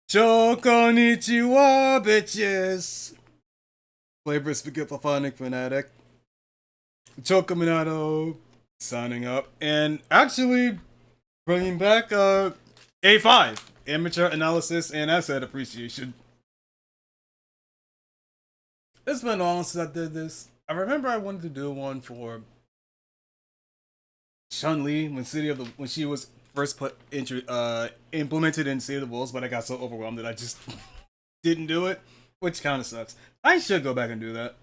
Choconnichi bitches! FlaVR forgetful fanatic. Choco Minato signing up and actually bringing back A5 amateur analysis and asset appreciation. It's been long since I did this. I remember I wanted to do one for Chun-Li when she was first implemented in City of the Wolves, but I got so overwhelmed that I just didn't do it, which kind of sucks. I should go back and do that.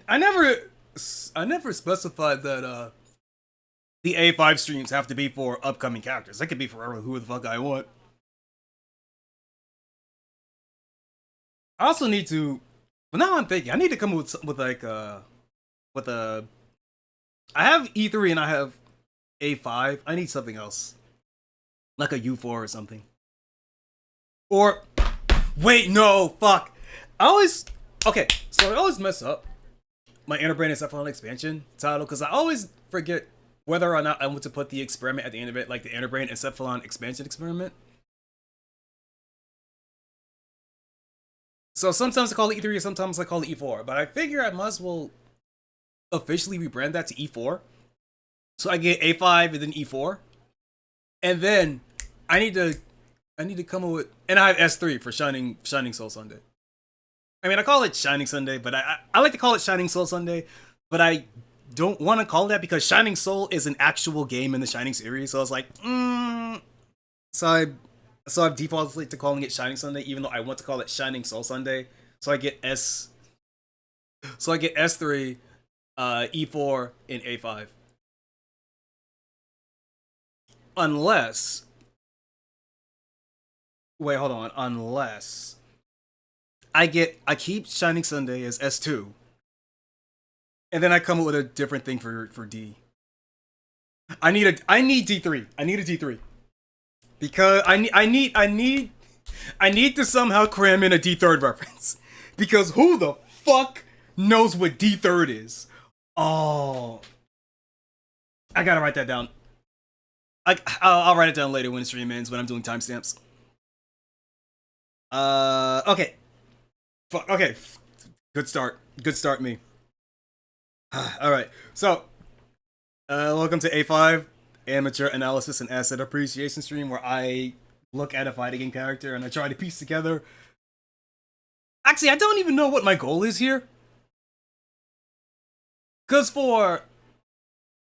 I never specified that the A5 streams have to be for upcoming characters. They could be for who the fuck I want. I also need to. But now I'm thinking I need to come with like with a. I have E3 and I have A5. I need something else, like a U4 or something. Or wait, no, fuck. I always So I always mess up my Interbrain Encephalon expansion title because I always forget whether or not I want to put the experiment at the end of it, like the Interbrain Encephalon expansion experiment. So sometimes I call it E3, sometimes I call it E4, but I figure I might as well officially rebrand that to E4. So I get A5 and then E4. And then I need to come up with, and I have S3 for Shining Soul Sunday. I mean, I call it Shining Sunday, but I like to call it Shining Soul Sunday, but I don't want to call it that because Shining Soul is an actual game in the Shining series. So I was like, so I've defaulted to calling it Shining Sunday, even though I want to call it Shining Soul Sunday. So I get S3, E4, and A5. Unless, wait, hold on. Unless I keep Shining Sunday as S2, and then I come up with a different thing for D. I need D3. I need a D3 because I need to somehow cram in a D3 reference because who the fuck knows what D3 is? Oh, I gotta write that down. I'll write it down later when the stream ends when I'm doing timestamps. Okay. Okay. Good start. Good start, me. All right. So, welcome to A5 Amateur Analysis and Asset Appreciation stream, where I look at a fighting game character and I try to piece together. Actually, I don't even know what my goal is here. Cause for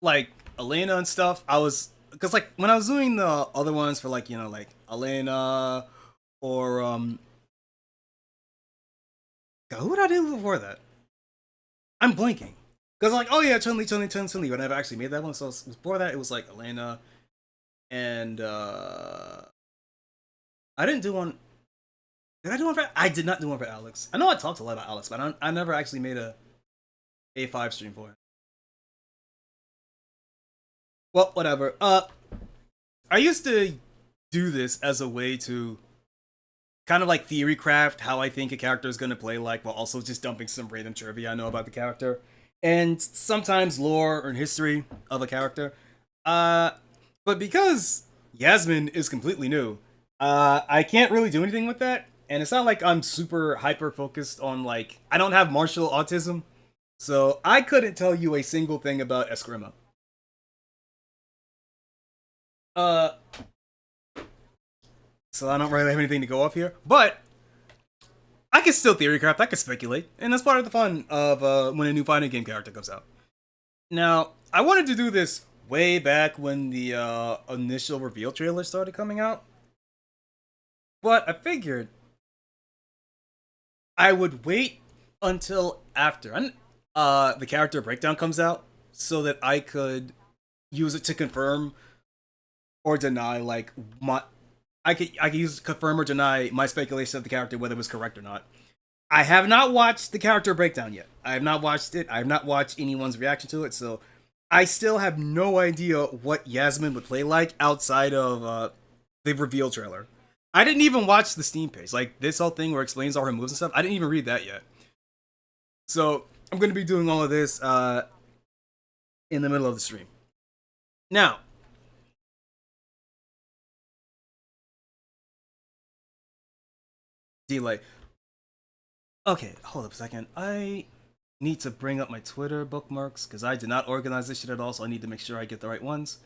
like Elena and stuff, because like when I was doing the other ones for like like Elena or God, who did I do before that? I'm blanking. Because like, oh yeah, Chun-Li, but I never actually made that one. So before that, it was like Elena, and I didn't do one. Did I do one for? I did not do one for Alex. I know I talked a lot about Alex, but I never actually made a A5 stream for it. Well, whatever. I used to do this as a way to kind of like theory craft how I think a character is going to play like, while also just dumping some random trivia I know about the character. And sometimes lore or history of a character. But because Yasmin is completely new, I can't really do anything with that. And it's not like I'm super hyper focused on like, I don't have martial autism. So I couldn't tell you a single thing about Eskrima. Uh, so I don't really have anything to go off here. But I can still theorycraft, I can speculate, and that's part of the fun of when a new fighting game character comes out. Now, I wanted to do this way back when the initial reveal trailer started coming out, but I figured I would wait until after the character breakdown comes out so that I could use it to confirm or deny like I could use confirm or deny my speculation of the character, whether it was correct or not. I have not watched the character breakdown yet. I have not watched it. I have not watched anyone's reaction to it, so I still have no idea what Yasmin would play like outside of the reveal trailer. I didn't even watch the Steam page. Like this whole thing where it explains all her moves and stuff. I didn't even read that yet. So I'm going to be doing all of this in the middle of the stream. Now, delay. Okay, hold up a second. I need to bring up my Twitter bookmarks because I did not organize this shit at all, so I need to make sure I get the right ones.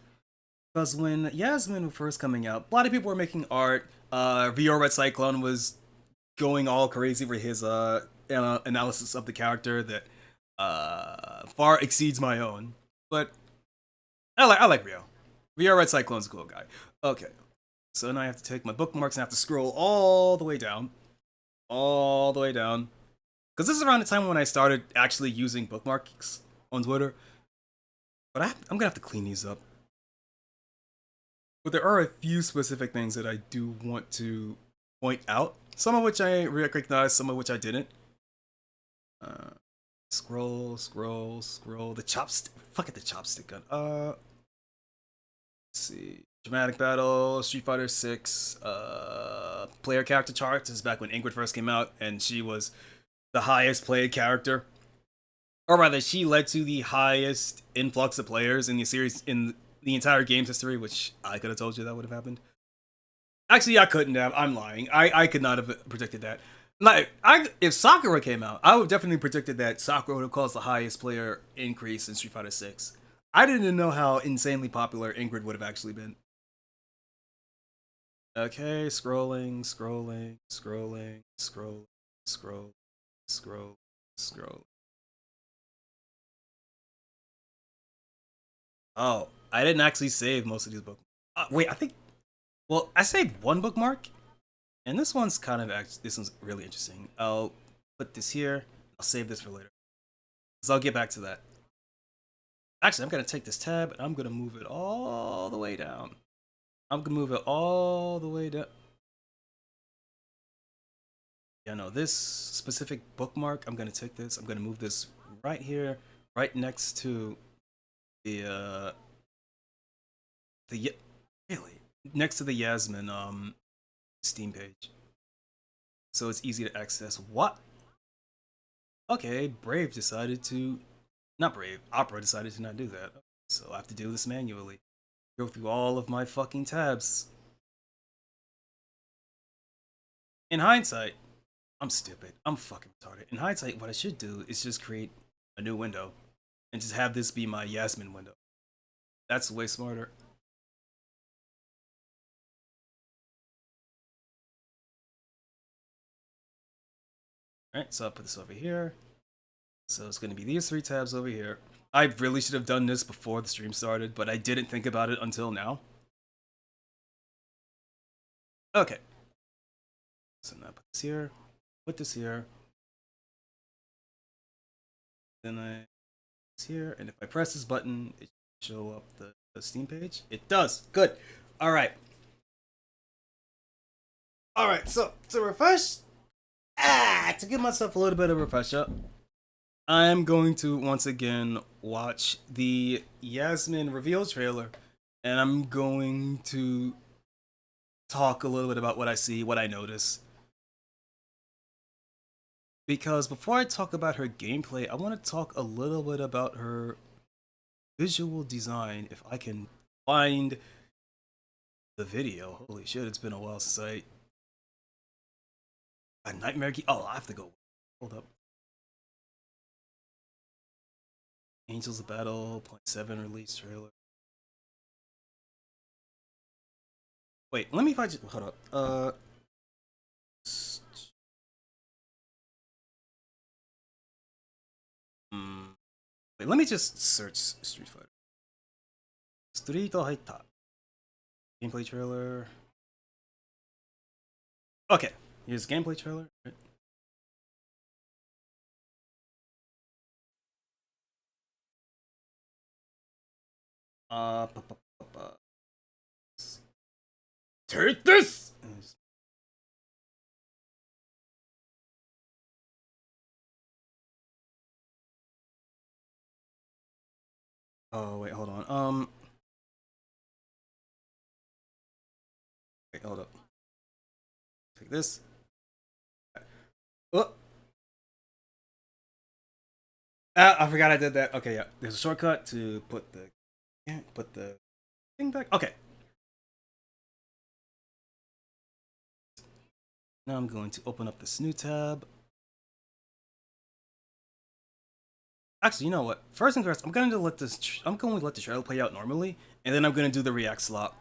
Because when Yasmin was first coming out, a lot of people were making art. VR Red Cyclone was going all crazy for his analysis of the character that far exceeds my own. But I like Rio. VR Red Cyclone's a cool guy. Okay, so now I have to take my bookmarks and I have to scroll all the way down. Because this is around the time when I started actually using bookmarks on Twitter. But I'm gonna have to clean these up. But there are a few specific things that I do want to point out. Some of which I recognize, some of which I didn't. Uh, scroll. The chopstick. Fuck it, the chopstick gun. Let's see. Dramatic Battle, Street Fighter 6, player character charts. This is back when Ingrid first came out, and she was the highest played character. Or rather, she led to the highest influx of players in the series in the entire game's history, which I could have told you that would have happened. Actually, I couldn't have. I'm lying. I could not have predicted that. Like, if Sakura came out, I would definitely predicted that Sakura would have caused the highest player increase in Street Fighter 6. I didn't know how insanely popular Ingrid would have actually been. Okay, scroll. Oh, I didn't actually save most of these bookmarks. Wait, I think. Well, I saved one bookmark, and this one's kind of this one's really interesting. I'll put this here. I'll save this for later, so I'll get back to that. Actually, I'm gonna take this tab and I'm gonna move it all the way down. I'm gonna move it all the way down. Yeah, no, this specific bookmark, I'm gonna take this. I'm gonna move this right here, right next to the really next to the Yasmin Steam page, so it's easy to access. What? Okay, Brave decided to, not Brave, Opera decided to not do that. So I have to do this manually. Go through all of my fucking tabs. In hindsight, I'm stupid. I'm fucking retarded. In hindsight, what I should do is just create a new window and just have this be my Yasmin window. That's way smarter. Alright, so I'll put this over here. So it's going to be these three tabs over here. I really should have done this before the stream started, but I didn't think about it until now. Okay. So now put this here. Then I this here, and if I press this button, it should show up the Steam page. It does. Good. All right. All right. So to refresh, to give myself a little bit of a refresher, I'm going to once again watch the Yasmin reveal trailer, and I'm going to talk a little bit about what I see, what I notice. Because before I talk about her gameplay, I want to talk a little bit about her visual design. If I can find the video. Holy shit, it's been a while since a Nightmare Key. Oh, I have to go. Hold up. Angels of Battle, Point 7 release trailer. Wait, let me find you. Hold up. Wait, let me just search Street Fighter. Street Fighter. Gameplay trailer. Okay, here's gameplay trailer. Uh, Take this! Oh, wait, hold on. Wait, hold up. Take this. Oh! Ah, I forgot I did that. Okay, yeah. There's a shortcut to put the thing back. Okay. Now I'm going to open up this new tab. Actually, you know what? First things first, I'm going to let the trailer play out normally, and then I'm going to do the react slot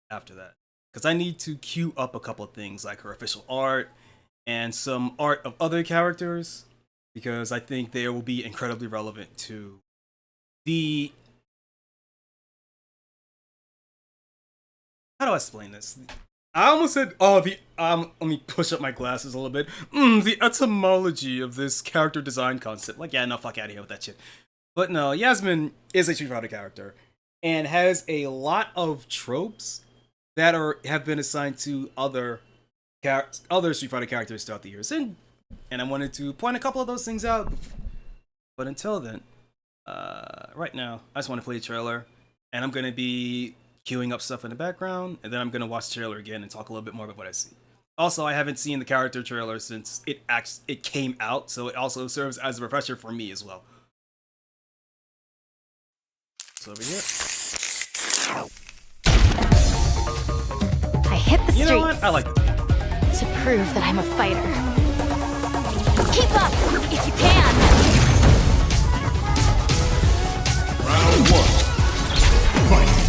after that. Because I need to queue up a couple of things, like her official art, and some art of other characters, because I think they will be incredibly relevant to the... How do I explain this? I almost said, let me push up my glasses a little bit. The etymology of this character design concept. Like, yeah, no, fuck out of here with that shit. But no, Yasmin is a Street Fighter character and has a lot of tropes that have been assigned to other Street Fighter characters throughout the years, and I wanted to point a couple of those things out. But until then, right now, I just want to play a trailer, and I'm gonna be queuing up stuff in the background, and then I'm gonna watch the trailer again and talk a little bit more about what I see. Also, I haven't seen the character trailer since it came out, so it also serves as a refresher for me as well. So over here. I hit the streets. You know what? I like it. To prove that I'm a fighter. Keep up, if you can! Round 1. Fight!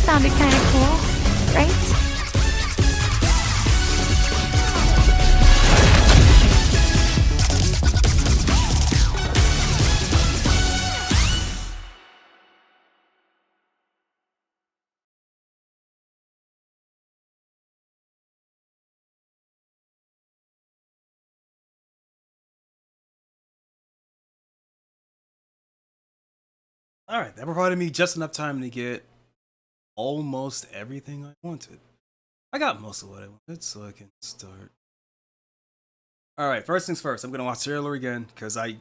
Sounded kind of cool, right? Alright, that provided me just enough time to get almost everything I wanted. I got most of what I wanted, so I can start. Alright, first things first, I'm gonna watch the trailer again, because I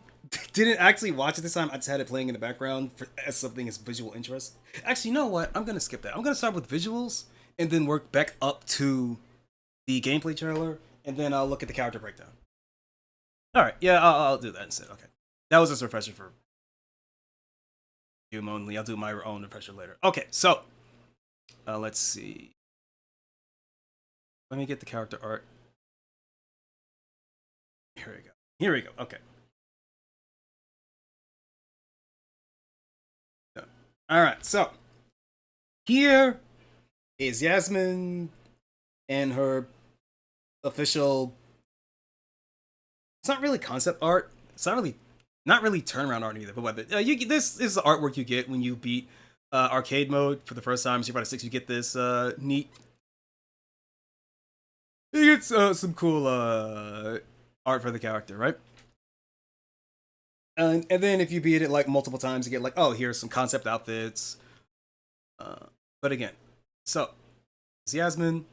didn't actually watch it this time, I just had it playing in the background as something as visual interest. Actually, you know what? I'm gonna skip that. I'm gonna start with visuals, and then work back up to the gameplay trailer, and then I'll look at the character breakdown. Alright, yeah, I'll do that instead, okay. That was just a refresher for you only. I'll do my own refresher later. Okay, so let's see. Let me get the character art. Here we go. Here we go. Okay. All right. So here is Yasmin and her official it's not really concept art. It's not really turnaround art either. But this is the artwork you get when you beat arcade mode for the first time. Street Fighter 6, you get this neat. You get some cool art for the character, right? And then if you beat it like multiple times, you get like, oh, here's some concept outfits. But again, so it's Yasmin.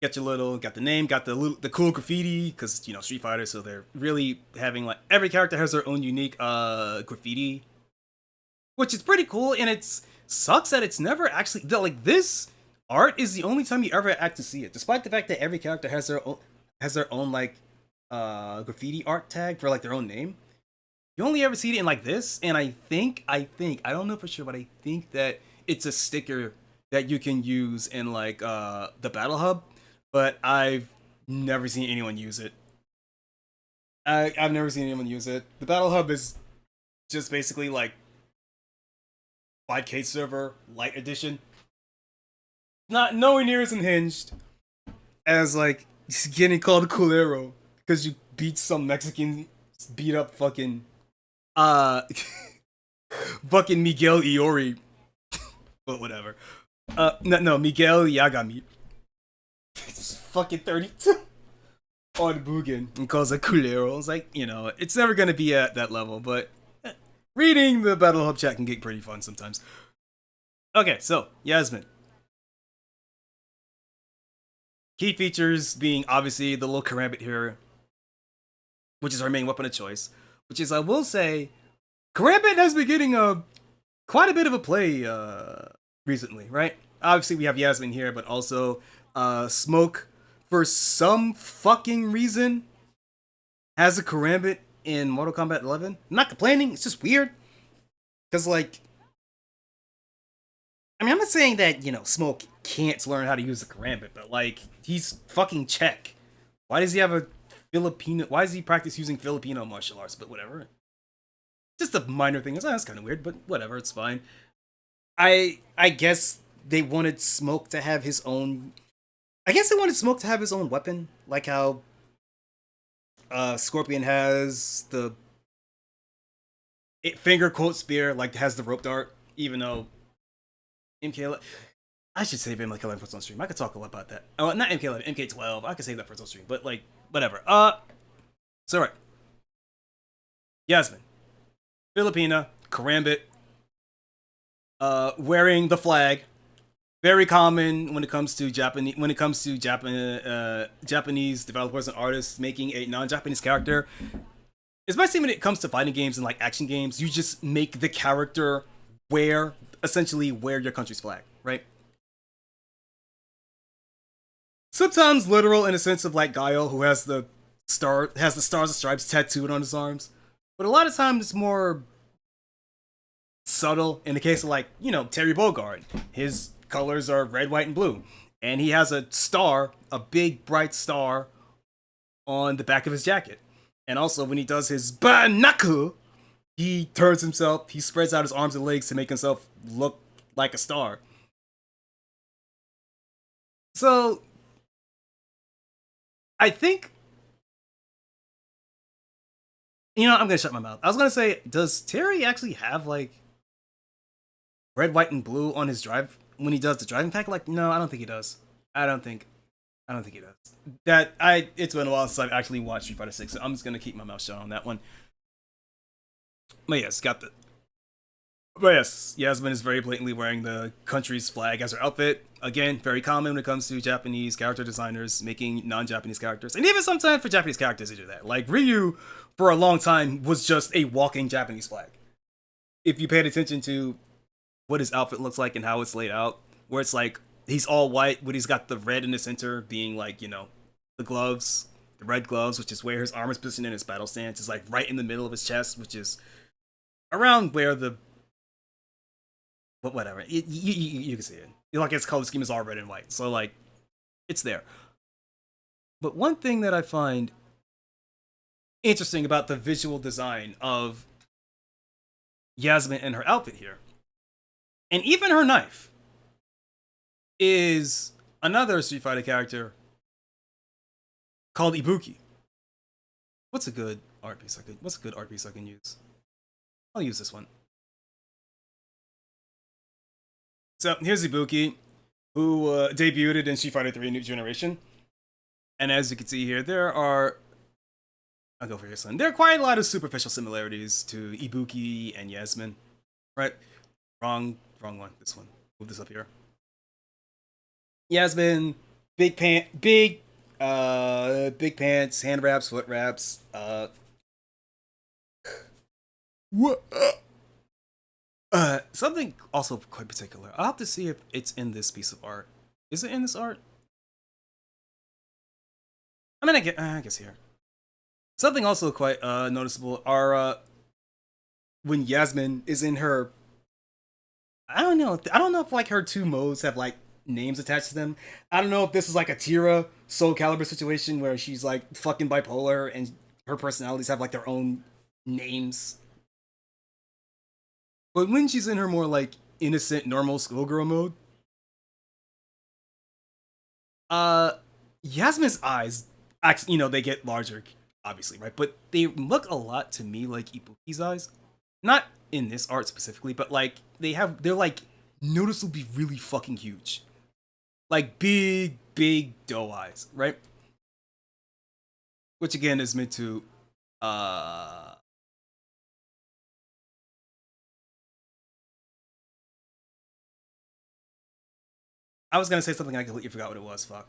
Got the name, got the cool graffiti, because you know Street Fighter, so they're really having like every character has their own unique graffiti, which is pretty cool. And it sucks that it's never actually like this art is the only time you ever actually see it, despite the fact that every character has their own like graffiti art tag for like their own name. You only ever see it in like this, and I think I don't know for sure, but I think that it's a sticker that you can use in like the Battle Hub. But I've never seen anyone use it. I've never seen anyone use it. The Battle Hub is just basically like 5K server light edition. Not nowhere near as unhinged as like getting called a culero because you beat some Mexican beat up fucking fucking Miguel Iori. But whatever. No, Miguel Yagami. It's fucking 32 on Bugen and calls it culero. It's like, you know, it's never gonna be at that level, but reading the Battle Hub chat can get pretty fun sometimes. Okay, so Yasmin. Key features being obviously the little karambit here, which is her main weapon of choice. Which is, I will say, karambit has been getting quite a bit of a play recently, right? Obviously, we have Yasmin here, but also Smoke, for some fucking reason, has a karambit in Mortal Kombat 11. I'm not complaining, it's just weird. Because, like, I mean, I'm not saying that, you know, Smoke can't learn how to use the karambit, but, like, he's fucking Czech. Why does he have a Filipino? Why does he practice using Filipino martial arts? But whatever. Just a minor thing. That's kind of weird, but whatever, it's fine. I guess they wanted Smoke to have his own. I guess they wanted Smoke to have his own weapon, like how Scorpion has the finger quote spear, like has the rope dart, even though MK11. I should save MK11 for its own stream. I could talk a lot about that. Oh, not MK11, MK12. I could save that for its own stream, but like whatever. So right, Yasmin, Filipina, karambit, wearing the flag. Very common when it comes to Japanese developers and artists making a non-Japanese character. Especially when it comes to fighting games and like action games, you just make the character essentially wear your country's flag, right? Sometimes literal in a sense of like Guile, who has the stars and stripes tattooed on his arms. But a lot of times it's more subtle. In the case of like, you know, Terry Bogard, his colors are red, white, and blue. And he has a star, a big bright star on the back of his jacket. And also when he does his Banaku, he spreads out his arms and legs to make himself look like a star. So I think, you know, I'm gonna shut my mouth. I was gonna say, does Terry actually have like red, white, and blue on his drive when he does the driving pack? Like, no, I don't think he does. I don't think he does. It's been a while since I've actually watched Street Fighter 6, so I'm just gonna keep my mouth shut on that one. But yes, Yasmin is very blatantly wearing the country's flag as her outfit. Again, very common when it comes to Japanese character designers making non-Japanese characters. And even sometimes for Japanese characters they do that. Like Ryu, for a long time, was just a walking Japanese flag. If you paid attention to what his outfit looks like and how it's laid out, where it's like he's all white, but he's got the red in the center being like, you know, the gloves, the red gloves, which is where his arm is positioned in his battle stance, is like right in the middle of his chest, which is around where the, but whatever, you can see it. Like its color scheme is all red and white, so like it's there. But one thing that I find interesting about the visual design of Yasmin and her outfit here, and even her knife, is another Street Fighter character called Ibuki. What's a good art piece I could? What's a good art piece I can use? I'll use this one. So here's Ibuki, who debuted in Street Fighter 3 New Generation. And as you can see here, I'll go for this one. There are quite a lot of superficial similarities to Ibuki and Yasmin. Right? Wrong one. This one. Move this up here. Yasmin, big pants, hand wraps, foot wraps. What? Something also quite particular. I'll have to see if it's in this piece of art. Is it in this art? I mean, I guess here. Something also quite noticeable are when Yasmin is in her. I don't know. I don't know if like her two modes have like names attached to them. I don't know if this is like a Tira Soul Calibur situation where she's like fucking bipolar and her personalities have like their own names. But when she's in her more like innocent, normal schoolgirl mode, Yasmin's eyes actually, they get larger, obviously, right? But they look a lot to me like Ibuki's eyes. Not in this art specifically, but like they're like noticeably really fucking huge. Like big doe eyes, right? Which again is meant to I was gonna say something I completely forgot what it was, fuck.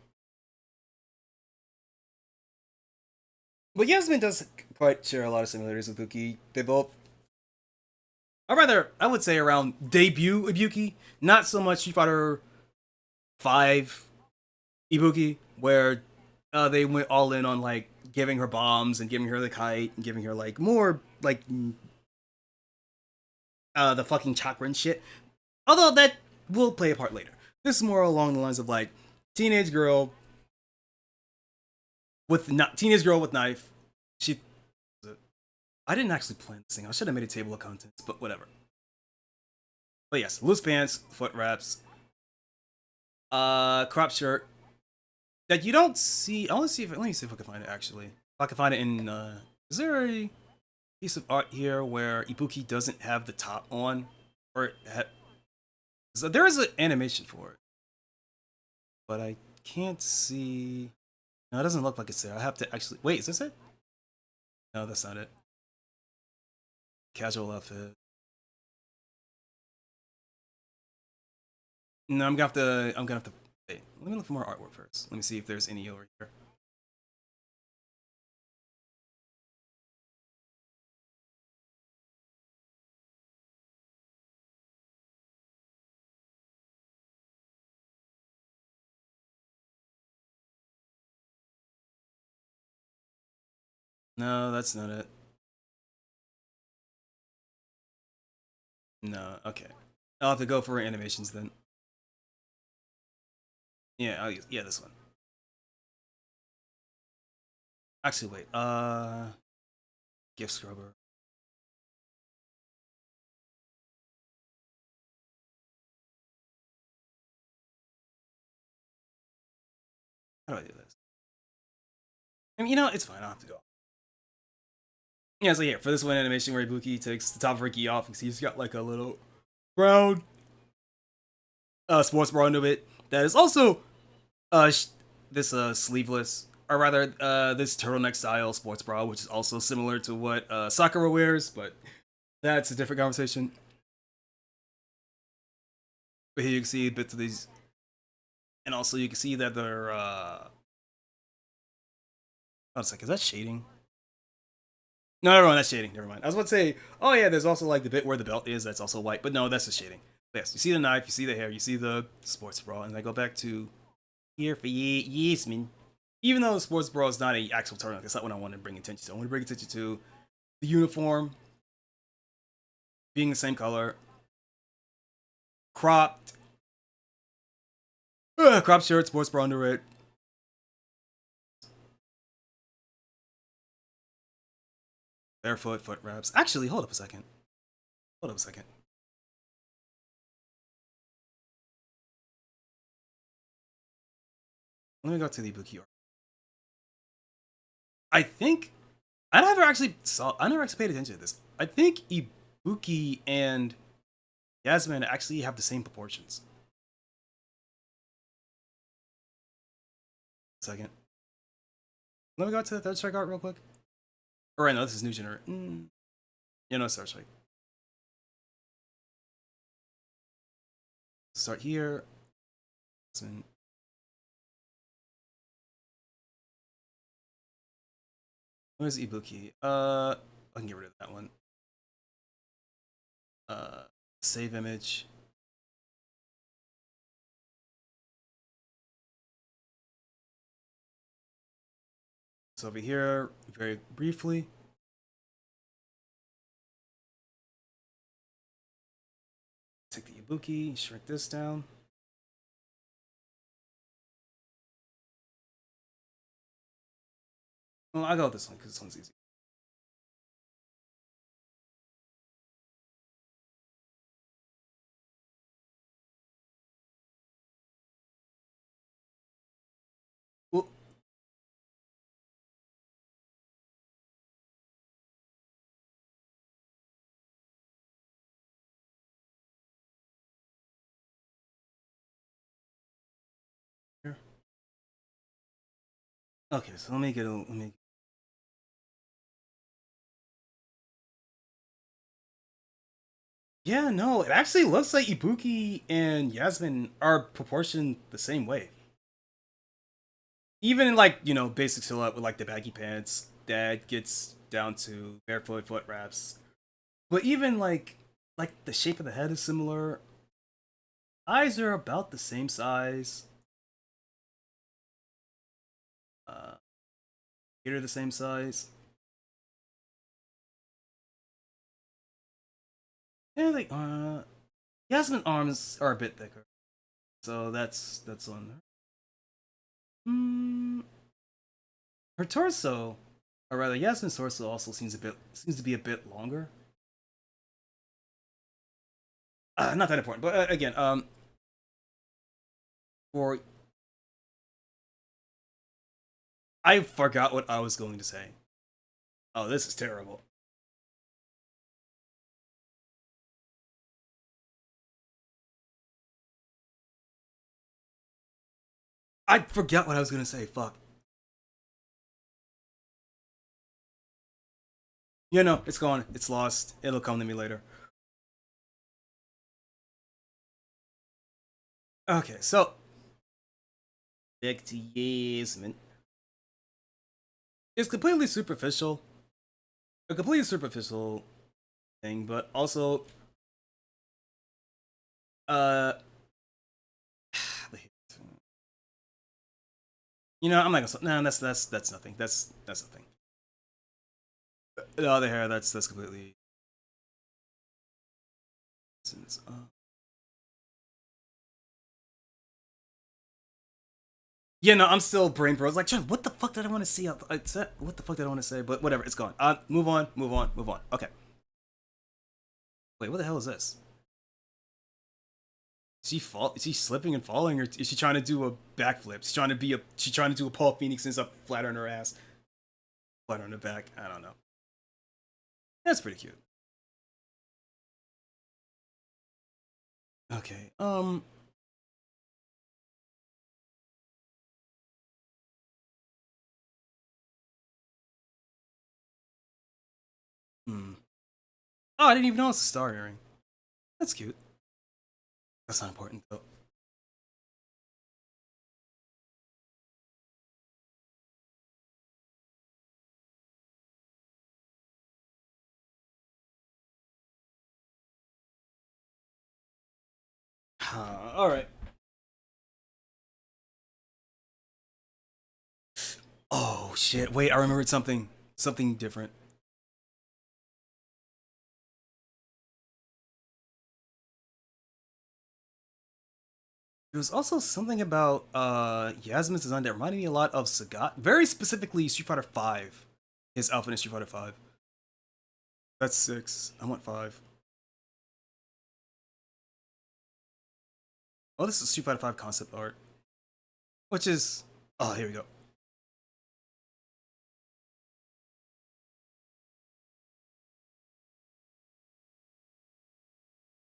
But Yasmin does quite share a lot of similarities with Ibuki. They both, or rather, I would say around debut Ibuki, not so much Street Fighter 5 Ibuki, where they went all in on like giving her bombs and giving her the kite and giving her like more like the fucking chakra and shit. Although that will play a part later. This is more along the lines of like teenage girl with knife. I didn't actually plan this thing. I should have made a table of contents, but whatever. But yes, loose pants, foot wraps, crop shirt that you don't see. Let me see if I can find it actually. If I can find it in. Is there a piece of art here where Ibuki doesn't have the top on, or so there is an animation for it, but I can't see. No, it doesn't look like it's there. I have to actually wait. Is this it? No, that's not it. Casual outfit. No, I'm gonna have to. Wait, let me look for more artwork first. Let me see if there's any over here. No, that's not it. No, okay. I'll have to go for animations then. Yeah, yeah, this one. Actually, wait. Gift scrubber. How do I do this? I mean, it's fine. I'll have to go. Yeah, so here for this one animation where Ibuki takes the top of her gi off, you see he's got like a little brown sports bra into it. That is also this sleeveless, or rather this turtleneck style sports bra, which is also similar to what Sakura wears, but that's a different conversation. But here you can see bits of these, and also you can see that they're oh, it's like, is that shading? No, never mind, that's shading. Never mind. I was about to say, oh yeah, there's also like the bit where the belt is, that's also white, but no, that's the shading. But yes, you see the knife, you see the hair, you see the sports bra, and I go back to here for Yasmin. Even though the sports bra is not an actual turtleneck, that's not what I want to bring attention to. I want to bring attention to the uniform being the same color, cropped, cropped shirt, sports bra under it. Barefoot, foot wraps. Actually, hold up a second. Hold up a second. Let me go to the Ibuki art. I think I never actually paid attention to this. I think Ibuki and Yasmin actually have the same proportions. Second. Let me go to the third strike art real quick. All right, no, this is new generation. Yeah, no, third strike. Start here. Where's Ibuki? I can get rid of that one. Save image. So over here, very briefly. Take the Ibuki, shrink this down. Well, I'll go with this one because this one's easy. Well, here. Okay, so let me get a let me. Yeah, no, it actually looks like Ibuki and Yasmin are proportioned the same way. Even in like, you know, basic silhouette with like the baggy pants, that gets down to barefoot foot wraps. But even like the shape of the head is similar. Eyes are about the same size. Ear are the same size. Yeah, like Yasmin arms are a bit thicker. So that's on there. Her torso, or rather Yasmin's torso also seems to be a bit longer. Not that important, but again, for I forgot what I was going to say. Oh, this is terrible. I forgot what I was going to say. Fuck. You know, it's gone. It's lost. It'll come to me later. Okay, so back to Yasmin. It's completely superficial. A completely superficial thing, but also uh you know, I'm not gonna no, that's nothing. That's nothing. The other hair, that's completely since yeah, no, I'm still brain froze. Like, John, what the fuck did I want to see? What the fuck did I want to say? But whatever, it's gone. Move on, move on, move on. Okay. Wait, what the hell is this? Is she slipping and falling, or is she trying to do a backflip? She's trying to do a Paul Phoenix and stuff flat on her ass, flat on her back. I don't know. That's pretty cute. Okay. Hmm. Oh, I didn't even know it's a star earring. That's cute. That's not important though. All right. Oh shit! Wait, I remembered something. Something different. There was also something about Yasmin's design that reminded me a lot of Sagat. Very specifically, Street Fighter Five. His outfit in Street Fighter Five. That's 6. I want 5. Oh, this is Street Fighter 5 concept art, which is oh, here we go.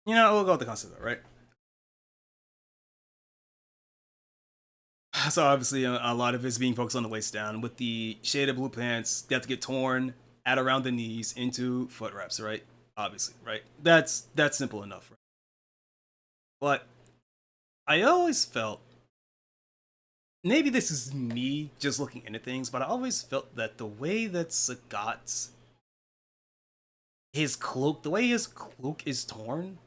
You know, we'll go with the concept though, right? So obviously, a lot of it's being focused on the waist down. With the shaded blue pants, they have to get torn at around the knees into foot wraps, right? Obviously, right? That's simple enough. Right? But I always felt, maybe this is me just looking into things, but I always felt that the way that Sagat's his cloak, the way his cloak is torn,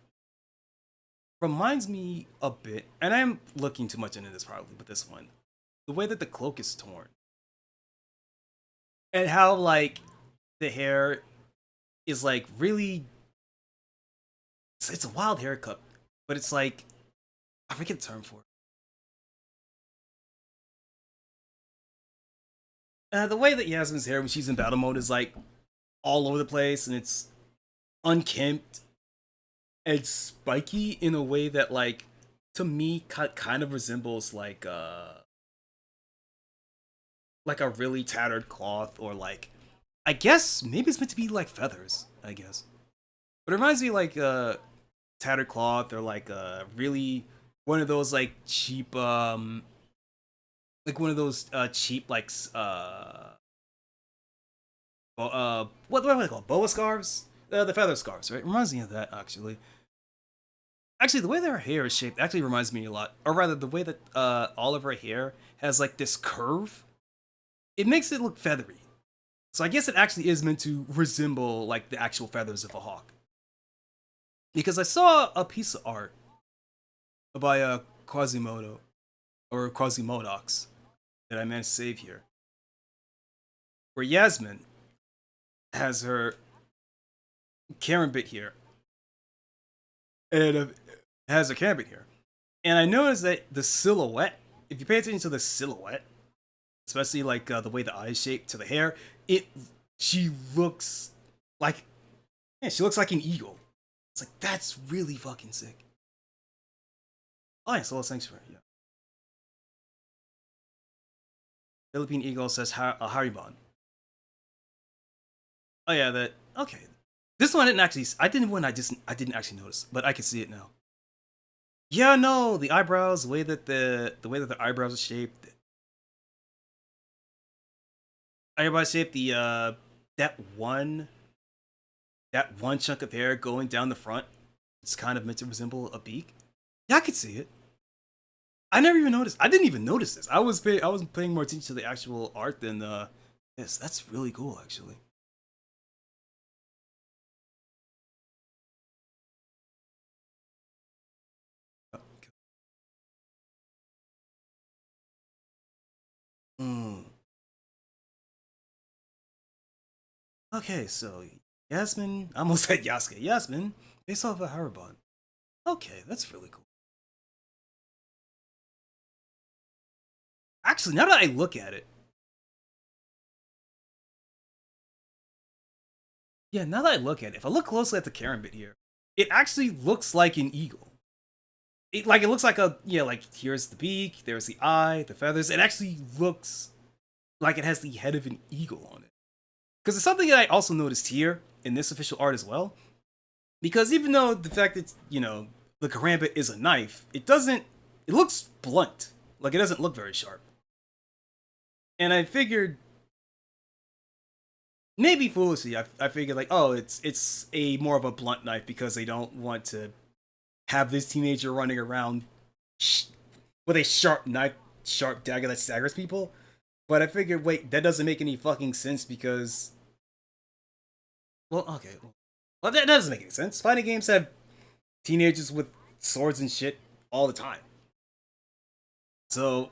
reminds me a bit, and I'm looking too much into this probably with this one. The way that the cloak is torn, and how like the hair is like really, it's a wild haircut, but it's like, I forget the term for it. The way that Yasmin's hair when she's in battle mode is like all over the place, and it's unkempt and spiky in a way that like to me kind of resembles like a really tattered cloth, or like, I guess maybe it's meant to be like feathers, I guess. But it reminds me like tattered cloth, or like really one of those like one of those cheap like what do I call it? Boa scarves? The feather scarves, right? Reminds me of that actually. Actually, the way that her hair is shaped actually reminds me a lot, or rather, the way that all of her hair has like this curve. It makes it look feathery. So I guess it actually is meant to resemble like the actual feathers of a hawk. Because I saw a piece of art by Quasimodo, or Quasimodox, that I managed to save here, where Yasmin has her Karen bit here, and has a Karen bit here, and I noticed that the silhouette, if you pay attention to the silhouette, especially like the way the eyes shape to the hair, it she looks like, yeah, she looks like an eagle. It's like, that's really fucking sick. Oh yeah, Soul Sanctuary, yeah. Philippine Eagle says Haribon. Oh yeah, that okay. This one I didn't actually notice, but I can see it now. Yeah, no, the eyebrows, the way that the eyebrows are shaped. Eyebrows shaped, the that one that one chunk of hair going down the front. It's kind of meant to resemble a beak. Yeah, I could see it. I never even noticed. I didn't even notice this. I was paying more attention to the actual art than this. That's really cool, actually. Mm. Okay, so Yasmin, I almost said Yasuke. Yasmin, based off of Haribon. Okay, that's really cool. Actually, now that I look at it, yeah, now that I look at it, if I look closely at the Karen bit here, it actually looks like an eagle. It looks like a, yeah, like here's the beak, there's the eye, the feathers. It actually looks like it has the head of an eagle on it. Because it's something that I also noticed here in this official art as well. Because even though the fact that, the karambit is a knife, it looks blunt. Like, it doesn't look very sharp. And I figured, maybe foolishly, I figured like, oh, it's a more of a blunt knife because they don't want to have this teenager running around with a sharp dagger that staggers people. But I figured, wait, that doesn't make any fucking sense because, well, okay, well, that doesn't make any sense. Fighting games have teenagers with swords and shit all the time. So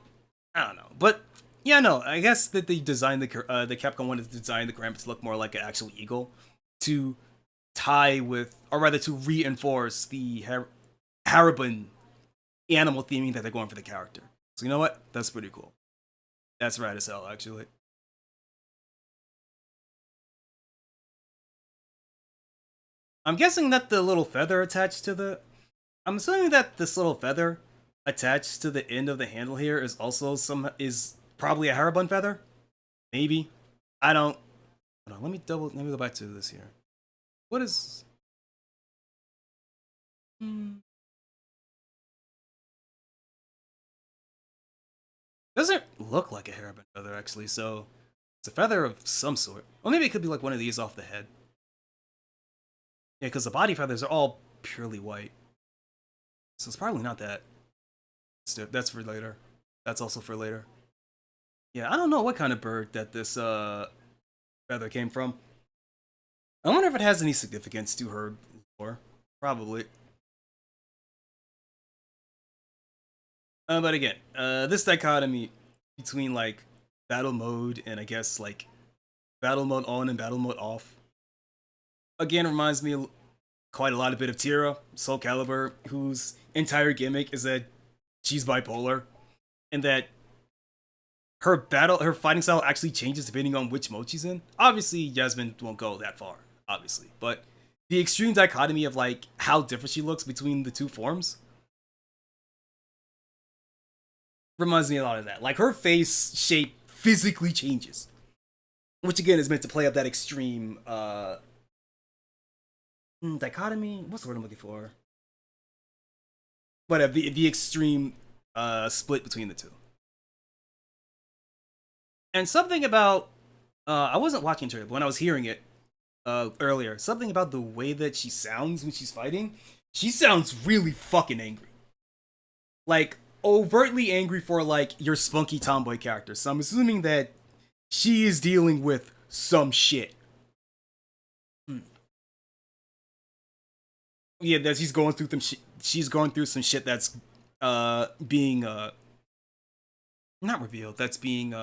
I don't know, but yeah, no, I guess that they designed the Capcom wanted to design the Gambit to look more like an actual eagle to tie with, or rather to reinforce the Hariban animal theming that they're going for the character. So you know what? That's pretty cool. That's rad as hell, actually. I'm guessing that the little feather attached to the, I'm assuming that this little feather attached to the end of the handle here is also is probably a Haribon feather. Maybe. I don't. Hold on, let me go back to this here. What is? Hmm. Doesn't look like a hairband feather, actually, so it's a feather of some sort. Or maybe it could be like one of these off the head. Yeah, because the body feathers are all purely white. So it's probably not that. That's for later. That's also for later. Yeah, I don't know what kind of bird that this feather came from. I wonder if it has any significance to her lore. Probably. But again, this dichotomy between like battle mode and I guess like battle mode on and battle mode off again reminds me quite a lot of bit of Tira, Soul Calibur, whose entire gimmick is that she's bipolar and that her fighting style actually changes depending on which mode she's in. Obviously, Yasmin won't go that far, obviously, but the extreme dichotomy of like how different she looks between the two forms reminds me a lot of that. Like her face shape physically changes, which again is meant to play up that extreme dichotomy. What's the word I'm looking for? But the extreme split between the two. And something about I wasn't watching her, but when I was hearing it earlier, something about the way that she sounds when she's fighting, she sounds really fucking angry. Like overtly angry for like your spunky tomboy character. So I'm assuming that she is dealing with some shit. Yeah, that she's going through some shit. She's going through some shit that's being not revealed. That's being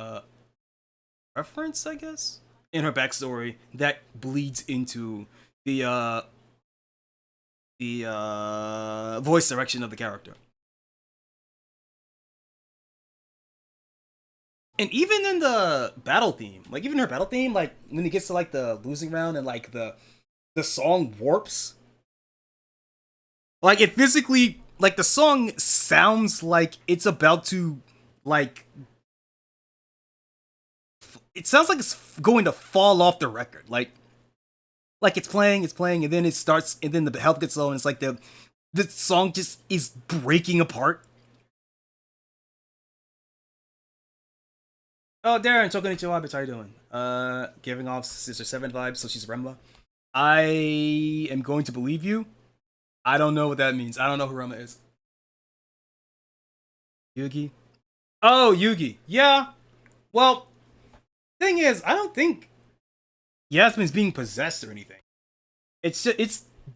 referenced, I guess, in her backstory that bleeds into the voice direction of the character. And even in the battle theme, like even her battle theme, like when it gets to like the losing round and like the song warps, like it physically like the song sounds like it's about to like it sounds like it's going to fall off the record. Like it's playing, and then it starts, and then the health gets low, and it's like the song just is breaking apart. Oh, Darren, Choconnichi, how are you doing? Giving off Sister 7 vibes, so she's Remla. I am going to believe you. I don't know what that means. I don't know who Remla is. Yugi? Oh, Yugi. Yeah. Well, thing is, I don't think Yasmin's being possessed or anything. It's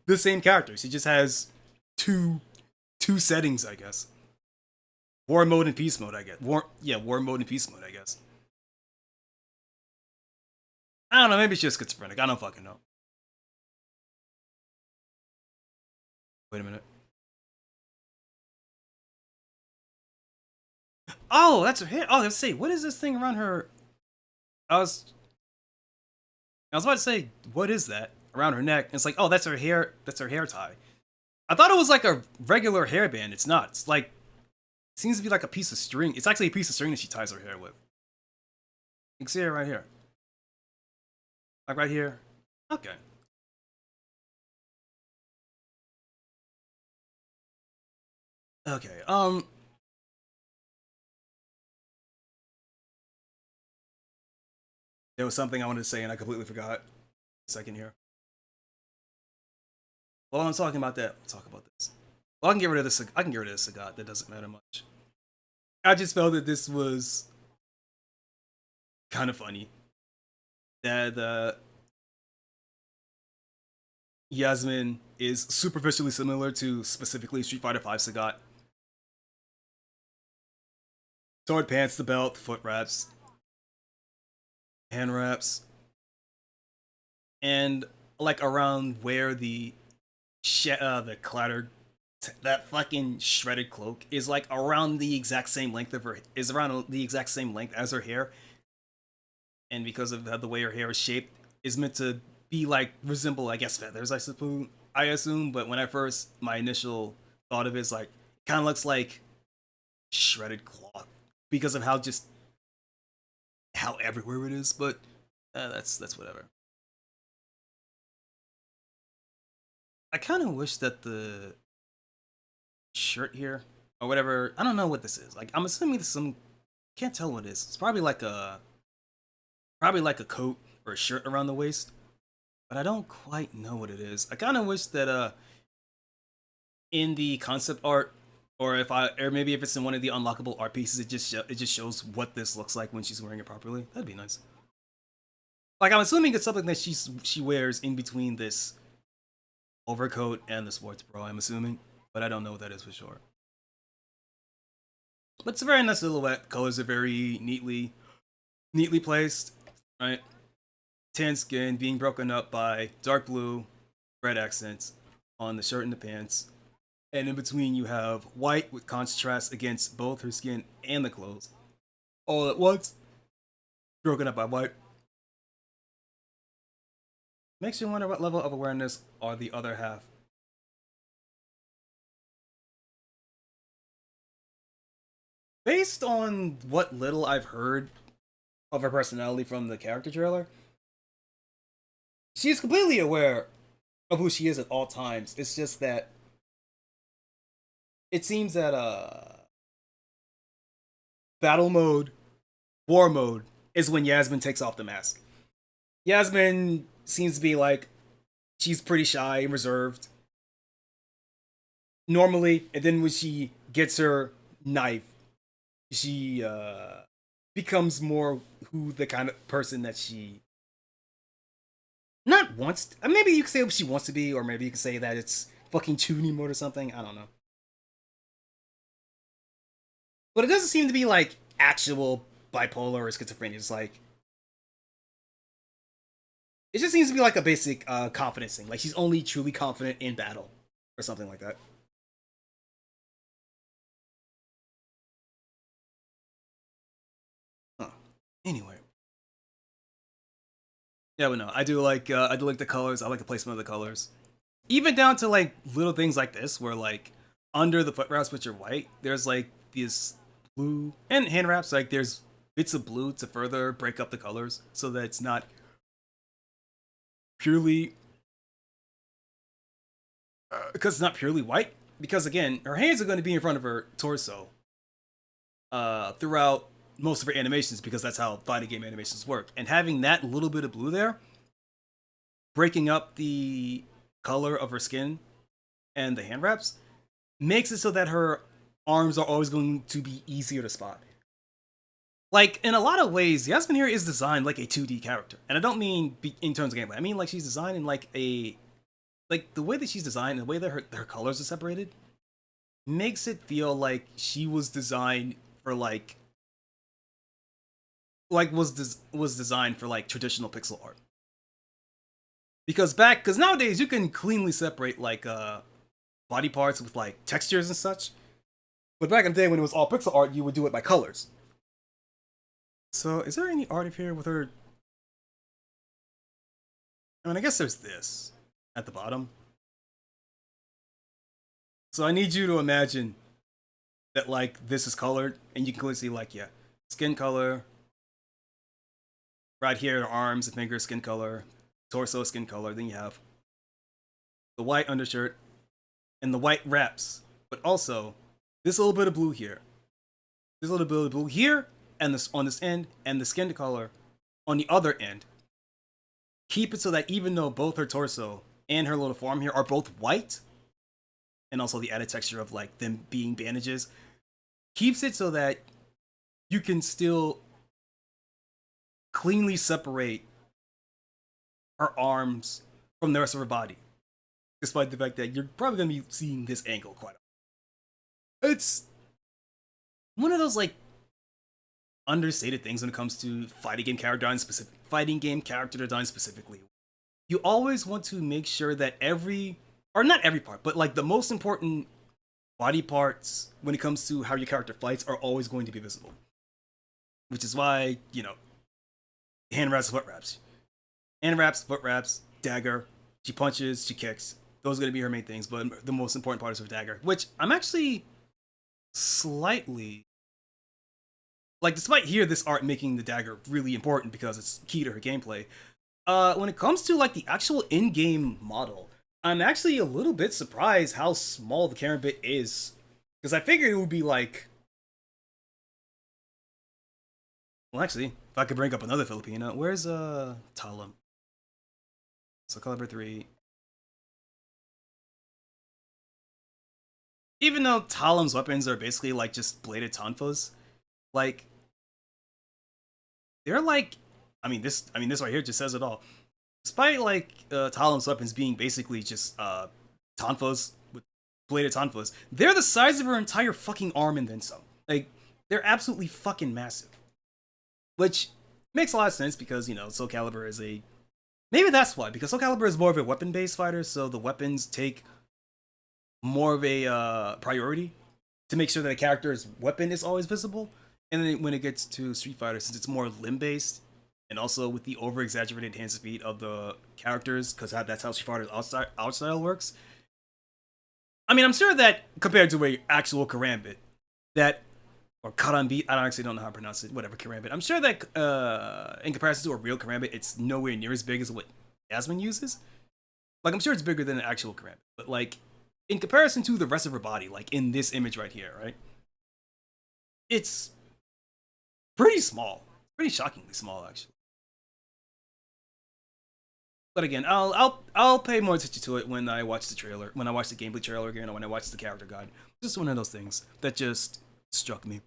the same character. She just has two settings, I guess. War mode and peace mode, I guess. War mode and peace mode, I guess. I don't know, maybe it's just schizophrenic. I don't fucking know. Wait a minute. Oh, that's her hair. Oh, let's see. What is this thing around her? I was about to say, what is that around her neck? And it's like, oh, that's her hair. That's her hair tie. I thought it was like a regular hairband. It's not. It's like it seems to be like a piece of string. It's actually a piece of string that she ties her hair with. You can see it right here. Like right here. Okay. Okay. There was something I wanted to say and I completely forgot. A second here. While I'm talking about that, we'll talk about this. Well, I can get rid of this. I can get rid of this Sagat. That doesn't matter much. I just felt that this was kind of funny. That Yasmin is superficially similar to specifically Street Fighter V Sagat. Sword pants, the belt, foot wraps, hand wraps, and like around where the clattered that fucking shredded cloak is like around the exact same length of her is around the exact same length as her hair, and because of the way her hair is shaped, is meant to be like resemble I guess feathers I assume. But when I first my initial thought of it is like kind of looks like shredded cloth because of how everywhere it is. But that's whatever. I kind of wish that shirt here or whatever. I don't know what this is. Like, I'm assuming this is some. Can't tell what it is. It's probably like a coat or a shirt around the waist, but I don't quite know what it is. I kind of wish that in the concept art, or maybe if it's in one of the unlockable art pieces, it just shows what this looks like when she's wearing it properly. That'd be nice. Like, I'm assuming it's something that she wears in between this overcoat and the sports bra, I'm assuming, but I don't know what that is for sure. But it's a very nice silhouette. Colors are very neatly placed, right? Tan skin being broken up by dark blue, red accents on the shirt and the pants. And in between you have white with contrast against both her skin and the clothes. All at once, broken up by white. Makes you wonder what level of awareness are the other half. Based on what little I've heard of her personality from the character trailer, she's completely aware of who she is at all times. It's just that it seems that battle mode, war mode, is when Yasmin takes off the mask. Yasmin seems to be like, she's pretty shy and reserved normally, and then when she gets her knife, she becomes more who the kind of person that she not wants to, maybe you could say what she wants to be, or maybe you could say that it's fucking tuning mode or something. I don't know. But it doesn't seem to be like actual bipolar or schizophrenia. It's like, it just seems to be like a basic confidence thing. Like, she's only truly confident in battle or something like that. Huh. Anyway. Yeah, but no, I do like the colors. I like the placement of the colors. Even down to like little things like this, where like under the foot wraps, which are white, there's like this blue, and hand wraps, like there's bits of blue to further break up the colors so that it's not purely because it's not purely white. Because again, her hands are going to be in front of her torso throughout most of her animations, because that's how fighting game animations work. And having that little bit of blue there, breaking up the color of her skin and the hand wraps, makes it so that her arms are always going to be easier to spot. Like, in a lot of ways, Yasmin here is designed like a 2D character. And I don't mean in terms of gameplay. I mean like she's designed in like a... Like, the way that she's designed, the way that her colors are separated, makes it feel like she was designed for like was designed for like traditional pixel art. Because nowadays you can cleanly separate like body parts with like textures and such. But back in the day when it was all pixel art, you would do it by colors. So is there any art of here with her? I mean, I guess there's this at the bottom. So I need you to imagine that like this is colored, and you can clearly see like, yeah, skin color. Right here, arms and fingers, skin color, torso, skin color. Then you have the white undershirt and the white wraps, but also this little bit of blue here, this little bit of blue here, and this on this end, and the skin color on the other end. Keep it so that even though both her torso and her little forearm here are both white, and also the added texture of like them being bandages, keeps it so that you can still cleanly separate her arms from the rest of her body, despite the fact that you're probably going to be seeing this angle quite often. It's one of those like understated things when it comes to fighting game character design specifically. You always want to make sure that not every part, but like the most important body parts when it comes to how your character fights are always going to be visible. Which is why, you know, hand wraps, foot wraps. Hand wraps, foot wraps, dagger. She punches, she kicks. Those are going to be her main things, but the most important part is her dagger. Which I'm actually slightly... Like, despite here, this art making the dagger really important because it's key to her gameplay, when it comes to, like, the actual in-game model, I'm actually a little bit surprised how small the camera bit is Because I figured it would be like, well, actually, if I could bring up another Filipino, where's Talam? So Caliber 3. Even though Talam's weapons are basically like just bladed tonfas, like they're like, this right here just says it all. Despite like Talam's weapons being basically just tonfas with bladed tonfas, they're the size of her entire fucking arm and then some. Like they're absolutely fucking massive, which makes a lot of sense because Soul Calibur is a maybe that's why because Soul Calibur is more of a weapon-based fighter, so the weapons take more of a priority to make sure that a character's weapon is always visible. And then when it gets to Street Fighter, since it's more limb-based, and also with the over-exaggerated hands and feet of the characters, because that's how Street Fighter's out style works. I mean, I'm sure that compared to a actual Karambit, that or Karambit, I actually don't know how to pronounce it. Whatever, Karambit. I'm sure that in comparison to a real Karambit, it's nowhere near as big as what Yasmin uses. Like, I'm sure it's bigger than an actual Karambit, but like in comparison to the rest of her body, like in this image right here, right? It's pretty small, pretty shockingly small, actually. But again, I'll pay more attention to it when I watch the trailer, when I watch the gameplay trailer again, or when I watch the character guide. Just one of those things that just struck me.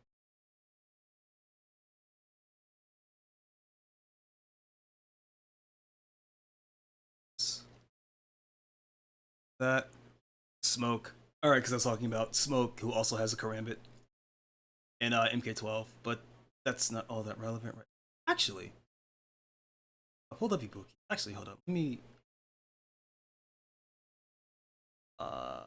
That Smoke. All right, because I was talking about Smoke, who also has a Karambit and MK12, but that's not all that relevant, right? Actually, hold up, Ibuki. Actually, hold up. Let me. Uh.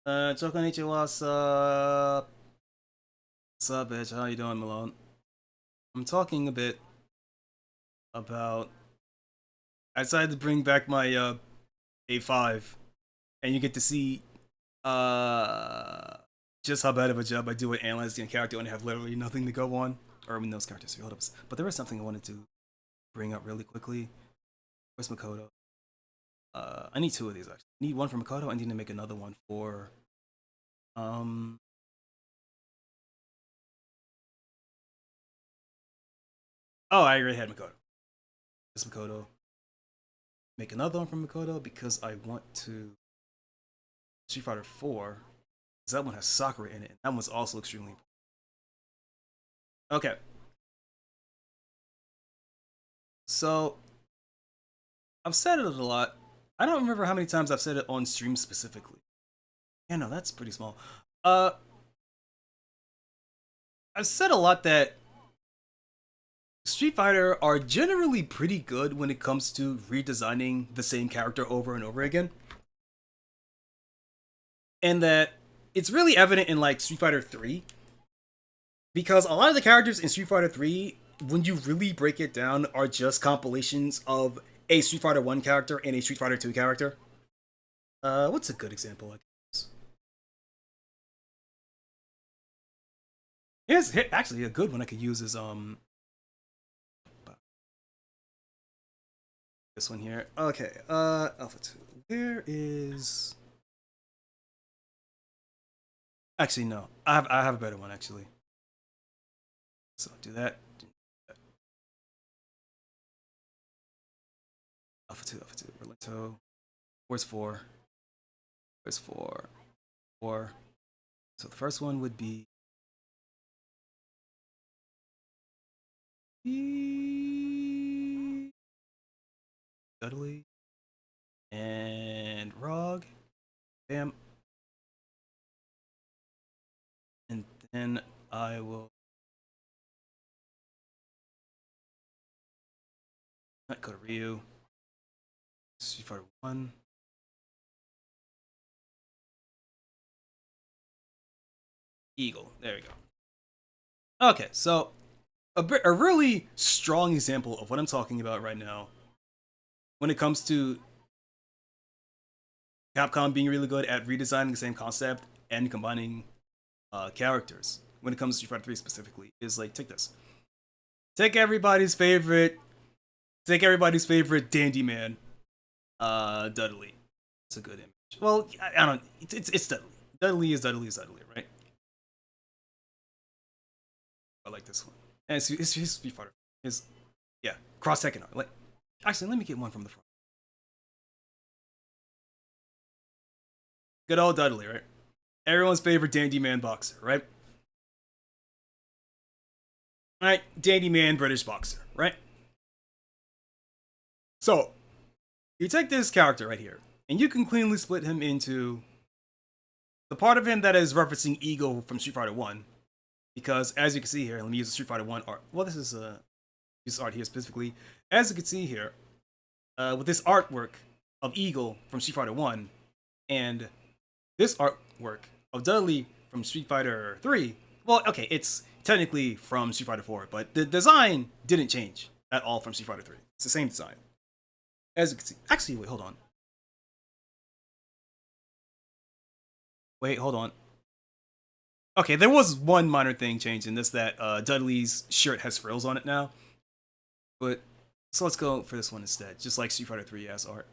Choconnichi, what's up? What's up, bitch? How you doing, Malone? I'm talking a bit about. I decided to bring back my A5, and you get to see just how bad of a job I do at analyzing a character when I have literally nothing to go on, or when those characters are hold-ups. But there was something I wanted to bring up really quickly. Where's Makoto? I need two of these actually. I need one for Makoto. I need to make another one for oh, I already had Makoto. This Makoto. Make another one for Makoto because I want to Street Fighter 4. Because that one has Sakura in it. And that one's also extremely important. Okay. So I've said it a lot. I don't remember how many times I've said it on stream specifically. Yeah, no, that's pretty small. I've said a lot that Street Fighter are generally pretty good when it comes to redesigning the same character over and over again. And that it's really evident in like Street Fighter 3. Because a lot of the characters in Street Fighter 3, when you really break it down, are just compilations of a Street Fighter 1 character and a Street Fighter 2 character. What's a good example like this? Here's actually a good one I could use is this one here. Okay, Alpha 2. Where is actually no. I have a better one actually. So do that. Alpha 2, Rolento. Where's 4? Where's 4? 4. So the first one would be Dudley and Rog. Bam. And then I will not go to Ryu. Street Fighter 1. Eagle. There we go. Okay, so a really strong example of what I'm talking about right now when it comes to Capcom being really good at redesigning the same concept and combining characters when it comes to Street Fighter 3 specifically is like, take this. Take everybody's favorite Dandy Man. Dudley. It's a good image. Well, I don't. It's Dudley. Dudley is Dudley, right? I like this one. And it's Street Fighter. His yeah, cross Tekken art. Like, actually, let me get one from the front. Good old Dudley, right? Everyone's favorite dandy man boxer, right? Right, dandy man British boxer, right? So, you take this character right here, and you can cleanly split him into the part of him that is referencing Eagle from Street Fighter 1. Because, as you can see here, let me use the Street Fighter 1 art. Well, this is this art here specifically. As you can see here, with this artwork of Eagle from Street Fighter 1, and this artwork of Dudley from Street Fighter 3, well, okay, it's technically from Street Fighter 4, but the design didn't change at all from Street Fighter 3. It's the same design. As you can see, actually, wait, hold on. Wait, hold on. Okay, there was one minor thing changing this, that Dudley's shirt has frills on it now. But, so let's go for this one instead, just like Street Fighter 3 as art.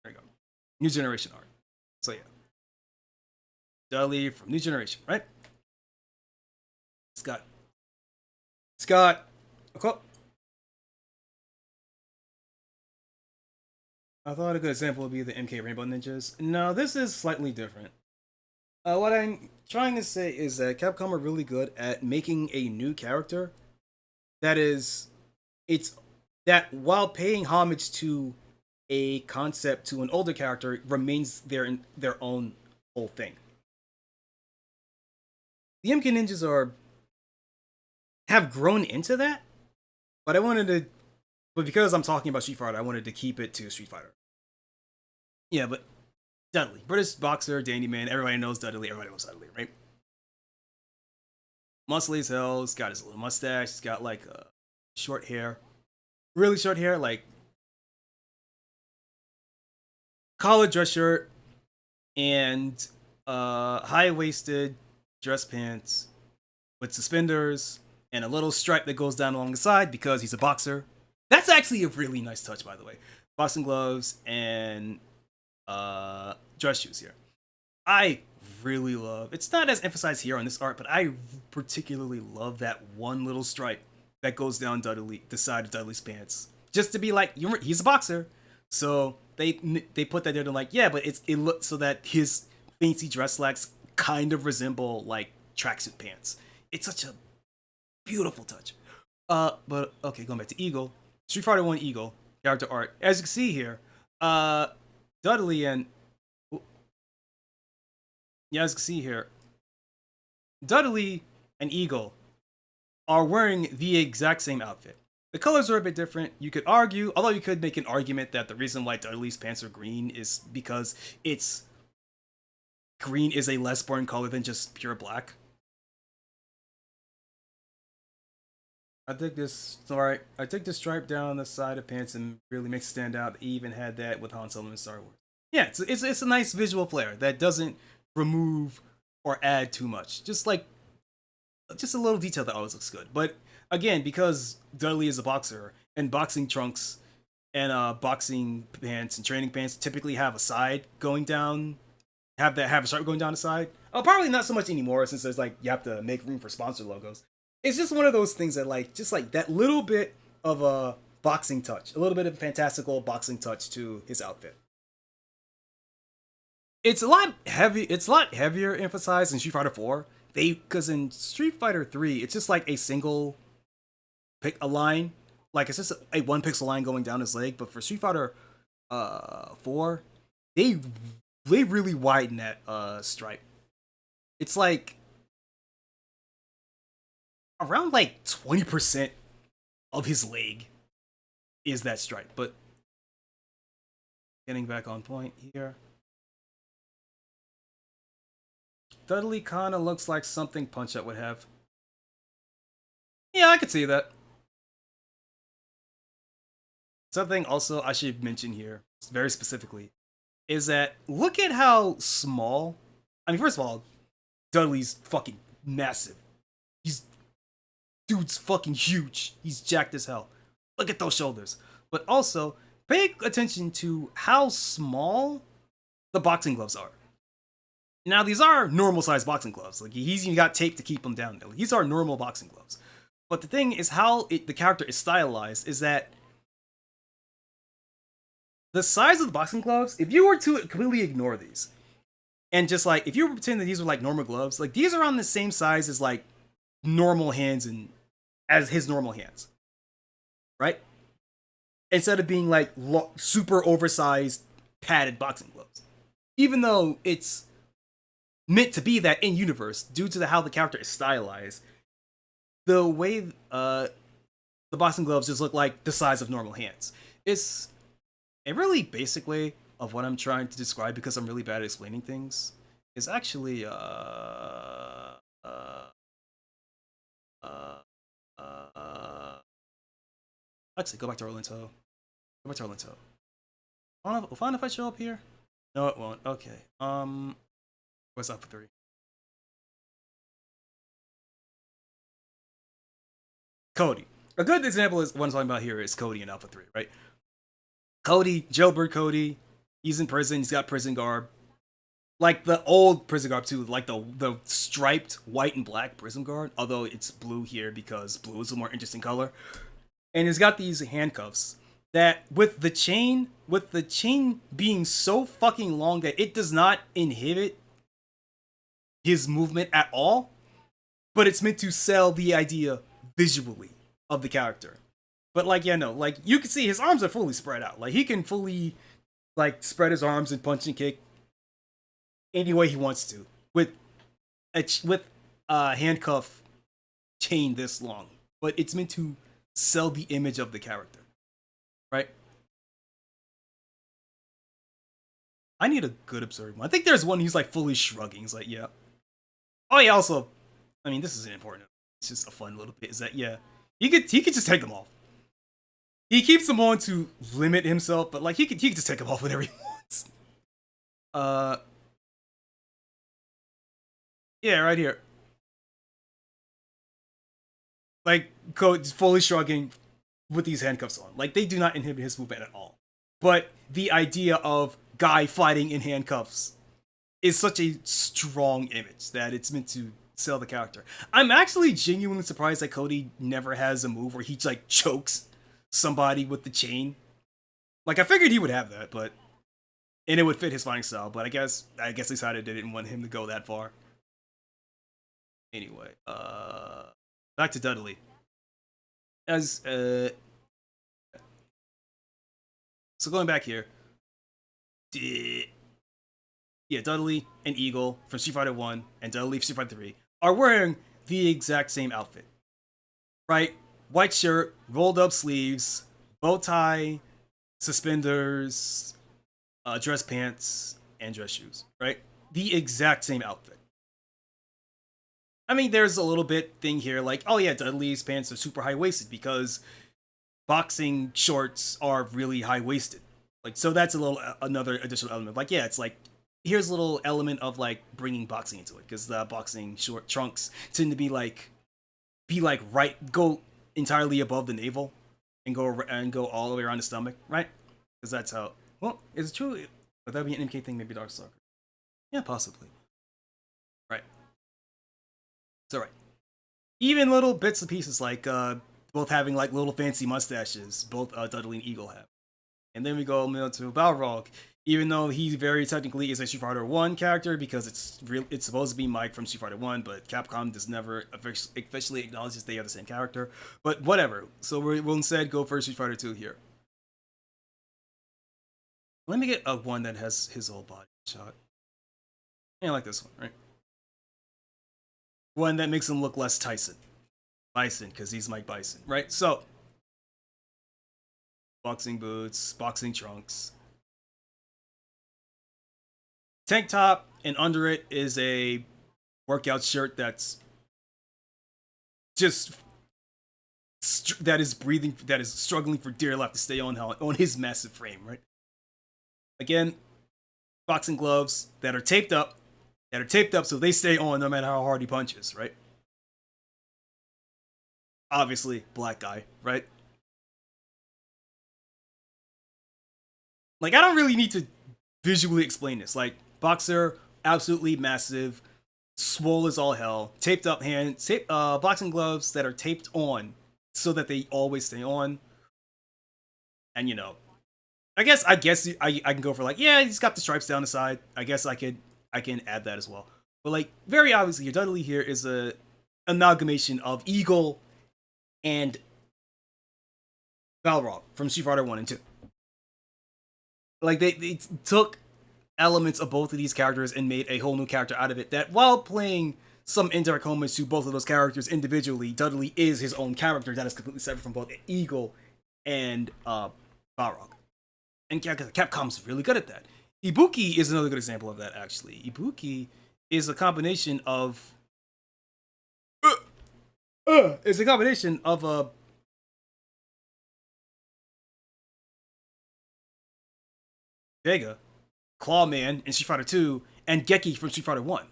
There you go. New Generation art. So yeah. Dudley from New Generation, right? Scott. Okay. I thought a good example would be the MK Rainbow Ninjas. No, this is slightly different. What I'm trying to say is that Capcom are really good at making a new character that while paying homage to a concept to an older character, remains their own whole thing. The MK Ninjas have grown into that, but because I'm talking about Street Fighter, I wanted to keep it to Street Fighter. Yeah, but Dudley, British boxer, dandy man, everybody knows Dudley, right? Muscly as hell, he's got his little mustache, he's got like short hair, really short hair, like collared dress shirt and high-waisted dress pants with suspenders and a little stripe that goes down along the side because he's a boxer. That's actually a really nice touch, by the way. Boxing gloves and dress shoes here. I really love, it's not as emphasized here on this art, but I particularly love that one little stripe that goes down the side of Dudley's pants, just to be like, he's a boxer. So they put that there to like, yeah, but it looks so that his fancy dress slacks kind of resemble like tracksuit pants. It's such a beautiful touch. But okay, going back to Eagle, Street Fighter 1 Eagle character art. As you can see here, Dudley and as you can see here, Dudley and Eagle are wearing the exact same outfit. The colors are a bit different. You could argue, although you could make an argument that the reason why Dudley's pants are green is because green is a less boring color than just pure black. I think this stripe down the side of pants and really makes it stand out. He even had that with Han Solo in Star Wars. Yeah, it's a nice visual flair that doesn't remove or add too much. Just a little detail that always looks good. But again, because Dudley is a boxer and boxing trunks and boxing pants and training pants typically have a side going down, have a stripe going down the side. Oh, probably not so much anymore since there's like you have to make room for sponsor logos. It's just one of those things that just that little bit of a boxing touch, a little bit of a fantastical boxing touch to his outfit. It's a lot heavier emphasized in Street Fighter 4. Because in Street Fighter 3, it's just like a single line, like it's just a one pixel line going down his leg. But for Street Fighter 4, they really widen that stripe. It's like around like 20% of his leg is that stripe. But getting back on point here, Dudley kinda looks like something Punch-Out would have. Yeah, I could see that. Something also I should mention here, very specifically, is that look at how small. I mean, first of all, Dudley's fucking massive. Dude's fucking huge. He's jacked as hell. Look at those shoulders. But also, pay attention to how small the boxing gloves are. Now, these are normal sized boxing gloves. Like, he's even got tape to keep them down. These are normal boxing gloves. But the thing is, how the character is stylized is that the size of the boxing gloves, if you were to completely ignore these, and just like, if you were to pretend that these were like normal gloves, like, these are on the same size as like normal hands and as his normal hands, right? Instead of being like super oversized padded boxing gloves. Even though it's meant to be that in universe, due to how the character is stylized, the way the boxing gloves just look like the size of normal hands. It's a really basic way of what I'm trying to describe, because I'm really bad at explaining things. Is actually actually go back to Orlando. Go back to Orlando. Will Final Fight show up here? No, it won't. Okay. What's up for 3? Cody. A good example is what I'm talking about here is Cody in Alpha 3, right? Cody, jailbird Cody, he's in prison, he's got prison garb. Like the old prison garb too, like the striped white and black prison guard, although it's blue here because blue is a more interesting color. And he's got these handcuffs that with the chain being so fucking long that it does not inhibit his movement at all, but it's meant to sell the idea visually of the character. But like, yeah, no, like you can see his arms are fully spread out. Like he can fully like spread his arms and punch and kick any way he wants to with a handcuff chain this long. But it's meant to sell the image of the character, right? I need a good observing one. I think there's one he's like fully shrugging. He's like, yeah. Oh yeah. Also, I mean, this isn't important. It's just a fun little bit. Is that yeah? He could just take them off. He keeps them on to limit himself, but like he could just take them off whenever he wants. Yeah, right here. Like Code fully shrugging with these handcuffs on. Like they do not inhibit his movement at all. But the idea of guy fighting in handcuffs is such a strong image that it's meant to sell the character. I'm actually genuinely surprised that Cody never has a move where he like chokes somebody with the chain. Like I figured he would have that, but and it would fit his fighting style. But I guess they decided they didn't want him to go that far. Anyway, back to Dudley. As so going back here, yeah, Dudley and Eagle from Street Fighter 1 and Dudley from Street Fighter 3 are wearing the exact same outfit, right? White shirt, rolled up sleeves, bow tie, suspenders, dress pants, and dress shoes, right? The exact same outfit. I mean, there's a little bit thing here like, oh yeah, Dudley's pants are super high-waisted because boxing shorts are really high-waisted. Like, so that's another additional element. Like, yeah, it's like, here's a little element of like bringing boxing into it because the boxing short trunks tend to be go entirely above the navel and go all the way around the stomach, right? Because that's how. Well, is it true? Would that be an MK thing? Maybe Darkstalker. Yeah, possibly. Right. So right. Even little bits and pieces like both having like little fancy mustaches, both Dudley and Eagle have. And then we go to Balrog. Even though he very technically is a Street Fighter 1 character because it's supposed to be Mike from Street Fighter 1, but Capcom does never officially acknowledges they are the same character. But whatever. So we'll instead go for Street Fighter 2 here. Let me get a one that has his whole body shot. Yeah, I like this one, right? One that makes him look less Tyson. Bison, because he's Mike Bison, right? So, boxing boots, boxing trunks. Tank top, and under it is a workout shirt that's just that is struggling for dear life to stay on his massive frame, right? Again, boxing gloves that are taped up so they stay on no matter how hard he punches, right? Obviously, black guy, right? Like, I don't really need to visually explain this. Like, boxer, absolutely massive, swole as all hell, taped up hands, boxing gloves that are taped on so that they always stay on. And you know, I can go for like, yeah, he's got the stripes down the side. I guess I can add that as well. But like, very obviously, your Dudley here is a amalgamation of Eagle and Balrog from Street Fighter 1 and 2. Like, they took elements of both of these characters and made a whole new character out of it that, while playing some indirect homage to both of those characters individually, Dudley is his own character that is completely separate from both Eagle and Balrog. And Capcom's really good at that. Ibuki is another good example of that, actually. Ibuki is a combination of it's a combination of a Vega, Clawman in Street Fighter 2, and Geki from Street Fighter 1.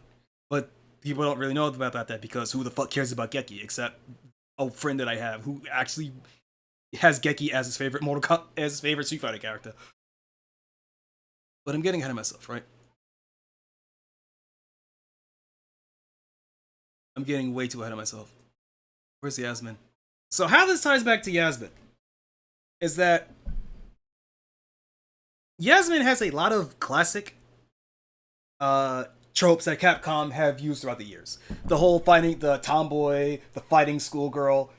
But people don't really know about that because who the fuck cares about Geki except a friend that I have who actually has Geki as his favorite as his favorite Street Fighter character. But I'm getting ahead of myself, right? I'm getting way too ahead of myself. Where's Yasmin? So how this ties back to Yasmin is that Yasmin has a lot of classic tropes that Capcom have used throughout the years. The whole fighting the tomboy, the fighting schoolgirl,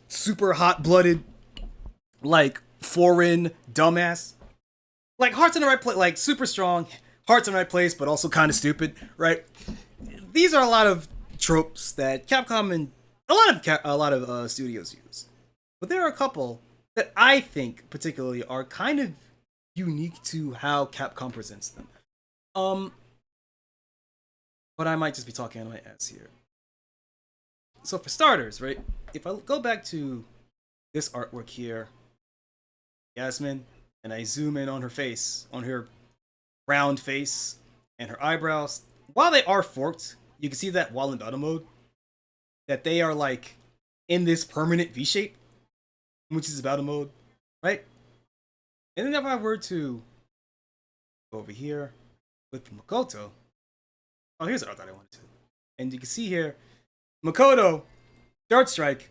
super hot-blooded, like foreign dumbass. Like hearts in the right place, like super strong, hearts in the right place, but also kind of stupid, right? These are a lot of tropes that Capcom and a lot of studios use. But there are a couple that I think particularly are kind of unique to how Capcom presents them. But I might just be talking on my ass here. So for starters, right? If I go back to this artwork here, Yasmin, and I zoom in on her face, on her round face and her eyebrows, while they are forked, you can see that while in battle mode, that they are like in this permanent V shape, which is battle mode, right? And then if I were to go over here with Makoto, oh, here's the art that I wanted to. And you can see here, Makoto, Third Strike,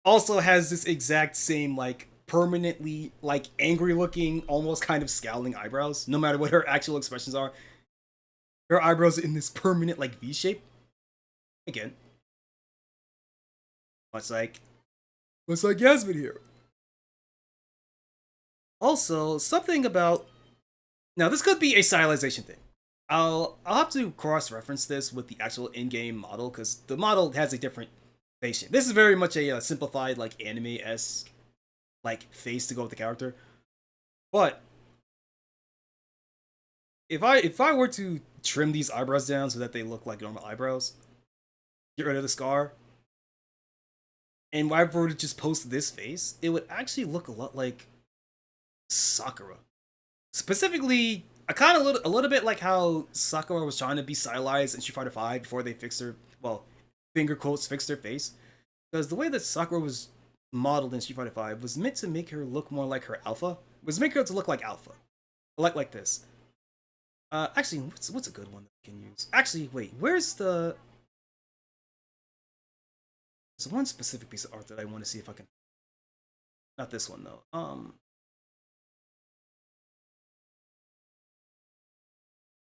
also has this exact same, like, permanently, like, angry looking, almost kind of scowling eyebrows, no matter what her actual expressions are. Her eyebrows are in this permanent, like, V shape. Again. Much like Yasmin here. Also, something about... Now, this could be a stylization thing. I'll have to cross-reference this with the actual in-game model, because the model has a different face shape. This is very much a simplified, like, anime-esque, like, face to go with the character. But if I were to trim these eyebrows down so that they look like normal eyebrows, get rid of the scar, and if I were to just post this face, it would actually look a lot like Sakura. Specifically, a little bit like how Sakura was trying to be stylized in Street Fighter 5 before they fixed her, well, finger quotes, fixed her face. Because the way that Sakura was modeled in Street Fighter 5 was meant to make her look more like her Alpha. It was make her to look like Alpha. Like this. Actually, what's a good one that I can use? Actually, wait, where's the... There's one specific piece of art that I want to see if I can... Not this one, though.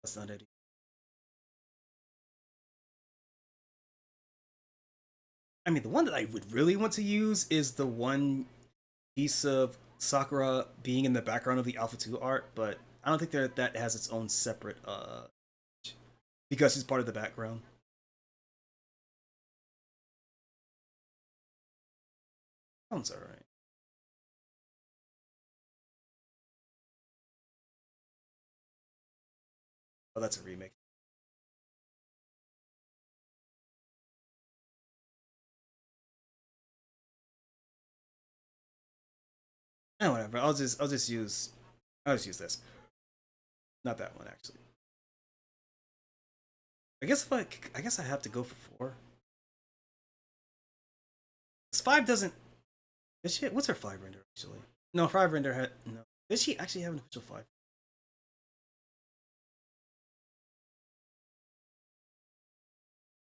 That's not it. I mean, the one that I would really want to use is the one piece of Sakura being in the background of the Alpha 2 art, but I don't think that has its own separate, because it's part of the background. Sounds alright. Oh, that's a remake. Whatever. I'll just use this. Not that one, actually. I guess I have to go for 4. This 5 doesn't... Shit, what's her 5 render, actually? No, 5 render had... No. Does she actually have an official 5?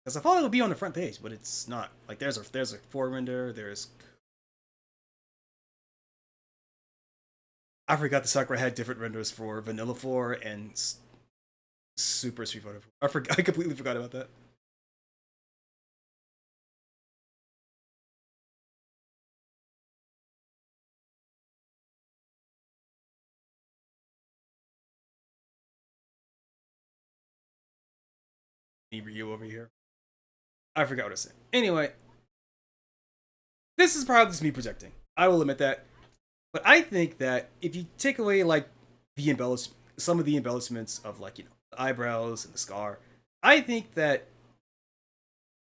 Because I thought it would be on the front page, but it's not. Like there's a forerender, there's I forgot the Sakura had different renders for Vanilla 4 and Super Street Fighter 4. I completely forgot about that. Ryu over here. I forgot what I said. Anyway, this is probably just me projecting. I will admit that. But I think that if you take away like some of the embellishments of like, the eyebrows and the scar, I think that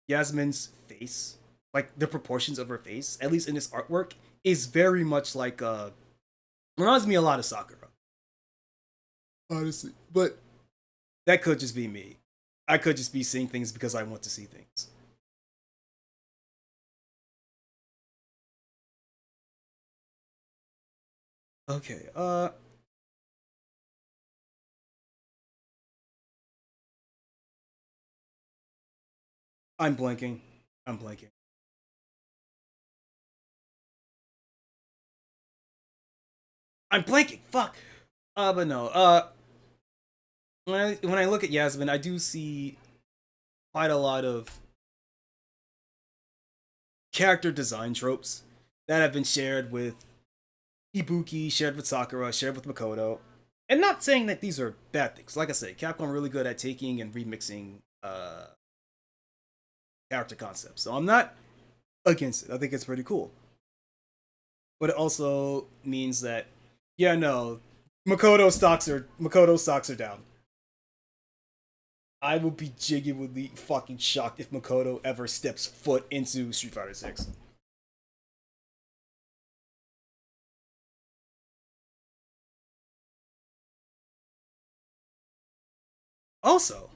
Yasmin's face, like the proportions of her face, at least in this artwork, is very much like reminds me a lot of Sakura. Honestly. But that could just be me. I could just be seeing things because I want to see things. Okay, I'm blanking. I'm blanking. I'm blanking. Fuck. But no. When I look at Yasmin, I do see quite a lot of character design tropes that have been shared with Ibuki, shared with Sakura, shared with Makoto. And not saying that these are bad things. Like I say, Capcom are really good at taking and remixing character concepts. So I'm not against it. I think it's pretty cool. But it also means that, yeah, no, Makoto stocks are down. I will be genuinely fucking shocked if Makoto ever steps foot into Street Fighter 6. Also,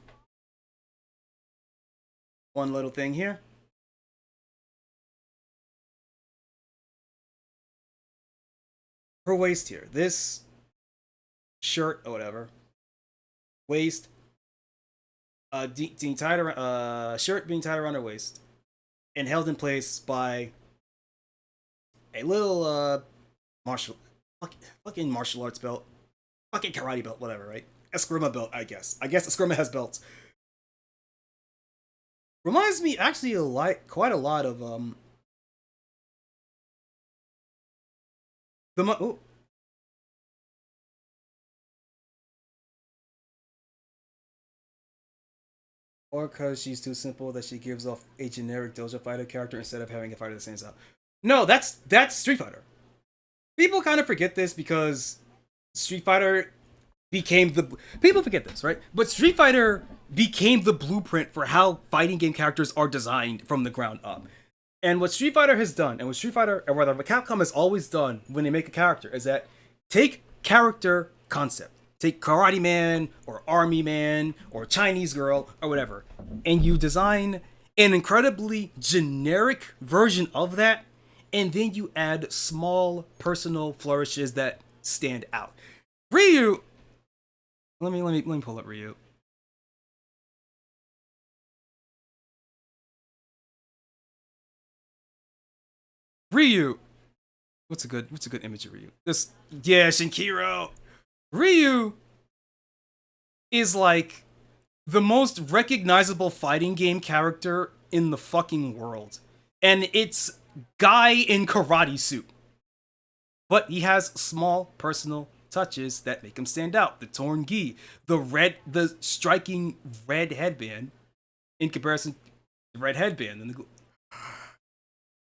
one little thing here. Her waist here. This shirt or whatever. Waist. Being tied around, shirt being tied around her waist. And held in place by a little fucking martial arts belt. Fucking karate belt, whatever, right? Eskrima belt, I guess. I guess Eskrima has belts. Reminds me actually quite a lot of oh. Or because she's too simple that she gives off a generic Dojo Fighter character instead of having a fighter that stands out. No, that's Street Fighter. People kind of forget this because Street Fighter became the people forget this, right? But Street Fighter became the blueprint for how fighting game characters are designed from the ground up. And what Street Fighter has done, and what Street Fighter, or rather, what Capcom has always done when they make a character, is that take character concept, take Karate Man, or Army Man, or Chinese Girl, or whatever, and you design an incredibly generic version of that, and then you add small personal flourishes that stand out. Ryu, let me pull up Ryu. Ryu, what's a good image of Ryu? This, yeah, Shinkiro. Ryu is like the most recognizable fighting game character in the fucking world, and it's guy in karate suit, but he has small personal touches that make him stand out. The torn gi, the striking red headband in comparison to the red headband and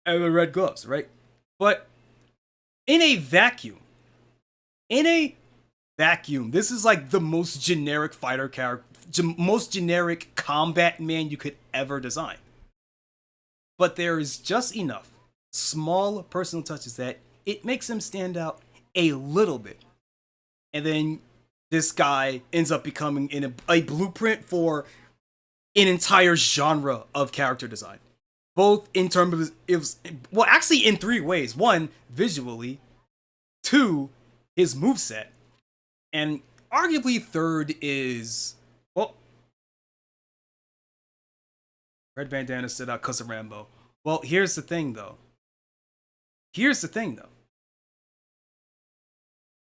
the red gloves, right? But in a vacuum, this is like the most generic fighter character, most generic combat man you could ever design. But there is just enough small personal touches that it makes him stand out a little bit. And then this guy ends up becoming a blueprint for an entire genre of character design. Both in terms of, actually in three ways. One, visually. Two, his moveset. And arguably third is, well, Red Bandana stood out because of Rambo. Well, here's the thing though.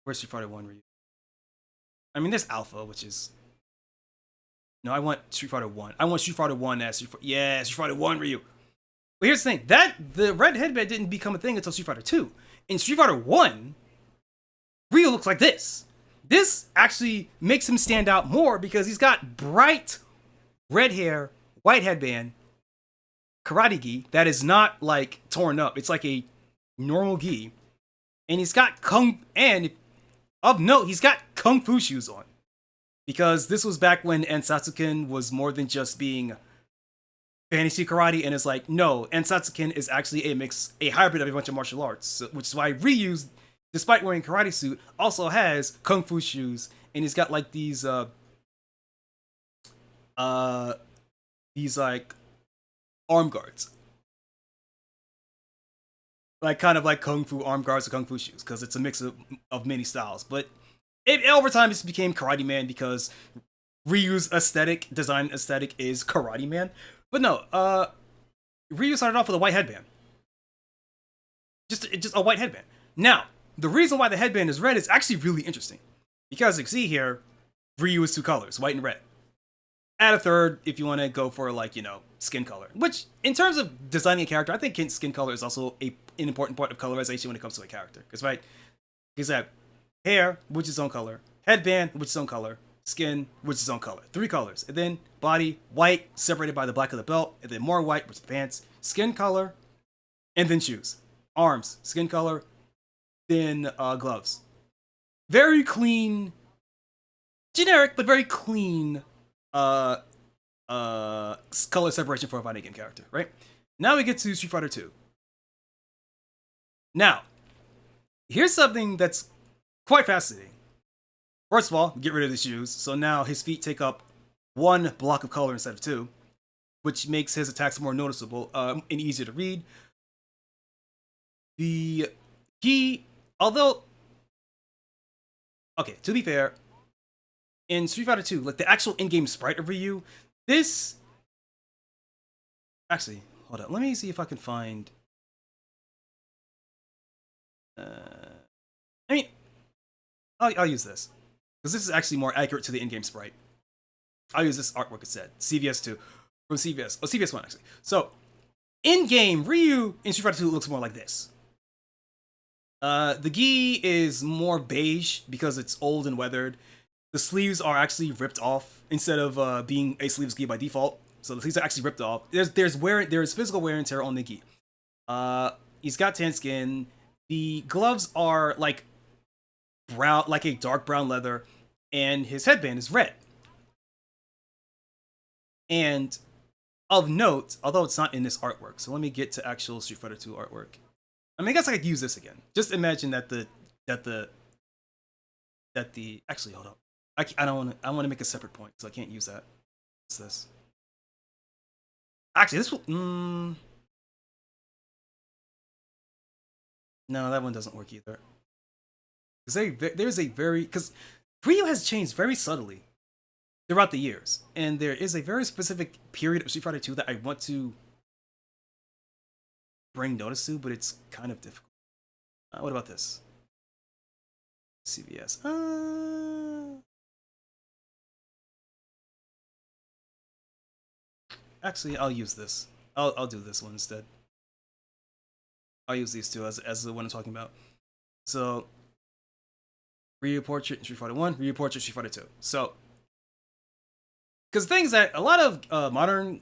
Where's Street Fighter 1 Ryu? I mean, there's Alpha, which is... No, I want Street Fighter 1. I want Street Fighter 1 as Street Fighter 1 Ryu. But here's the thing. The red headband didn't become a thing until Street Fighter 2. In Street Fighter 1, Ryu looks like this. This actually makes him stand out more because he's got bright red hair, white headband, karate gi that is not like torn up. It's like a normal gi. And he's got of note, he's got kung fu shoes on. Because this was back when Ansatsuken was more than just being fantasy karate, and it's like, no, Ansatsuken is actually a hybrid of a bunch of martial arts, which is why Ryu, despite wearing karate suit, also has kung fu shoes, and he's got like these like arm guards, like kind of like kung fu arm guards or kung fu shoes, because it's a mix of many styles. But over time, it just became Karate Man because Ryu's design aesthetic is Karate Man. But no, Ryu started off with a white headband. Just a white headband. Now, the reason why the headband is red is actually really interesting. Because you can see here, Ryu is two colors, white and red. Add a third if you want to go for, like, you know, skin color. Which, in terms of designing a character, I think skin color is also an important part of colorization when it comes to a character. Because, right, he's got hair, which is its own color. Headband, which is its own color. Skin, which is its own color. 3 colors. And then body, white, separated by the black of the belt. And then more white, which is the pants. Skin color, and then shoes. Arms, skin color, then gloves. Very clean, generic, but very clean color separation for a fighting game character, right? Now we get to Street Fighter 2. Now, here's something that's quite fascinating. First of all, get rid of the shoes, so now his feet take up 1 block of color instead of 2, which makes his attacks more noticeable and easier to read. The key, although, okay, to be fair, in Street Fighter 2, like the actual in-game sprite of Ryu, this, actually, hold on, let me see if I can find, I mean, I'll use this, because this is actually more accurate to the in-game sprite. I'll use this artwork instead, CVS2, from CVS1 actually. So, in-game, Ryu in Street Fighter 2 looks more like this. The gi is more beige because it's old and weathered. The sleeves are actually ripped off instead of being a sleeveless gi by default. So the sleeves are actually ripped off. There's physical wear and tear on the gi. He's got tan skin. The gloves are like brown, like a dark brown leather, and his headband is red. And of note, although it's not in this artwork, so let me get to actual Street Fighter 2 artwork. I mean, I guess I could use this again. Just imagine that the actually, hold up. I want to make a separate point, so I can't use that. What's this? Actually, this will, no, that one doesn't work either. Because Ryu has changed very subtly throughout the years, and there is a very specific period of Street Fighter 2 that I want to bring notice to, but it's kind of difficult. What about this? CVS. Actually, I'll use this. I'll do this one instead. I'll use these two as the one I'm talking about. So, Ryu Portrait in Street Fighter 1, Ryu Portrait Street Fighter 2. So, because the thing is that a lot of modern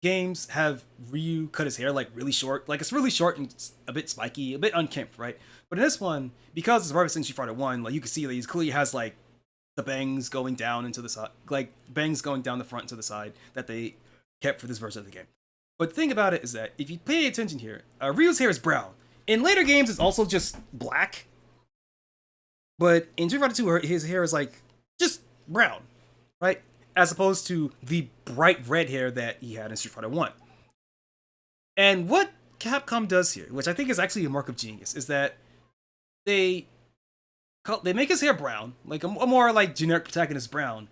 games have Ryu cut his hair like really short. Like it's really short and a bit spiky, a bit unkempt, right? But in this one, because it's referencing Street Fighter 1, like you can see that he clearly has like the bangs going down into the side, like bangs going down the front to the side that they kept for this version of the game. But the thing about it is that if you pay attention here, Ryu's hair is brown. In later games, it's also just black. But in Street Fighter 2, his hair is like just brown, right? As opposed to the bright red hair that he had in Street Fighter 1. And what Capcom does here, which I think is actually a mark of genius, is that they they make his hair brown, like a more like generic protagonist brown,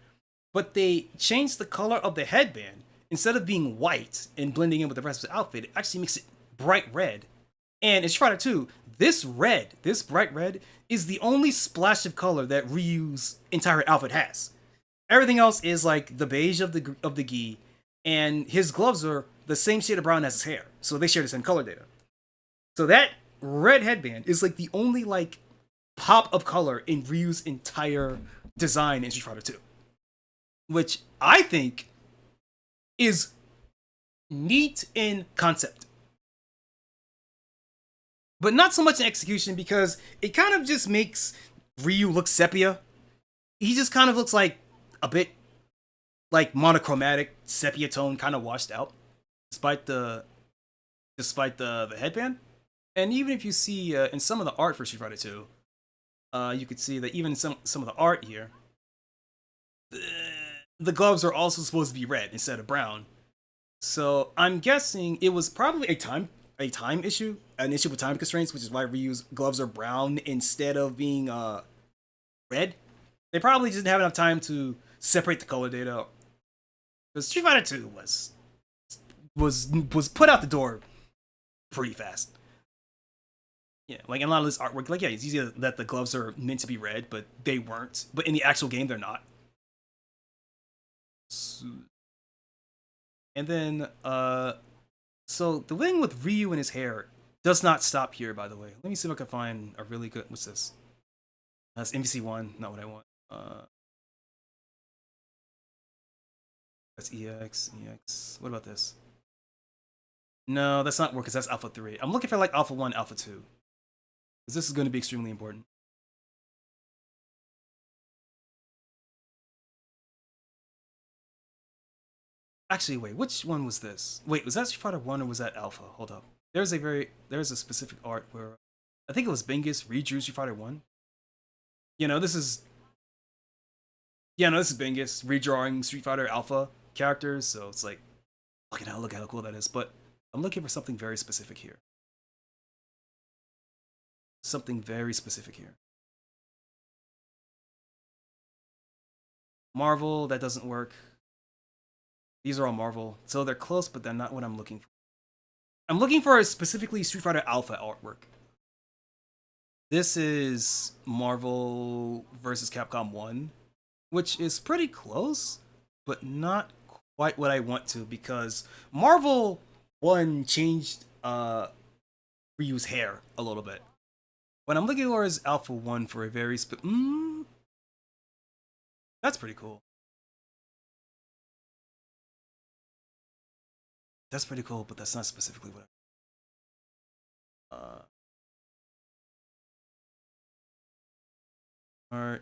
but they change the color of the headband. Instead of being white and blending in with the rest of the outfit, it actually makes it bright red. And in Street Fighter 2, this red, this bright red, is the only splash of color that Ryu's entire outfit has. Everything else is like the beige of the gi, and his gloves are the same shade of brown as his hair, so they share the same color data. So that red headband is like the only like pop of color in Ryu's entire design in Street Fighter 2, which I think is neat in concept, but not so much in execution, because it kind of just makes Ryu look sepia. He just kind of looks like a bit like monochromatic sepia tone, kind of washed out, despite the headband. And even if you see in some of the art for Street Fighter 2, you could see that even some of the art here, the gloves are also supposed to be red instead of brown. So I'm guessing it was probably a time issue, an issue with time constraints, which is why Ryu's gloves are brown instead of being red. They probably just didn't have enough time to separate the color data. Because Street Fighter 2 was put out the door pretty fast. Yeah, like in a lot of this artwork, like yeah, it's easy that the gloves are meant to be red, but they weren't. But in the actual game, they're not. And then, so the thing with Ryu and his hair does not stop here, by the way. Let me see if I can find a really good, what's this? That's MVC1, not what I want. That's EX. What about this? No, that's not work, because that's Alpha 3. I'm looking for like Alpha 1, Alpha 2. Because this is going to be extremely important. Actually, wait, which one was this? Wait, was that Street Fighter 1 or was that Alpha? Hold up. There's a specific art where I think it was Bingus redrew Street Fighter 1. This is Bingus redrawing Street Fighter Alpha characters, so it's like, look at how cool that is. But I'm looking for something very specific here. Something very specific here. Marvel, that doesn't work. These are all Marvel, so they're close, but they're not what I'm looking for. I'm looking for a specifically Street Fighter Alpha artwork. This is Marvel vs. Capcom 1, which is pretty close, but not quite what I want to, because Marvel 1 changed Ryu's hair a little bit. What I'm looking for is Alpha 1 for a very that's pretty cool. That's pretty cool, but that's not specifically what Alright.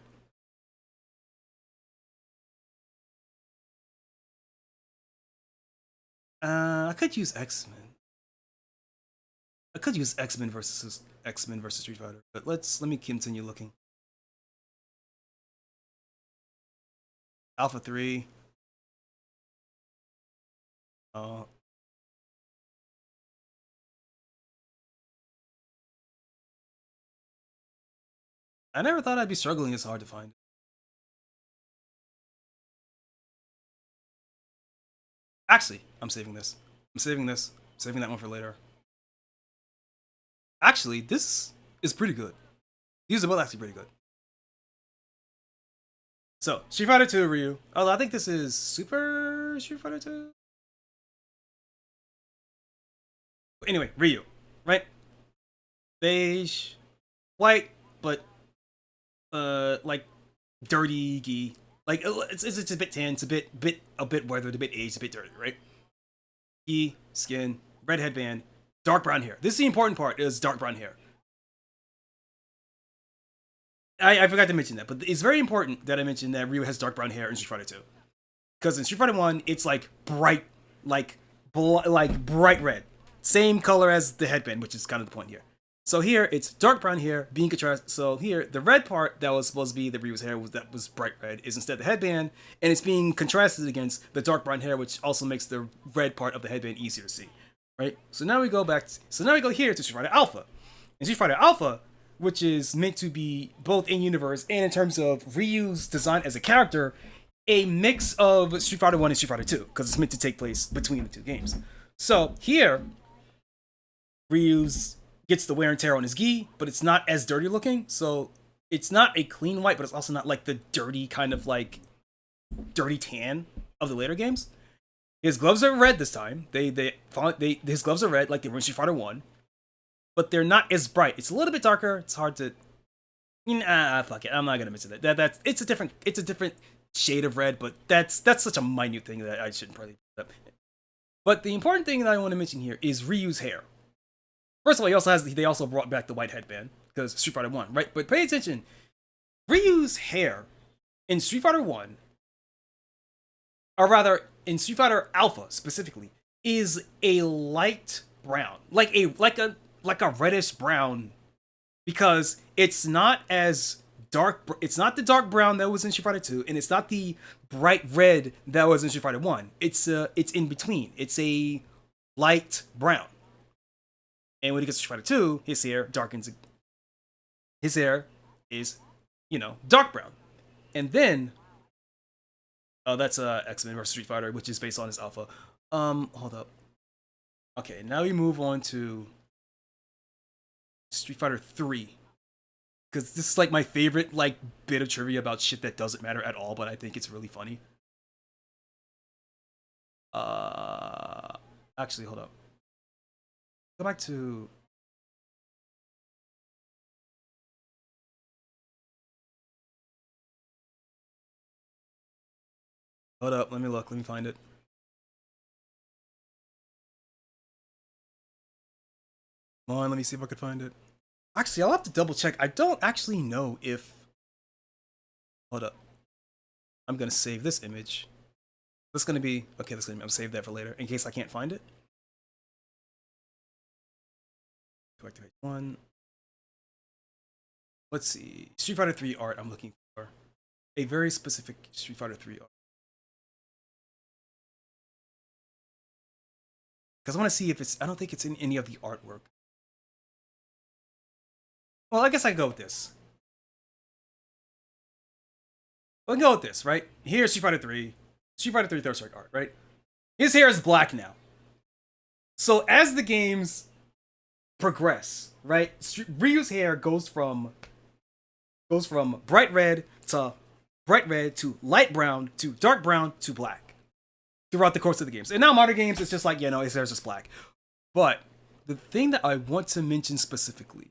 I could use X-Men. I could use X-Men versus Street Fighter, but let me continue looking. Alpha 3. I never thought I'd be struggling this hard to find. Actually, I'm saving this. Saving that one for later. Actually, this is pretty good. These are both actually pretty good. So, Street Fighter 2 Ryu. Although I think this is Super Street Fighter 2. Anyway, Ryu, right? Beige, white, but like dirty gi. Like it's a bit tan, it's a bit weathered, a bit aged, a bit dirty, right? Gi, skin, red headband, dark brown hair. This is the important part, is dark brown hair. I forgot to mention that, but it's very important that I mention that Ryu has dark brown hair in Street Fighter 2. Because in Street Fighter 1, it's like bright, like bright red. Same color as the headband, which is kind of the point here. So here, it's dark brown hair being contrasted. So here, the red part that was supposed to be the Ryu's hair that was bright red is instead the headband, and it's being contrasted against the dark brown hair, which also makes the red part of the headband easier to see, right? So now we go here to Street Fighter Alpha. In Street Fighter Alpha, which is meant to be both in universe and in terms of Ryu's design as a character, a mix of Street Fighter 1 and Street Fighter 2, because it's meant to take place between the two games. So here, Ryu's gets the wear and tear on his gi, but it's not as dirty looking. So it's not a clean white, but it's also not like the dirty kind of like dirty tan of the later games. His gloves are red this time. His gloves are red like they were in Street Fighter 1, but they're not as bright. It's a little bit darker. It's hard to fuck it. I'm not gonna mention that. It's a different shade of red, but that's such a minute thing that I shouldn't probably do that. But the important thing that I want to mention here is Ryu's hair. First of all, they also brought back the white headband because Street Fighter 1, right? But pay attention. Ryu's hair in Street Fighter 1, or rather in Street Fighter Alpha specifically, is a light brown, like a reddish brown, because it's not as dark. It's not the dark brown that was in Street Fighter 2, and it's not the bright red that was in Street Fighter 1. It's in between. It's a light brown. And when he gets to Street Fighter 2, his hair darkens. His hair is, dark brown. And then, that's X-Men vs Street Fighter, which is based on his alpha. Hold up. Okay, now we move on to Street Fighter 3. Because this is like my favorite bit of trivia about shit that doesn't matter at all, but I think it's really funny. Actually, hold up. Go back to... Hold up, let me look, let me find it. Come on, let me see if I could find it. Actually, I'll have to double check. I don't actually know if... Hold up. I'm gonna save this image. That's gonna be... Okay, I'm save that for later, in case I can't find it. To activate one. Let's see. Street Fighter 3 art I'm looking for. A very specific Street Fighter 3 art. Because I want to see if it's... I don't think it's in any of the artwork. Well, I guess I can go with this. We can go with this, right? Here's Street Fighter 3. Street Fighter 3 Third Strike art, right? His hair is black now. So as the games progress, right? Ryu's hair goes from bright red to light brown to dark brown to black throughout the course of the games. And now modern games, it's just like, his hair's just black. But the thing that I want to mention specifically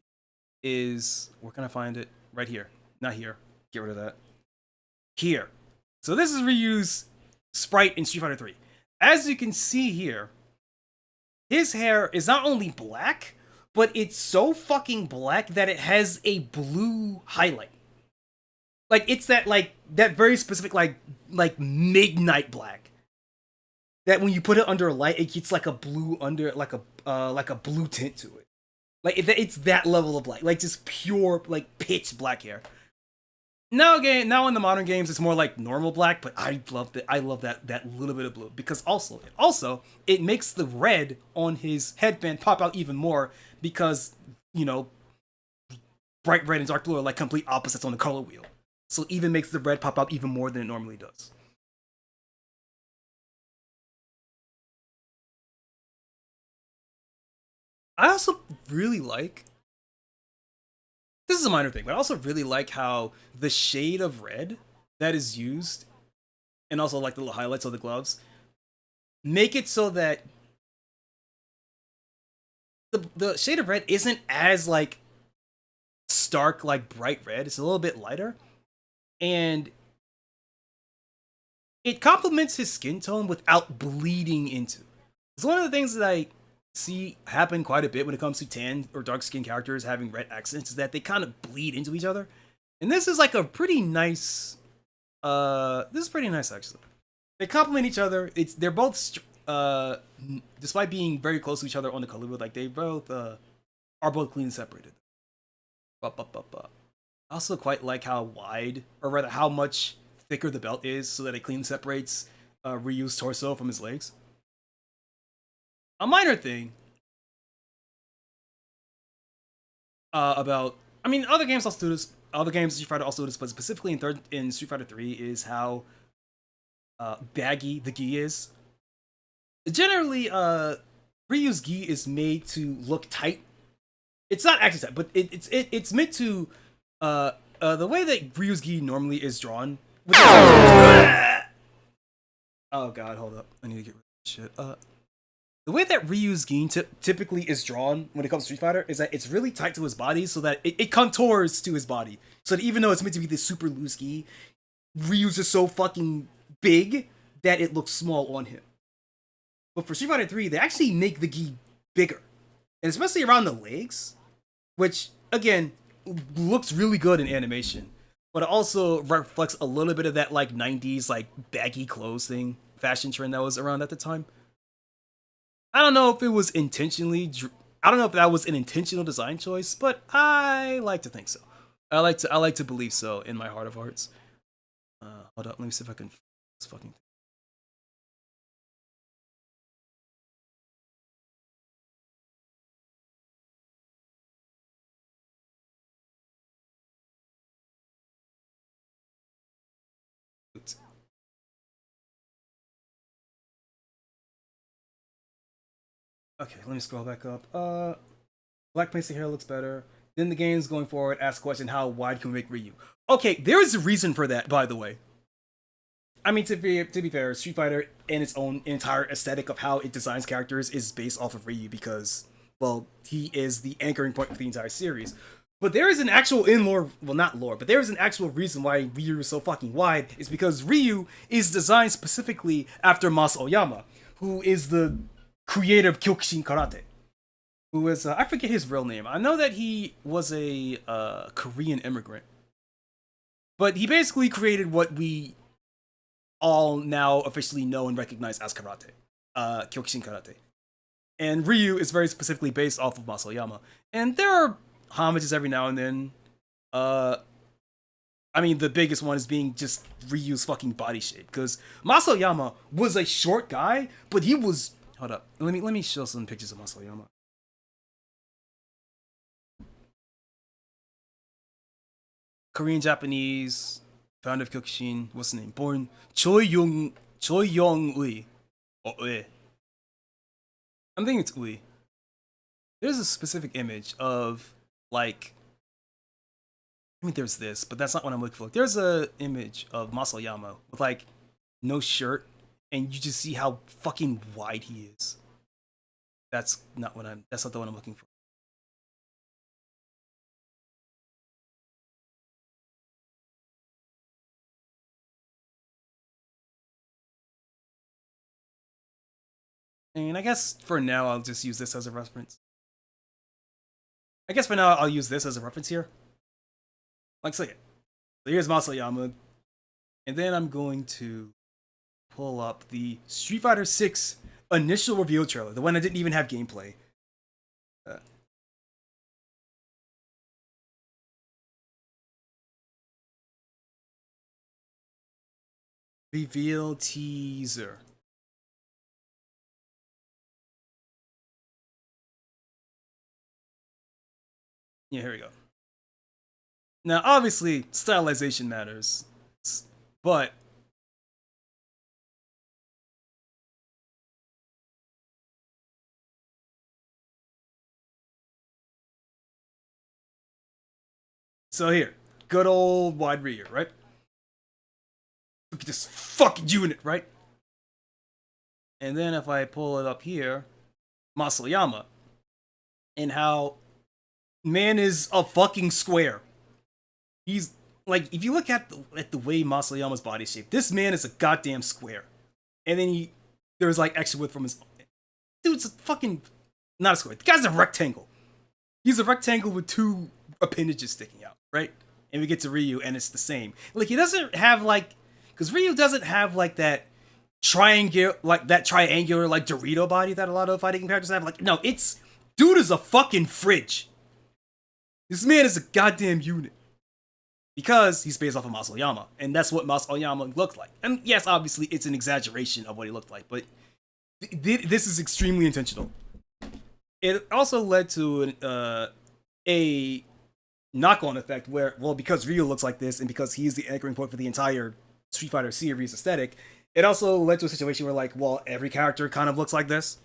is, where can I find it? Right here. Not here. Get rid of that. Here. So this is Ryu's sprite in Street Fighter 3. As you can see here, his hair is not only black, but it's so fucking black that it has a blue highlight. It's that very specific midnight black. That when you put it under a light, it gets like a blue like a blue tint to it. It's that level of black, just pure pitch black hair. Now in the modern games, it's more like normal black, but I love that little bit of blue, because also it makes the red on his headband pop out even more, because bright red and dark blue are complete opposites on the color wheel, so it even makes the red pop out even more than it normally does. I also really this is a minor thing, but I also really like how the shade of red that is used, and also the little highlights of the gloves, make it so that the shade of red isn't as stark bright red. It's a little bit lighter, and it complements his skin tone without bleeding into. It's one of the things that I see happen quite a bit when it comes to tan or dark skinned characters having red accents, is that they kind of bleed into each other. And this is a pretty nice this is pretty nice, actually. They complement each other. They're both despite being very close to each other on the color wheel, they both are both clean and separated. I also quite like how wide, or rather how much thicker the belt is, so that it clean separates Ryu's torso from his legs. A minor thing about I mean, other games also do this. Other games Street Fighter also do this, but specifically in Street Fighter 3 is how baggy the gi is. Generally, Ryu's gi is made to look tight. It's not actually tight, but it's meant to the way that Ryu's gi normally is drawn. Oh god, hold up. I need to get rid of shit. The way that Ryu's gi typically is drawn when it comes to Street Fighter is that it's really tight to his body so that it contours to his body. So that even though it's meant to be this super loose gi, Ryu's just so fucking big that it looks small on him. But for Street Fighter 3, they actually make the gi bigger. And especially around the legs, which, again, looks really good in animation. But it also reflects a little bit of that, like, 90s, like, baggy clothes thing, fashion trend that was around at the time. I don't know if it was intentionally... I don't know if that was an intentional design choice, but I like to think so. I like to believe so in my heart of hearts. Hold up, let me see if I can... This fucking... Okay, let me scroll back up. Black Pacing hair looks better. Then the games going forward ask the question, how wide can we make Ryu? Okay, there is a reason for that, by the way. I mean, to be fair, Street Fighter and its own entire aesthetic of how it designs characters is based off of Ryu because, well, he is the anchoring point for the entire series. But there is an actual in-lore, well, not lore, but there is an actual reason why Ryu is so fucking wide. It's because Ryu is designed specifically after Mas Oyama, who is the creator of Kyokushin Karate. Who is, I forget his real name. I know that he was a Korean immigrant. But he basically created what we all now officially know and recognize as karate. Kyokushin Karate. And Ryu is very specifically based off of Mas Oyama. And there are homages every now and then. I mean, the biggest one is being just Ryu's fucking body shape. Because Mas Oyama was a short guy, but he was... Hold up. Let me show some pictures of Mas Oyama. Korean, Japanese, founder of Kyokushin. What's the name? Born Choi Young Ui. Or Ue. I'm thinking it's Ui. There's a specific image of, like... I mean, there's this, but that's not what I'm looking for. There's a image of Mas Oyama with, like, no shirt, and you just see how fucking wide he is. That's not the one I'm looking for. And I guess for now, I'll just use this as a reference. Here. Like, so yeah. So here's Mas Oyama. And then I'm going to pull up the Street Fighter 6 initial reveal trailer. The one that didn't even have gameplay. Reveal teaser. Yeah, here we go. Now, obviously, stylization matters, but so here, good old wide Ryu, right? Look at this fucking unit, right? And then if I pull it up here, Mas Oyama, and how man is a fucking square. He's like, if you look at the way Mas Oyama's body shape, this man is a goddamn square. And then there's like extra width from his... Dude's a fucking... Not a square. The guy's a rectangle. He's a rectangle with two appendages sticking out, right? And we get to Ryu, and it's the same. Like, he doesn't have, like... Because Ryu doesn't have, like, that triangular, like Dorito body that a lot of fighting characters have. Like, no, it's... Dude is a fucking fridge. This man is a goddamn unit. Because he's based off of Mas Oyama. And that's what Mas Oyama looked like. And yes, obviously, it's an exaggeration of what he looked like. But this is extremely intentional. It also led to a knock-on effect where, well, because Ryu looks like this and because he's the anchoring point for the entire Street Fighter series aesthetic, it also led to a situation where, like, well, every character kind of looks like this.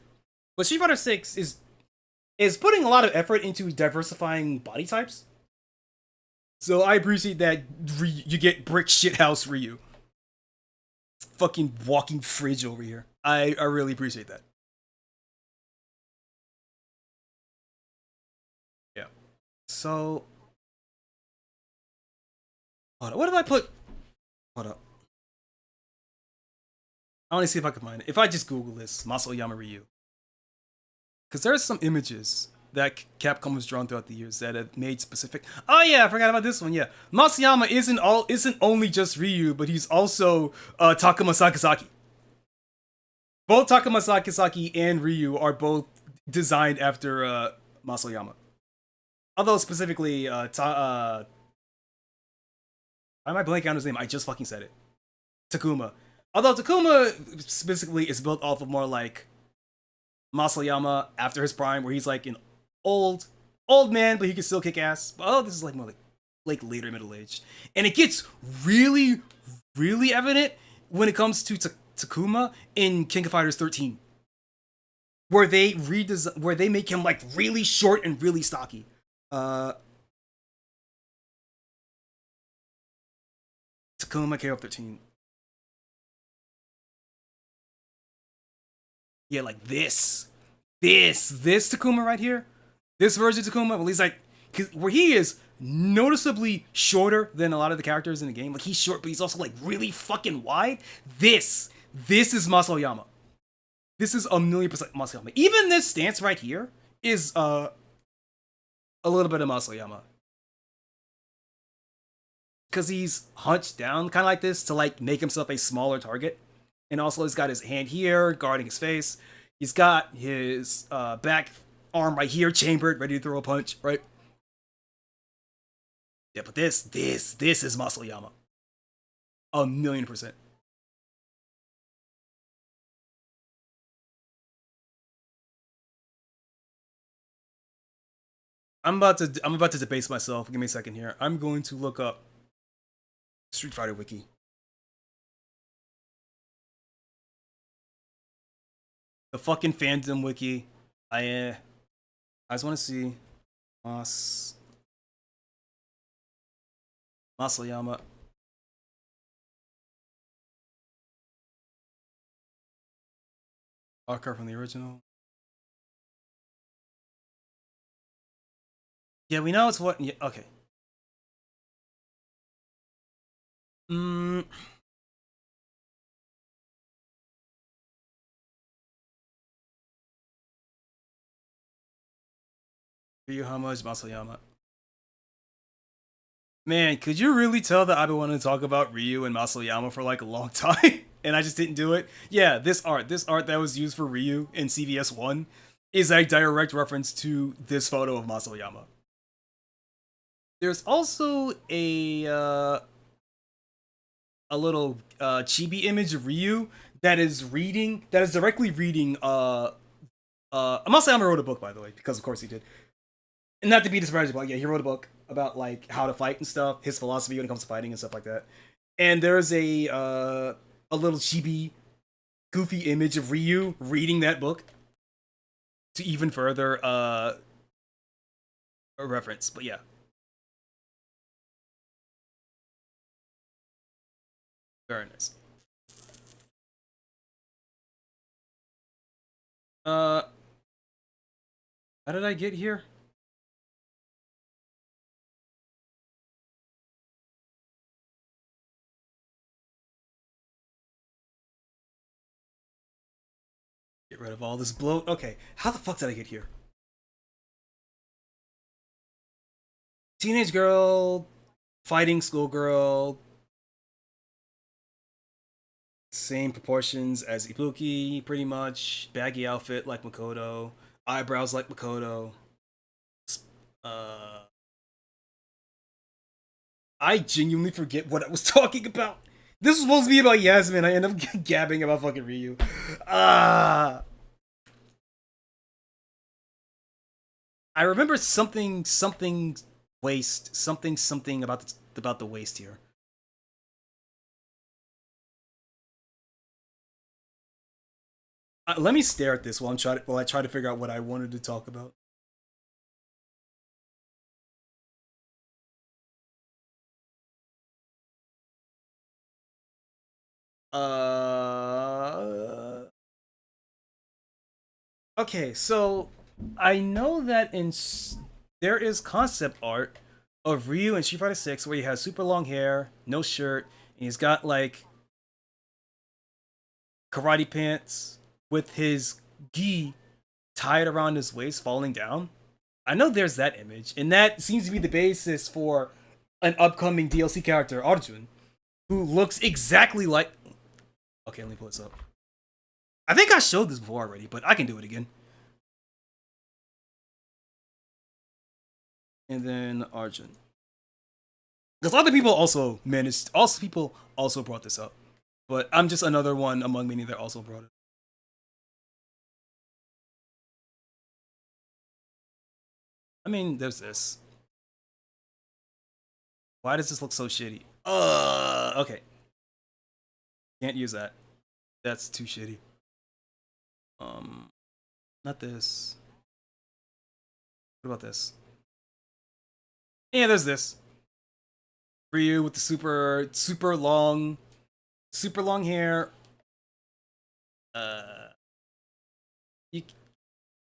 But Street Fighter 6 is putting a lot of effort into diversifying body types. So I appreciate that you get brick shithouse Ryu. Fucking walking fridge over here. I really appreciate that. Yeah. So, hold on. What if I put? Hold up. I want to see if I can find it. If I just Google this, Masayama Ryu, because there's some images that Capcom has drawn throughout the years that have made specific. Oh yeah, I forgot about this one. Yeah, Masayama isn't only just Ryu, but he's also Takuma Sakazaki. Both Takuma Sakazaki and Ryu are both designed after Masayama. Although specifically, why am I blanking on his name? I just fucking said it. Takuma. Although Takuma specifically is built off of more like Masayama after his prime, where he's like an old man, but he can still kick ass. Oh, this is like more like later middle aged, and it gets really evident when it comes to Takuma in King of Fighters 13, where they make him like really short and really stocky. Takuma KO 13. Yeah, like this Takuma right here. This version of Takuma, well, he's like, where he is noticeably shorter than a lot of the characters in the game. Like, he's short, but he's also like really fucking wide. This is Masayama. This is 1,000,000% Masayama. Even this stance right here is a little bit of Masayama. Because he's hunched down kind of like this to like make himself a smaller target. And also he's got his hand here guarding his face. He's got his back arm right here chambered, ready to throw a punch, right? Yeah, but this is Masayama. 1,000,000%. I'm about to debase myself. Give me a second here. I'm going to look up Street Fighter Wiki. The fucking fandom wiki. I just want to see Masayama. Archive from the original. Yeah, we know it's what. Yeah, okay. Ryu, how much Masayama? Man, could you really tell that I've been wanting to talk about Ryu and Masayama for like a long time, and I just didn't do it? Yeah, this art that was used for Ryu in CVS 1 is a direct reference to this photo of Masayama. There's also a little chibi image of Ryu that is directly reading Masayama wrote a book, by the way, because of course he did. And not to be disparaging, but yeah, he wrote a book about like how to fight and stuff, his philosophy when it comes to fighting and stuff like that. And there's a little chibi goofy image of Ryu reading that book to even further a reference. But yeah. Very nice. How did I get here? Get rid of all this bloat. Okay, how the fuck did I get here? Teenage girl, fighting schoolgirl, same proportions as Ibuki, pretty much. Baggy outfit like Makoto, eyebrows like Makoto. I genuinely forget what I was talking about. This was supposed to be about Yasmin. I end up gabbing about fucking Ryu. I remember something waist, something about the waist here. Let me stare at this while I try to figure out what I wanted to talk about. Okay, so I know that there is concept art of Ryu in Street Fighter 6 where he has super long hair, no shirt, and he's got like karate pants with his gi tied around his waist falling down. I know there's that image, and that seems to be the basis for an upcoming DLC character, Arjun, who looks exactly like. Okay, let me pull this up. I think I showed this before already, but I can do it again. And then Arjun. Because other people people also brought this up. But I'm just another one among many that also brought it. I mean, there's this. Why does this look so shitty? Okay. Can't use that. That's too shitty. Not this. What about this? Yeah, there's this. Ryu with the super long hair.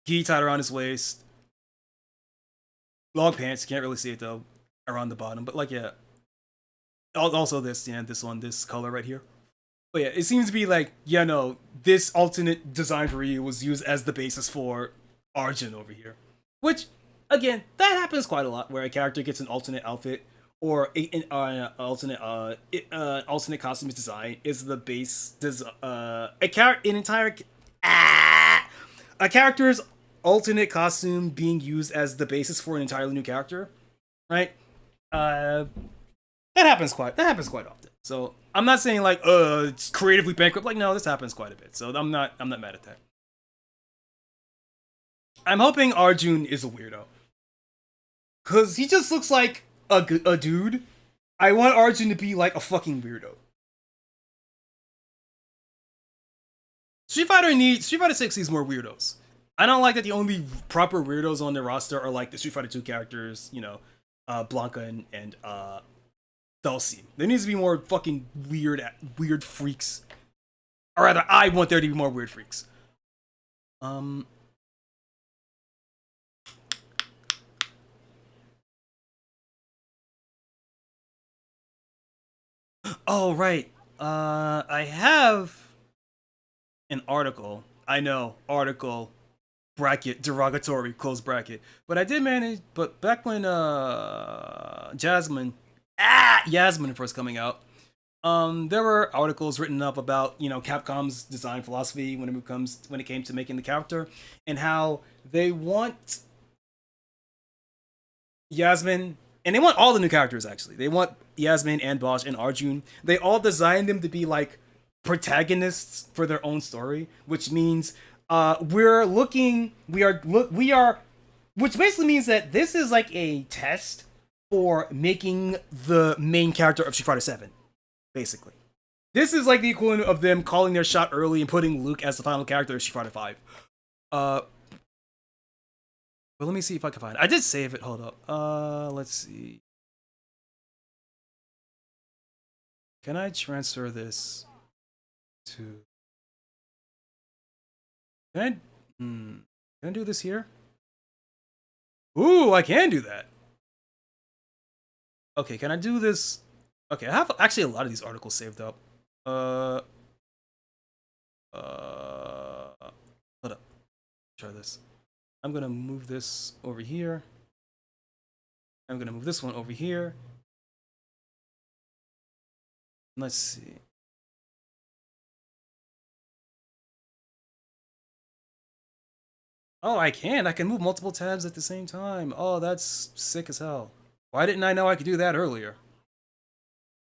Gi tied around his waist. Long pants. You can't really see it though, around the bottom. But like, yeah. Also this, yeah, this color right here. But yeah, it seems to be like, yeah, no, this alternate design for Ryu was used as the basis for Arjun over here. Which, again, that happens quite a lot, where a character gets an alternate outfit or an alternate costume design is the base. A character's alternate costume being used as the basis for an entirely new character, right? That happens quite often. So I'm not saying like it's creatively bankrupt. Like, no, this happens quite a bit. So I'm not mad at that. I'm hoping Arjun is a weirdo, cause he just looks like a dude. I want Arjun to be like a fucking weirdo. Street Fighter 6 needs more weirdos. I don't like that the only proper weirdos on their roster are like the Street Fighter 2 characters, you know, Blanca and Dulcie. There needs to be more fucking weird freaks. Or rather, I want there to be more weird freaks. Oh right. I have an article. I know, article bracket derogatory close bracket. But I did manage. But back when Yasmin first coming out, there were articles written up about, you know, Capcom's design philosophy when it came to making the character, and how they want Yasmin, and they want all the new characters actually. They want Yasmin and Bosch and Arjun. They all designed them to be like protagonists for their own story, which means which basically means that this is like a test for making the main character of Street Fighter 7. Basically, this is like the equivalent of them calling their shot early and putting Luke as the final character of Street Fighter 5. But let me see if I can find it. I did save it. Hold up. Let's see. Can I transfer this to? Can I do this here? Ooh, I can do that. Okay, can I do this? Okay, I have actually a lot of these articles saved up. Hold up. Try this. I'm gonna move this over here. I'm gonna move this one over here. Let's see. Oh, I can. I can move multiple tabs at the same time. Oh, that's sick as hell. Why didn't I know I could do that earlier?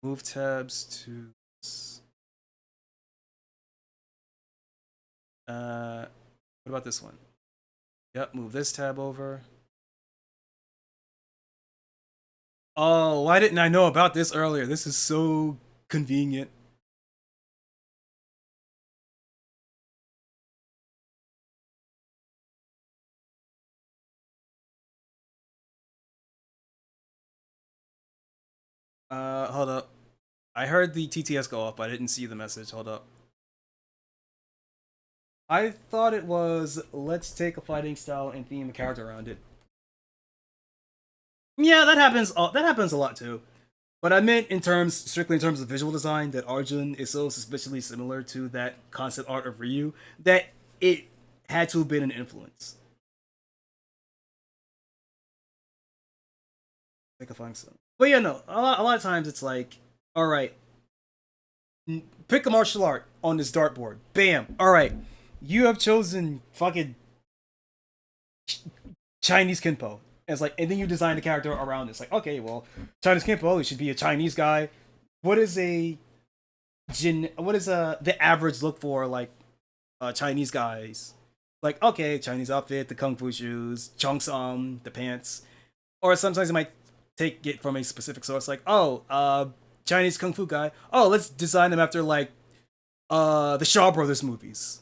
Move tabs to... what about this one? Yep, move this tab over. Oh, why didn't I know about this earlier? This is so convenient. Hold up. I heard the TTS go off, but I didn't see the message. Hold up. I thought it was let's take a fighting style and theme a character around it. Yeah, that happens. That happens a lot too. But I meant in terms, strictly in terms of visual design, that Arjun is so suspiciously similar to that concept art of Ryu that it had to have been an influence. Like a fun style. But yeah, no. A lot of times it's like, all right, pick a martial art on this dartboard. Bam. All right, you have chosen fucking Chinese Kenpo. And it's like, and then you design the character around this. Like, okay, well, Chinese Kenpo, he should be a Chinese guy. What is a what is the average look for like Chinese guys? Like, okay, Chinese outfit, the kung fu shoes, chunks on the pants, or sometimes it might take it from a specific source. Like, oh, Chinese kung fu guy. Oh, let's design them after like the Shaw Brothers movies.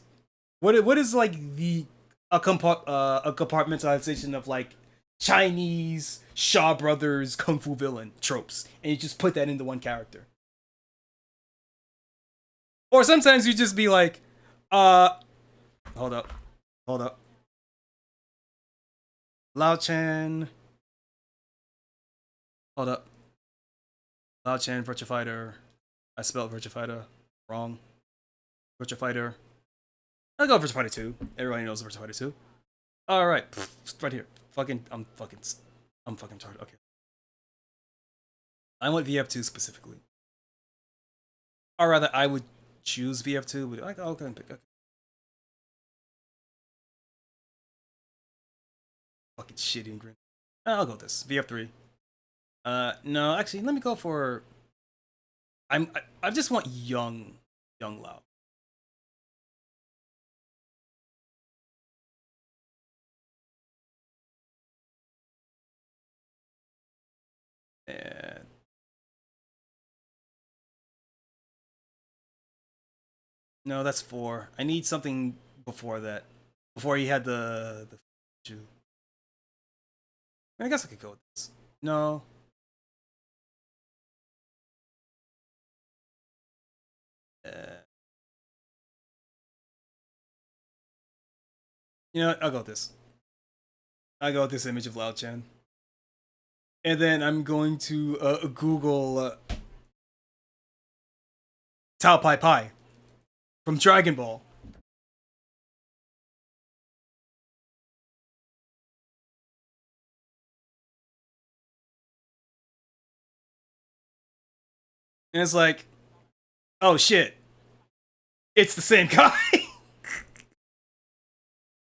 What is like a compartmentalization of like Chinese Shaw Brothers kung fu villain tropes, and you just put that into one character. Or sometimes you just be like, uh, hold up, hold up, Lao Chan, hold up, Lao Chan Virtua Fighter. I spelled Virtua Fighter wrong. Virtua Fighter. I'll go Virtua Fighter 2. Everybody knows Virtua Fighter 2. All right, right here. I'm fucking tired. Okay, I want VF2 specifically, or rather, I would choose VF2. But I'll go and pick. Okay. Fucking shitty and green. I'll go with this VF3. No, actually, let me go for. I just want young Lao. And no, that's four. I need something before that. Before he had the. I guess I could go with this. No. Uh, you know what? I'll go with this. I'll go with this image of Lao Chen. And then I'm going to Google Tao Pai Pai from Dragon Ball. And it's like, oh shit, it's the same guy.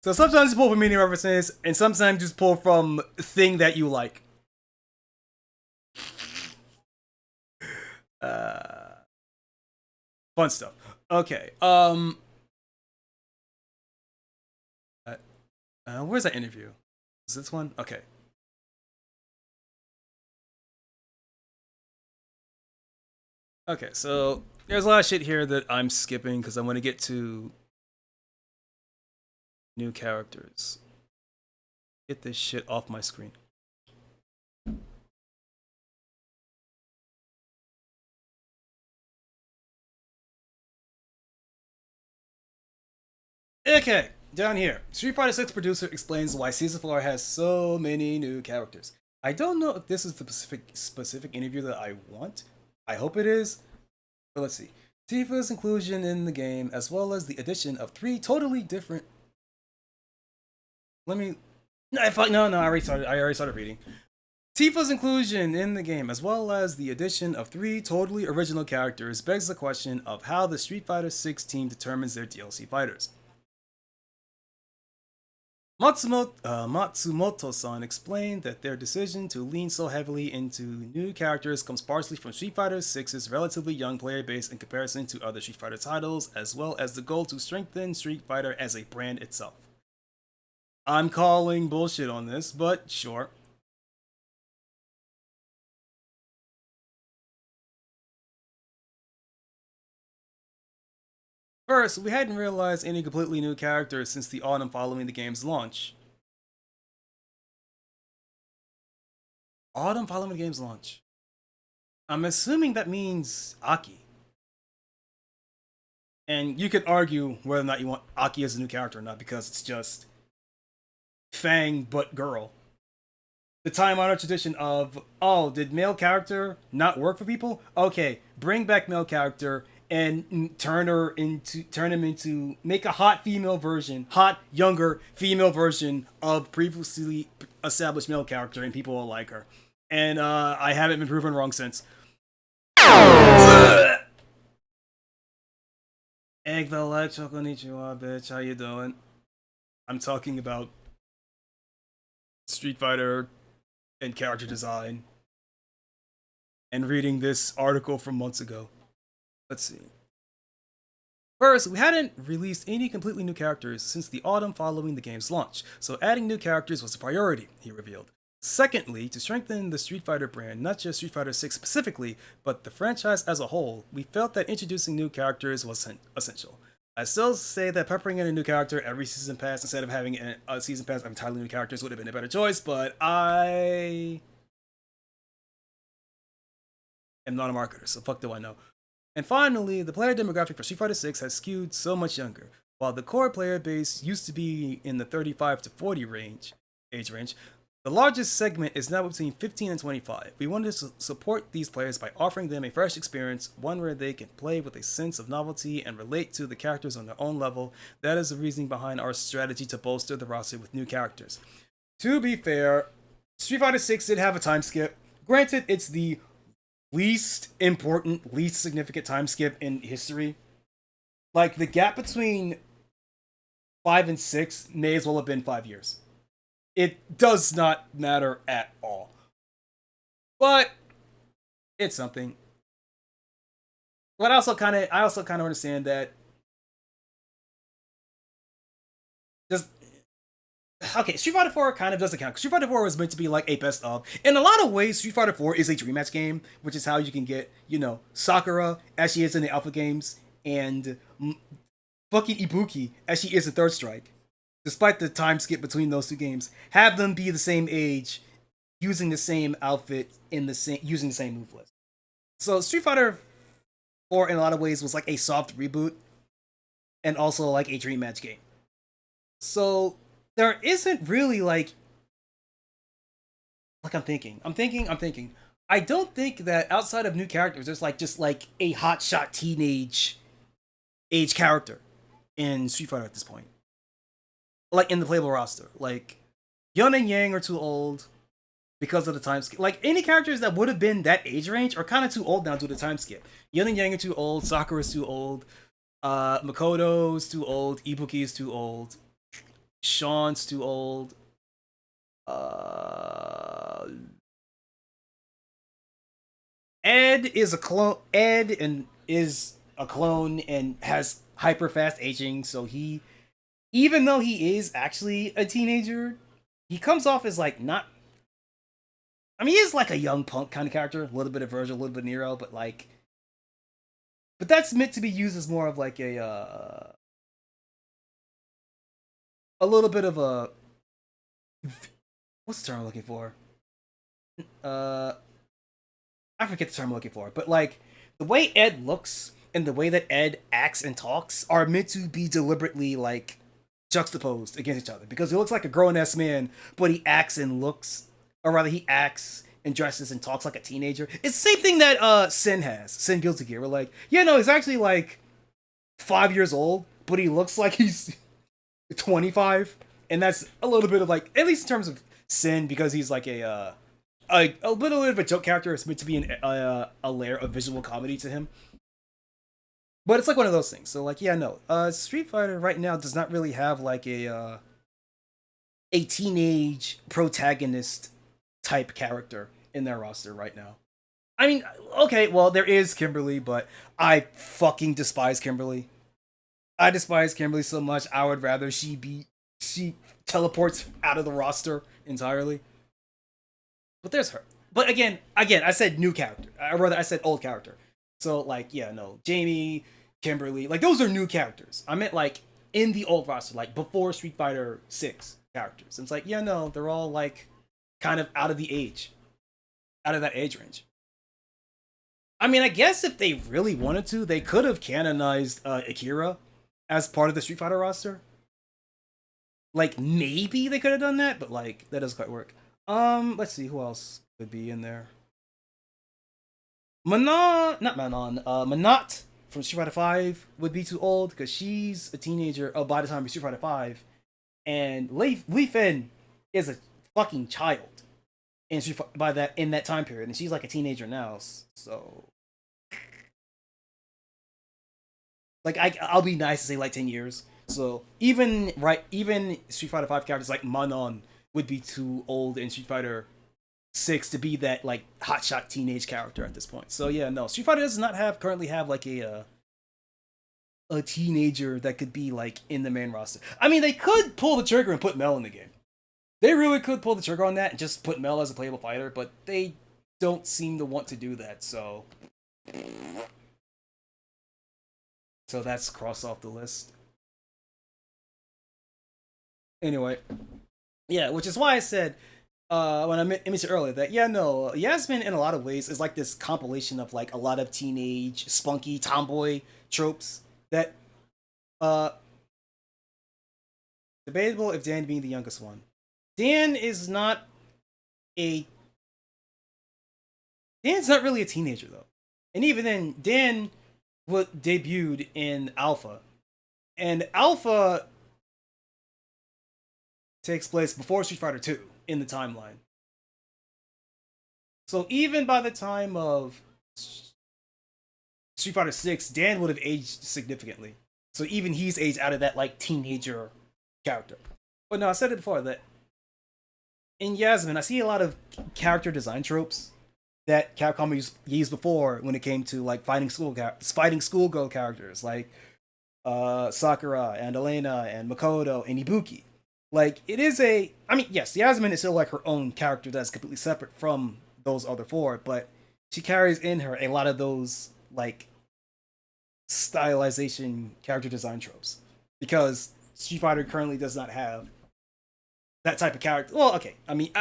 So sometimes you pull from meaning references, and sometimes just pull from thing that you like. Uh, Fun stuff. Okay. Where's that interview? Is this one? Okay. Okay. So there's a lot of shit here that I'm skipping because I want to get to new characters. Get this shit off my screen. Okay, down here. Street Fighter 6 producer explains why Season 4 has so many new characters. I don't know if this is the specific interview that I want. I hope it is. But let's see. Tifa's inclusion in the game, as well as the addition of three totally different. Let me. No, no. I already started reading. Tifa's inclusion in the game, as well as the addition of three totally original characters, begs the question of how the Street Fighter 6 team determines their DLC fighters. Matsumoto-san explained that their decision to lean so heavily into new characters comes partially from Street Fighter 6's relatively young player base in comparison to other Street Fighter titles, as well as the goal to strengthen Street Fighter as a brand itself. I'm calling bullshit on this, but sure. First, we hadn't realized any completely new characters since the autumn following the game's launch. Autumn following the game's launch. I'm assuming that means Aki. And you could argue whether or not you want Aki as a new character or not, because it's just Fang but girl. The time-honored tradition of, oh, did male character not work for people? Okay, bring back male character and turn him into make a hot female version, hot younger female version of previously established male character, and people will like her. And I haven't been proven wrong since. Egg the like Choconnichi, bitch. How you doing? I'm talking about Street Fighter and character design, and reading this article from months ago. Let's see. First, we hadn't released any completely new characters since the autumn following the game's launch, so adding new characters was a priority, he revealed. Secondly, to strengthen the Street Fighter brand, not just Street Fighter 6 specifically, but the franchise as a whole, we felt that introducing new characters was essential. I still say that peppering in a new character every season pass instead of having a season pass of entirely new characters would have been a better choice, but I am not a marketer, so fuck do I know. And finally, the player demographic for Street Fighter 6 has skewed so much younger. While the core player base used to be in the 35 to 40 age range, the largest segment is now between 15 and 25. We wanted to support these players by offering them a fresh experience, one where they can play with a sense of novelty and relate to the characters on their own level. That is the reasoning behind our strategy to bolster the roster with new characters. To be fair, Street Fighter 6 did have a time skip. Granted, it's the least important, least significant time skip in history. Like, the gap between 5 and 6 may as well have been 5 years. It does not matter at all. But it's something. But I also kind of understand that just okay, Street Fighter 4 kind of doesn't count. Street Fighter 4 was meant to be like a best of. In a lot of ways, Street Fighter 4 is a dream match game, which is how you can get, Sakura as she is in the Alpha games, and fucking Ibuki as she is in Third Strike. Despite the time skip between those two games, have them be the same age, using the same outfit, using the same move list. So Street Fighter 4 in a lot of ways was like a soft reboot, and also like a dream match game. So there isn't really like I'm thinking. I don't think that outside of new characters, there's just like a hotshot teenage age character in Street Fighter at this point. Like in the playable roster, like Yun and Yang are too old because of the time skip. Like any characters that would have been that age range are kind of too old now due to the time skip. Yun and Yang are too old. Sakura's too old. Makoto's too old. Ibuki's too old. Sean's too old. Ed is a clone. Is a clone and has hyper fast aging, so he. Even though he is actually a teenager, he comes off as like not. I mean, he is like a young punk kind of character, a little bit of Virgil, a little bit of Nero, but that's meant to be used as more of like a little bit of a. What's the term I'm looking for? I forget the term I'm looking for, but like the way Ed looks and the way that Ed acts and talks are meant to be deliberately like juxtaposed against each other, because he looks like a grown-ass man, but he acts and looks, or rather he acts and dresses and talks like a teenager. It's the same thing that Sin Guilty Gear. We're like, yeah, no, he's actually like 5 years old, but he looks like he's 25, and that's a little bit of like, at least in terms of Sin, because he's like a little bit of a joke character. It's meant to be a layer of visual comedy to him. But it's like one of those things. So like, yeah, no. Street Fighter right now does not really have like a teenage protagonist type character in their roster right now. I mean, okay, well, there is Kimberly, but I fucking despise Kimberly. I despise Kimberly so much. I would rather she teleports out of the roster entirely. But there's her. But again, I said new character. Or rather, I said old character. So, like, yeah, no. Jamie, Kimberly. Like those are new characters. I meant like in the old roster, like before Street Fighter 6 characters. And it's like, yeah, no, they're all like kind of out of that age range. I mean, I guess if they really wanted to, they could have canonized Akira as part of the Street Fighter roster. Like maybe they could have done that, but like that doesn't quite work. Let's see who else could be in there. Manat from Street Fighter 5 would be too old because she's a teenager by the time of Street Fighter 5. And Lee Fin is a fucking child in that time period, and she's like a teenager now. So, like, I'll be nice to say like 10 years. So even Street Fighter 5 characters like Manon would be too old in Street Fighter 6 to be that like hotshot teenage character at this point. So yeah, no, Street Fighter does not currently have like a teenager that could be like in the main roster. I mean, they could pull the trigger and put Mel in the game. They really could pull the trigger on that and just put Mel as a playable fighter, but they don't seem to want to do that. So that's crossed off the list. Anyway, yeah, which is why I said when I mentioned earlier that yeah, no, Yasmin in a lot of ways is like this compilation of like a lot of teenage spunky tomboy tropes that debatable if Dan being the youngest one. Dan is not a Dan's not really a teenager though. And even then, Dan debuted in Alpha. And Alpha takes place before Street Fighter 2 in the timeline. So even by the time of Street Fighter 6, Dan would have aged significantly. So even he's aged out of that like teenager character. But no, I said it before that in Yasmin, I see a lot of character design tropes that Capcom used before when it came to like fighting schoolgirl characters like Sakura and Elena and Makoto and Ibuki. Like it is yes, Yasmin is still like her own character that's completely separate from those other four, but she carries in her a lot of those like stylization character design tropes because Street Fighter currently does not have that type of character. Well, okay, I mean,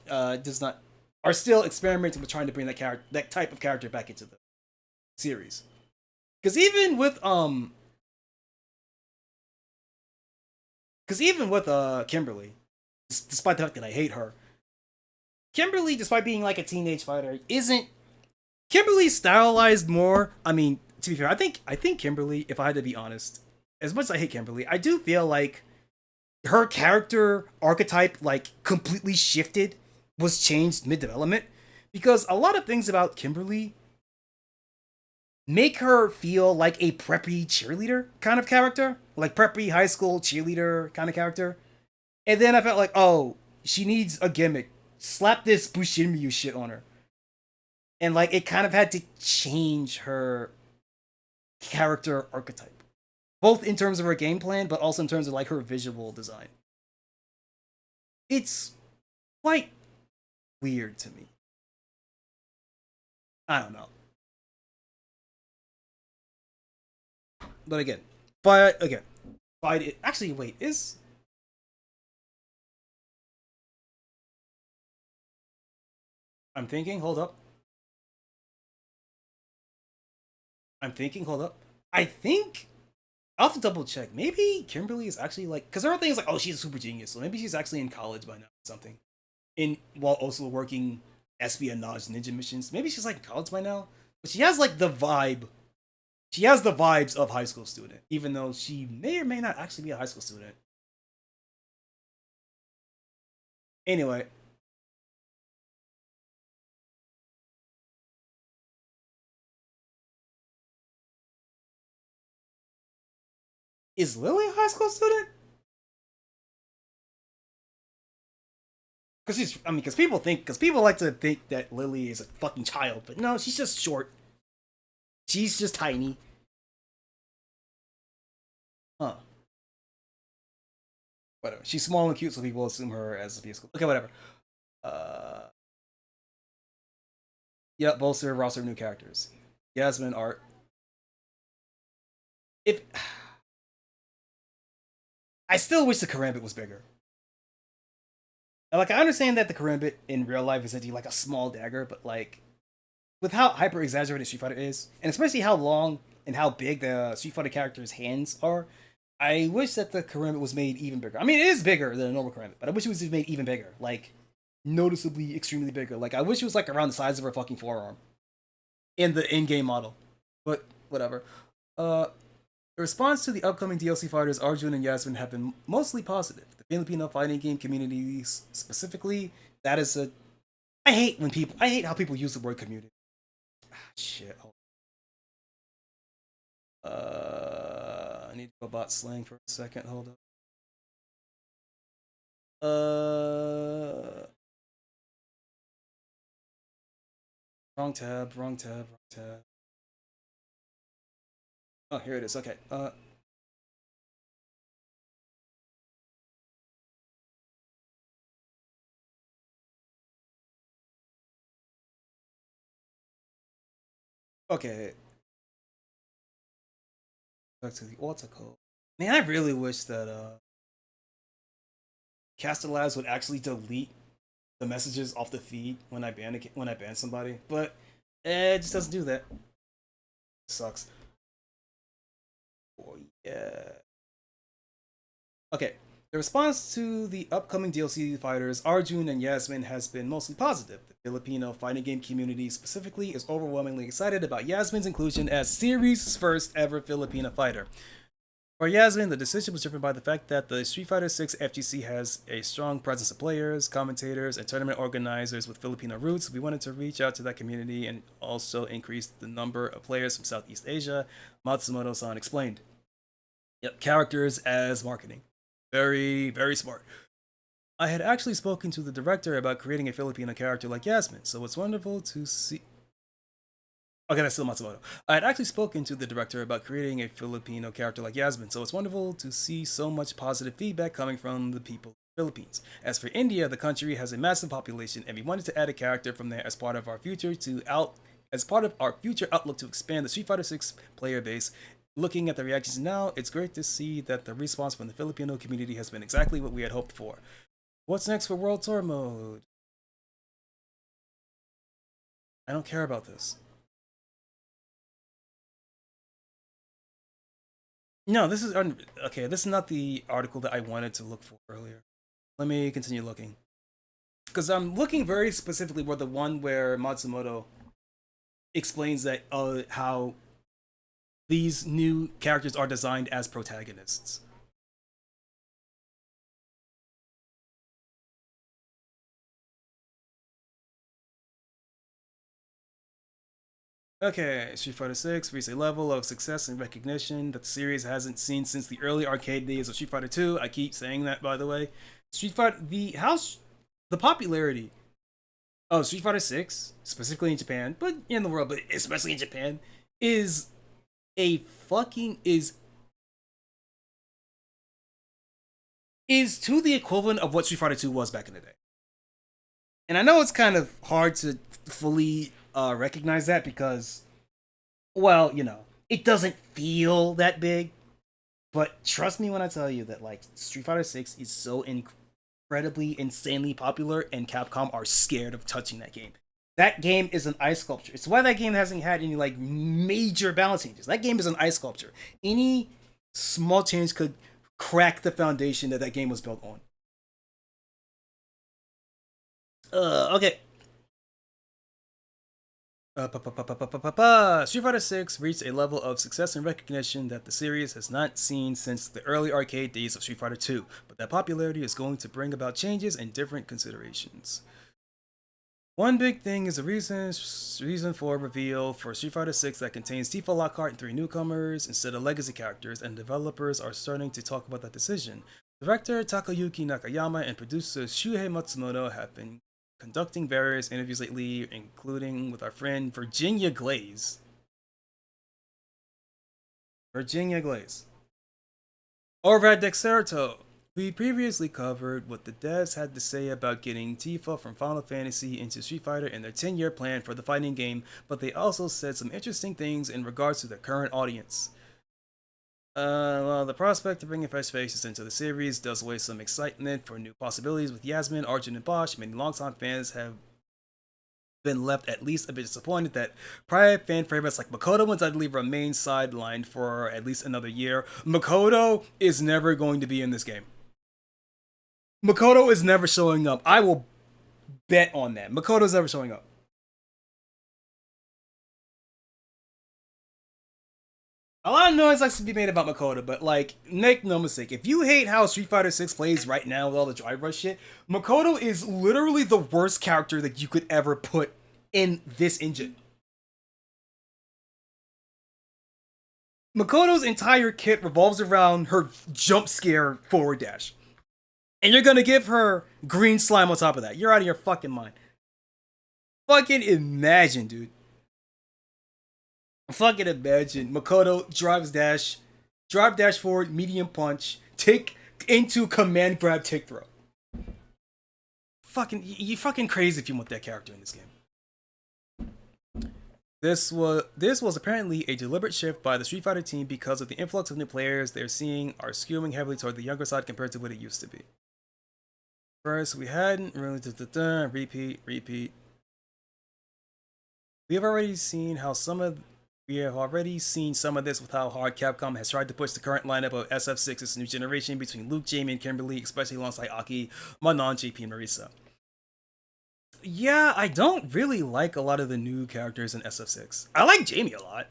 does not are still experimenting with trying to bring that type of character back into the series. Because even with Kimberly, despite the fact that I hate her, Kimberly, despite being like a teenage fighter, isn't Kimberly stylized more? I mean, to be fair, I think Kimberly, if I had to be honest, as much as I hate Kimberly, I do feel like her character archetype like completely shifted, was changed mid-development, because a lot of things about Kimberly make her feel like a preppy cheerleader kind of character, like preppy high school cheerleader kind of character. And then I felt like, oh, she needs a gimmick. Slap this Bushinryu shit on her. And like it kind of had to change her character archetype, both in terms of her game plan, but also in terms of like her visual design. It's quite weird to me. I don't know. But again, fight it. Actually, wait, I'm thinking, hold up. Hold up. I think I'll have to double check. Maybe Kimberly is actually like, because there are things like, oh, she's a super genius, so maybe she's actually in college by now or something. While also working espionage ninja missions. Maybe she's like in college by now. But she has like the vibe. She has the vibes of high school student, even though she may or may not actually be a high school student. Anyway. Is Lily a high school student? Because people like to think that Lily is a fucking child, but no, she's just short. She's just tiny. Huh. Whatever. She's small and cute, so people assume her as a school. Okay, whatever. Yep, bolster roster of new characters. Yasmin art. if I still wish the karambit was bigger. Like I understand that the karambit in real life is like a small dagger, but like with how hyper exaggerated Street Fighter is, and especially how long and how big the Street Fighter character's hands are, I wish that the karambit was made even bigger. I mean, it is bigger than a normal karambit, but I wish it was made even bigger, like noticeably, extremely bigger. Like I wish it was like around the size of her fucking forearm in the in-game model. But whatever. The response to the upcoming DLC fighters Arjun and Yasmin have been mostly positive. The Filipino fighting game communities specifically, that is a I hate how people use the word community. Shit. I need to go about slang for a second. Hold up. Wrong tab, wrong tab, wrong tab. Oh, here it is. Okay. Okay. Back to the article. Man, I really wish that Castellaz would actually delete the messages off the feed when I ban somebody, but it just doesn't do that. It sucks. Oh yeah. Okay. The response to the upcoming DLC fighters Arjun and Yasmin has been mostly positive. The Filipino fighting game community specifically is overwhelmingly excited about Yasmin's inclusion as series' first ever Filipino fighter. For Yasmin, the decision was driven by the fact that the Street Fighter 6 FGC has a strong presence of players, commentators, and tournament organizers with Filipino roots. We wanted to reach out to that community and also increase the number of players from Southeast Asia, Matsumoto-san explained. Yep, characters as marketing. Very, very smart. I had actually spoken to the director about creating a Filipino character like Yasmin, so it's wonderful to see. Okay, that's still Matsumoto. I had actually spoken to the director about creating a Filipino character like Yasmin, so it's wonderful to see so much positive feedback coming from the people of the Philippines. As for India, the country has a massive population, and we wanted to add a character from there as part of our future outlook to expand the Street Fighter 6 player base. Looking at the reactions now, it's great to see that the response from the Filipino community has been exactly what we had hoped for. What's next for World Tour mode? I don't care about this. No, this is okay. This is not the article that I wanted to look for earlier. Let me continue looking because I'm looking very specifically where the one where Matsumoto explains that how these new characters are designed as protagonists. Okay, Street Fighter 6 reached a level of success and recognition that the series hasn't seen since the early arcade days of Street Fighter 2. I keep saying that, by the way. The popularity of Street Fighter 6, specifically in Japan, but in the world, but especially in Japan, is a fucking is to the equivalent of what Street Fighter 2 was back in the day. And I know it's kind of hard to fully recognize that because, well, it doesn't feel that big. But trust me when I tell you that like Street Fighter 6 is so incredibly, insanely popular, and Capcom are scared of touching that game. That game is an ice sculpture. It's why that game hasn't had any like major balance changes. That game is an ice sculpture. Any small change could crack the foundation that game was built on. Okay. Street Fighter 6 reached a level of success and recognition that the series has not seen since the early arcade days of Street Fighter 2, but that popularity is going to bring about changes and different considerations. One big thing is the reason for a reveal for Street Fighter 6 that contains Tifa Lockhart and 3 newcomers instead of legacy characters, and developers are starting to talk about that decision. Director Takayuki Nakayama and producer Shuhei Matsumoto have been conducting various interviews lately, including with our friend Virginia Glaze. Over at Dexerto, we previously covered what the devs had to say about getting Tifa from Final Fantasy into Street Fighter and their 10-year plan for the fighting game, but they also said some interesting things in regards to their current audience. Well, the prospect of bringing fresh faces into the series does away some excitement for new possibilities with Yasmin, Arjun, and Bosch. Many longtime fans have been left at least a bit disappointed that prior fan favorites like Makoto undoubtedly remain sidelined for at least another year. Makoto is never going to be in this game. Makoto is never showing up. I will bet on that. Makoto's never showing up. A lot of noise likes to be made about Makoto, but like, make no mistake, if you hate how Street Fighter 6 plays right now with all the drive rush shit, Makoto is literally the worst character that you could ever put in this engine. Makoto's entire kit revolves around her jump scare forward dash. And you're gonna give her green slime on top of that. You're out of your fucking mind. Fucking imagine, dude. Fucking imagine. Makoto drive dash forward, medium punch, take into command grab, take throw. You fucking crazy if you want that character in this game. This was apparently a deliberate shift by the Street Fighter team because of the influx of new players they're seeing are skewing heavily toward the younger side compared to what it used to be. First, we hadn't really repeat. We have already seen some of this with how hard Capcom has tried to push the current lineup of SF6's new generation between Luke, Jamie, and Kimberly, especially alongside Aki, Manon, JP, and Marisa. Yeah, I don't really like a lot of the new characters in SF6. I like Jamie a lot.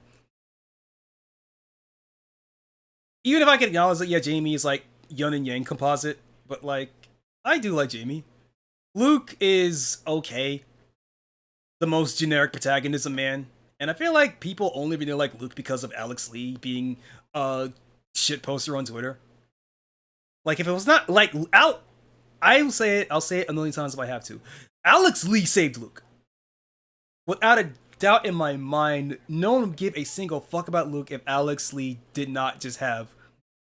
Even if I can acknowledge that, yeah, Jamie is like Yun and Yang composite, but like, I do like Jamie. Luke is okay. The most generic protagonism, man. And I feel like people only really like Luke because of Alex Lee being a shit poster on Twitter. Like, if it was not like I'll say it a million times if I have to. Alex Lee saved Luke. Without a doubt in my mind, no one would give a single fuck about Luke if Alex Lee did not just have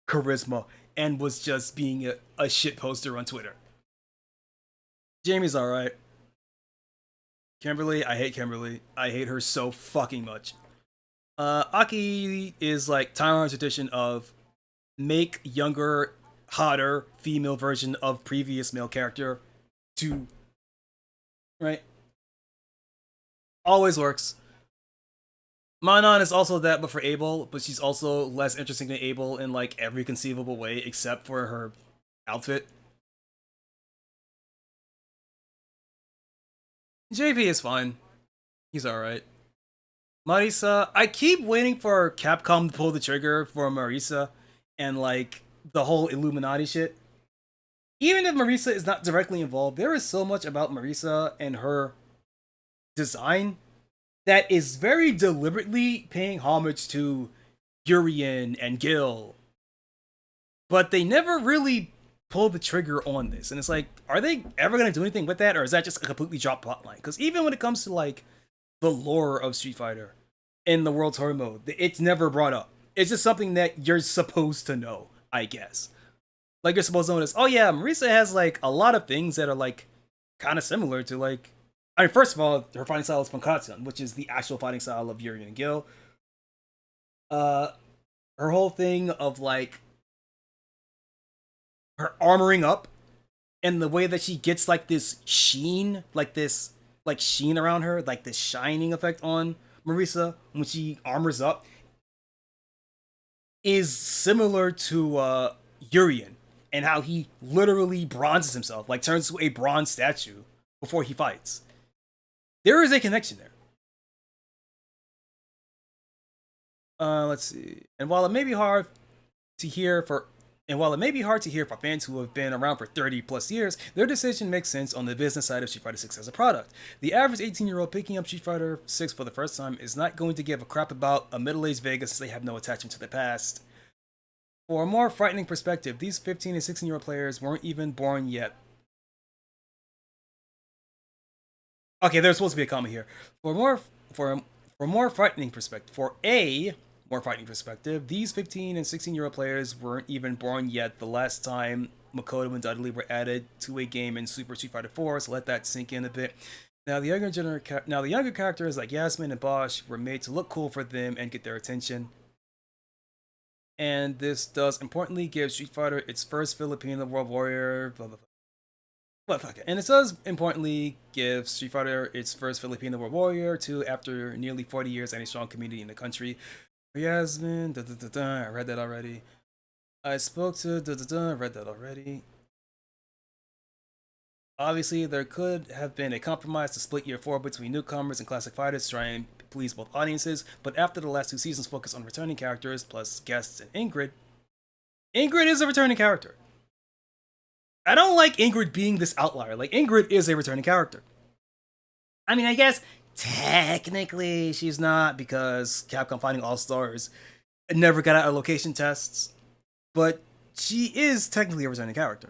charisma and was just being a shit poster on Twitter. Jamie's alright. Kimberly, I hate Kimberly. I hate her so fucking much. Aki is like Taiwan's edition of make younger, hotter female version of previous male character to, right? Always works. Manon is also that, but for Abel, but she's also less interesting than Abel in like every conceivable way except for her outfit. JP is fine. He's alright. Marisa, I keep waiting for Capcom to pull the trigger for Marisa and like the whole Illuminati shit. Even if Marisa is not directly involved, there is so much about Marisa and her design that is very deliberately paying homage to Urien and Gil. But they never really pull the trigger on this. And it's like, are they ever going to do anything with that? Or is that just a completely dropped plotline? Because even when it comes to like the lore of Street Fighter in the World Tour mode, it's never brought up. It's just something that you're supposed to know, I guess. Like, you're supposed to notice, oh yeah, Marisa has like a lot of things that are like kind of similar to like, I mean, first of all, her fighting style is Pankatsun, which is the actual fighting style of Urien and Gil. Her whole thing of like her armoring up and the way that she gets like this sheen, like this like sheen around her, like this shining effect on Marisa when she armors up is similar to Urien and how he literally bronzes himself, like turns to a bronze statue before he fights. There is a connection there. Let's see. And while it may be hard to hear for fans who have been around for 30 plus years, their decision makes sense on the business side of Street Fighter 6 as a product. The average 18-year-old picking up Street Fighter 6 for the first time is not going to give a crap about a middle-aged Vega since they have no attachment to the past. For a more frightening perspective, these 15 and 16-year-old players weren't even born yet. Okay, there's supposed to be a comma here. For a more frightening perspective, these 15 and 16-year-old players weren't even born yet the last time Makoto and Dudley were added to a game in Super Street Fighter 4, so let that sink in a bit. Now the younger characters like Yasmin and Bosch were made to look cool for them and get their attention. And this does importantly give Street Fighter its first Filipino World Warrior, blah blah blah. But fuck it. And it does importantly give Street Fighter its first Filipino World Warrior too, after nearly 40 years and a strong community in the country. Yasmin, da da da da. I read that already. I spoke to da da da. I read that already. Obviously, there could have been a compromise to split year 4 between newcomers and classic fighters to try and please both audiences, but after the last 2 seasons focus on returning characters plus guests and Ingrid is a returning character. I don't like Ingrid being this outlier. Like, Ingrid is a returning character. I mean, I guess technically she's not because Capcom Fighting All-Stars never got out of location tests, but she is technically a returning character.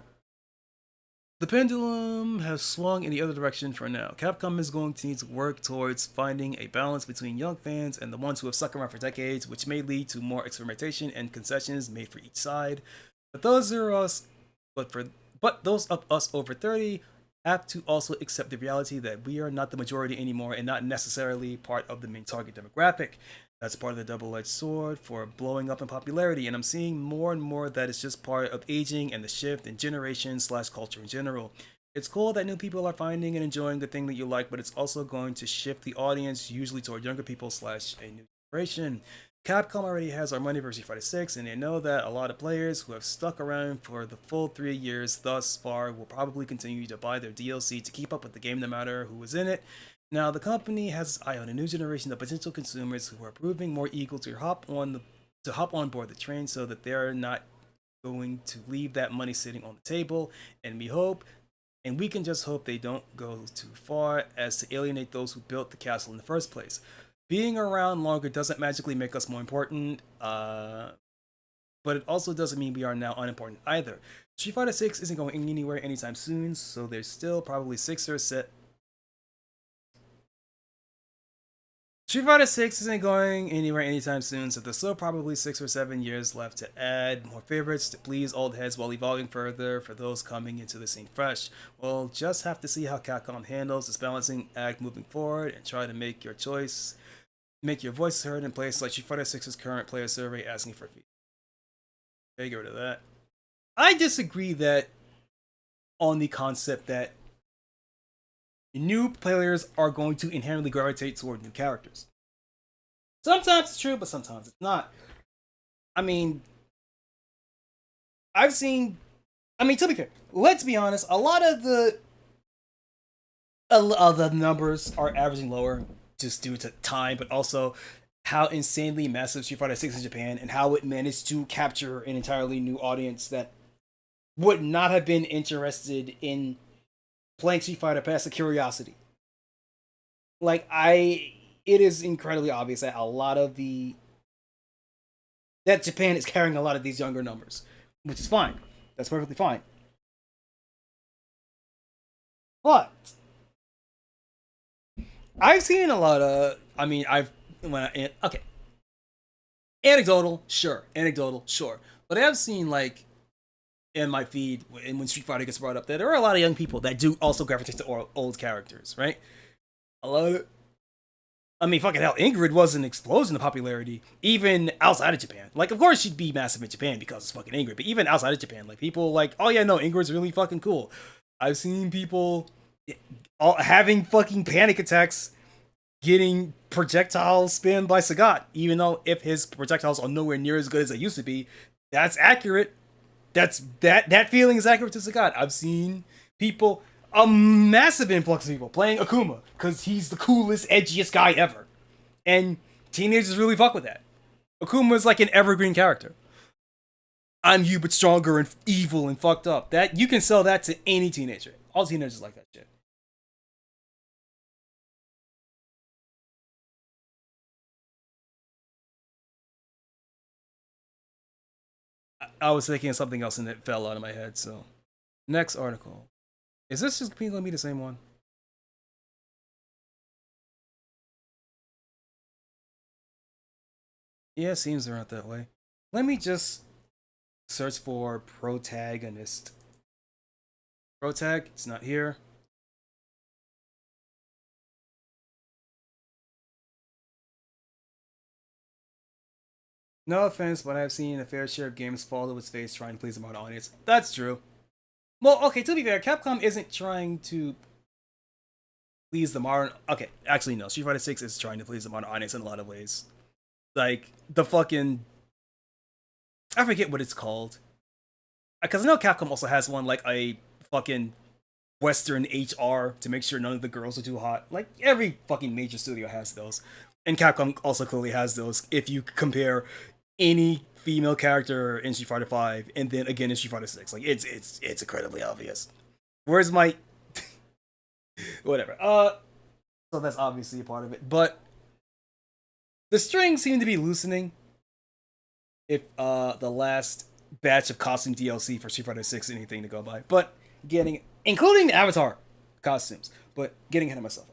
The pendulum has swung in the other direction for now. Capcom is going to need to work towards finding a balance between young fans and the ones who have stuck around for decades, which may lead to more experimentation and concessions made for each side. But those of us over 30 have to also accept the reality that we are not the majority anymore and not necessarily part of the main target demographic. That's part of the double-edged sword for blowing up in popularity, and I'm seeing more and more that it's just part of aging and the shift in generation/culture in general. It's cool that new people are finding and enjoying the thing that you like, but it's also going to shift the audience usually toward younger people/a new generation. Capcom already has our money for Street Fighter 6, and they know that a lot of players who have stuck around for the full 3 years thus far will probably continue to buy their DLC to keep up with the game no matter who is in it. Now, the company has its eye on a new generation of potential consumers who are proving more eager to hop on board the train, so that they're not going to leave that money sitting on the table. And we can just hope they don't go too far as to alienate those who built the castle in the first place. Being around longer doesn't magically make us more important, but it also doesn't mean we are now unimportant either. Street Fighter 6 isn't going anywhere anytime soon, so there's still probably 6 or 7. Street Fighter 6 isn't going anywhere anytime soon, so there's still probably 6 or 7 years left to add more favorites to please old heads while evolving further for those coming into the scene fresh. We'll just have to see how Capcom handles this balancing act moving forward and try to make your voice heard in places like Street Fighter 6's current player survey asking for feedback. Okay, get rid of that. I disagree that on the concept that new players are going to inherently gravitate toward new characters. Sometimes it's true, but sometimes it's not. I mean, to be fair, let's be honest, a lot of the numbers are averaging lower just due to time, but also how insanely massive Street Fighter 6 is in Japan and how it managed to capture an entirely new audience that would not have been interested in playing Street Fighter past the curiosity. It is incredibly obvious that that Japan is carrying a lot of these younger numbers, which is fine. That's perfectly fine. But I've seen a lot of, anecdotal, sure, but I've seen in my feed, and when Street Fighter gets brought up, that there are a lot of young people that do also gravitate to old characters, right? Fucking hell, Ingrid was an explosion of popularity, even outside of Japan. Of course she'd be massive in Japan because it's fucking Ingrid, but even outside of Japan, people oh yeah, no, Ingrid's really fucking cool. I've seen people having fucking panic attacks getting projectiles spammed by Sagat, even though if his projectiles are nowhere near as good as they used to be, that's accurate. That feeling is accurate to Sagat. I've seen people, a massive influx of people playing Akuma because he's the coolest, edgiest guy ever, and teenagers really fuck with that. Akuma is like an evergreen character. I'm you, but stronger and evil and fucked up. That you can sell that to any teenager. All teenagers like that shit. I was thinking of something else and it fell out of my head. So, next article. Is this just going to be the same one? Yeah, it seems they're not that way. Let me just search for protagonist. Protag, it's not here. No offense, but I've seen a fair share of games fall to its face trying to please a modern audience. That's true. Well, okay, to be fair, Capcom isn't trying to please the modern. Okay, actually, no. Street Fighter 6 is trying to please the modern audience in a lot of ways. Like, the fucking. I forget what it's called. Because I know Capcom also has one, like a fucking Western HR to make sure none of the girls are too hot. Like, every fucking major studio has those. And Capcom also clearly has those if you compare any female character in Street Fighter 5 and then again in Street Fighter 6. Like, it's incredibly obvious. Where's my. Whatever. So that's obviously a part of it. But the strings seem to be loosening if the last batch of costume DLC for Street Fighter 6 anything to go by. But including the Avatar costumes. But getting ahead of myself.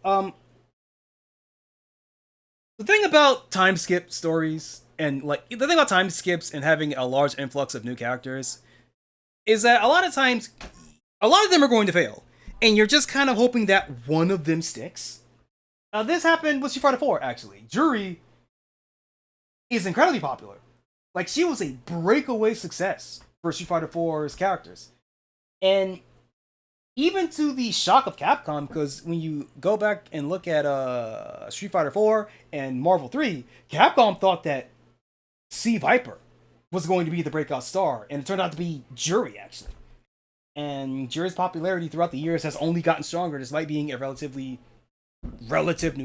The thing about time skip stories and like the thing about time skips and having a large influx of new characters is that a lot of times a lot of them are going to fail. And you're just kind of hoping that one of them sticks. This happened with Street Fighter 4, actually. Juri is incredibly popular. Like, she was a breakaway success for Street Fighter 4's characters. And even to the shock of Capcom, because when you go back and look at Street Fighter 4 and Marvel 3, Capcom thought that C. Viper was going to be the breakout star, and it turned out to be Juri, actually. And Juri's popularity throughout the years has only gotten stronger, despite being a relative new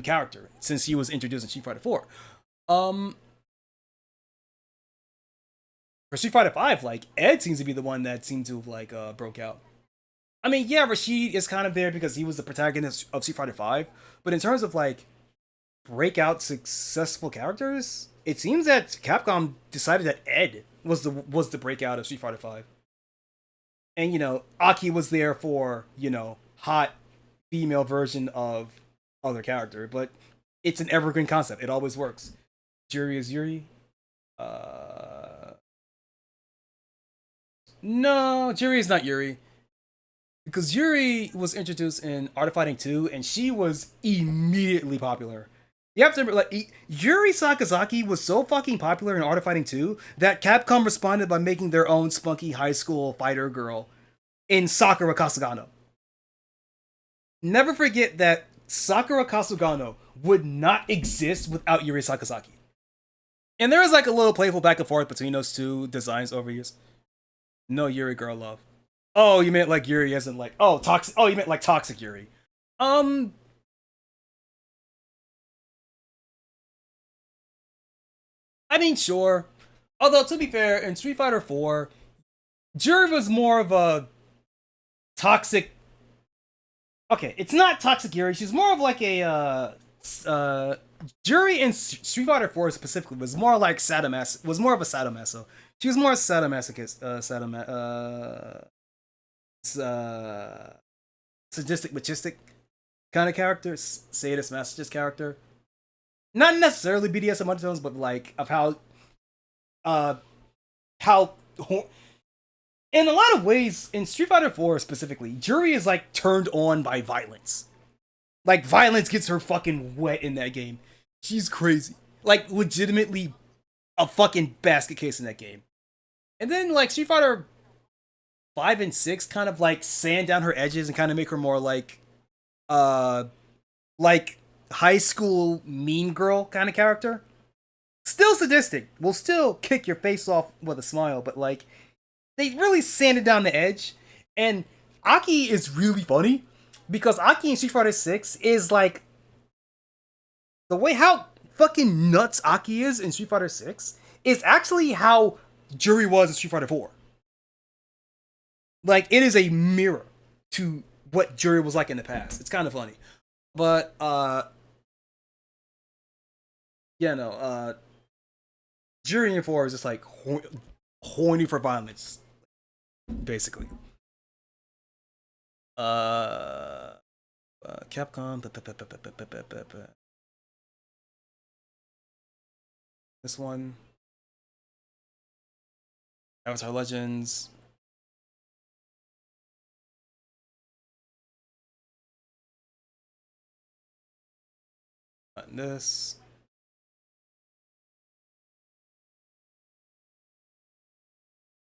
character since he was introduced in Street Fighter 4. For Street Fighter 5, like Ed seems to be the one that seemed to have like broke out. I mean, yeah, Rashid is kind of there because he was the protagonist of Street Fighter 5, but in terms of like breakout successful characters, it seems that Capcom decided that Ed was the breakout of Street Fighter 5. And, you know, Aki was there for, you know, hot female version of other character, but it's an evergreen concept. It always works. Juri is Yuri. No, Juri is not Yuri. Because Yuri was introduced in Art of Fighting 2, and she was immediately popular. You have to remember, like, Yuri Sakazaki was so fucking popular in Art of Fighting 2 that Capcom responded by making their own spunky high school fighter girl in Sakura Kasugano. Never forget that Sakura Kasugano would not exist without Yuri Sakazaki. And there was like a little playful back and forth between those two designs over years. No Yuri girl love. Oh, you meant like Yuri as in like, oh, toxic. Oh, you meant like toxic Yuri. I mean, sure. Although, to be fair, in Street Fighter 4, Juri was more of a toxic. Okay, it's not toxic Yuri. She's more of like a Juri in Street Fighter 4 specifically was more like sadomas. Was more of a sadomaso. She was more sadomasochist. Sadistic, machistic kind of character, sadist, masochist character. Not necessarily BDSM undertones, but like of how in a lot of ways in Street Fighter 4 specifically, Juri is like turned on by violence. Like violence gets her fucking wet in that game. She's crazy. Like legitimately a fucking basket case in that game. And then like Street Fighter 5 and 6 kind of like sand down her edges and kind of make her more like high school mean girl kind of character. Still sadistic. Will still kick your face off with a smile, but like they really sanded down the edge. And Aki is really funny because Aki in Street Fighter 6 is like the way how fucking nuts Aki is in Street Fighter 6 is actually how Juri was in Street Fighter 4. Like it is a mirror to what Juri was like in the past. It's kind of funny. But yeah, no, Juri in 4 is just like horny for violence, basically. Capcom. This one. Avatar Legends. This.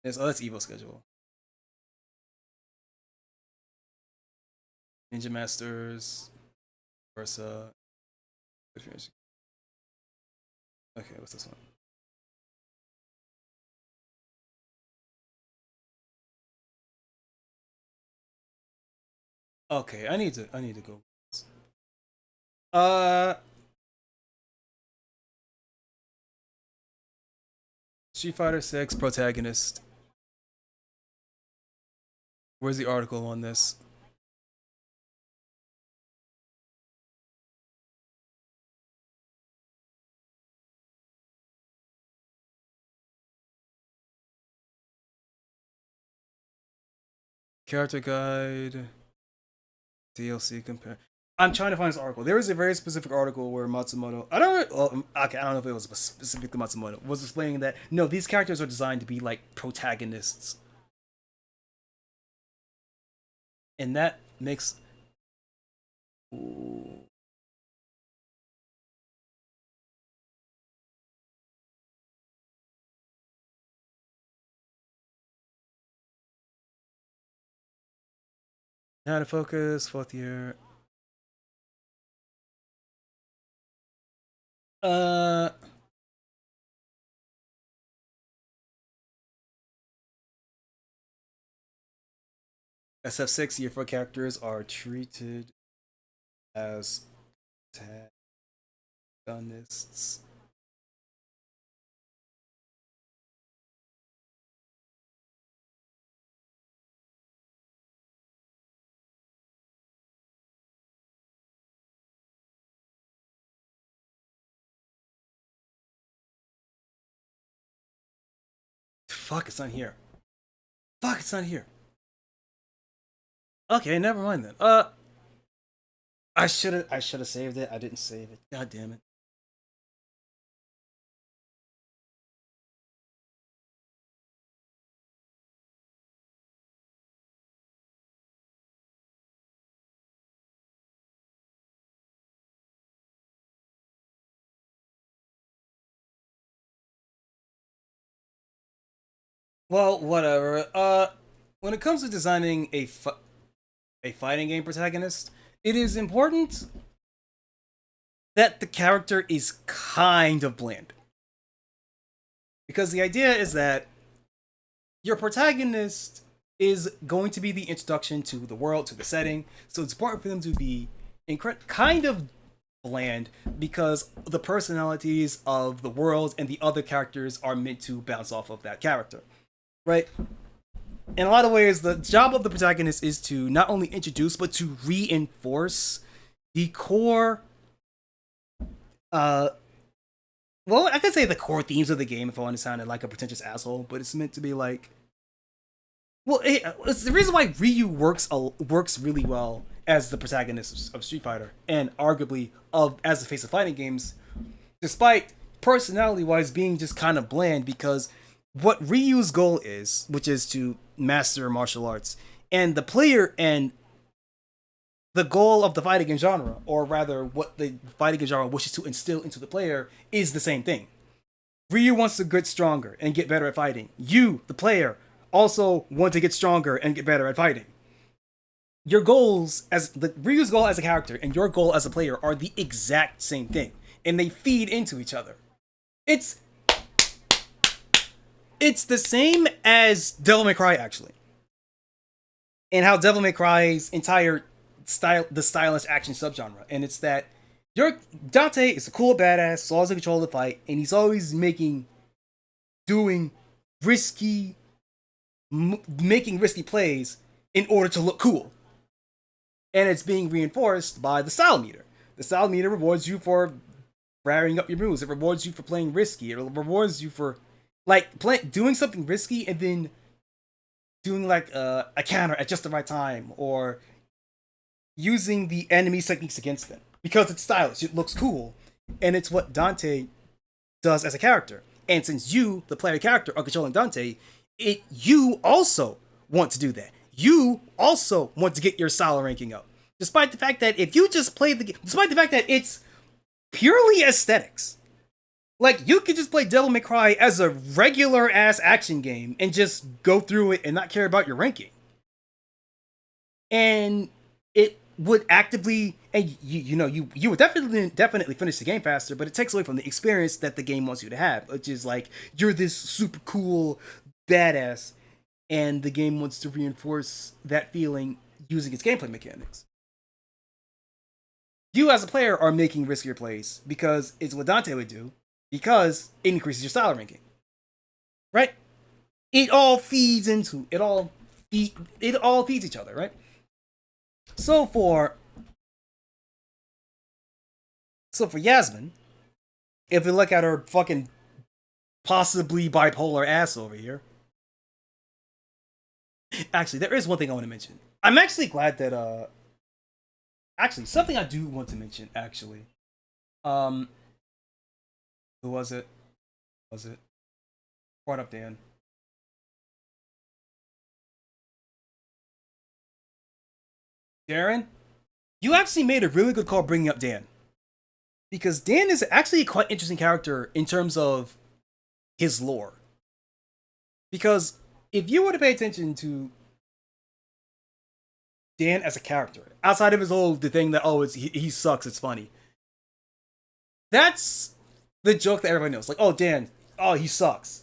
Yes, oh, that's Evo schedule. Ninja Masters, Versa. Okay, what's this one? Okay, I need to go. Uh, Street Fighter 6 protagonist. Where's the article on this? Character guide, DLC compare. I'm trying to find this article. There is a very specific article where Matsumoto, I don't, well, okay, I don't know if it was specific to Matsumoto, was explaining that no, these characters are designed to be like protagonists, and that makes. Ooh. Now to focus, fourth year. Uh, SF6 year 4 characters are treated as protagonists. Fuck, it's not here. Fuck, it's not here. Okay, never mind then. I should have saved it. I didn't save it. God damn it. Well, whatever. When it comes to designing a fighting game protagonist, it is important that the character is kind of bland. Because the idea is that your protagonist is going to be the introduction to the world, to the setting, so it's important for them to be kind of bland because the personalities of the world and the other characters are meant to bounce off of that character, right? In a lot of ways, the job of the protagonist is to not only introduce but to reinforce the core well, I could say the core themes of the game if I want to sound like a pretentious asshole, but it's meant to be like, well, it's the reason why Ryu works really well as the protagonist of Street Fighter and arguably as the face of fighting games, despite personality-wise being just kind of bland, because what Ryu's goal is, which is to master martial arts, and the player and the goal of the fighting game genre, or rather what the fighting game genre wishes to instill into the player, is the same thing. Ryu wants to get stronger and get better at fighting. You, the player, also want to get stronger and get better at fighting. Your goals as Ryu's goal as a character and your goal as a player are the exact same thing, and they feed into each other. It's the same as Devil May Cry, actually, and how Devil May Cry's entire the stylish action subgenre, and it's that your Dante is a cool badass, so always in control of the fight, and he's always making risky plays in order to look cool, and it's being reinforced by the style meter. The style meter rewards you for varying up your moves. It rewards you for playing risky. It rewards you for doing something risky and then doing like a counter at just the right time, or using the enemy's techniques against them because it's stylish, it looks cool, and it's what Dante does as a character. And since you, the player character, are controlling Dante, you also want to do that. You also want to get your style ranking up, despite the fact that if you just play the game, despite the fact that it's purely aesthetics, Like, you could just play Devil May Cry as a regular ass action game and just go through it and not care about your ranking. And it would actively, and you would definitely finish the game faster, but it takes away from the experience that the game wants you to have, which is like you're this super cool badass, and the game wants to reinforce that feeling using its gameplay mechanics. You as a player are making riskier plays because it's what Dante would do, because it increases your style ranking, right? It all feeds into it all feeds each other, right? So for Yasmin, if we look at her fucking possibly bipolar ass over here, actually there is one thing I want to mention. I'm actually glad that actually something I do want to mention actually. Who was it? Was it? Brought up Dan. Darren, you actually made a really good call bringing up Dan. Because Dan is actually a quite interesting character in terms of his lore. Because if you were to pay attention to Dan as a character, outside of the thing that, he sucks, it's funny. That's the joke that everybody knows. Like, oh, Dan, oh, he sucks.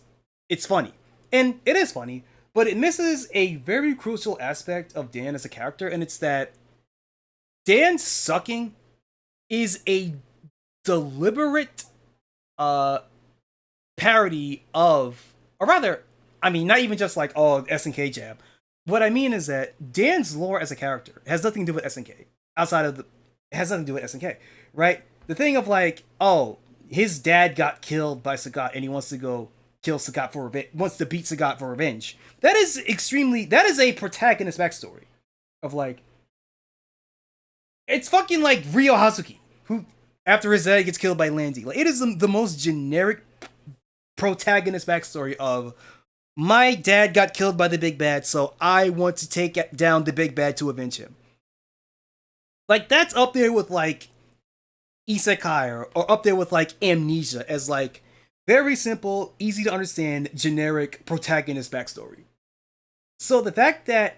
It's funny. And it is funny, but it misses a very crucial aspect of Dan as a character, and it's that Dan sucking is a deliberate parody of, or rather, I mean, not even just like, oh, SNK jab. What I mean is that Dan's lore as a character has nothing to do with SNK. It has nothing to do with SNK, right? The thing of like, oh, his dad got killed by Sagat and he wants to go kill Sagat for revenge, wants to beat Sagat for revenge. That is a protagonist backstory of like, it's fucking like Ryo Hazuki, who after his dad gets killed by Landy. Like, it is the most generic protagonist backstory of, my dad got killed by the big bad, so I want to take down the big bad to avenge him. Like, that's up there with like Isekai, or up there with like Amnesia, as like very simple, easy to understand, generic protagonist backstory. So the fact that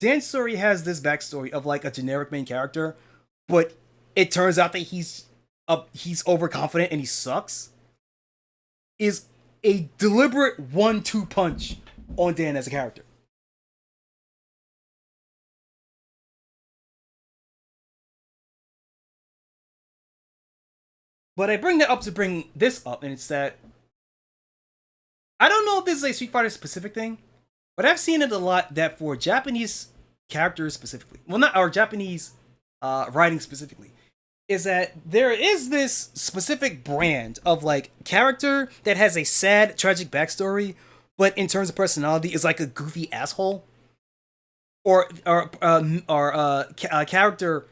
Dan's story has this backstory of like a generic main character, but it turns out that he's overconfident and he sucks, is a deliberate 1-2 punch on Dan as a character. But I bring that up to bring this up, and it's that I don't know if this is a Street Fighter specific thing, but I've seen it a lot that for Japanese characters specifically, well, not our Japanese writing specifically, is that there is this specific brand of like character that has a sad, tragic backstory, but in terms of personality is like a goofy asshole, or a character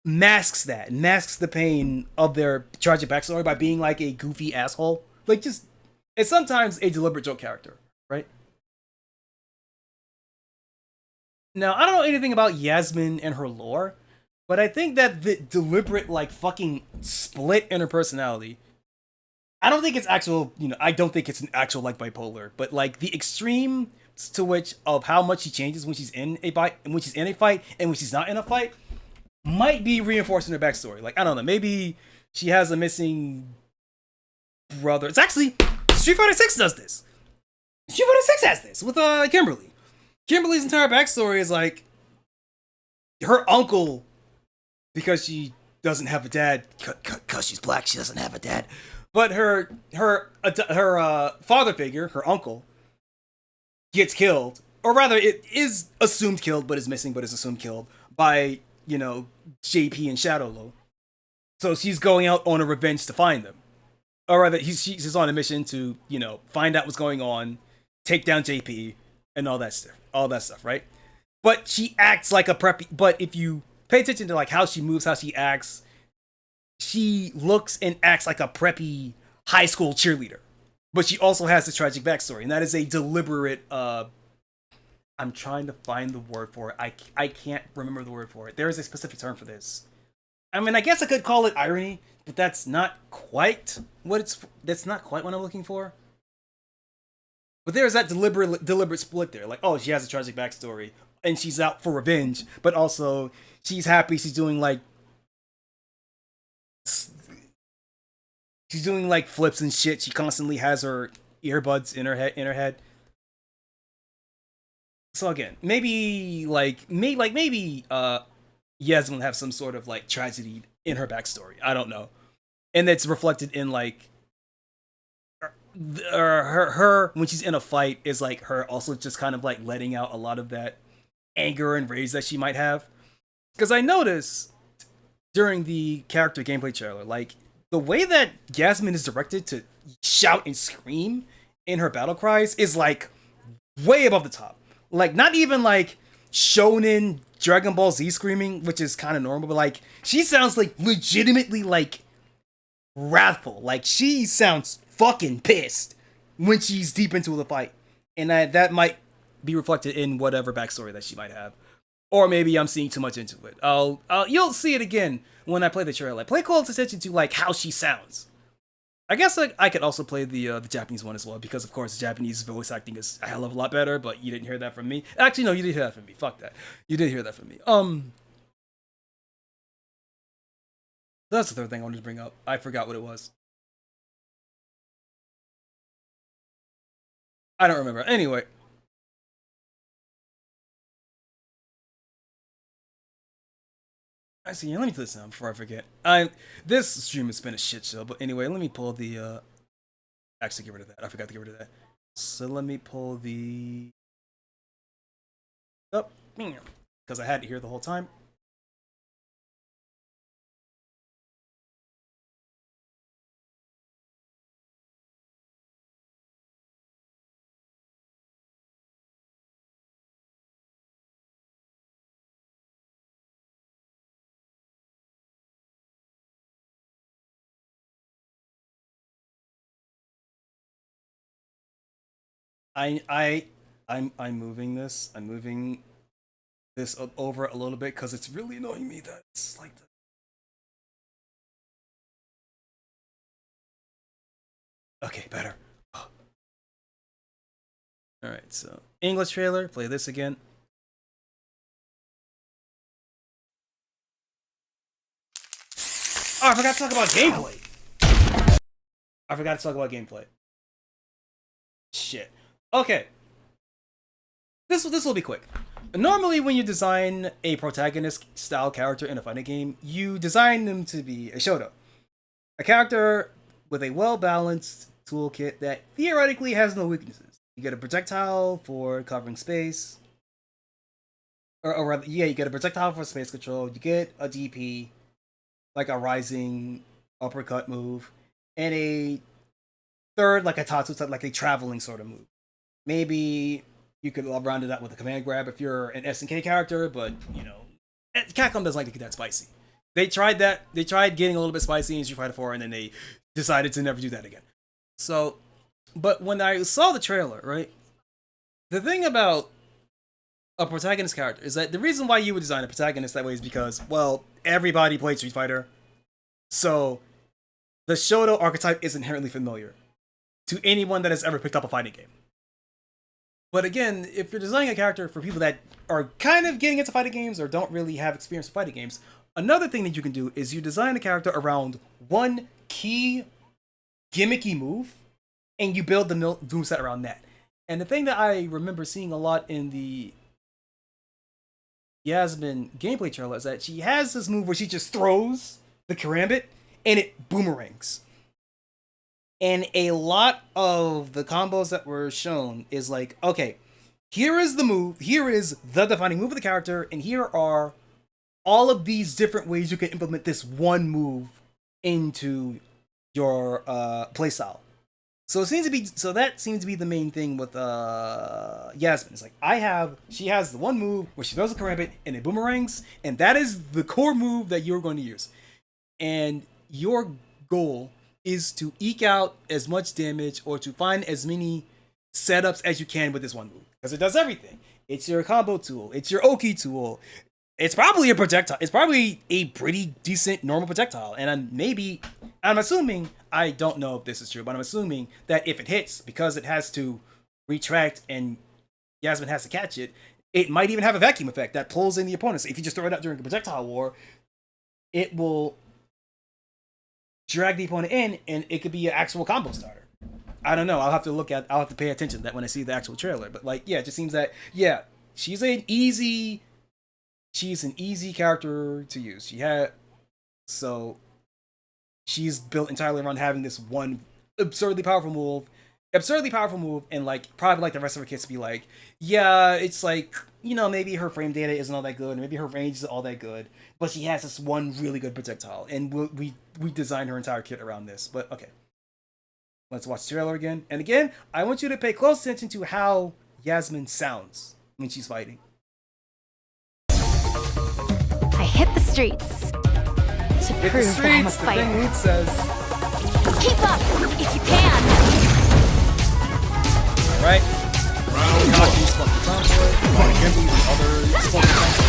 masks the pain of their tragic backstory by being like a goofy asshole. Like, just, it's sometimes a deliberate joke character, right? Now, I don't know anything about Yasmin and her lore, but I think that the deliberate, like, fucking split in her personality, I don't think it's actual, I don't think it's an actual, like, bipolar, but, like, the extreme to which of how much she changes when she's in a fight, and when she's in a fight, and when she's not in a fight, might be reinforcing her backstory. Like, I don't know, maybe she has a missing brother. It's actually, Street Fighter 6 does this. Street Fighter 6 has this with Kimberly. Kimberly's entire backstory is like her uncle, because she doesn't have a dad, because she's black, she doesn't have a dad. But her father figure, her uncle, gets killed, or rather, it is assumed killed, but is missing, but is assumed killed by JP and Shadowlow. So she's going out on a revenge to find them, or rather, she's on a mission to find out what's going on, take down JP, and all that stuff, right? But she acts like a preppy. But if you pay attention to like how she moves, how she acts, she looks and acts like a preppy high school cheerleader. But she also has this tragic backstory, and that is a deliberate. I'm trying to find the word for it. I can't remember the word for it. There is a specific term for this. I mean, I guess I could call it irony, but that's not quite what it's. That's not quite what I'm looking for. But there's that deliberate split there. Like, oh, she has a tragic backstory and she's out for revenge, but also she's happy. She's doing like flips and shit. She constantly has her earbuds in her head. So again, maybe Yasmin will have some sort of like tragedy in her backstory. I don't know, and that's reflected in like her when she's in a fight is like her also just kind of like letting out a lot of that anger and rage that she might have. Because I noticed during the character gameplay trailer, like the way that Yasmin is directed to shout and scream in her battle cries is like way above the top. Like not even like shonen Dragon Ball Z screaming, which is kind of normal, but like she sounds like legitimately like wrathful. Like she sounds fucking pissed when she's deep into the fight, and that might be reflected in whatever backstory that she might have. Or maybe I'm seeing too much into it. You'll see it again when I play the trailer. Like, play close attention to like how she sounds. I guess like I could also play the Japanese one as well because of course Japanese voice acting is a hell of a lot better. But you didn't hear that from me. Actually, no, you did hear that from me. Fuck that. You did hear that from me. That's the third thing I wanted to bring up. I forgot what it was. I don't remember. Anyway. Actually, let me do this now before I forget. This stream has been a shit show, but anyway, let me pull the actually get rid of that. I forgot to get rid of that. So let me pull the up because I had it here the whole time. I I I'm moving this. I'm moving this over a little bit because it's really annoying me that it's like that. Okay, better. All right, so English trailer. Play this again. Oh, I forgot to talk about gameplay. I forgot to talk about gameplay. Shit. Okay. This will be quick. Normally, when you design a protagonist style character in a fighting game, you design them to be a shoto, a character with a well balanced toolkit that theoretically has no weaknesses. You get a projectile for covering space, or rather, yeah, you get a projectile for space control. You get a DP, like a rising uppercut move, and a third, like a Tatsu type, like a traveling sort of move. Maybe you could round it out with a command grab if you're an SNK character, but you know, Capcom doesn't like to get that spicy. They tried that. They tried getting a little bit spicy in Street Fighter 4, and then they decided to never do that again. So, but when I saw the trailer, right, the thing about a protagonist character is that the reason why you would design a protagonist that way is because, well, everybody played Street Fighter, so the Shoto archetype is inherently familiar to anyone that has ever picked up a fighting game. But again, if you're designing a character for people that are kind of getting into fighting games or don't really have experience with fighting games, another thing that you can do is you design a character around one key gimmicky move, and you build the moveset around that. And the thing that I remember seeing a lot in the Yasmin gameplay trailer is that she has this move where she just throws the karambit and it boomerangs. And a lot of the combos that were shown is like, okay, here is the move, here is the defining move of the character, and here are all of these different ways you can implement this one move into your playstyle. So that seems to be the main thing with Yasmin. It's like she has the one move where she throws a karambit and it boomerangs, and that is the core move that you're going to use. And your goal is to eke out as much damage or to find as many setups as you can with this one move, because it does everything. It's your combo tool, it's your Oki tool, It's probably a projectile. It's probably a pretty decent normal projectile. And I'm assuming, I don't know if this is true, but I'm assuming that if it hits, because it has to retract and Yasmin has to catch it, it might even have a vacuum effect that pulls in the opponents. If you just throw it out during a projectile war, it will drag the opponent in, and it could be an actual combo starter. I don't know. I'll have to pay attention to that when I see the actual trailer. But like, yeah, it just seems that she's an easy character to use. She's built entirely around having this one absurdly powerful move, and like probably like the rest of her kits to be like, yeah, it's like, maybe her frame data isn't all that good, maybe her range isn't all that good, but she has this one really good projectile, and we designed her entire kit around this. But okay, let's watch the trailer again. And again, I want you to pay close attention to how Yasmin sounds when she's fighting. I hit the streets to Hit the prove that I'm a streets, the fighter. thing Luke says. Keep up if you can. Right? Round Hockey, one. Spunky Tomboy, Fight Kimberly, the other Spunky Tomboy.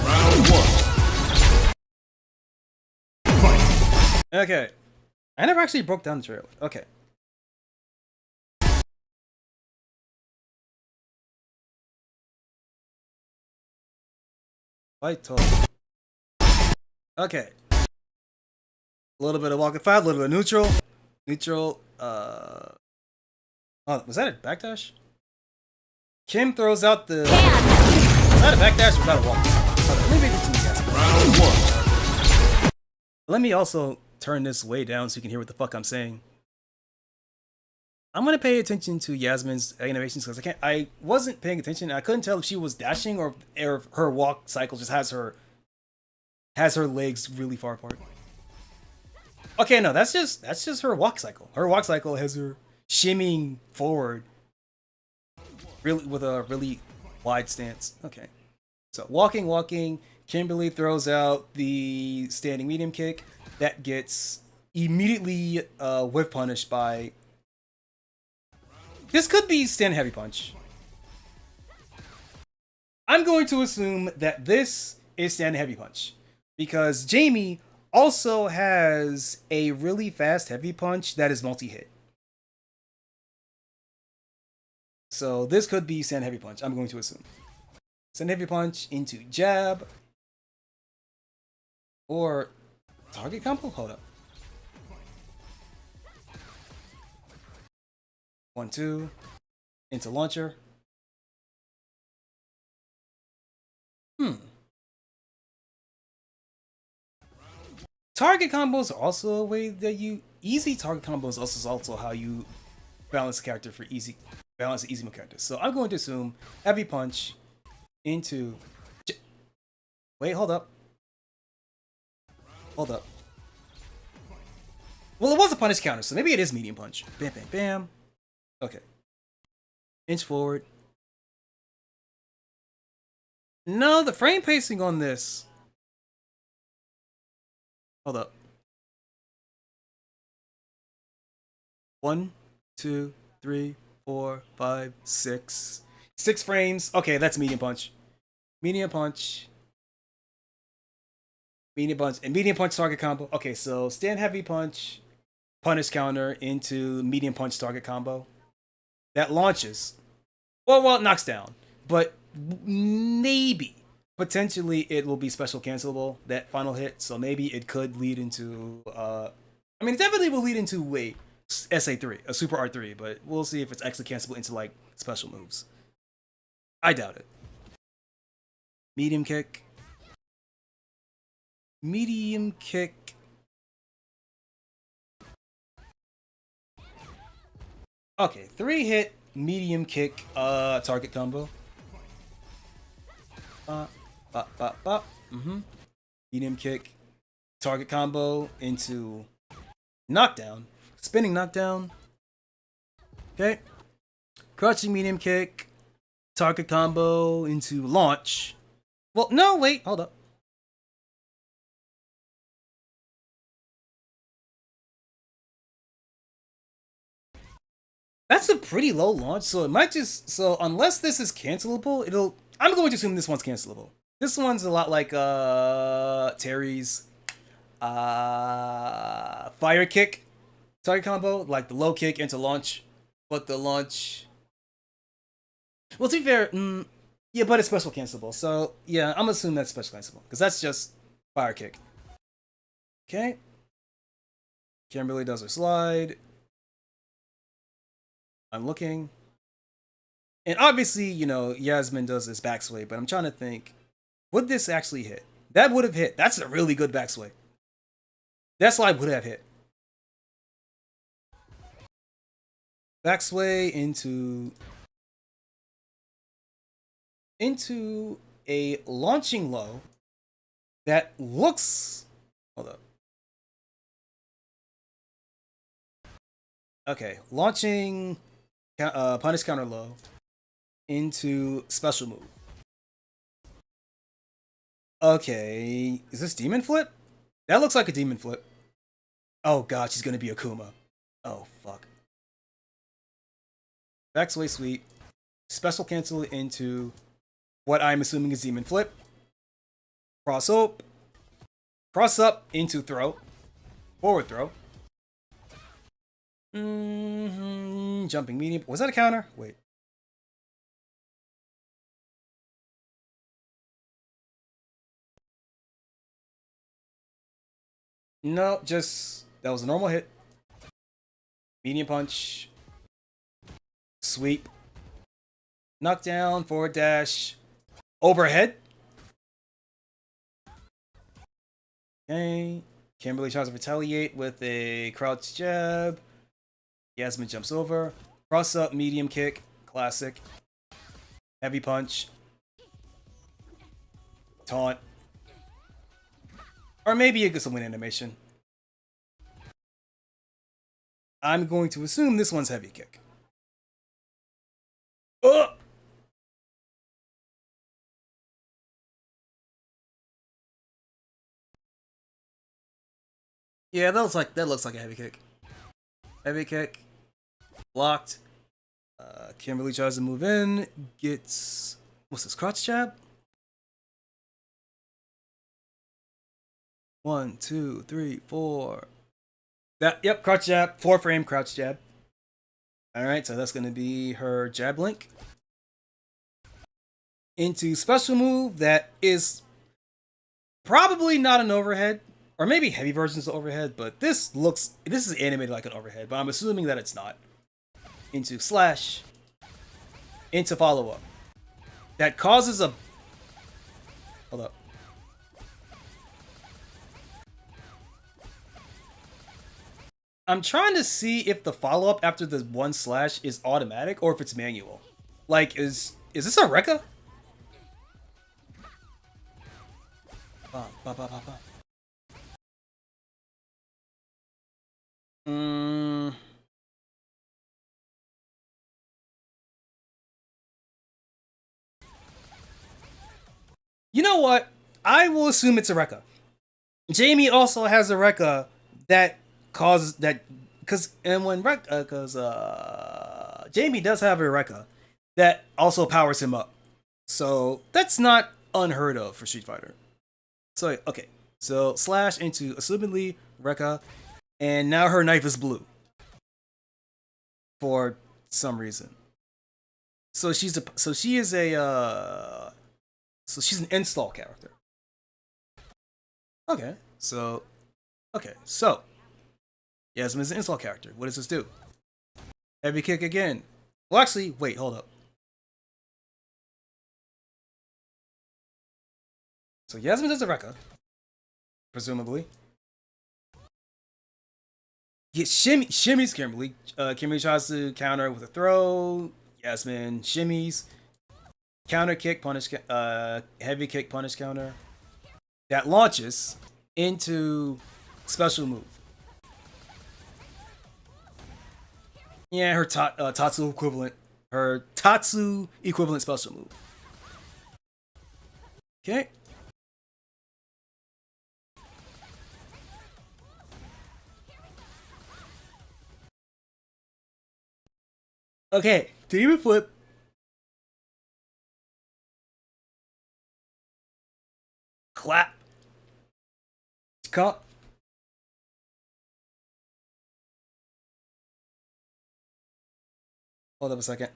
Round one. Fight. Okay. I never actually broke down the trailer. Okay. Fight talk. Okay. A little bit of walking five, a little bit of neutral. Neutral, oh, was that a backdash? Kim throws out the... Was that a backdash or was that a walk? Okay, let me make it to you guys. Round one. Let me also turn this way down so you can hear what the fuck I'm saying. I'm gonna pay attention to Yasmin's animations because I wasn't paying attention. I couldn't tell if she was dashing or if her walk cycle just has her legs really far apart. Okay, no, that's just her walk cycle. Her walk cycle has her shimmying forward, really with a really wide stance. Okay, so walking. Kimberly throws out the standing medium kick that gets immediately whiff punished by. This could be stand heavy punch. I'm going to assume that this is stand heavy punch because Jamie also has a really fast heavy punch that is multi-hit. So this could be stand heavy punch, I'm going to assume. Stand heavy punch into jab. Or target combo? Hold up. 1-2 into launcher. Target combos are also a way that easy target combos also how you balance a character for balance an easy mode character. So I'm going to assume heavy punch into wait, hold up. Well, it was a punish counter, so maybe it is medium punch. Bam, bam, bam. Okay. Inch forward. No, the frame pacing on this. Hold up. 1, 2, 3, 4, 5, 6. 6 frames. Okay, that's medium punch. Medium punch. Medium punch and medium punch target combo. Okay, so stand heavy punch, punish counter into medium punch target combo. That launches. Well, it knocks down, but maybe potentially it will be special cancelable that final hit. So maybe it could lead into. It definitely will lead into a SA3, a Super R3, but we'll see if it's actually cancelable into like special moves. I doubt it. Medium kick. Medium kick. Okay, 3-hit medium kick target combo. Medium kick target combo into knockdown. Spinning knockdown. Okay. Crouching medium kick target combo into launch. Well, no, wait, hold up. That's a pretty low launch, so it might just unless this is cancelable, I'm going to assume this one's cancelable. This one's a lot like Terry's fire kick target combo, like the low kick into launch, but the launch. Well, to be fair, yeah, but it's special cancelable. So yeah, I'm assuming that's special cancelable because that's just fire kick. Okay. Kimberly does her slide. I'm looking. And obviously, you know, Yasmin does this backsway, but I'm trying to think, would this actually hit? That would have hit. That's a really good backsway. That slide would have hit. Backsway into a launching low that looks. Hold up. Okay, launching punish counter low into special move. Okay, is this demon flip? That looks like a demon flip. Oh god, she's gonna be Akuma. Oh fuck. Backsway sweep. Special cancel into what I'm assuming is demon flip. Cross up. Cross up into throw. Forward throw. Jumping medium. Was that a counter? Wait. No, just that was a normal hit. Medium punch. Sweep. Knockdown, forward dash. Overhead. Okay. Kimberly tries to retaliate with a crouch jab. Yasmin jumps over. Cross up, medium kick. Classic. Heavy punch. Taunt. Or maybe it gets a win animation. I'm going to assume this one's heavy kick. Oh! Yeah, that looks like a heavy kick. Heavy kick. Blocked. Kimberly tries to move in. Gets what's this? Crotch jab? 1, 2, 3, 4. Yep, crouch jab. 4-frame crouch jab. Alright, so that's gonna be her jab link. Into special move that is probably not an overhead. Or maybe heavy versions of overhead, but this is animated like an overhead, but I'm assuming that it's not. Into slash. Into follow up. That causes a. Hold up. I'm trying to see if the follow up after the one slash is automatic or if it's manual. Like, is this a Rekka? You know what? I will assume it's a Rekka. Jamie also has a Rekka that causes that because Jamie does have a Rekka that also powers him up. So that's not unheard of for Street Fighter. So okay, so slash into assumedly Rekka, and now her knife is blue for some reason. So she's an install character. Okay, so Yasmin's an install character. What does this do? Heavy kick again. Well, actually, wait, hold up. So Yasmin does a Rekka, presumably. Yeah, shimmies Kimberly. Kimberly tries to counter with a throw. Yasmin shimmies. Counter kick, punish, heavy kick, punish counter. That launches into special move. Yeah, her Tatsu equivalent. Her Tatsu equivalent special move. Okay. Okay, demon flip. Clap. Cut. Hold up a second.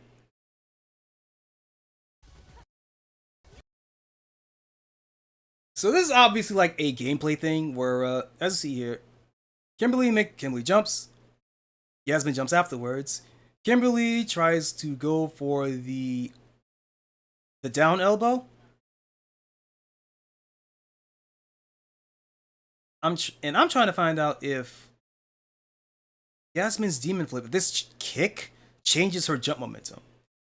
So this is obviously like a gameplay thing where, as you see here, Kimberly jumps. Yasmin jumps afterwards. Kimberly tries to go for the down elbow. I'm trying to find out if Yasmin's demon flip, this kick changes her jump momentum.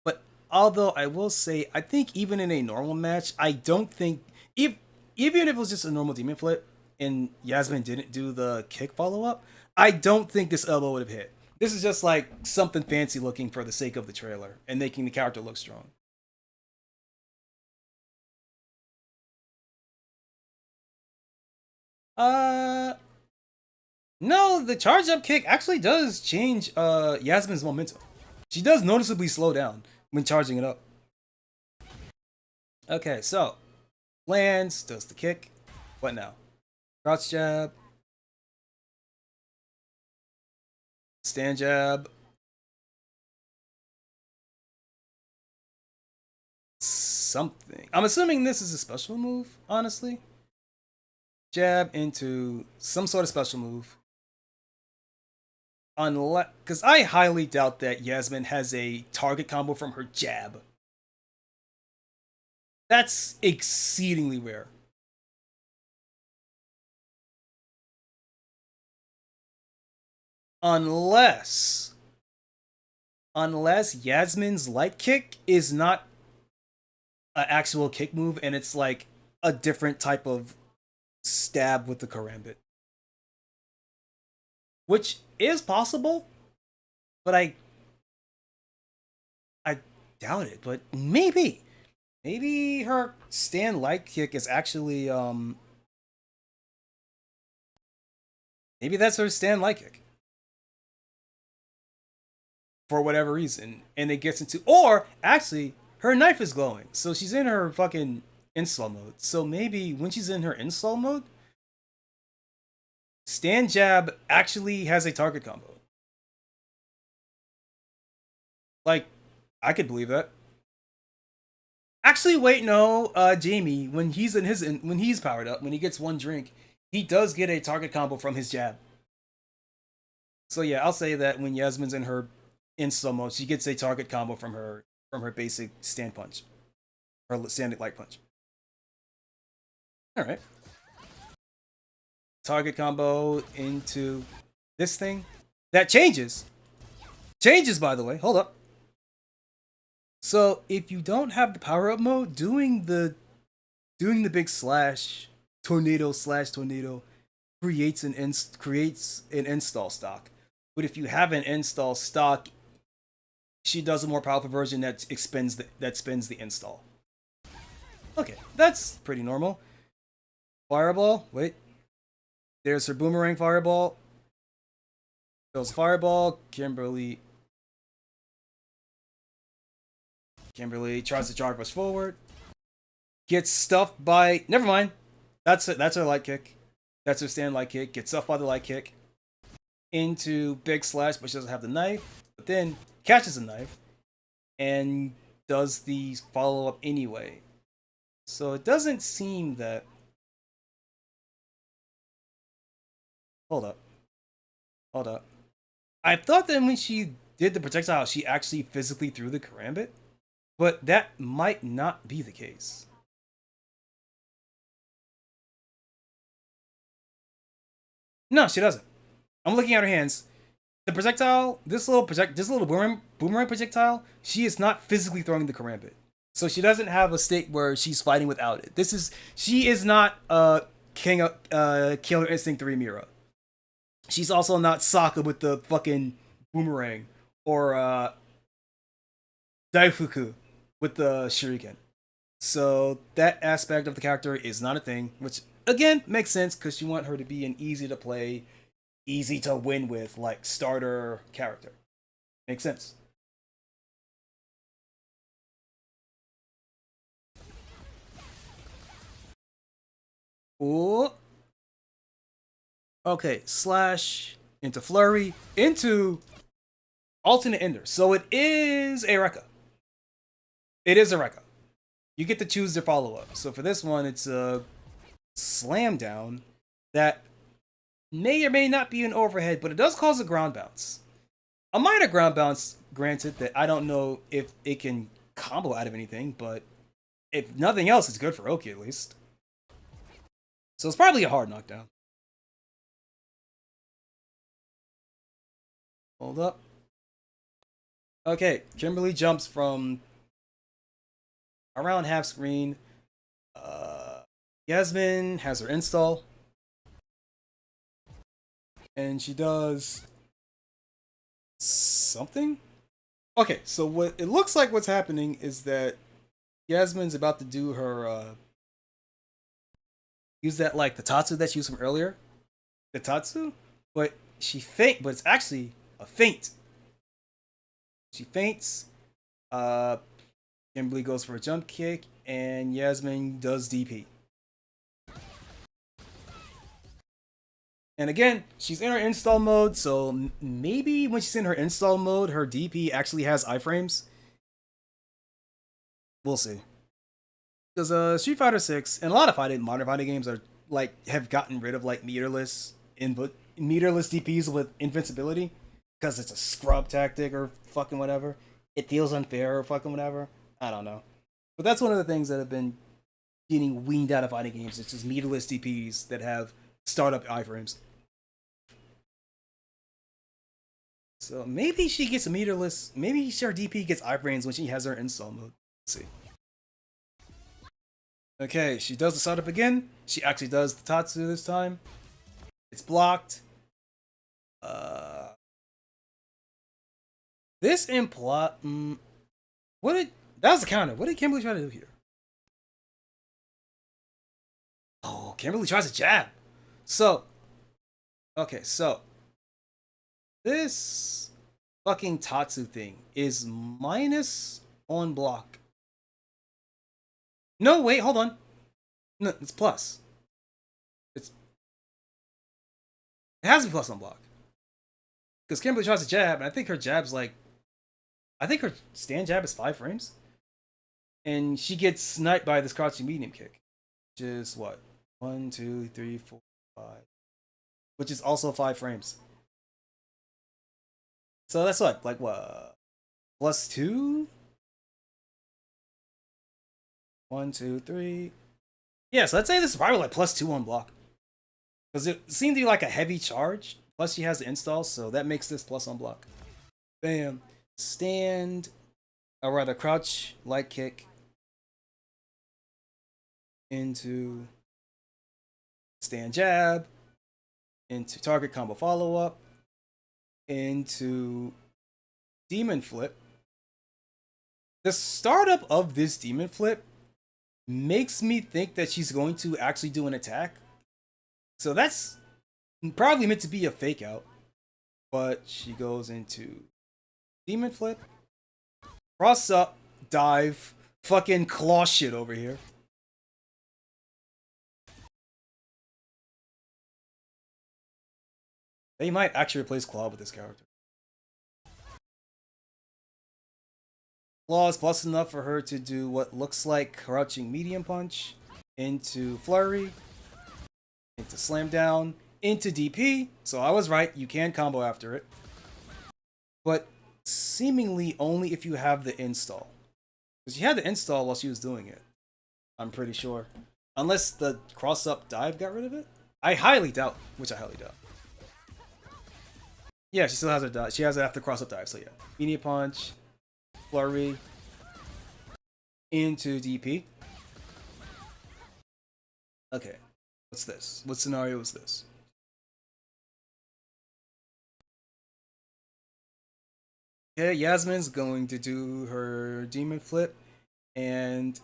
But although I will say, I think even in a normal match, I don't think even if it was just a normal demon flip and Yasmin didn't do the kick follow up, I don't think this elbow would have hit. This is just like something fancy looking for the sake of the trailer and making the character look strong. Uh, no, the charge up kick actually does change Yasmin's momentum. She does noticeably slow down when charging it up. Okay, so lands, does the kick. What now? Crouch jab. Stand jab. Something. I'm assuming this is a special move, honestly. Jab into some sort of special move. Unless, because I highly doubt that Yasmin has a target combo from her jab. That's exceedingly rare. Unless Yasmin's light kick is not an actual kick move and it's like a different type of stab with the karambit. Which is possible, but I doubt it, but maybe. Maybe her stand light kick is actually maybe that's her stand light kick. For whatever reason. And it gets into, or actually, her knife is glowing. So she's in her fucking install mode. So maybe when she's in her install mode, stand jab actually has a target combo. Like, I could believe that. Actually, wait, no. Jamie, when he's when he's powered up, when he gets one drink, he does get a target combo from his jab. So yeah, I'll say that when Yasmin's in her install mode, she gets a target combo from her basic stand punch, her stand light punch. All right. Target combo into this thing that changes. Changes, by the way. Hold up. So if you don't have the power up mode, doing the big slash tornado creates an install stock. But if you have an install stock, she does a more powerful version that spins the install. Okay, that's pretty normal. Fireball. Wait. There's her boomerang fireball. Goes fireball. Kimberly tries to charge us forward. Gets stuffed by. Never mind. That's it. That's her light kick. That's her stand light kick. Gets stuffed by the light kick. Into big slash, but she doesn't have the knife. But then catches a knife and does the follow up anyway. So it doesn't seem that. Hold up. I thought that when she did the projectile, she actually physically threw the karambit, but that might not be the case. No, she doesn't. I'm looking at her hands. The projectile, this little boomerang projectile, she is not physically throwing the karambit. So she doesn't have a state where she's fighting without it. She is not Killer Instinct 3 Mira. She's also not Sokka with the fucking boomerang or Daifuku with the shuriken. So that aspect of the character is not a thing, which again makes sense because you want her to be an easy to play, easy to win with, like starter character. Makes sense. Ooh. Okay, slash into flurry into alternate ender. So it is a Rekka. It is a Rekka. You get to choose their follow up. So for this one, it's a slam down that may or may not be an overhead, but it does cause a ground bounce. A minor ground bounce, granted, that I don't know if it can combo out of anything, but if nothing else, it's good for Oki at least. So it's probably a hard knockdown. Hold up. Okay, Kimberly jumps from around half screen. Yasmin has her install. And she does something? Okay, so what it looks like what's happening is that Yasmin's about to do her use that like the Tatsu that she used from earlier. The Tatsu? But she faint, but it's actually a feint. She faints. Kimberly goes for a jump kick, and Yasmin does DP. And again, she's in her install mode, so maybe when she's in her install mode, her DP actually has iframes. We'll see. Because Street Fighter 6 and a lot of modern fighting games are like have gotten rid of like meterless DPs with invincibility because it's a scrub tactic or fucking whatever. It feels unfair or fucking whatever. I don't know. But that's one of the things that have been getting weaned out of fighting games. It's just meterless DPs that have startup iframes. So maybe she gets a meterless. Maybe her DP gets iframes when she has her install mode. Let's see. Okay, she does the startup again. She actually does the Tatsu this time. It's blocked. This imply. What did that was the counter? What did Kimberly try to do here? Oh, Kimberly tries a jab. So, okay, so this fucking Tatsu thing is minus on block. No, wait, hold on. No, it's plus. It has to be plus on block. Because Kimberly tries a jab, and I think her jab's like, I think her stand jab is 5 frames. And she gets sniped by this crouching medium kick. Which is what? 1, 2, 3, 4, 5. Which is also 5 frames. So that's what? Like what? Plus 2? 1, 2, 3. Yeah, so I'd say this is probably like plus 2 on block. Because it seemed to be like a heavy charge. Plus she has the install, so that makes this plus on block. Bam. Stand. Or rather, crouch, light kick. Into stand jab. Into target combo follow up. Into demon flip. The startup of this demon flip makes me think that she's going to actually do an attack. So that's probably meant to be a fake out. But she goes into demon flip. Cross up, dive, fucking claw shit over here. They might actually replace Claw with this character. Claw is plus enough for her to do what looks like crouching medium punch into flurry, into slam down, into DP. So I was right, you can combo after it. But seemingly only if you have the install. Because she had the install while she was doing it. I'm pretty sure. Unless the cross-up dive got rid of it? I highly doubt, which I highly doubt. Yeah, she still has her dive. She has it after cross-up dive, so yeah. Medium punch, flurry, into DP. Okay, what's this? What scenario is this? Okay, Yasmin's going to do her demon flip, and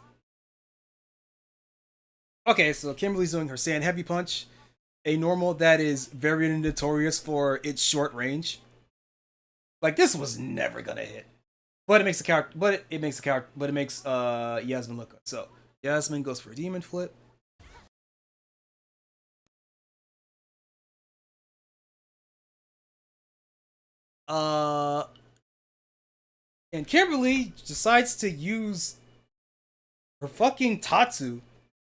okay, so Kimberly's doing her sand heavy punch, a normal that is very notorious for its short range. Like this was never gonna hit, but it makes the character, but it makes Yasmin look good. So Yasmin goes for a demon flip, Uh, and Kimberly decides to use her fucking Tatsu,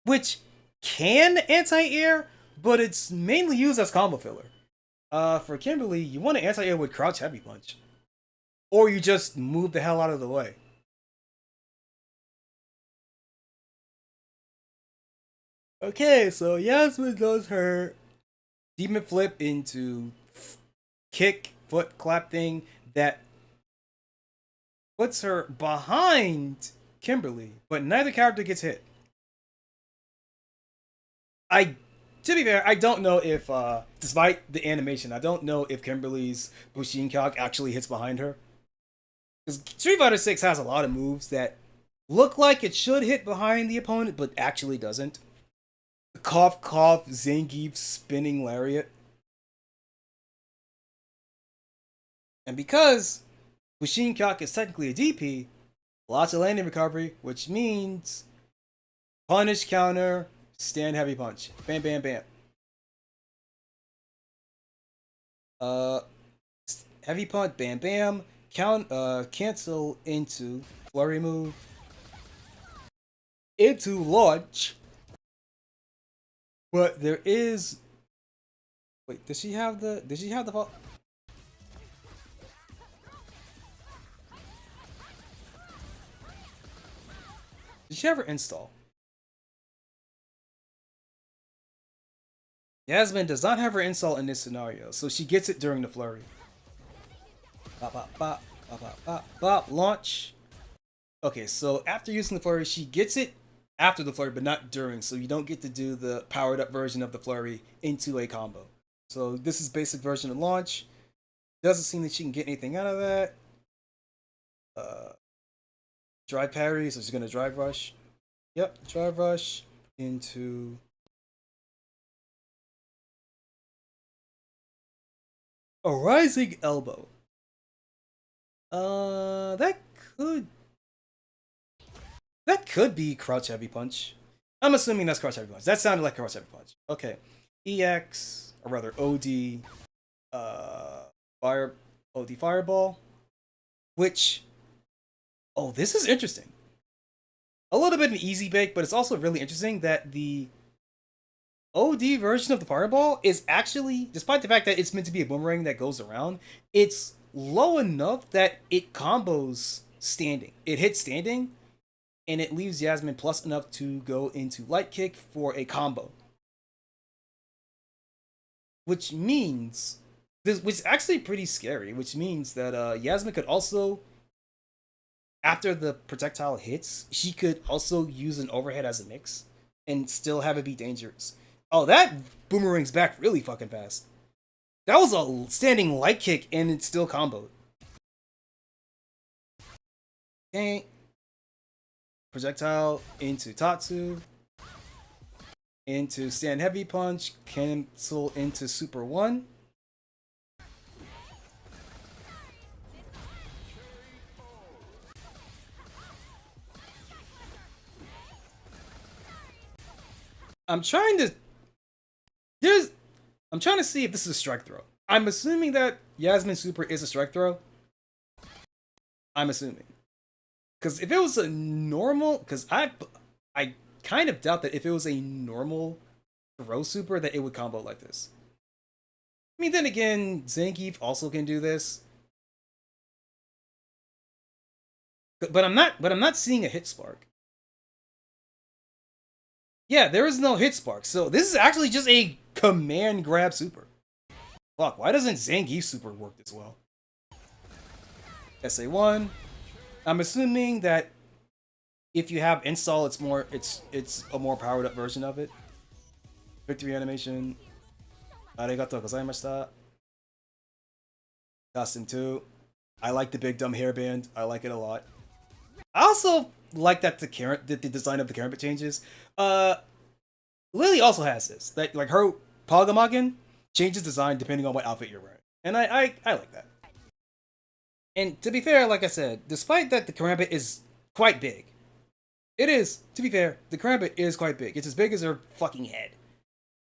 which can anti-air, but it's mainly used as combo filler. For Kimberly, you want to anti-air with Crouch Heavy Punch. Or you just move the hell out of the way. Okay, so Yasmin does her Demon Flip into kick, foot clap thing that puts her behind Kimberly, but neither character gets hit. I, to be fair, I don't know if, despite the animation, I don't know if Kimberly's Bushin Calc actually hits behind her. Because Street Fighter 6 has a lot of moves that look like it should hit behind the opponent, but actually doesn't. The cough cough Zangief spinning lariat. And because Bushin Calc is technically a DP, lots of landing recovery, which means punish counter, stand heavy punch. Bam bam bam. Uh heavy punch, bam bam, cancel into flurry move. Into launch. But there is wait, did she have the did she have the did she have her install? Yasmin does not have her install in this scenario, so she gets it during the flurry. Bop, bop, bop, bop, bop, bop, bop, launch. Okay, so after using the flurry, she gets it after the flurry, but not during, so you don't get to do the powered up version of the flurry into a combo. So this is basic version of launch. Doesn't seem that she can get anything out of that. Drive parry, so she's gonna drive rush. Yep, drive rush into a rising elbow. That could be crouch heavy punch. I'm assuming that's crouch heavy punch. That sounded like crouch heavy punch. Okay, EX or rather OD, OD fireball, which this is interesting. A little bit of an easy bake, but it's also really interesting that the OD version of the fireball is actually, despite the fact that it's meant to be a boomerang that goes around, it's low enough that it combos standing. It hits standing, and it leaves Yasmin plus enough to go into light kick for a combo. Which means, which is actually pretty scary, which means that Yasmin could also, after the projectile hits, she could also use an overhead as a mix and still have it be dangerous. Oh, that boomerang's back really fucking fast. That was a standing light kick and it's still comboed. Okay. Projectile into Tatsu. Into stand heavy punch. Cancel into super 1. I'm trying to see if this is a strike throw. I'm assuming that Yasmin Super is a strike throw. I'm assuming. Because if it was a normal, because I kind of doubt that if it was a normal throw super that it would combo like this. I mean, then again, Zangief also can do this. But I'm not seeing a hit spark. Yeah, there is no hit spark. So this is actually just a command grab super. Fuck, why doesn't Zangief super work this well? SA1. I'm assuming that if you have install, it's a more powered up version of it. Victory animation. Arigatou gozaimashita. Costume 2. I like the big dumb hairband. I like it a lot. I also like that the design of the karambit changes. Lily also has this. That like her Pogamagen changes design depending on what outfit you're wearing. And I like that. And to be fair, like I said, despite that the karambit is quite big. It is, to be fair, the karambit is quite big. It's as big as her fucking head.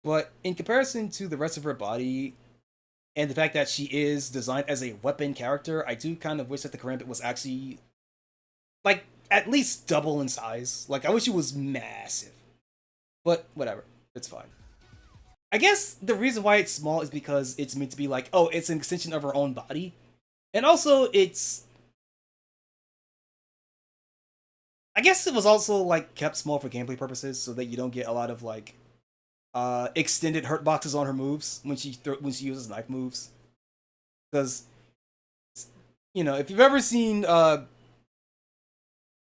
But in comparison to the rest of her body and the fact that she is designed as a weapon character, I do kind of wish that the Karambit was actually like at least double in size. Like I wish it was massive, but whatever, it's fine. I guess the reason why it's small is because it's meant to be like, oh, it's an extension of her own body, and also it's. I guess it was also like kept small for gameplay purposes, so that you don't get a lot of like extended hurt boxes on her moves when she uses knife moves. Because you know, if you've ever seen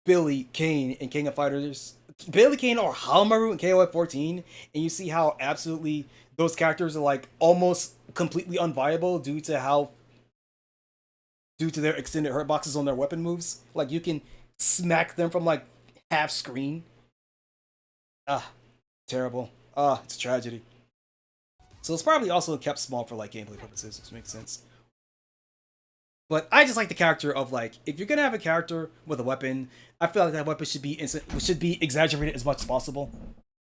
Billy Kane in King of Fighters, Billy Kane or Hamaru in KOF 14, and you see how absolutely those characters are like almost completely unviable due to their extended hurt boxes on their weapon moves. Like you can smack them from like half screen. Ah, terrible. Ah, it's a tragedy. So it's probably also kept small for like gameplay purposes, which makes sense. But I just like the character of like, if you're gonna have a character with a weapon, I feel like that weapon should be exaggerated as much as possible.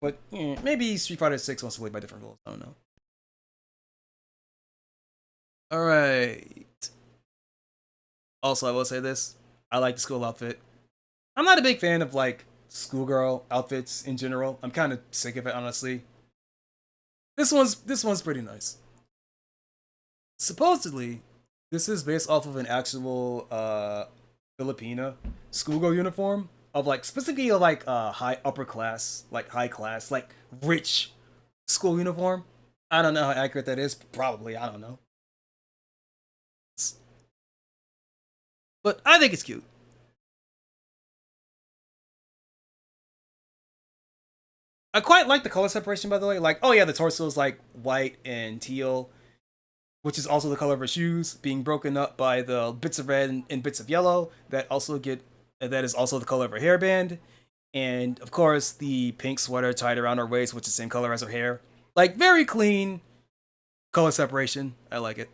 But maybe Street Fighter 6 wants to play by different rules. I don't know. All right. Also, I will say this: I like the school outfit. I'm not a big fan of like schoolgirl outfits in general. I'm kind of sick of it, honestly. This one's pretty nice. Supposedly, this is based off of an actual Filipina schoolgirl uniform of like specifically like high upper class, like high class, like rich school uniform. I don't know how accurate that is. Probably, I don't know. But I think it's cute. I quite like the color separation, by the way. Like, oh yeah, the torso is like white and teal, which is also the color of her shoes, being broken up by the bits of red and bits of yellow that is also the color of her hairband, and of course the pink sweater tied around her waist, which is the same color as her hair. Like very clean color separation. I like it.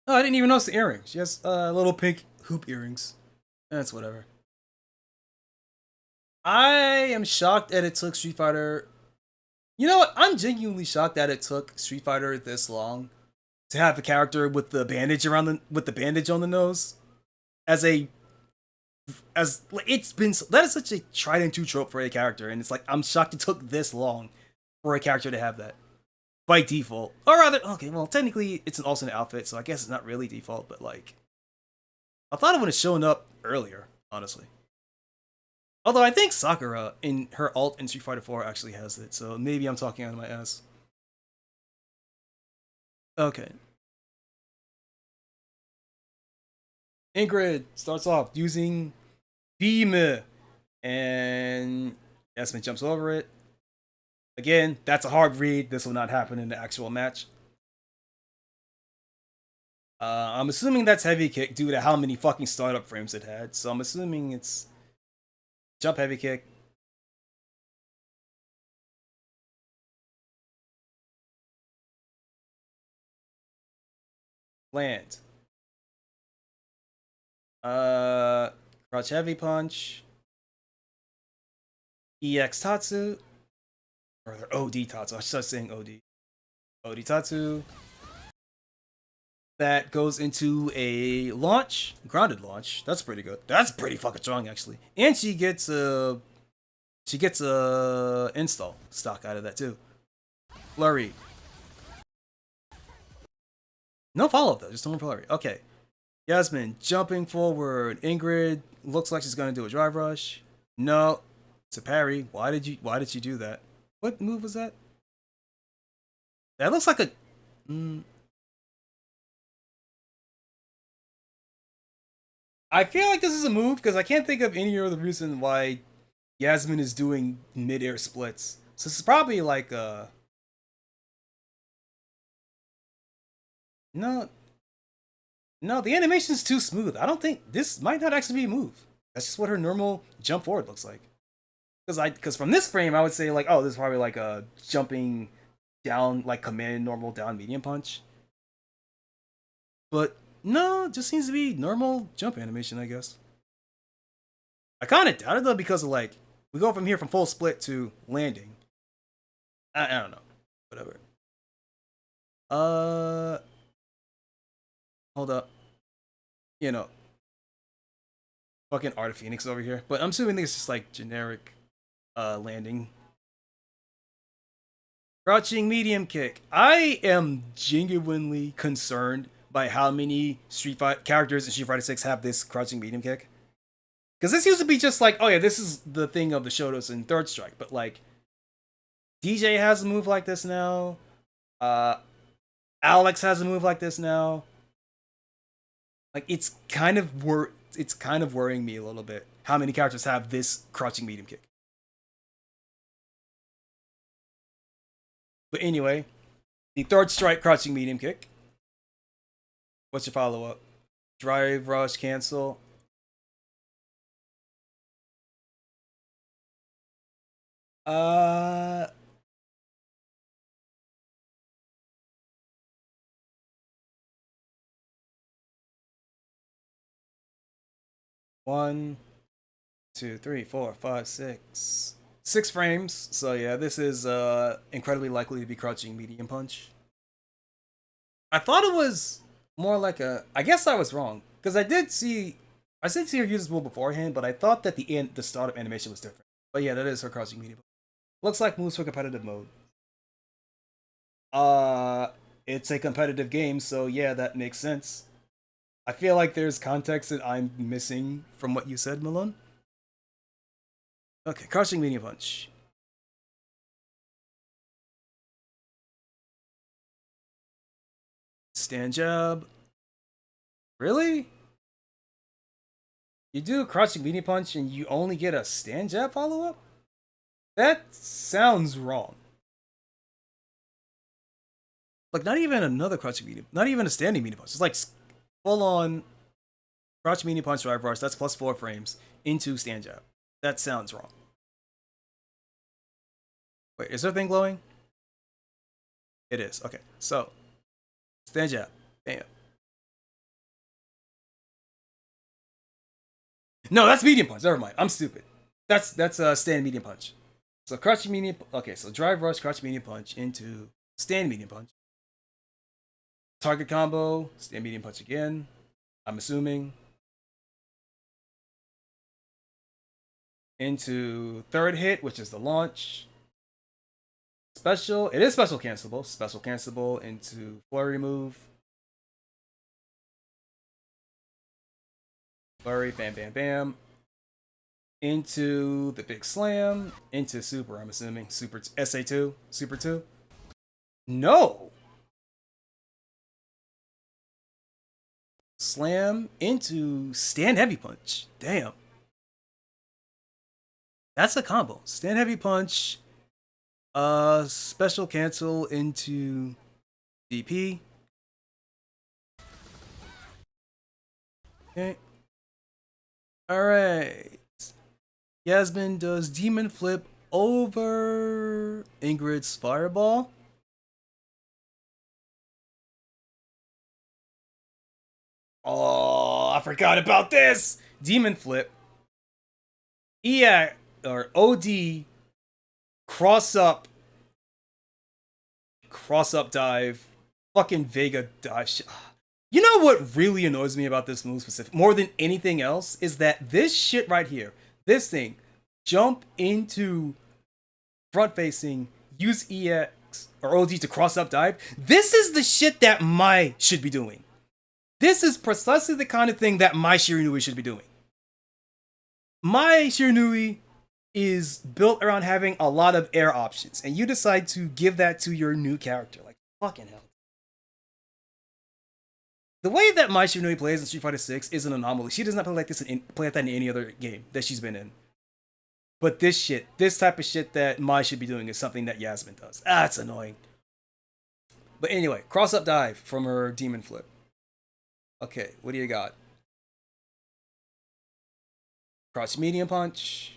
Oh, I didn't even notice the earrings. She has little pink hoop earrings. That's whatever. I am shocked that it took Street Fighter. You know what? I'm genuinely shocked that it took Street Fighter this long to have a character with the bandage with the bandage on the nose as a as it's been that is such a tried and true trope for a character, and it's like I'm shocked it took this long for a character to have that by default, or rather, okay, well technically it's an alternate outfit, so I guess it's not really default, but like I thought it would have shown up earlier, honestly. Although I think Sakura in her alt in Street Fighter 4 actually has it, so maybe I'm talking out of my ass. Okay. Ingrid starts off using Beam, and Yasmin jumps over it. Again, that's a hard read. This will not happen in the actual match. I'm assuming that's heavy kick due to how many fucking startup frames it had, so I'm assuming it's jump heavy kick. Land. Crouch heavy punch. EX Tatsu. Or OD Tatsu. I should start saying OD. OD Tatsu. That goes into a launch. Grounded launch. That's pretty good. That's pretty fucking strong, actually. And she gets a install stock out of that too. Flurry. No follow-up though, just one flurry. Okay. Yasmin jumping forward. Ingrid looks like she's gonna do a drive rush. No, it's a parry. Why did you do that? What move was that? That looks like a. I feel like this is a move because I can't think of any other reason why Yasmin is doing mid-air splits. So this is probably like a. No, no, the animation's too smooth. I don't think this might not actually be a move. That's just what her normal jump forward looks like. Because from this frame, I would say like, oh, this is probably like a jumping down, like command normal down medium punch. But no, it just seems to be normal jump animation, I guess. I kind of doubt it though because of like We go from here from full split to landing. I don't know. Whatever. Hold up. You know. Fucking Art of Phoenix over here. But I'm assuming it's just like generic landing. Crouching medium kick. I am genuinely concerned by how many Street Fighter characters in Street Fighter 6 have this crouching medium kick. Because this used to be just like, oh yeah, this is the thing of the Shotos in Third Strike. But like, DJ has a move like this now. Alex has a move like this now. Like, it's kind of worrying me a little bit how many characters have this crouching medium kick. But anyway, the Third Strike crouching medium kick. What's your follow-up? Drive, rush, cancel. One, two, three, four, five, six. 6 frames. So yeah, this is incredibly likely to be crouching medium punch. I thought it was more like a. I guess I was wrong because I did see her use this move beforehand, but I thought that the start of animation was different. But yeah, that is her crouching medium. Looks like moves for competitive mode. It's a competitive game, so yeah, that makes sense. I feel like there's context that I'm missing from what you said, Malone. Okay, crouching medium punch. Stand jab. Really? You do a crouching medium punch and you only get a stand jab follow-up? That sounds wrong. Like, not even another crouching medium, not even a standing medium punch. It's like full on crouching medium punch drive rush. That's plus 4 frames into stand jab. That sounds wrong. Wait, is her thing glowing? It is. Okay, so stand jab. Bam. No, that's medium punch. Never mind. I'm stupid. That's stand medium punch. So crouching medium. Okay, so drive rush, crouch medium punch into stand medium punch. Target combo, stand medium punch again. I'm assuming. Into third hit, which is the launch. Special. It is special cancelable. Special cancelable into flurry move. Flurry, bam, bam, bam. Into the big slam. Into super, I'm assuming. Super SA2. Super 2. No! Slam into stand heavy punch. Damn. That's a combo. Stand heavy punch. Special cancel into DP. Okay. Alright. Yasmin does demon flip over Ingrid's fireball. Oh, I forgot about this! Demon flip. Or OD cross up dive, fucking Vega dive. You know what really annoys me about this move specific more than anything else is that this shit right here, this thing, jump into front facing, use EX or OD to cross up dive. This is the shit that Mai should be doing. This is precisely the kind of thing that Mai Shiranui should be doing. Mai Shiranui is built around having a lot of air options, and you decide to give that to your new character. Like, fucking hell. The way that Mai Shiranui plays in Street Fighter 6 is an anomaly. She does not play like this play like that in any other game that she's been in. But this type of shit that Mai should be doing is something that Yasmin does. It's annoying. But anyway, cross up dive from her demon flip. Okay, what do you got? Crouch medium punch.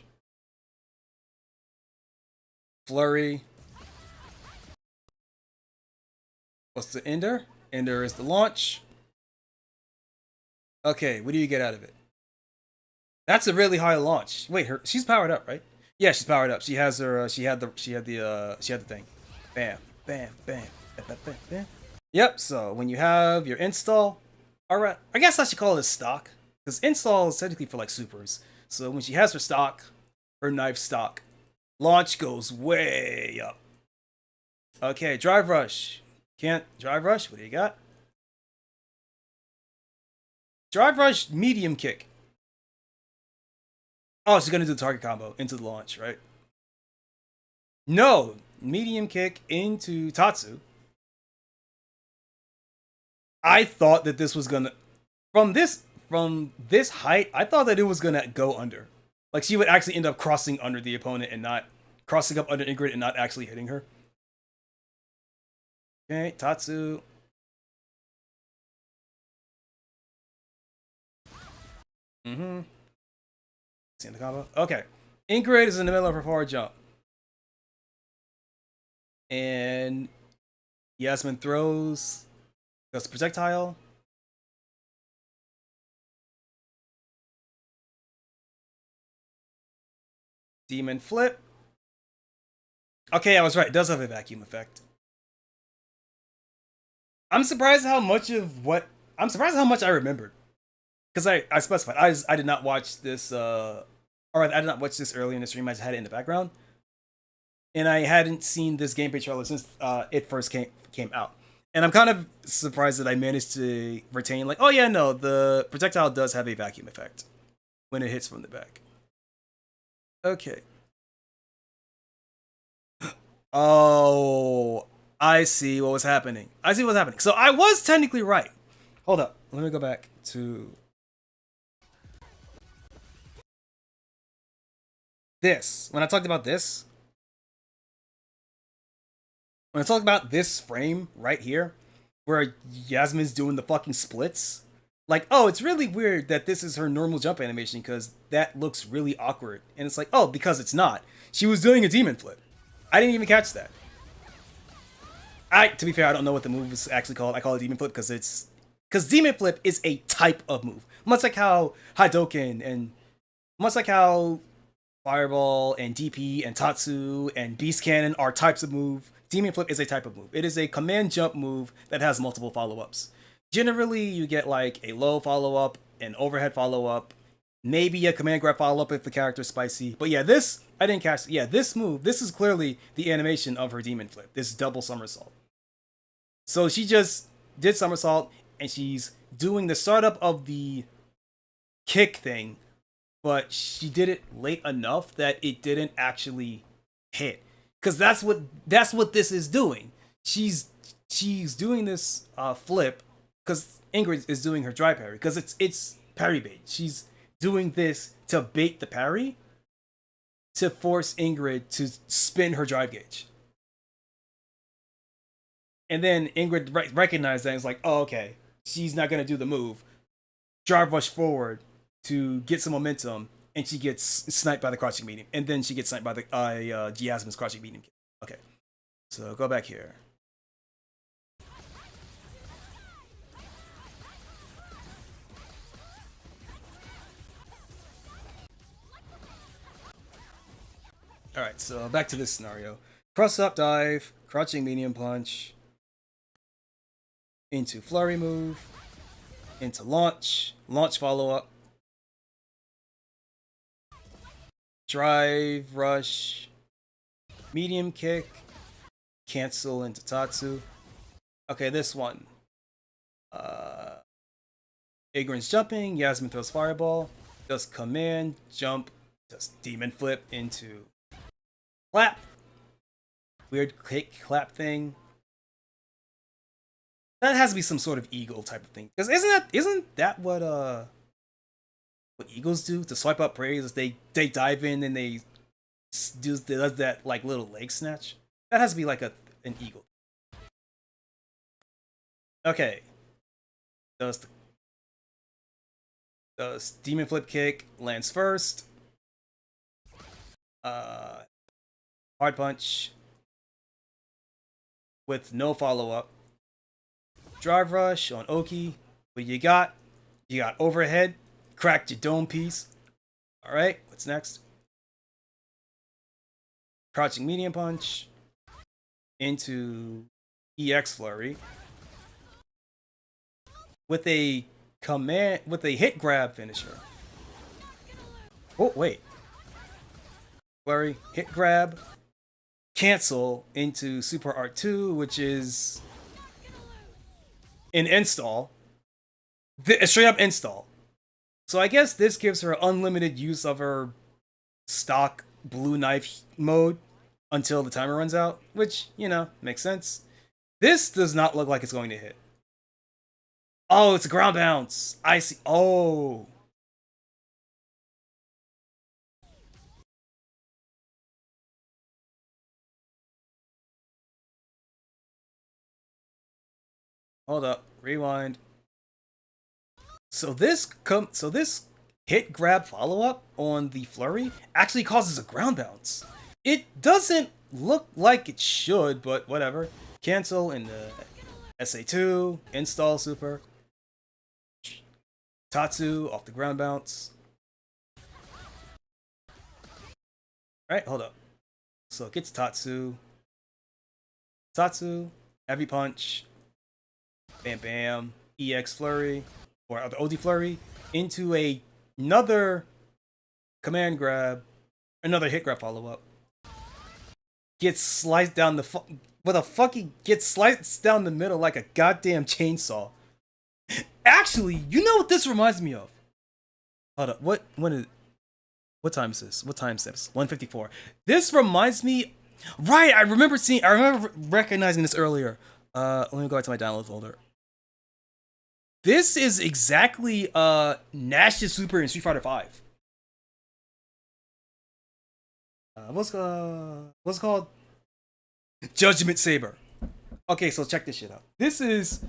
Flurry. What's the ender? Ender is the launch. Okay, what do you get out of it? That's a really high launch. Wait, she's powered up, right? Yeah, she's powered up. She has her. She had the thing. Bam, bam, bam, bam, bam, bam, bam. Yep. So when you have your install, all right. I guess I should call it stock because install is technically for like supers. So when she has her stock, her knife stock, launch goes way up. Okay, drive rush. Can't drive rush. What do you got? Drive rush, medium kick. Oh, she's gonna do the target combo into the launch, right? No, medium kick into Tatsu. I thought that this was gonna from this height. I thought that it was gonna go under. Like she would actually end up crossing under the opponent and not crossing up under Ingrid and not actually hitting her. Okay, Tatsu. Mm-hmm. Seeing the combo. Okay. Ingrid is in the middle of her forward jump. And Yasmin throws the projectile. Demon flip. Okay, I was right. It does have a vacuum effect. I'm surprised how much I remembered. Because I specified. I did not watch this or I did not watch this early in the stream. I just had it in the background. And I hadn't seen this gameplay trailer since it first came out. And I'm kind of surprised that I managed to retain, like, oh yeah, no, the projectile does have a vacuum effect when it hits from the back. Okay. Oh, I see what was happening. I see what's happening. So I was technically right. Hold up. Let me go back to this. When I talked about this, when I talked about this frame right here, where Yasmin's doing the fucking splits, like, oh, it's really weird that this is her normal jump animation because that looks really awkward. And it's like, oh, because it's not. She was doing a demon flip. I didn't even catch that. To be fair, I don't know what the move is actually called. I call it demon flip because demon flip is a type of move, much like how Hadoken and much like how Fireball and DP and Tatsu and Beast Cannon are types of move. Demon Flip is a type of move. It is a command jump move that has multiple follow-ups. Generally, you get like a low follow-up, an overhead follow-up, maybe a command grab follow-up if the character's spicy. But yeah, this, I didn't catch. Yeah, this move, this is clearly the animation of her Demon Flip. This double somersault. So she just did somersault, and she's doing the startup of the kick thing, but she did it late enough that it didn't actually hit. Because that's what this is doing. She's doing this flip because Ingrid is doing her dry parry because it's parry bait. She's doing this to bait the parry to force Ingrid to spin her drive gauge. And then Ingrid recognized that and is like, oh, okay, she's not gonna do the move. Drive rush forward to get some momentum, and she gets sniped by the crouching medium, and then she gets sniped by the Yasmin's crouching medium. Okay, so go back here. All right, so back to this scenario: cross up dive, crouching medium punch, into flurry move, into launch follow up. Drive, rush, medium kick, cancel into Tatsu. Okay, this one. Ignorance jumping, Yasmin throws fireball, does command, jump, does demon flip into clap. Weird kick clap thing. That has to be some sort of eagle type of thing. Because isn't that what eagles do to swipe up prey? Is they dive in and they does that like little leg snatch. That has to be like an eagle. Okay. Does demon flip kick lands first. Hard punch with no follow up. Drive rush on Oki. What you got? You got overhead. Cracked your dome piece. Alright, what's next? crouching medium punch into EX flurry with a hit grab finisher. Oh wait, flurry, hit grab, cancel into super art 2, which is an install, a straight up install. So I guess this gives her unlimited use of her stock blue knife mode until the timer runs out, which, you know, makes sense. This does not look like it's going to hit. Oh, it's a ground bounce. I see. Oh. Hold up. Rewind. So this hit grab follow-up on the flurry actually causes a ground bounce. It doesn't look like it should, but whatever. Cancel in the SA2, install super. Tatsu off the ground bounce. Alright, hold up. So it gets Tatsu. Tatsu, heavy punch. Bam bam. EX flurry. Or the OD flurry. Into another command grab. Another hit grab follow up. Gets sliced down gets sliced down the middle like a goddamn chainsaw. Actually, you know what this reminds me of? Hold up, what time is this? What time is this? 1:54. This reminds me, right? I remember recognizing this earlier. Let me go back to my download folder. This is exactly Nash's super in Street Fighter V. What's it called? Judgment Saber. Okay, so check this shit out. This is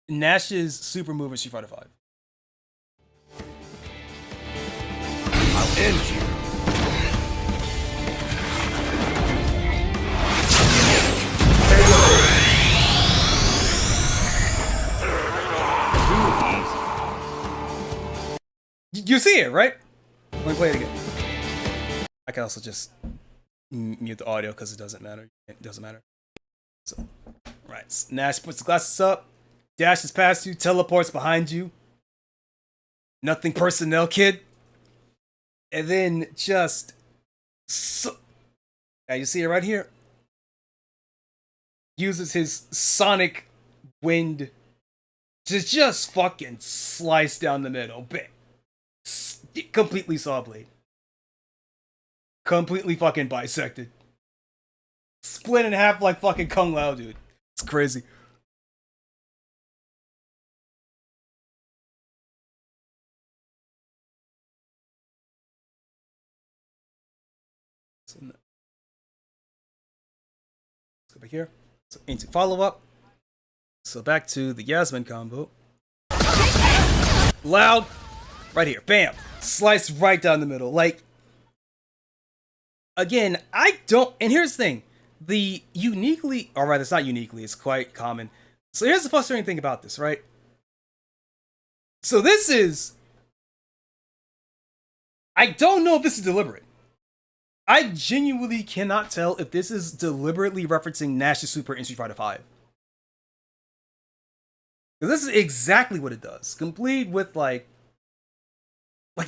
Nash's super move in Street Fighter V. I'll end you. You see it, right? Let me play it again. I can also just mute the audio because it doesn't matter. It doesn't matter. So, right. Nash puts the glasses up, dashes past you, teleports behind you. Nothing personnel, kid. And then just now you see it right here. Uses his sonic wind to just fucking slice down the middle. Bam. Completely saw blade. Completely fucking bisected. Split in half like fucking Kung Lao, dude. It's crazy. So, let's go back here. So into follow-up. So back to the Yasmin combo. Loud. Right here. Bam. Slice right down the middle. Like, again, I don't, and here's the thing. The uniquely, or rather, it's not uniquely, it's quite common. So here's the frustrating thing about this, right? So this is, I don't know if this is deliberate. I genuinely cannot tell if this is deliberately referencing Nash's super in Street Fighter V. Because this is exactly what it does. Complete with like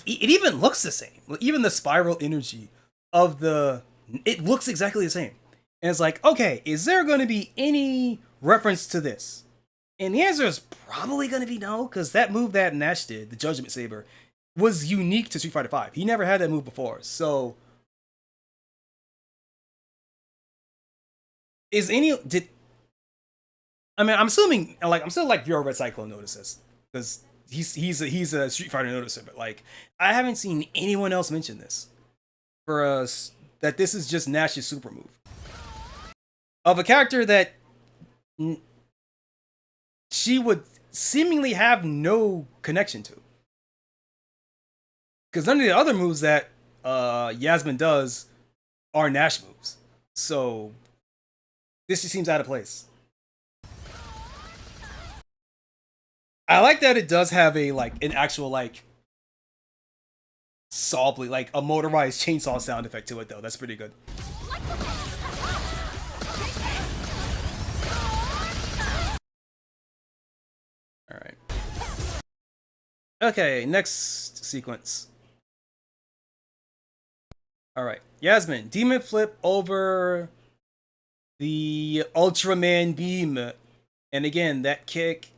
it even looks the same. Even the spiral energy of it looks exactly the same. And it's like, okay, is there going to be any reference to this? And the answer is probably going to be no, because that move that Nash did, the Judgment Saber, was unique to Street Fighter V. He never had that move before. So, I'm assuming, like, I'm still like Bureau Red Cyclone notices, because he's a Street Fighter noticer, but like, I haven't seen anyone else mention this for us, that this is just Nash's super move of a character that she would seemingly have no connection to, because none of the other moves that Yasmin does are Nash moves. So this just seems out of place. I like that it does have an actual saw blade, like a motorized chainsaw sound effect to it though. That's pretty good. Okay, next sequence. Alright. Yasmin, demon flip over the Ultraman beam. And again, that kick.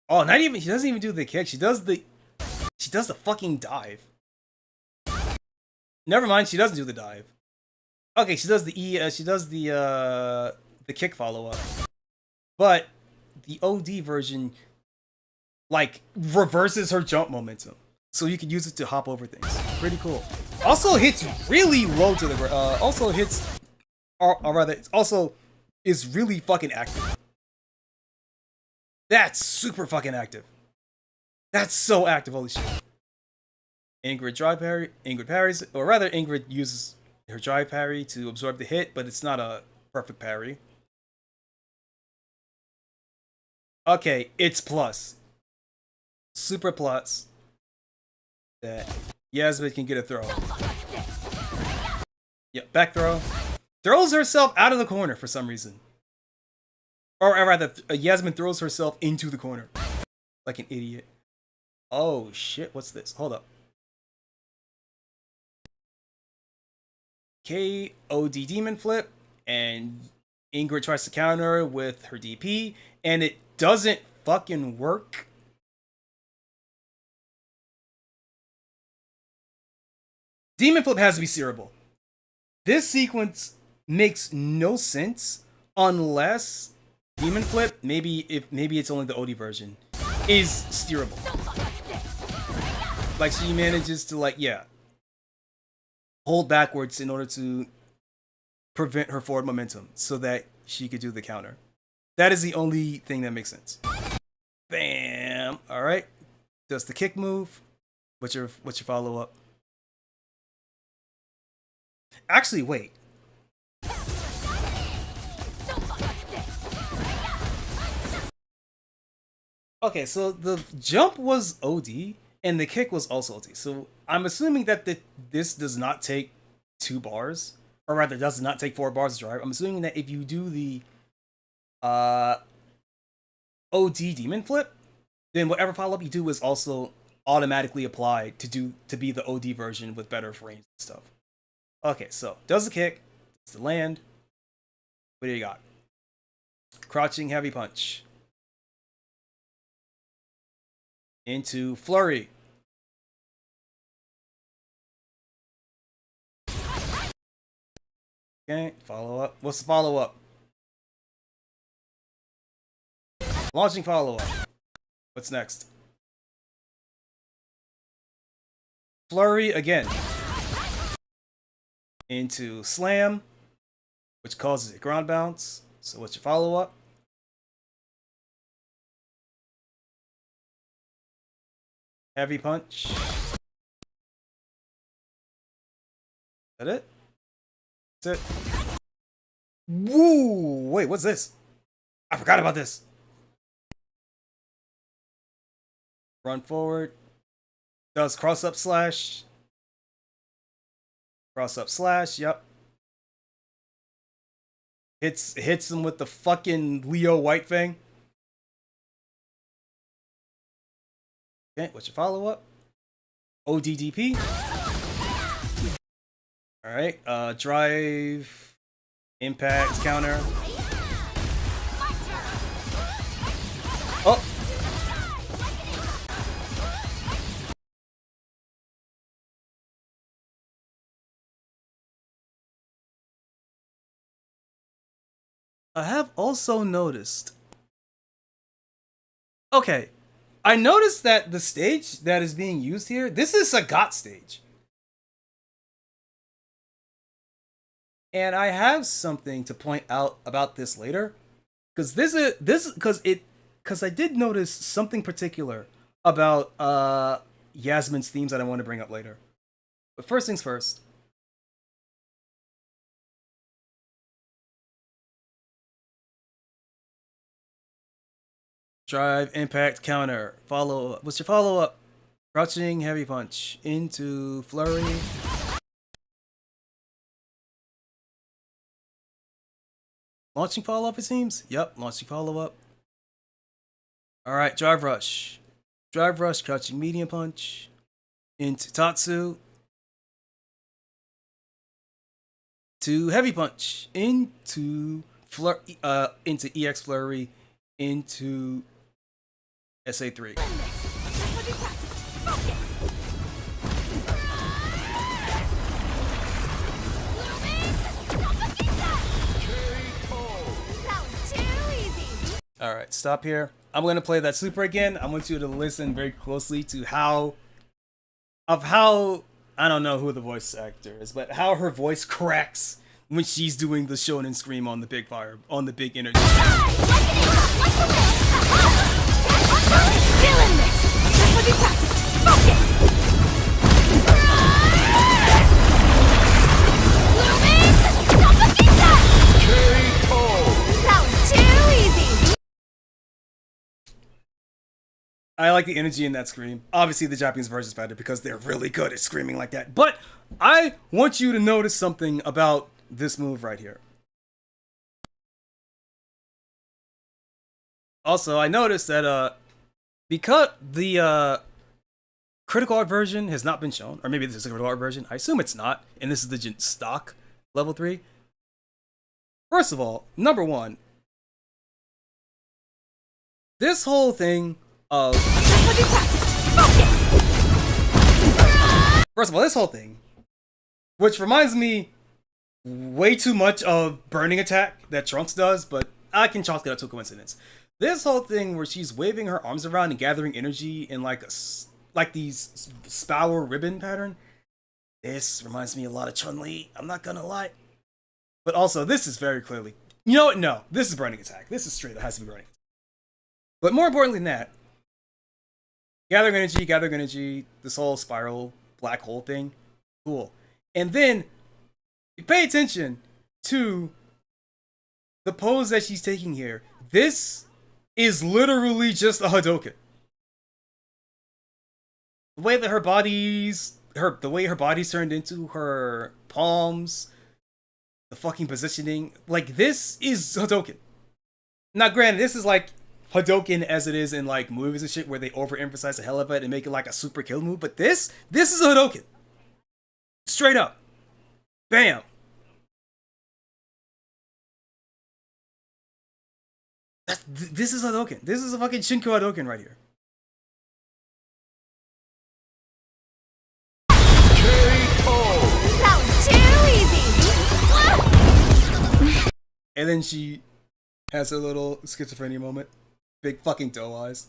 Oh, not even, she doesn't even do the kick. She does the fucking dive. Never mind, she doesn't do the dive. Okay, she does the kick follow up. But the OD version like reverses her jump momentum. So you can use it to hop over things. Pretty cool. Also hits really low to the ground. Also hits, or rather, it also is really fucking active. That's super fucking active. That's so active, holy shit. Ingrid drive parry, Ingrid parries, or rather Ingrid uses her drive parry to absorb the hit, but it's not a perfect parry. Okay, it's plus. Super plus. That Yasmin can get a throw. Yep, back throw. Throws herself out of the corner for some reason. Or rather, Yasmin throws herself into the corner. Like an idiot. Oh shit, what's this? Hold up. KOD demon flip, and Ingrid tries to counter with her DP, and it doesn't fucking work. Demon flip has to be searable. This sequence makes no sense unless demon flip, maybe it's only the OD version, is steerable. Like she manages to hold backwards in order to prevent her forward momentum so that she could do the counter. That is the only thing that makes sense. Bam. All right. Does the kick move? What's your follow up? Actually, wait. Okay, so the jump was OD and the kick was also OD. So I'm assuming that this does not take 2 bars, or rather does not take 4 bars to drive. I'm assuming that if you do the OD demon flip, then whatever follow up you do is also automatically applied to be the OD version with better frames and stuff. Okay, so does the kick, does the land. What do you got? Crouching heavy punch. Into flurry. Okay, follow up. What's the follow up? Launching follow up. What's next? Flurry again. Into slam, which causes a ground bounce. So what's your follow up? Heavy punch. Is that it? That's it. Woo! Wait, what's this? I forgot about this. Run forward. Does cross up slash. Cross up slash, yep. Hits him with the fucking Leo White thing. Okay, what's your follow up? ODDP. Alright, drive, impact, counter. Oh! I have also noticed. Okay, I noticed that the stage that is being used here, this is a GOT stage. And I have something to point out about this later. Because I did notice something particular about Yasmin's themes that I want to bring up later. But first things first. Drive, impact, counter, follow up. What's your follow up? Crouching, heavy punch. Into flurry. Launching follow up, it seems? Yep, launching follow up. Alright, drive rush. Drive rush, crouching medium punch into Tatsu. To heavy punch into into EX flurry into SA3. All right, stop here. I'm gonna play that super again. I want you to listen very closely to how I don't know who the voice actor is, but how her voice cracks when she's doing the shonen scream on the big fire, on the big energy. I like the energy in that scream. Obviously, the Japanese version is better because they're really good at screaming like that. But I want you to notice something about this move right here. Also, I noticed that because the critical art version has not been shown, or maybe this is a critical art version. I assume it's not, and this is the stock level 3. First of all, number one, this whole thing of first of all, this whole thing, which reminds me way too much of Burning Attack that Trunks does, but I can chalk it up to a coincidence. This whole thing where she's waving her arms around and gathering energy in like these spower ribbon pattern. This reminds me a lot of Chun-Li. I'm not gonna lie, but also this is very clearly, you know what? No, this is Burning Attack. This is straight. It has to be Burning. But more importantly than that, gathering energy, this whole spiral black hole thing, cool. And then you pay attention to the pose that she's taking here. This is literally just a Hadouken. The way that her body's turned into her palms, the fucking positioning, like this is Hadouken. Now, granted, this is like Hadouken as it is in like movies and shit where they overemphasize the hell of it and make it like a super kill move, but this is a Hadouken. Straight up. Bam. This is Hadouken. This is a fucking Shinkyo Hadouken right here. That was too easy. And then she has a little schizophrenia moment. Big fucking doe eyes.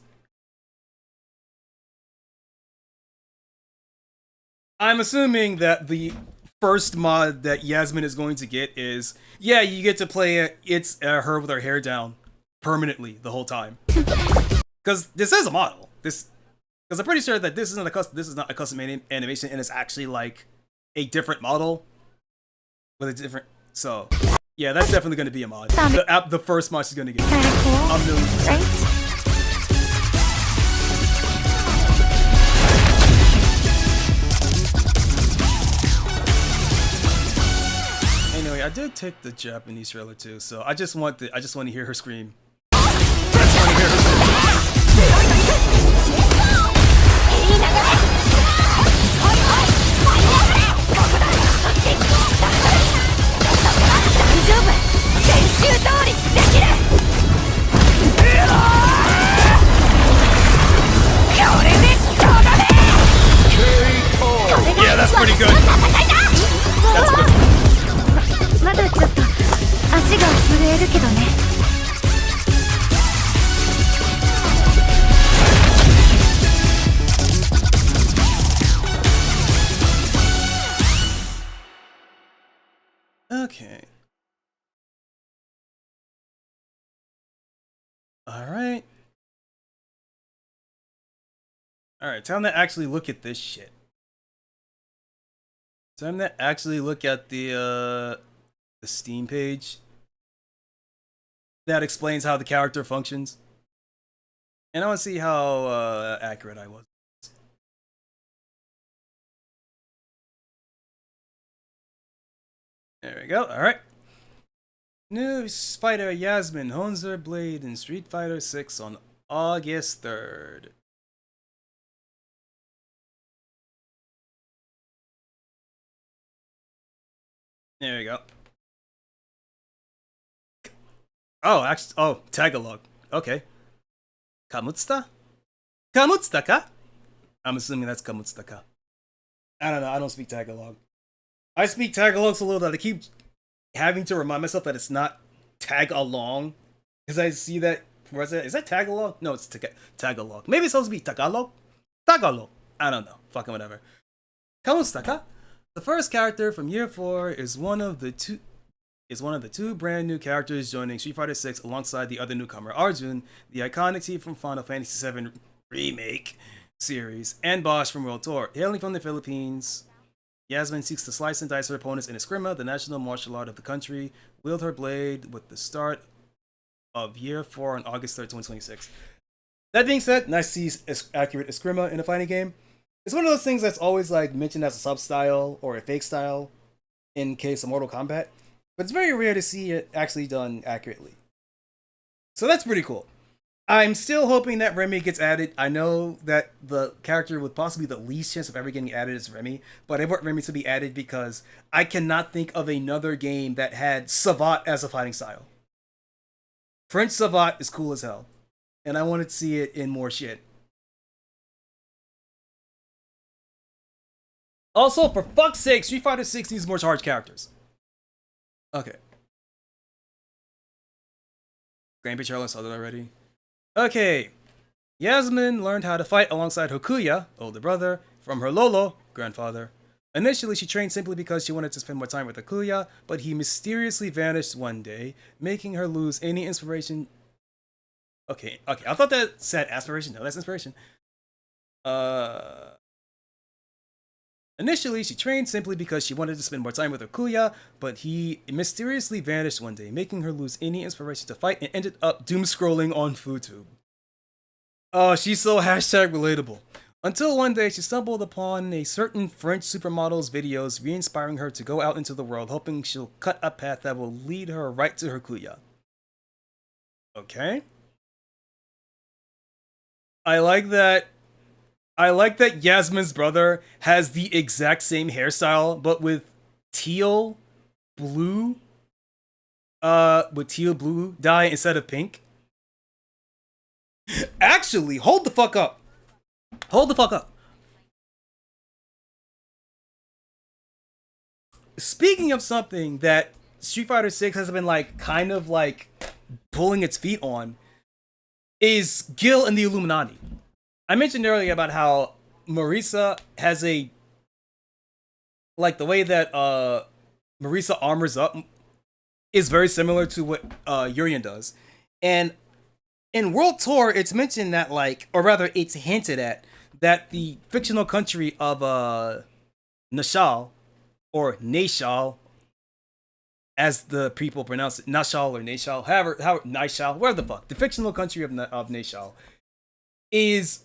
I'm assuming that the first mod that Yasmin is going to get is, yeah, you get to play it's her with her hair down permanently the whole time. Because this is a model. Because I'm pretty sure that this is not a custom animation, and it's actually like a different model with a different. So yeah, that's definitely going to be a mod. The first mod she's going to get. Kinda cool, A million percent. right? Anyway, I did take the Japanese trailer too, so I just want to hear her scream. Yeah, that's pretty good. That's good. まだちょっと足が震えるけどね。Okay. Alright. Alright, time to actually look at this shit. Time to actually look at the Steam page that explains how the character functions. And I want to see how accurate I was. There we go. All right. New fighter Yasmin hones her blade in Street Fighter 6 on August 3rd. There we go. Oh, actually, oh, Tagalog. Okay. Kamutsta? Kamutsta ka? I'm assuming that's Kamutsta ka. I don't know. I don't speak Tagalog. I speak Tagalog so little that I keep having to remind myself that it's not tag along. Because I see that. Is that Tagalog? No, it's Tagalog. Maybe it's supposed to be Tagalog? Tagalog. I don't know. Fucking whatever. Kamusta ka? The first character from year 4 is one of the two brand new characters joining Street Fighter 6 alongside the other newcomer Arjun, the iconic team from Final Fantasy VII Remake series, and Bosch from World Tour. Hailing from the Philippines, Yasmin seeks to slice and dice her opponents in Eskrima, the national martial art of the country. Wield her blade with the start of year 4 on August 3rd, 2026. That being said, nice to see accurate Eskrima in a fighting game. It's one of those things that's always like mentioned as a sub style or a fake style in case of Mortal Kombat, but it's very rare to see it actually done accurately. So that's pretty cool. I'm still hoping that Remy gets added. I know that the character with possibly the least chance of ever getting added is Remy, but I want Remy to be added because I cannot think of another game that had Savat as a fighting style. French Savat is cool as hell, and I want to see it in more shit. Also, for fuck's sake, Street Fighter 6 needs more charged characters. Okay. Grand Charlie saw that already. Okay. Yasmin learned how to fight alongside Hokuya, older brother, from her Lolo, grandfather. Initially, she trained simply because she wanted to spend more time with Hokuya, but he mysteriously vanished one day, making her lose any inspiration. Okay, I thought that said aspiration. No, that's inspiration. Initially, she trained simply because she wanted to spend more time with Hokuya, but he mysteriously vanished one day, making her lose any inspiration to fight and ended up doom scrolling on FoodTube. Oh, she's so hashtag relatable. Until one day, she stumbled upon a certain French supermodel's videos, re-inspiring her to go out into the world, hoping she'll cut a path that will lead her right to Hokuya. Okay. I like that Yasmin's brother has the exact same hairstyle, but with teal blue dye instead of pink. Actually, hold the fuck up. Speaking of something that Street Fighter 6 has been like kind of like pulling its feet on, is Gil and the Illuminati. I mentioned earlier about how Marisa has a, like, the way that Marisa armors up is very similar to what Urian does. And in World Tour, it's mentioned that, like, or rather it's hinted at, that the fictional country of Nashal, or Nashal, as the people pronounce it, Nashal or Nashal, however Nashal, whatever the fuck, the fictional country of Nashal is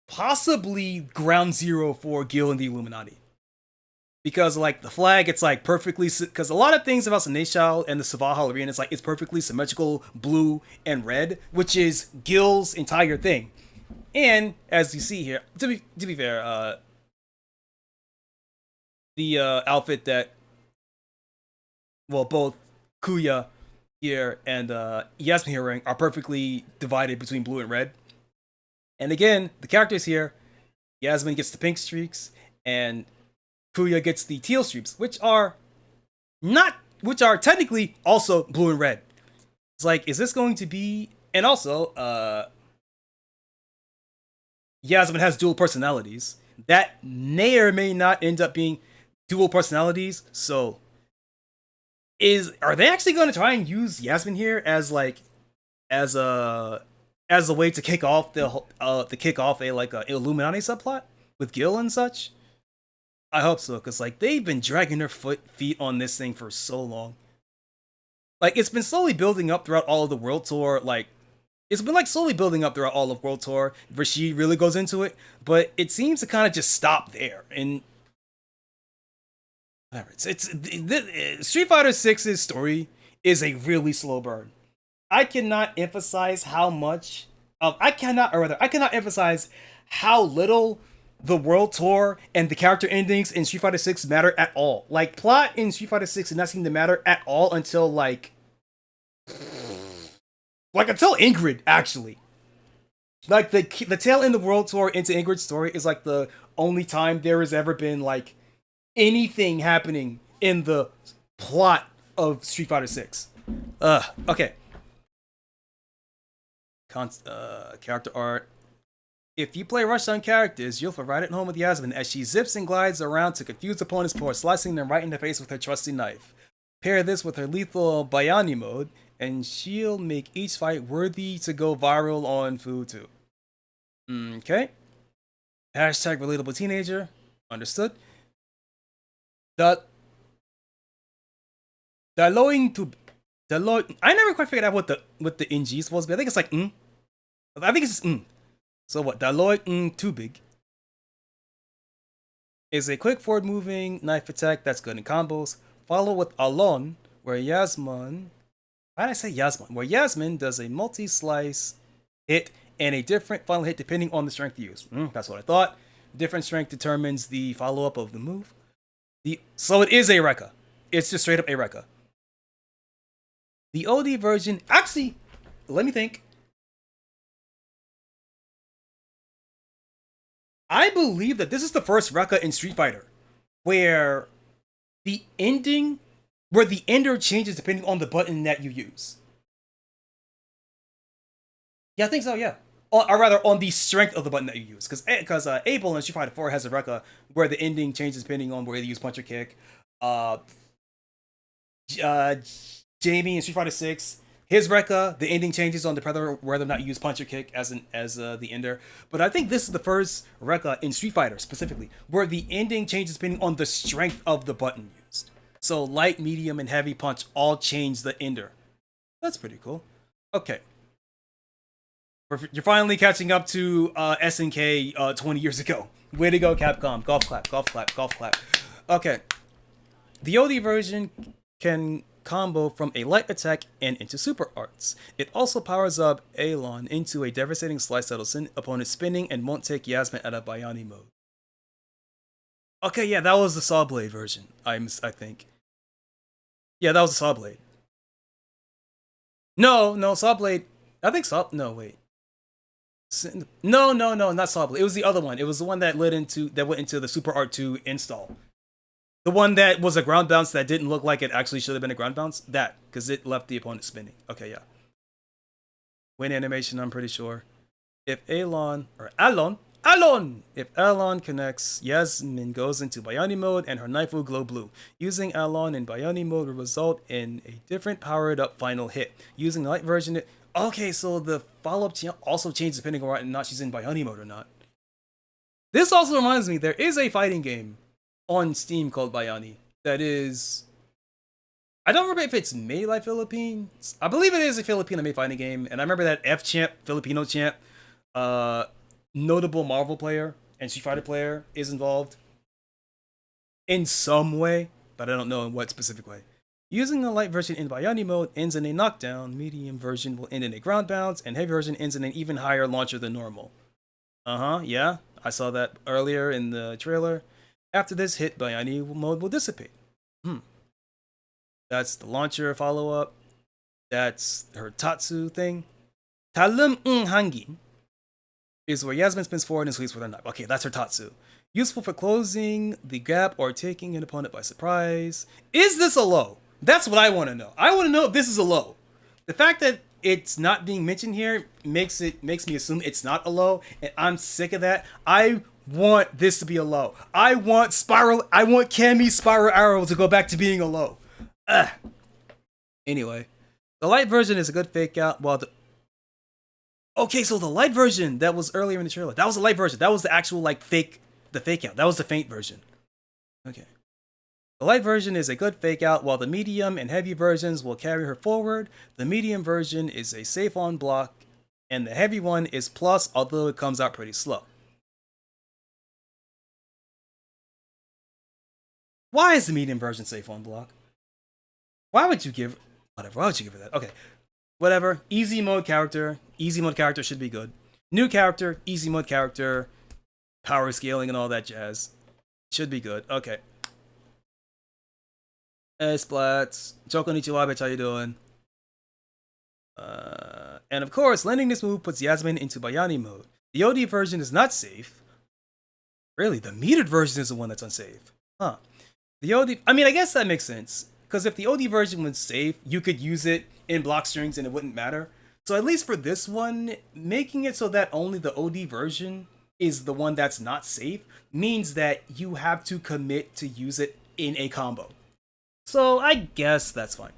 possibly ground zero for Gil and the Illuminati. Because, like, the flag, it's like perfectly, because a lot of things about Nashal and the Savahal Arena, it's like it's perfectly symmetrical blue and red, which is Gil's entire thing. And as you see here, to be fair, the outfit that, well, both Kuya here and Yasmin here wearing are perfectly divided between blue and red. And again, the characters here, Yasmin gets the pink streaks, and Kuya gets the teal streaks, which are technically also blue and red. It's like, is this going to be? And also, Yasmin has dual personalities that may or may not end up being dual personalities. So, are they actually going to try and use Yasmin here as a way to kick off a Illuminati subplot with Gil and such? I hope so, because like they've been dragging their feet on this thing for so long. Like, it's been slowly building up throughout all of the World Tour. Like, it's been like slowly building up throughout all of World Tour. Rashid really goes into it, but it seems to kind of just stop there. And whatever, Street Fighter 6's story is a really slow burn. I cannot emphasize how much I cannot emphasize how little the world tour and the character endings in Street Fighter 6 matter at all. Like, plot in Street Fighter 6 did not seem to matter at all until until Ingrid, actually. Like, the tail end of world tour into Ingrid's story is like the only time there has ever been like anything happening in the plot of Street Fighter 6. Okay. Character art. If you play Rush on characters, you'll feel right at home with Yasmin as she zips and glides around to confuse opponents before slicing them right in the face with her trusty knife. Pair this with her lethal Bayani mode, and she'll make each fight worthy to go viral on Futu. Okay. Hashtag relatable teenager. Understood. I never quite figured out what the NG is supposed to be. I think it's like I think it's just So what? Daloy too big is a quick forward moving knife attack that's good in combos. Follow with Alon, where Yasmin. Why did I say Yasmin? Where Yasmin does a multi-slice hit and a different final hit depending on the strength used. That's what I thought. Different strength determines the follow-up of the move. So it is a Rekka. It's just straight up a Rekka. The OD version, actually, let me think. I believe that this is the first Rekka in Street Fighter where the ender changes depending on the button that you use. Yeah, I think so, yeah. Or rather, on the strength of the button that you use. Because Abel in Street Fighter 4 has a Rekka where the ending changes depending on whether you use punch or kick. Jamie in Street Fighter 6, his Rekka, the ending changes on whether or not you use punch or kick as the ender. But I think this is the first Rekka in Street Fighter specifically where the ending changes depending on the strength of the button used. So light, medium, and heavy punch all change the ender. That's pretty cool. Okay. You're finally catching up to SNK 20 years ago. Way to go, Capcom. Golf clap, golf clap, golf clap. Okay. The OD version can combo from a light attack and into super arts. It also powers up Alon into a devastating slice that'll send opponents spinning and won't take Yasmin out of Bayani mode. Okay, yeah, that was the Saw Blade version, I think. Yeah, that was the Saw Blade. No, Saw Blade. I think no, wait. No, not Saw Blade. It was the other one. It was the one that went into the Super Art 2 install. The one that was a ground bounce that didn't look like it actually should have been a ground bounce? That, because it left the opponent spinning. Okay, yeah. Win animation, I'm pretty sure. If Alon connects, Yasmin goes into Bayani mode and her knife will glow blue. Using Alon in Bayani mode will result in a different powered up final hit. Using the light version, okay, so the follow-up also changes depending on whether or not she's in Bayani mode or not. This also reminds me, there is a fighting game on Steam called Bayani that is, I don't remember if it's made by Philippines. I believe it is a Filipino-made fighting game, and I remember that F-Champ, Filipino champ, notable Marvel player and Street Fighter player is involved in some way, but I don't know in what specific way. Using the light version in Bayani mode ends in a knockdown, medium version will end in a ground bounce, and heavy version ends in an even higher launcher than normal. Yeah, I saw that earlier in the trailer. After this hit, Bayani mode will dissipate. That's the launcher follow-up. That's her Tatsu thing. Talum Hangin is where Yasmin spins forward and sweeps with her knife. Okay, that's her Tatsu. Useful for closing the gap or taking an opponent by surprise. Is this a low? That's what I want to know. I want to know if this is a low. The fact that it's not being mentioned here makes me assume it's not a low, and I'm sick of that. I want this to be a low. I want Cammy's Spiral Arrow to go back to being a low. Anyway, the light version is a good fake out while okay, so the light version that was earlier in the trailer, that was the light version. That was the actual the fake out. That was the faint version. Okay. The light version is a good fake out while the medium and heavy versions will carry her forward. The medium version is a safe on block and the heavy one is plus, although it comes out pretty slow. Why is the medium version safe on block? Why would you give her that? Okay. Whatever. Easy mode character. Easy mode character should be good. New character. Easy mode character. power scaling and all that jazz. Should be good. Okay. Hey, Splats. Choconnichi, bitch, how you doing? And of course, landing this move puts Yasmin into Bayani mode. The OD version is not safe. Really, the metered version is the one that's unsafe. Huh. The OD... I mean, I guess that makes sense. Because if the OD version was safe, you could use it in block strings and it wouldn't matter. So at least for this one, making it so that only the OD version is the one that's not safe means that you have to commit to use it in a combo. So I guess that's fine.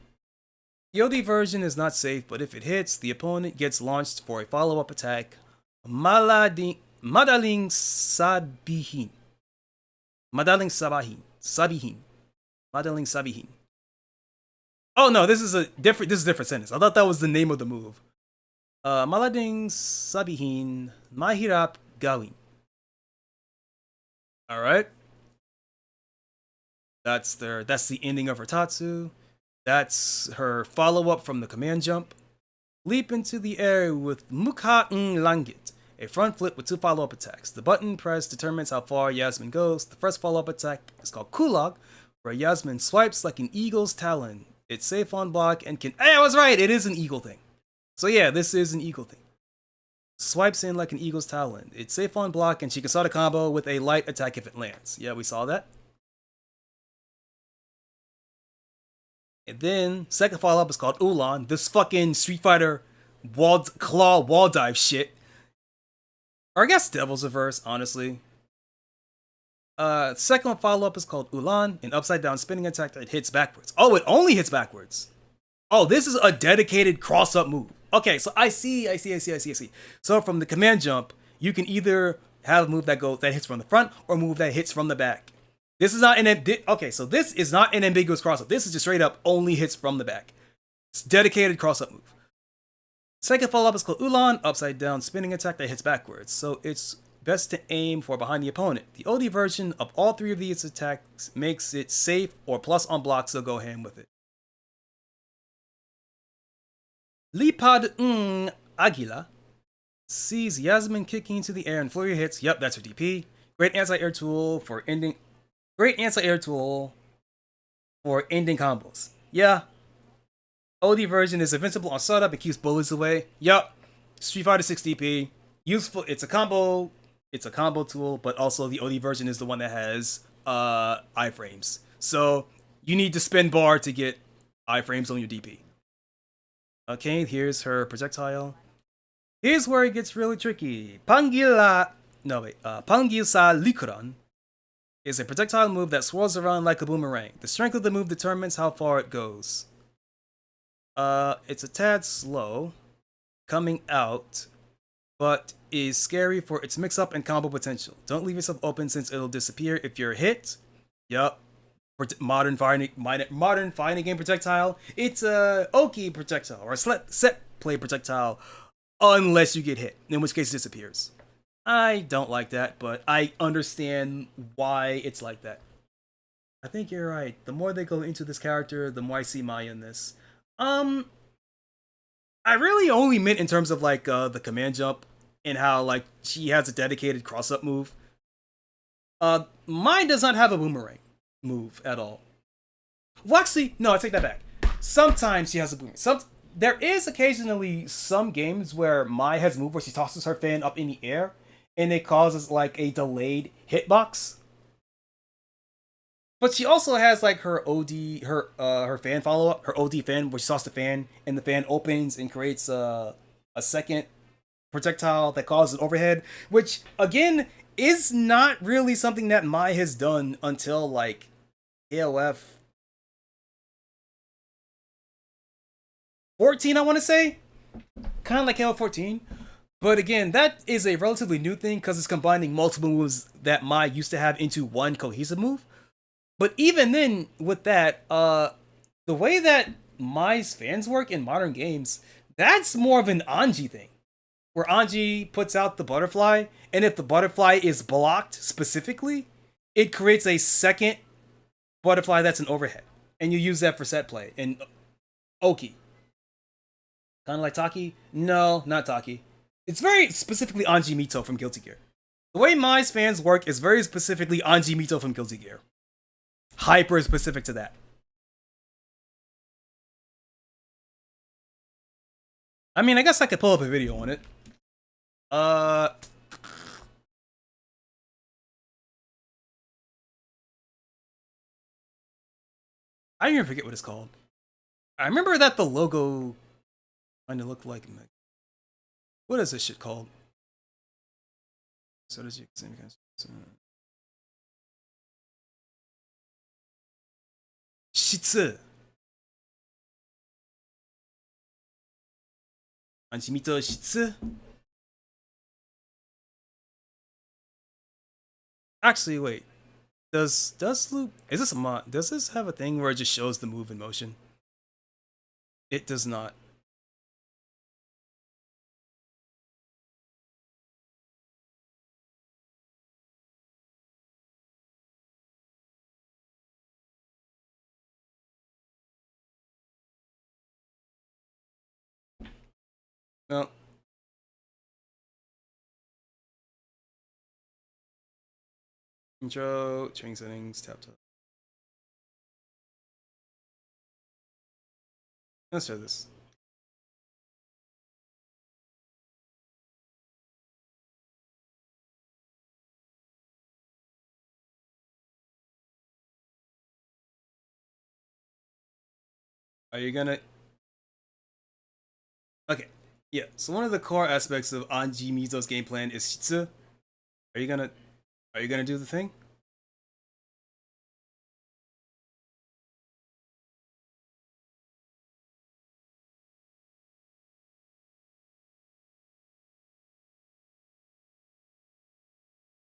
The OD version is not safe, but if it hits, the opponent gets launched for a follow-up attack. Madaling Sabihin. Madaling Sabihin. Madaling Sabihin. Oh no, this is a different sentence. I thought that was the name of the move. Malading Sabihin Mahirap Gawin. Alright. That's the ending of her Tatsu. That's her follow-up from the command jump. Leap into the air with Mukha-ng Langit, a front flip with 2 follow-up attacks. The button press determines how far Yasmin goes. The first follow-up attack is called Kulog, where Yasmin swipes like an eagle's talon. It's safe on block and can... Hey, I was right! It is an eagle thing. So yeah, this is an eagle thing. Swipes in like an eagle's talon. It's safe on block and she can start a combo with a light attack if it lands. Yeah, we saw that. And then, second follow-up is called Ulan. This fucking Street Fighter claw wall dive shit. Or I guess Devil's Reverse, honestly. Second follow-up is called Ulan, an upside-down spinning attack that hits backwards. Oh, it only hits backwards. Oh, this is a dedicated cross-up move. Okay, so I see. So from the command jump, you can either have a move that hits from the front or a move that hits from the back. This is not okay, so this is not an ambiguous cross-up. This is just straight up only hits from the back. It's dedicated cross-up move. Second follow-up is called Ulan, upside down spinning attack that hits backwards. So it's best to aim for behind the opponent. The OD version of all 3 of these attacks makes it safe or plus on block, so go ham with it. Lipad Aguila sees Yasmin kicking into the air and flurry hits. Yep, that's her DP. Great anti-air tool for ending combos. Yeah. OD version is invincible on startup and keeps bullies away. Yup. Street Fighter 6 DP. Useful. It's a combo tool, but also the OD version is the one that has iframes. So you need to spin bar to get iframes on your DP. Okay, here's her projectile. Here's where it gets really tricky. Pangilsa Likuran is a projectile move that swirls around like a boomerang. The strength of the move determines how far it goes. It's a tad slow coming out, but is scary for its mix-up and combo potential. Don't leave yourself open since it'll disappear if you're hit. Yup. Modern fighting game projectile. It's a Oki projectile or a set play projectile unless you get hit, in which case it disappears. I don't like that, but I understand why it's like that. I think you're right. The more they go into this character, the more I see Maya in this. I really only meant in terms of like the command jump and how like she has a dedicated cross-up move. Mine does not have a boomerang move at all. Well, actually, no, I take that back. Sometimes she has a boomerang. There is occasionally some games where Mai has a move where she tosses her fan up in the air and it causes like a delayed hitbox. But she also has like her OD, her fan follow-up, her OD fan, where she tosses the fan and the fan opens and creates a second projectile that causes overhead, which again is not really something that Mai has done until like AOF 14, I want to say. Kind of like AOF 14. But again, that is a relatively new thing because it's combining multiple moves that Mai used to have into one cohesive move. But even then, with that, the way that Mai's fans work in modern games, that's more of an Anji thing. Where Anji puts out the butterfly, and if the butterfly is blocked specifically, it creates a second butterfly that's an overhead. And you use that for set play. And Oki. Kind of like Taki? No, not Taki. It's very specifically Anji Mito from Guilty Gear. The way Mai's fans work is very specifically Anji Mito from Guilty Gear. Hyper specific to that. I mean, I guess I could pull up a video on it. I even forget what it's called. I remember that the logo kind of looked like. What is this shit called? So does you same kind of. Shitsu. Anjimito Shitsu. Actually, wait. Does loop? Is this a mod? Does this have a thing where it just shows the move in motion? It does not. No. Intro, training settings, tap. Let's try this. Are you gonna? Okay, yeah. So one of the core aspects of Anji Mizo's game plan is Shitsu. Are you gonna? Are you gonna do the thing?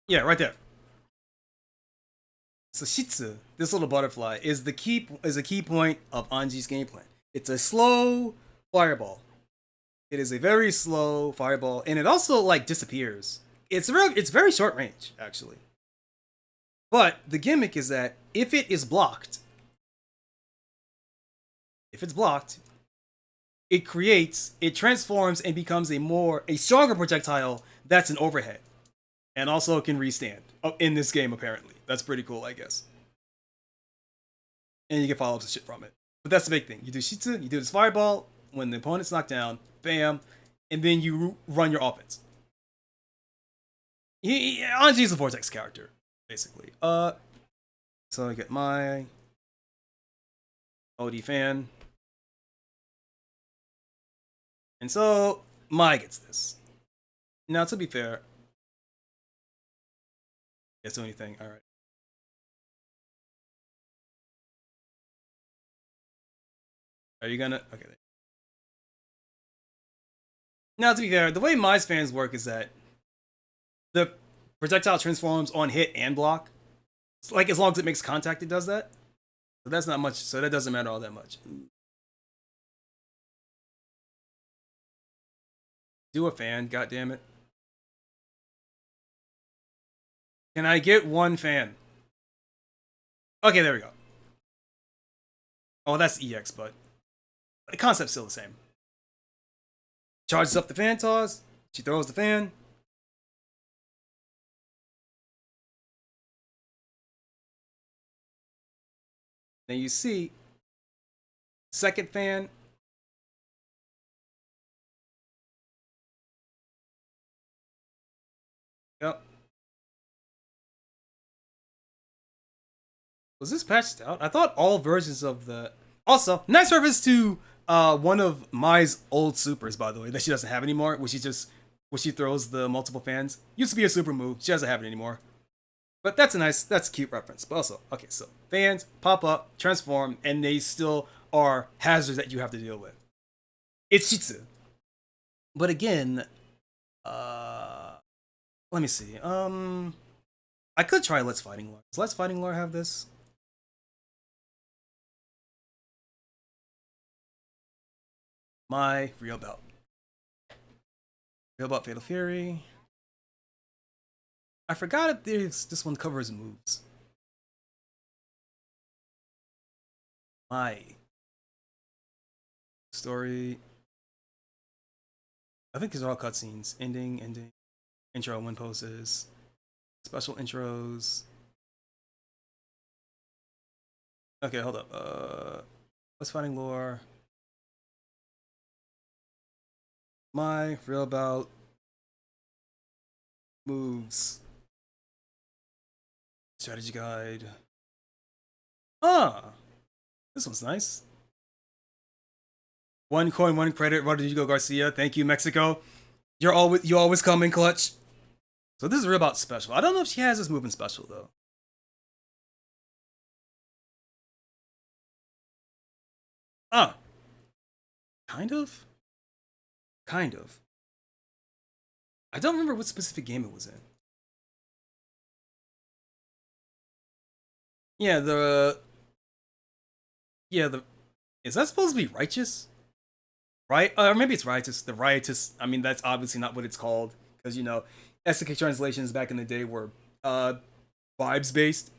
Yeah, right there. So Shitsu, this little butterfly, is a key point of Anji's game plan. It's a slow fireball. It is a very slow fireball, and it also like disappears. It's very short range, actually. But the gimmick is that if it's blocked, it transforms and becomes a stronger projectile that's an overhead. And also can restand in this game, apparently. That's pretty cool, I guess. And you can follow up some shit from it. But that's the big thing. You do Shitsu, you do this fireball, when the opponent's knocked down, bam, and then you run your offense. Anji's a Vortex character, basically. So I get my OD fan. And so, Mai gets this. Now, to be fair, it's the only thing. All right. Are you gonna? Okay. Now, to be fair, the way Mai's fans work is that the projectile transforms on hit and block. Like, as long as it makes contact, it does that. So that's not much. So that doesn't matter all that much. Do a fan, goddammit. Can I get one fan? Okay, there we go. Oh, that's EX, but the concept's still the same. Charges up the fan toss. She throws the fan. Then you see second fan. Yep. Was this patched out? I thought all versions of the. Also, nice reference to one of Mai's old supers, by the way, that she doesn't have anymore, where she throws the multiple fans. Used to be a super move. She doesn't have it anymore. But that's a cute reference. But also, okay, so fans pop up, transform, and they still are hazards that you have to deal with. It's Shitsu. But again, let me see. I could try Let's Fighting Lore. Does Let's Fighting Lore have this? My real belt. Real belt Fatal Fury. I forgot if this one covers moves. My story. I think these are all cutscenes. Ending, intro, win poses. Special intros. Okay, hold up. What's fighting lore? My real about moves. Strategy guide. Ah, this one's nice. 1 coin, 1 credit. Rodrigo Garcia. Thank you, Mexico. You always come in clutch. So this is real about special. I don't know if she has this move in special though. Ah, kind of. Kind of. I don't remember what specific game it was in. Yeah, the is that supposed to be righteous? Right? Or maybe it's riotous. The riotous. I mean, that's obviously not what it's called because you know, SK translations back in the day were vibes based.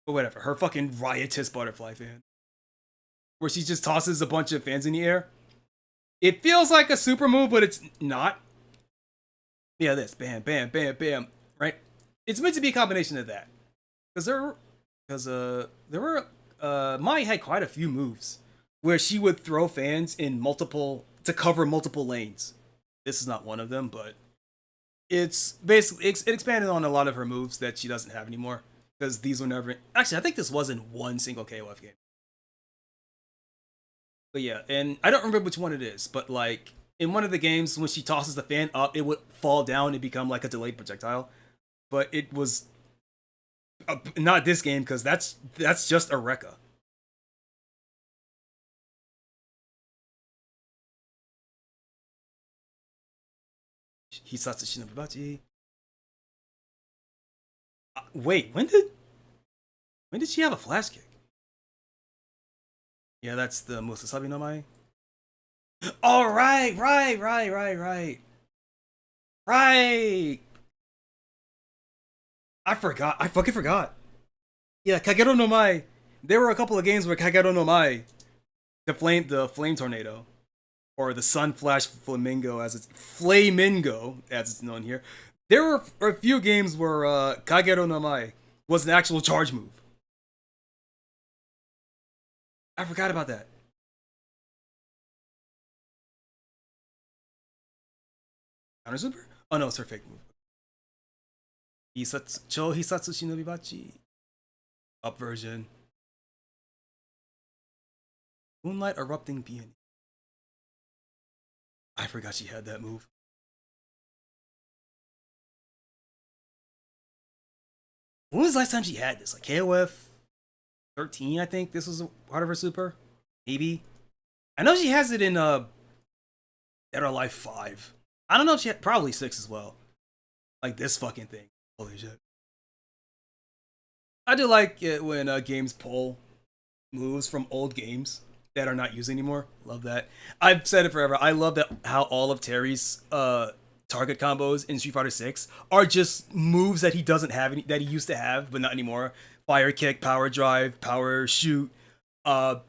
But whatever. Her fucking riotous butterfly fan, where she just tosses a bunch of fans in the air. It feels like a super move, but it's not. Yeah, this bam, bam, bam, bam. Right? It's meant to be a combination of that because there were Mai had quite a few moves where she would throw fans in multiple to cover multiple lanes. This is not one of them, but it's basically it expanded on a lot of her moves that she doesn't have anymore because these were never. Actually, I think this wasn't one single KOF game. But yeah, and I don't remember which one it is, but like in one of the games when she tosses the fan up, it would fall down and become like a delayed projectile. But it was not this game because that's just a Rekka. Hisatsu Shinobibachi. Wait, when did she have a flash kick? Yeah, that's the Musasabi no Mai. Oh, right. I forgot. I fucking forgot. Yeah, Kagero no Mai. There were a couple of games where Kagero no Mai, the flame tornado, or the sun flash flamingo as it's known here. There were a few games where Kagero no Mai was an actual charge move. I forgot about that. Counter super? Oh no, it's her fake move. Hisatsu Shinobibachi. Up version. Moonlight Erupting Peony. I forgot she had that move. When was the last time she had this? Like KOF 13, I think this was part of her super. Maybe. I know she has it in Dead or Alive 5. I don't know if she had probably 6 as well. Like this fucking thing. Holy shit. I do like it when games pull moves from old games that are not used anymore. Love that. I've said it forever. I love that how all of Terry's target combos in Street Fighter 6 are just moves that he doesn't have that he used to have but not anymore. Fire kick, power drive, power shoot. Oh,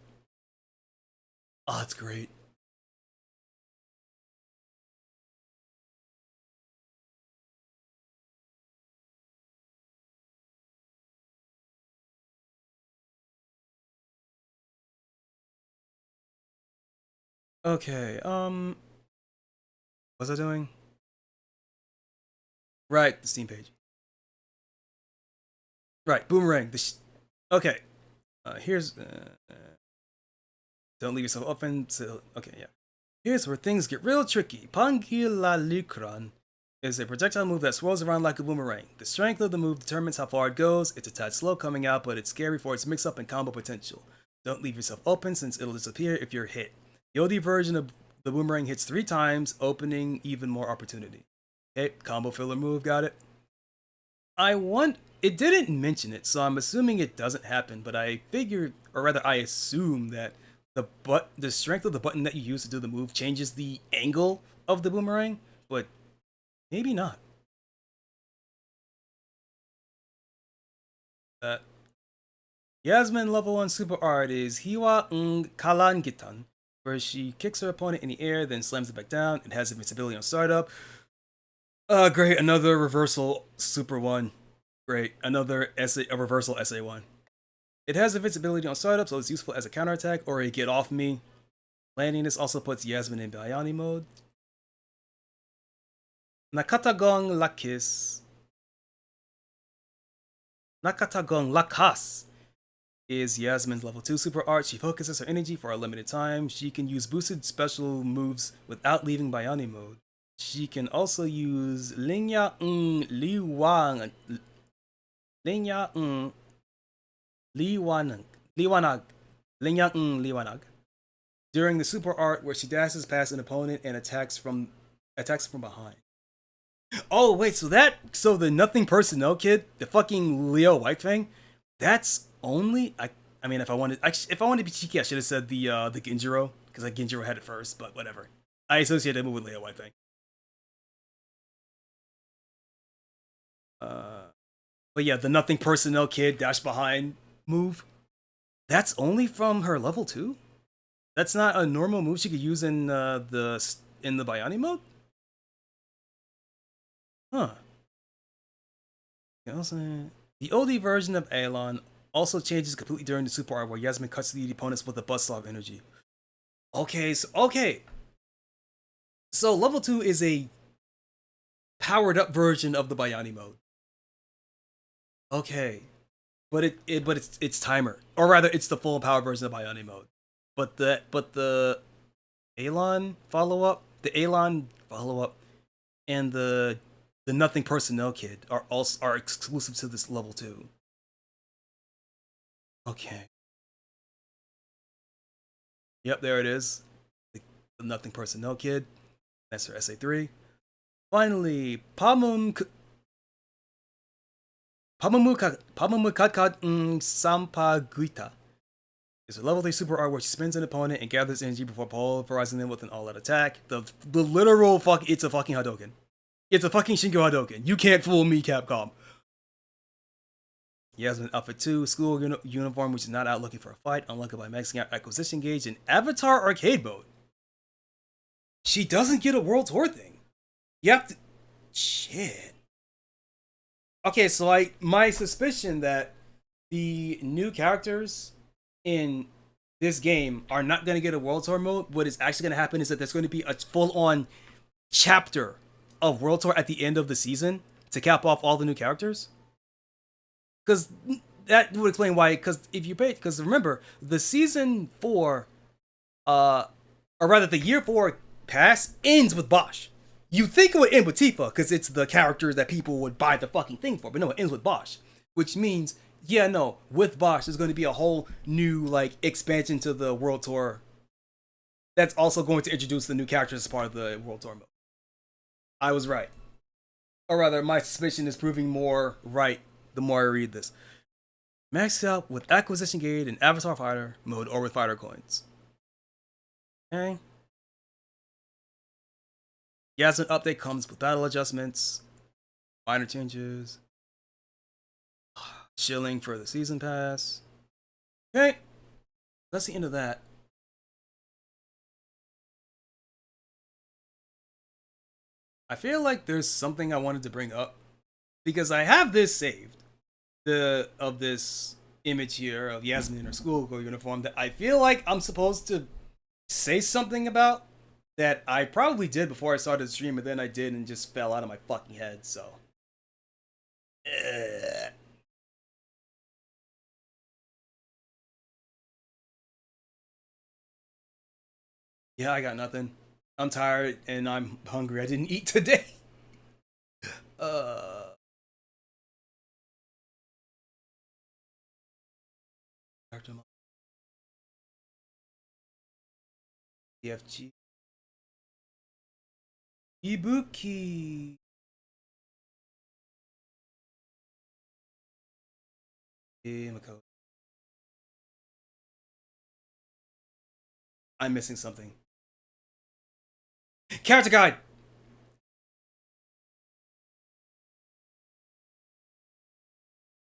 it's great. Okay, what's I doing? Right, the Steam page. Right, boomerang. Okay, here's don't leave yourself open. So okay, yeah. Here's where things get real tricky. Pangilalikran is a projectile move that swirls around like a boomerang. The strength of the move determines how far it goes. It's a tad slow coming out, but it's scary for its mix-up and combo potential. Don't leave yourself open since it'll disappear if you're hit. The OD version of the boomerang hits 3 times, opening even more opportunity. Okay, combo filler move, got it. It didn't mention it, so I'm assuming it doesn't happen, but I figured, or rather I assume that the strength of the button that you use to do the move changes the angle of the boomerang, but maybe not. Yasmin level 1 super art is Hiwa Kalangitan, where she kicks her opponent in the air, then slams it back down. It has invincibility on startup. Great, another reversal super one. Great. Another a reversal SA1. It has invincibility on startup, so it's useful as a counterattack or a get off me. Landing this also puts Yasmin in Bayani mode. Nakatagong Lakis. Nakatagong Lakas is Yasmin's level 2 super art. She focuses her energy for a limited time. She can use boosted special moves without leaving Bayani mode. She can also use Linya Liwanag Liwanag during the super art where she dashes past an opponent and attacks from behind. Oh wait, so the nothing personnel kid, the fucking Leo White thing, that's only I mean if I wanted to be cheeky, I should have said the Genjiro, because like Genjiro had it first, but whatever. I associate that move with Leo White thing. But yeah, the nothing personnel kid dash behind move, that's only from her level 2? That's not a normal move she could use in the Bayani mode? Huh. The OD version of Aelon also changes completely during the super art where Yasmin cuts the opponents with a buzzsaw of energy. Okay. So level 2 is a powered up version of the Bayani mode. Okay. But it's timer. Or rather it's the full power version of Bayani mode. But the Aelon follow-up, and the nothing personnel kid are exclusive to this level 2. Okay. Yep, there it is. The nothing personnel kid. That's her SA3. Finally, Pamumukakad Sampaguita is a level 3 super art where she spins an opponent and gathers energy before pulverizing them with an all-out attack. The literal it's a fucking Hadouken. It's a fucking Shingo Hadouken. You can't fool me, Capcom. Yasmin outfit 2, school uniform, which is not out looking for a fight, unlocked by maxing out acquisition gauge in Avatar Arcade mode. She doesn't get a World Tour thing. You have to... Shit. Okay, so my suspicion that the new characters in this game are not going to get a World Tour mode. What is actually going to happen is that there's going to be a full-on chapter of World Tour at the end of the season to cap off all the new characters. Because that would explain why. Because remember, the season 4, or rather the year 4 pass ends with Bosch. You think it would end with Tifa because it's the character that people would buy the fucking thing for, but no, it ends with Bosch, which means with Bosch there's going to be a whole new expansion to the World Tour. That's also going to introduce the new characters as part of the World Tour mode. I was right, or rather, my suspicion is proving more right the more I read this. Max out with acquisition gauge in Avatar Fighter mode or with fighter coins. Okay. Yasmin update comes with battle adjustments, minor changes, shilling for the season pass. Okay, that's the end of that. I feel like there's something I wanted to bring up because I have this saved, of this image here of Yasmin in her schoolgirl uniform that I feel like I'm supposed to say something about. That I probably did before I started the stream, but then I did and just fell out of my fucking head, so. Yeah, I got nothing. I'm tired and I'm hungry. I didn't eat today. DFG. Ibuki. I'm missing something. Character guide.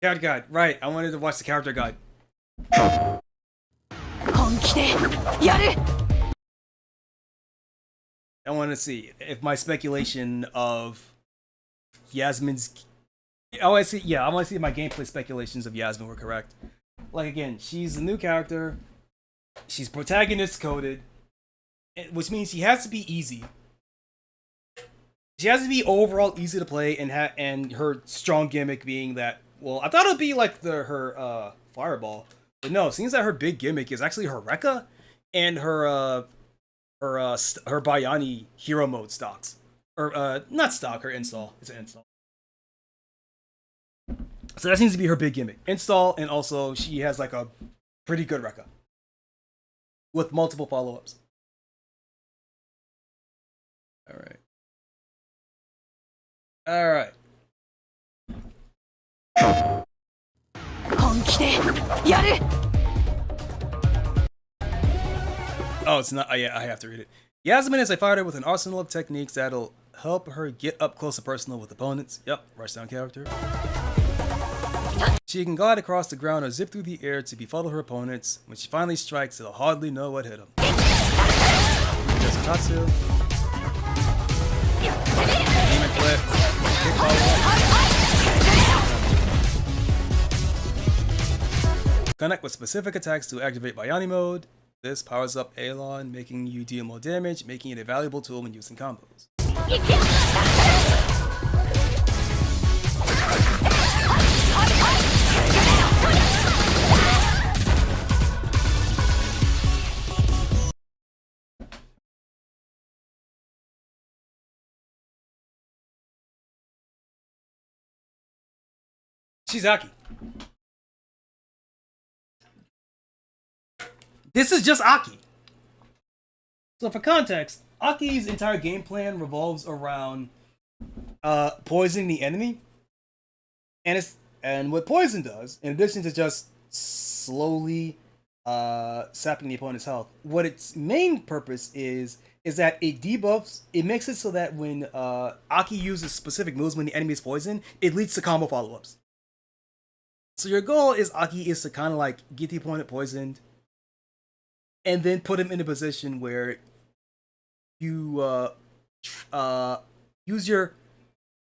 Character guide. Right. I wanted to watch the character guide. I want to see if my speculation of Yasmin's I want to see. Yeah, I want to see if my gameplay speculations of Yasmin were correct. Like again, she's a new character. She's protagonist coded, which means she has to be easy. She has to be overall easy to play, and her strong gimmick being that. Well, I thought it would be like her fireball, but no. It seems that her big gimmick is actually her Rekka and her Bayani hero mode stocks, or not stock, her install. It's an install. So that seems to be her big gimmick. Install, and also she has like a pretty good Rekka with multiple follow-ups. Alright. Oh, it's not. Yeah, I have to read it. Yasmin is a fighter with an arsenal of techniques that'll help her get up close and personal with opponents. Yep, rushdown character. She can glide across the ground or zip through the air to befuddle her opponents. When she finally strikes, they'll hardly know what hit them. There's a Tatsu. Demon flip. Kick follow. Connect with specific attacks to activate Bayani mode. This powers up Aelon, making you deal more damage, making it a valuable tool when using combos. She's Aki. This is just Aki. So for context, Aki's entire game plan revolves around poisoning the enemy. And what poison does, in addition to just slowly sapping the opponent's health, what its main purpose is that it debuffs, it makes it so that when Aki uses specific moves when the enemy is poisoned, it leads to combo follow-ups. So your goal is Aki is to kind of like get the opponent poisoned, and then put him in a position where you use your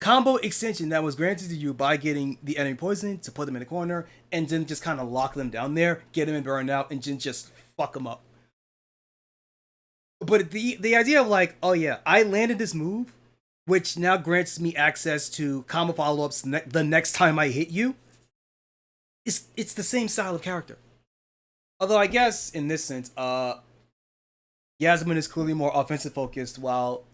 combo extension that was granted to you by getting the enemy poisoned to put them in a corner, and then just kind of lock them down there, get them in burned out, and then just fuck them up. But the idea of like, oh yeah, I landed this move, which now grants me access to combo follow-ups the next time I hit you, it's the same style of character. Although I guess in this sense, Yasmin is clearly more offensive focused, while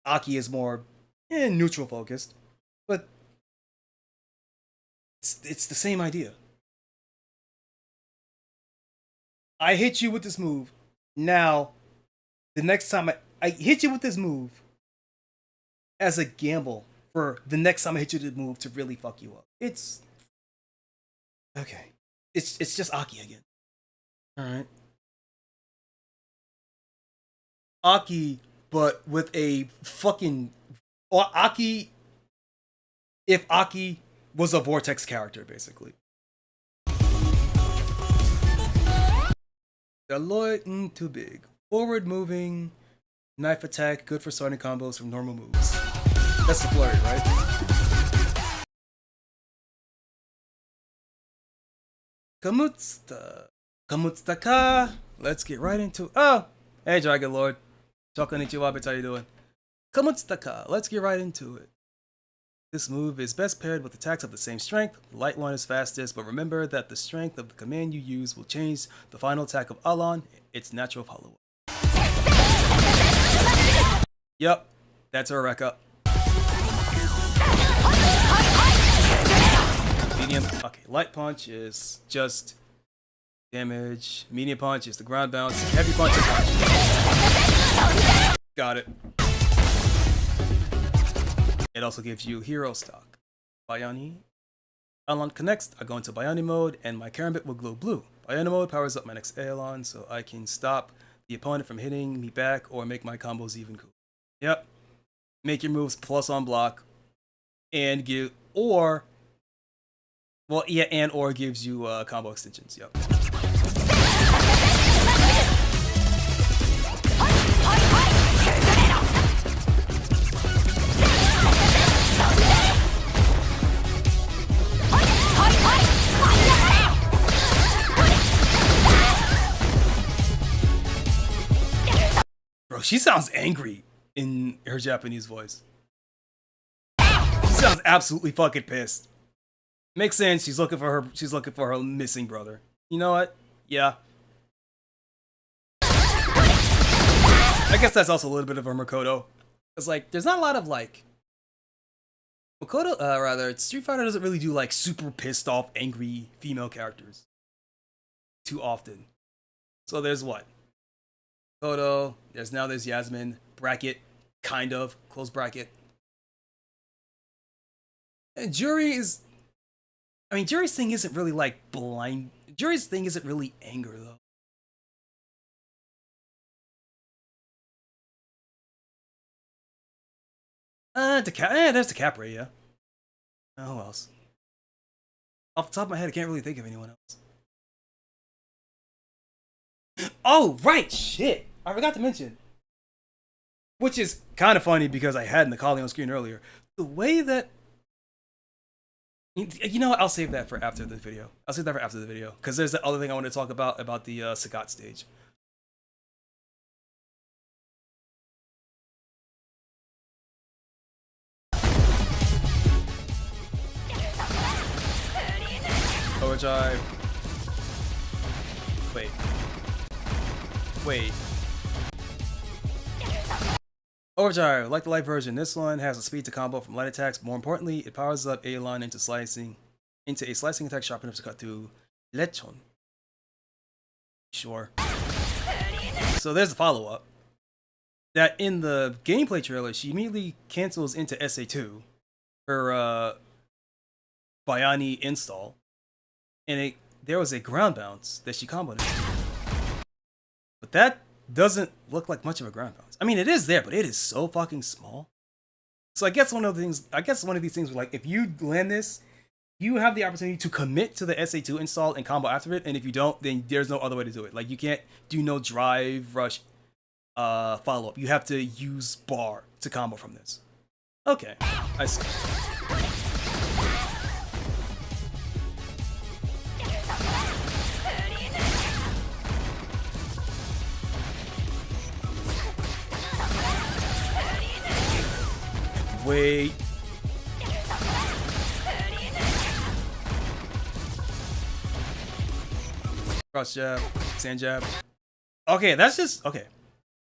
Aki is more neutral focused. But it's the same idea. I hit you with this move. Now, the next time I hit you with this move as a gamble for the next time I hit you with the move to really fuck you up. It's okay. It's just Aki again. Alright. Aki, but with a fucking... Or Aki... If Aki was a Vortex character, basically. Deloitte, too big. Forward moving, knife attack, good for starting combos from normal moves. That's the flurry, right? Kamutsuta. Let's get right into it. Oh! Hey, Dragon Lord. Choconnichi Wabbits, how you doing? Kamutsuta. Let's get right into it. This move is best paired with attacks of the same strength. The light one is fastest, but remember that the strength of the command you use will change the final attack of Alon, its natural follow-up. Yep, that's her Rekka. Medium. Okay, light punch is just damage. Medium punch is the ground bounce. Heavy punch is punch. Got it. It also gives you hero stock. Bayani. Aelon connects. I go into Bayani mode, and my Karambit will glow blue. Bayani mode powers up my next Aelon, so I can stop the opponent from hitting me back or make my combos even cooler. Yep. Make your moves plus on block, and give or gives you combo extensions. Yep. Bro, she sounds angry in her Japanese voice. She sounds absolutely fucking pissed. Makes sense. She's looking for her missing brother. You know what? Yeah. I guess that's also a little bit of a Makoto. It's like there's not a lot of like Makoto. Rather, Street Fighter doesn't really do like super pissed off, angry female characters too often. So there's what? Makoto. There's Yasmin. Bracket. Kind of close bracket. And Jury's thing isn't really like blind. Jury's thing isn't really anger though. There's the Capra, yeah. Who else? Off the top of my head, I can't really think of anyone else. Oh, right, shit. I forgot to mention. Which is kind of funny because I had Nikali on screen earlier. The way that... You know what? I'll save that for after the video. Because there's the other thing I want to talk about the Sagat stage. Overdrive. Wait. Overdrive, like the light version, this one has a speed to combo from light attacks. More importantly, it powers up A-line into a slicing attack sharp enough to cut through Lechon. Sure. So there's the follow-up. That in the gameplay trailer, she immediately cancels into SA2, her Bayani install, and there was a ground bounce that she comboed. But that doesn't look like much of a ground bounce. I mean, it is there, but it is so fucking small. So I guess one of these things was like, if you land this, you have the opportunity to commit to the SA2 install and combo after it, and if you don't, then there's no other way to do it. Like, you can't do no drive, rush, follow-up. You have to use bar to combo from this. Okay, I see. Wait. Cross jab, sand jab. Okay, that's just okay.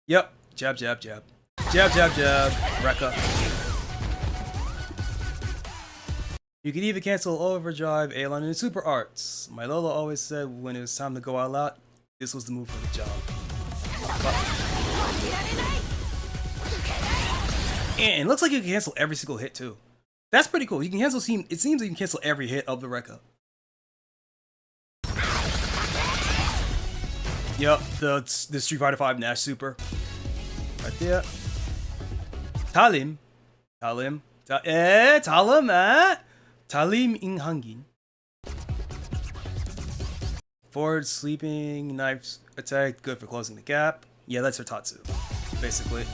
Yep. Jab, jab, jab. Jab, jab, jab. Rekka. You can even cancel overdrive, A-line, and super arts. My Lola always said when it was time to go all out, this was the move for the job. And it looks like you can cancel every single hit too. That's pretty cool. You can cancel. It seems you can cancel every hit of the Rekka. Yep, the Street Fighter V Nash Super, right there. Talim ing hangin. Forward sleeping knife attack, good for closing the gap. Yeah, that's her Tatsu, basically.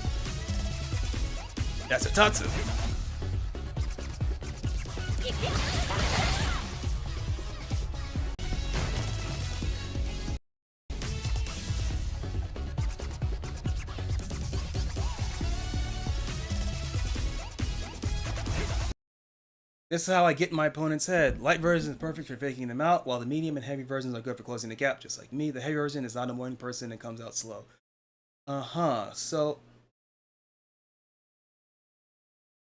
That's a Tatsu. This is how I get in my opponent's head. Light version is perfect for faking them out, while the medium and heavy versions are good for closing the gap, just like me. The heavy version is not a morning person and comes out slow. So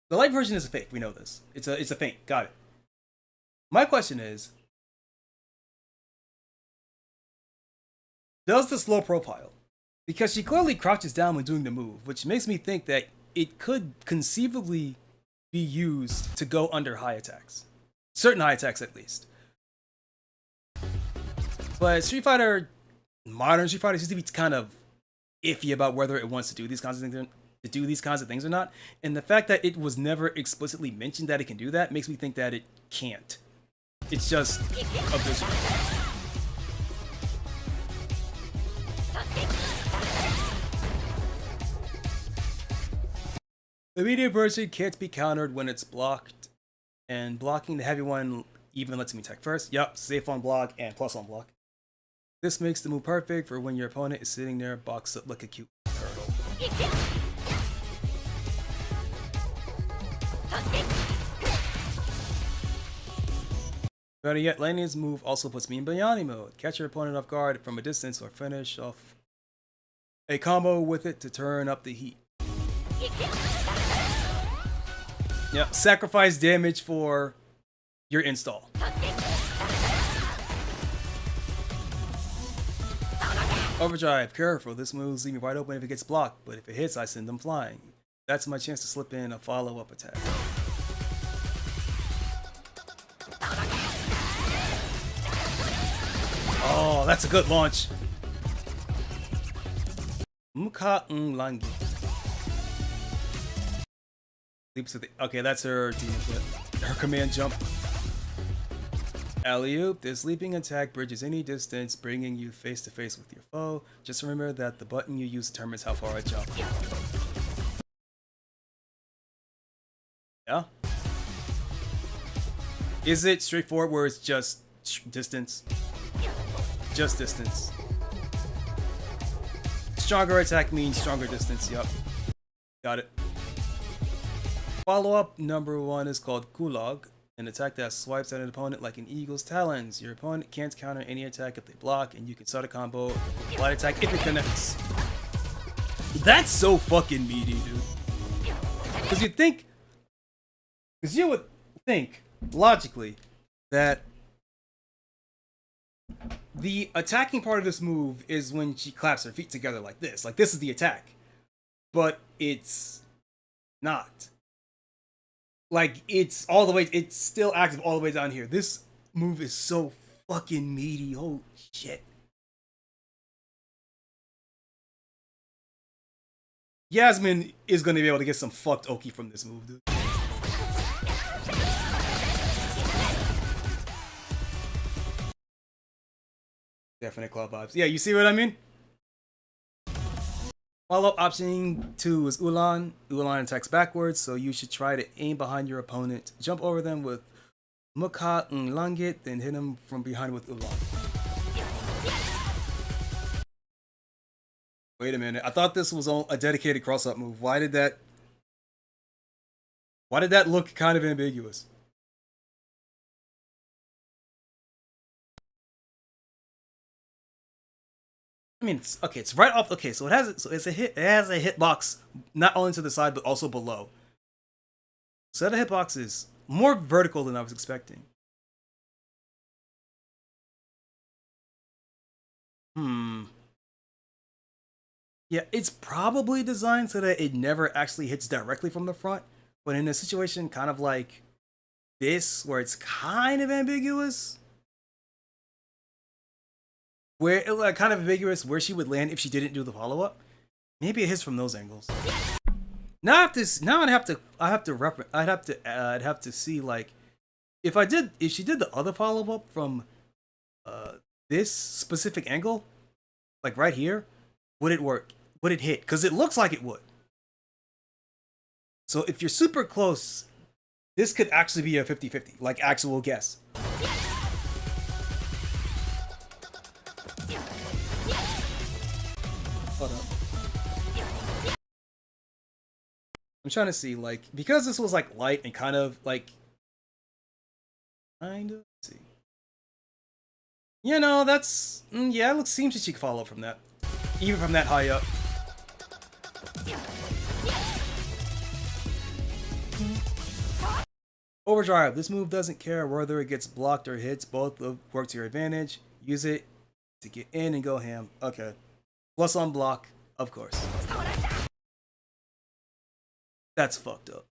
the light version is a fake. We know this. It's a feint. Got it. My question is, does the slow profile? Because she clearly crouches down when doing the move, which makes me think that it could conceivably be used to go under high attacks. Certain high attacks at least. But modern Street Fighter seems to be kind of iffy about whether it wants to do these kinds of things or not. And the fact that it was never explicitly mentioned that it can do that makes me think that it can't. It's just a visual. The medium version can't be countered when it's blocked, and blocking the heavy one even lets me attack first. Yup, safe on block and plus on block. This makes the move perfect for when your opponent is sitting there boxed up like a cute turtle. Better yet, Laney's move also puts me in Biryani mode. Catch your opponent off guard from a distance or finish off a combo with it to turn up the heat. Yep, sacrifice damage for your install. Overdrive, careful, this move's leaving wide open if it gets blocked, but if it hits, I send them flying. That's my chance to slip in a follow-up attack. Oh, that's a good launch. Langi. Leaps to the. Okay, that's her command jump. Alley-oop. This leaping attack bridges any distance, bringing you face to face with your foe. Just remember that the button you use determines how far I jump. Yeah. Is it straightforward where it's just distance? Just distance. Stronger attack means stronger distance. Yup. Got it. Follow-up number 1 is called Gulag, an attack that swipes at an opponent like an eagle's talons. Your opponent can't counter any attack if they block, and you can start a combo with a light attack if it connects. That's so fucking meaty, dude. Because you would think, logically, that the attacking part of this move is when she claps her feet together like this. Like, this is the attack. But it's not. Like, it's all the way, it's still active all the way down here. This move is so fucking meaty. Holy shit. Yasmin is going to be able to get some fucked Oki from this move, dude. Definite club vibes. Yeah, you see what I mean? Follow-up option 2 is Ulan. Ulan attacks backwards, so you should try to aim behind your opponent, jump over them with Mukha and Langit, then hit him from behind with Ulan. Wait a minute, I thought this was a dedicated cross-up move. Why did that look kind of ambiguous? I mean, it's right off. Okay, so it has a hitbox not only to the side but also below. So that hitbox is more vertical than I was expecting. Yeah, it's probably designed so that it never actually hits directly from the front, but in a situation kind of like this, where it's kind of ambiguous. Where it like kind of ambiguous where she would land if she didn't do the follow-up. Maybe it hits from those angles. Now I'd have to see like if she did the other follow-up from this specific angle, like right here, would it work? Would it hit? Because it looks like it would. So if you're super close, this could actually be a 50-50, like actual guess. Hold up. I'm trying to see, like, because this was like light and kind of like, let's see. You know, that's yeah. It seems that she could follow up from that, even from that high up. Overdrive. This move doesn't care whether it gets blocked or hits. Both work to your advantage. Use it to get in and go ham. Okay. Plus on block, of course. That's fucked up.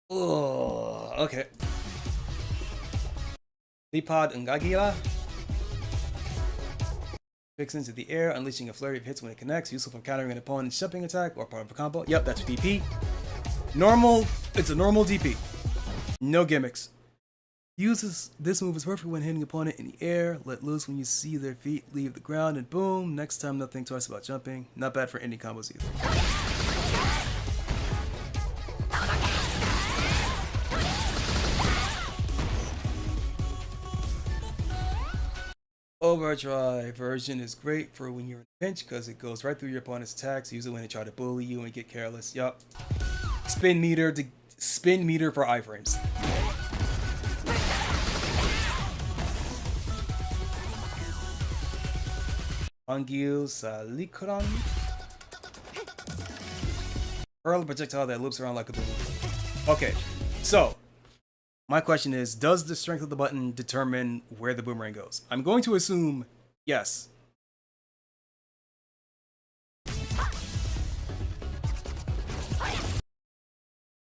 Oh, okay. Lipad Ngagila. Fix into the air, unleashing a flurry of hits when it connects. Useful for countering an opponent's jumping attack or part of a combo. Yep, that's DP. Normal, it's a normal DP. No gimmicks. This move is perfect when hitting opponent in the air. Let loose when you see their feet leave the ground, and boom. Next time, not think twice about jumping. Not bad for any combos either. Overdrive version is great for when you're in a pinch because it goes right through your opponent's attacks. Use it when they try to bully you and get careless. Yup. Spin meter for iframes. Angil Salikran. Hurl a projectile that loops around like a balloon. Okay, so my question is, does the strength of the button determine where the boomerang goes? I'm going to assume yes.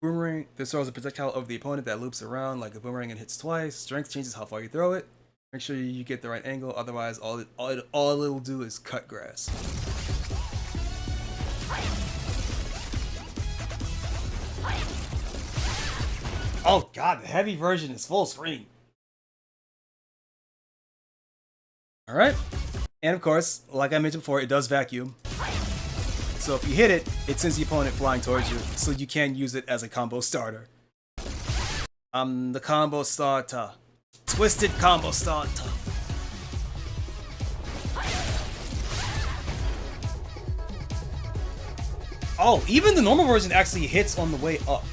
Boomerang, this throws a projectile over the opponent that loops around like a boomerang and hits twice. Strength changes how far you throw it. Make sure you get the right angle, otherwise all it'll do is cut grass. Oh god, the heavy version is full screen. Alright. And of course, like I mentioned before, it does vacuum. So if you hit it, it sends the opponent flying towards you, so you can use it as a combo starter. I'm the combo starter. Twisted combo starter. Oh, even the normal version actually hits on the way up.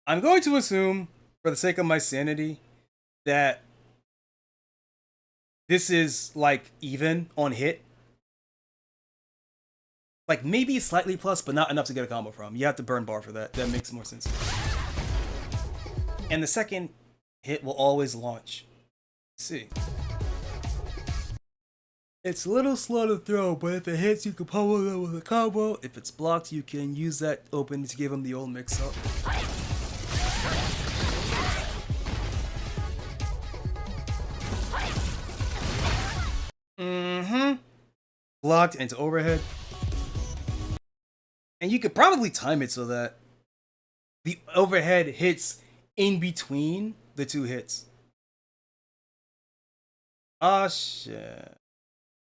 I'm going to assume, for the sake of my sanity, that this is like even on hit. Like maybe slightly plus, but not enough to get a combo from. You have to burn bar for that. That makes more sense. And the second hit will always launch. Let's see. It's a little slow to throw, but if it hits, you can pummel it with a combo. If it's blocked, you can use that open to give him the old mix-up. Blocked into overhead. And you could probably time it so that the overhead hits in between the two hits. Asha.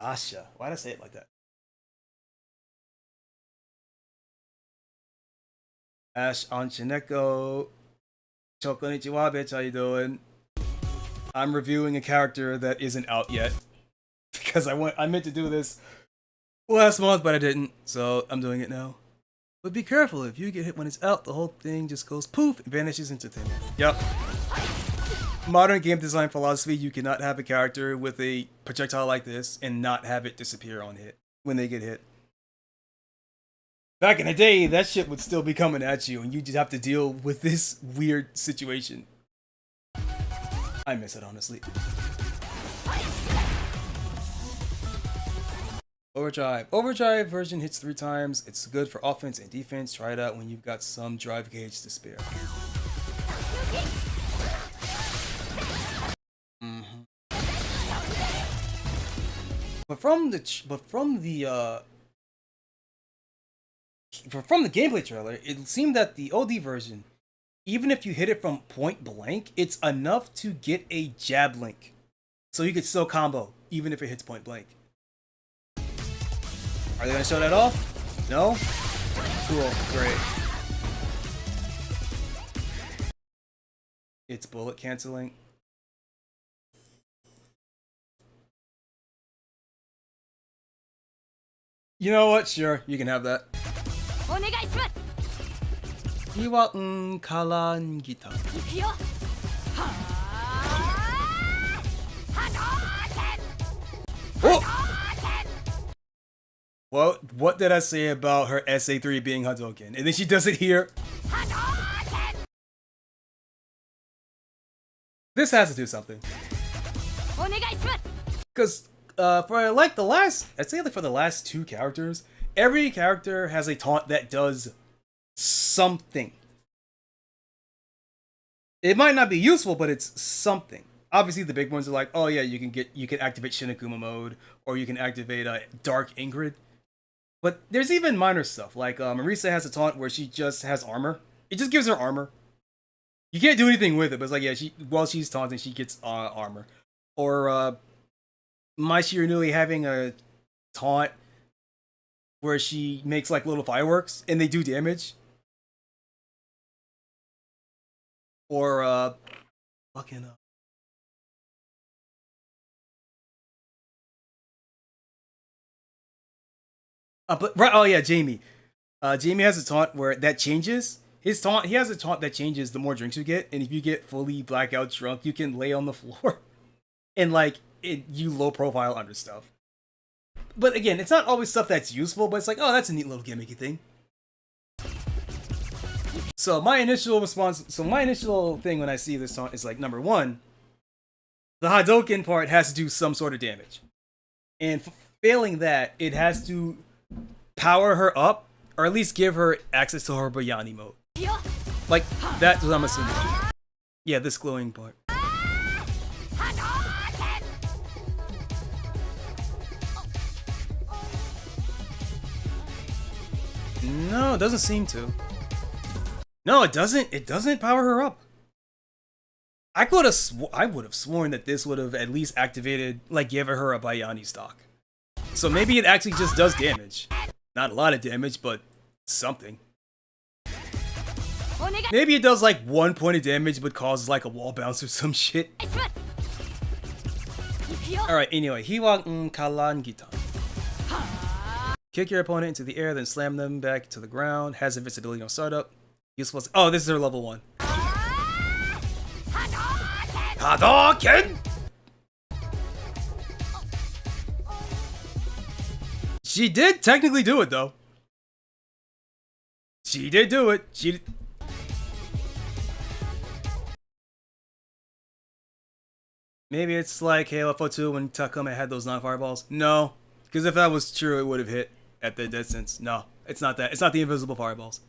Why'd I say it like that? Ash Anchineko. Choconnichi wa, bitch, how you doing? I'm reviewing a character that isn't out yet. Because I meant to do this last month, but I didn't. So I'm doing it now. But be careful, if you get hit when it's out, the whole thing just goes poof and vanishes into thin air. Yep. Modern game design philosophy, you cannot have a character with a projectile like this and not have it disappear on hit when they get hit. Back in the day, that shit would still be coming at you and you just have to deal with this weird situation. I miss it, honestly. Overdrive. Overdrive version hits 3 times. It's good for offense and defense. Try it out when you've got some drive gauge to spare. But from the gameplay trailer, it seemed that the OD version, even if you hit it from point blank, it's enough to get a jab link. So you could still combo, even if it hits point blank. Are they gonna show that off? No? Cool, great. It's bullet canceling. You know what? Sure, you can have that. Iwa kalan gita. Oh! What did I say about her SA3 being Hadouken? And then she does it here. This has to do something. Because for like the last, I'd say like for the last 2 characters, every character has a taunt that does something. It might not be useful, but it's something. Obviously, the big ones are like, oh yeah, you can activate Shiniguma mode, or you can activate Dark Ingrid. But there's even minor stuff, like Marisa has a taunt where she just has armor. It just gives her armor. You can't do anything with it, but it's like, yeah, while she's taunting, she gets armor. Or Mai Shiranui having a taunt where she makes like little fireworks and they do damage. Or But right, oh yeah, Jamie. Jamie has a taunt where that changes. His taunt, he has a taunt that changes the more drinks you get, and if you get fully blackout drunk, you can lay on the floor and like you low profile under stuff. But again, it's not always stuff that's useful, but it's like, oh, that's a neat little gimmicky thing. So my initial thing when I see this taunt is like, number one, the Hadouken part has to do some sort of damage, and failing that, it has to power her up, or at least give her access to her Bayani mode. Like, that's what I'm assuming. Yeah, this glowing part. No, it doesn't seem to. No, it doesn't. It doesn't power her up. I would have sworn that this would have at least activated, like, giving her a Bayani stock. So maybe it actually just does damage. Not a lot of damage, but something. Maybe it does like 1 point of damage, but causes like a wall bounce or some shit. Alright, anyway, Hiwa Kalangitan. Kick your opponent into the air, then slam them back to the ground. Has invincibility on startup. Useful. Oh, this is her level 1. Hadouken! She did technically do it though. She did do it. Maybe it's like Halo 4-2 when Takuma had those non-fireballs. No, because if that was true, it would have hit at the distance. No, it's not that. It's not the invisible fireballs.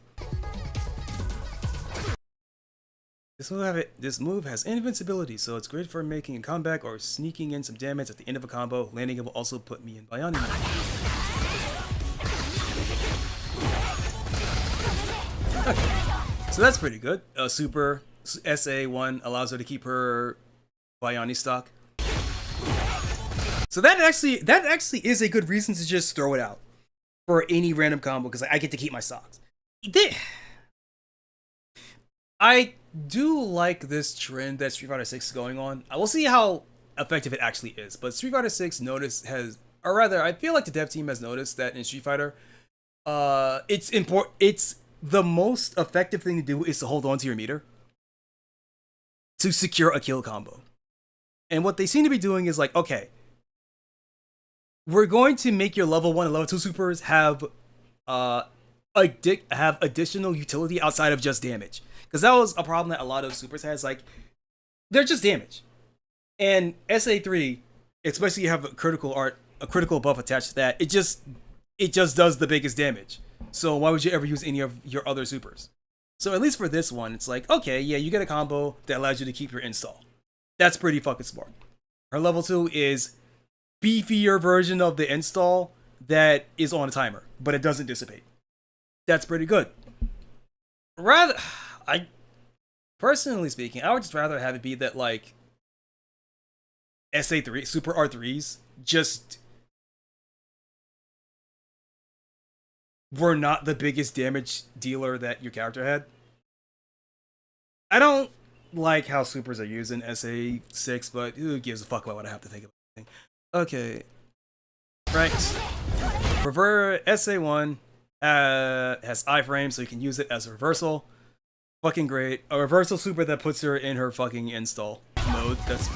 This move has invincibility, so it's great for making a comeback or sneaking in some damage at the end of a combo. Landing it will also put me in Bayani mode. Okay. So that's pretty good. Super SA1 allows her to keep her Bayani stock. So that actually is a good reason to just throw it out for any random combo, because I get to keep my stocks. I do like this trend that Street Fighter 6 is going on. I will see how effective it actually is, but Street Fighter 6 or rather, I feel like the dev team has noticed that in Street Fighter, it's important. It's the most effective thing to do is to hold on to your meter to secure a kill combo. And what they seem to be doing is like, okay, we're going to make your level 1 and level 2 supers have additional utility outside of just damage. Because that was a problem that a lot of supers has. Like, they're just damage. And SA3, especially you have a critical buff attached to that, it just does the biggest damage. So why would you ever use any of your other supers? So at least for this one, it's like, okay, yeah, you get a combo that allows you to keep your install. That's pretty fucking smart. Her level 2 is beefier version of the install that is on a timer, but it doesn't dissipate. That's pretty good. Personally speaking, I would just rather have it be that like SA3, Super R3s just were not the biggest damage dealer that your character had. I don't like how supers are used in SA6, but who gives a fuck about what I have to think about? Okay. Right. SA1 has iframe, so you can use it as a reversal. Fucking great. A reversal super that puts her in her fucking install mode. That's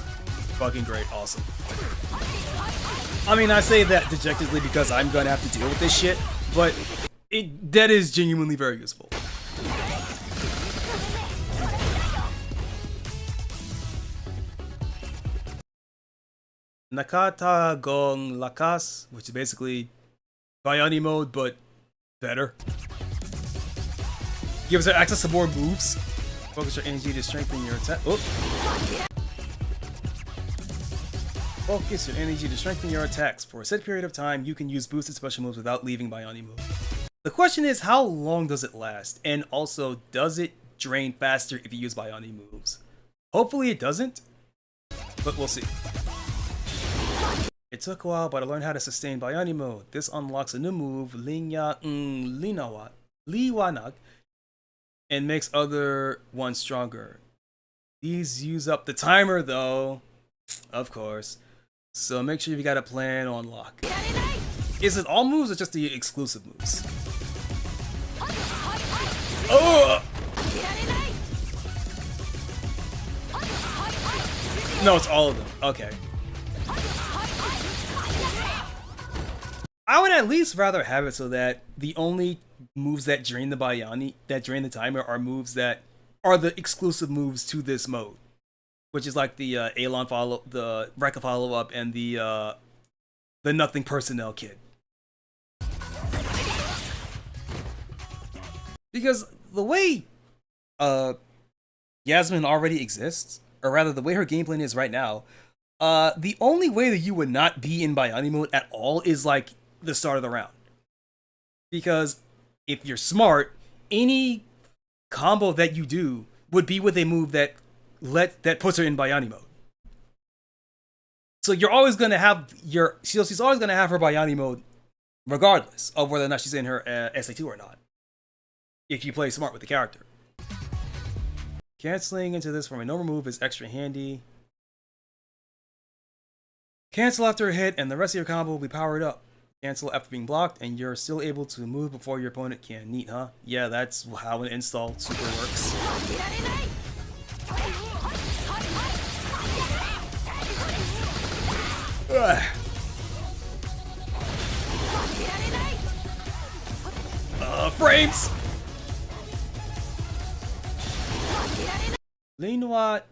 fucking great. Awesome. I mean, I say that dejectedly because I'm gonna have to deal with this shit, but that is genuinely very useful. Nakata Gong Lakas, which is basically Bayani mode, but better. Gives her access to more moves. Focus your energy to strengthen your attack. Oh. Focus your energy to strengthen your attacks. For a set period of time, you can use boosted special moves without leaving Bayani mode. The question is, how long does it last? And also, does it drain faster if you use Bayani moves? Hopefully it doesn't, but we'll see. It took a while, but I learned how to sustain Bayani mode. This unlocks a new move, Liwanag, and makes other ones stronger. These use up the timer though, of course. So make sure you got a plan on lock. Is it all moves or just the exclusive moves? Oh! No, it's all of them. Okay. I would at least rather have it so that the only moves that drain the Bayani, that drain the timer, are moves that are the exclusive moves to this mode, which is like the Alon follow, the Rekka follow up, and the Nothing Personnel kit. Because the way Yasmin already exists, or rather the way her game plan is right now, the only way that you would not be in Bayani mode at all is like the start of the round. Because if you're smart, any combo that you do would be with a move that puts her in Bayani mode. So you're always gonna have she's always gonna have her Bayani mode, regardless of whether or not she's in her SA2 or not. If you play smart with the character. Canceling into this from a normal move is extra handy. Cancel after a hit, and the rest of your combo will be powered up. Cancel after being blocked, and you're still able to move before your opponent can. Neat, huh? Yeah, that's how an install super works. Frames! Linya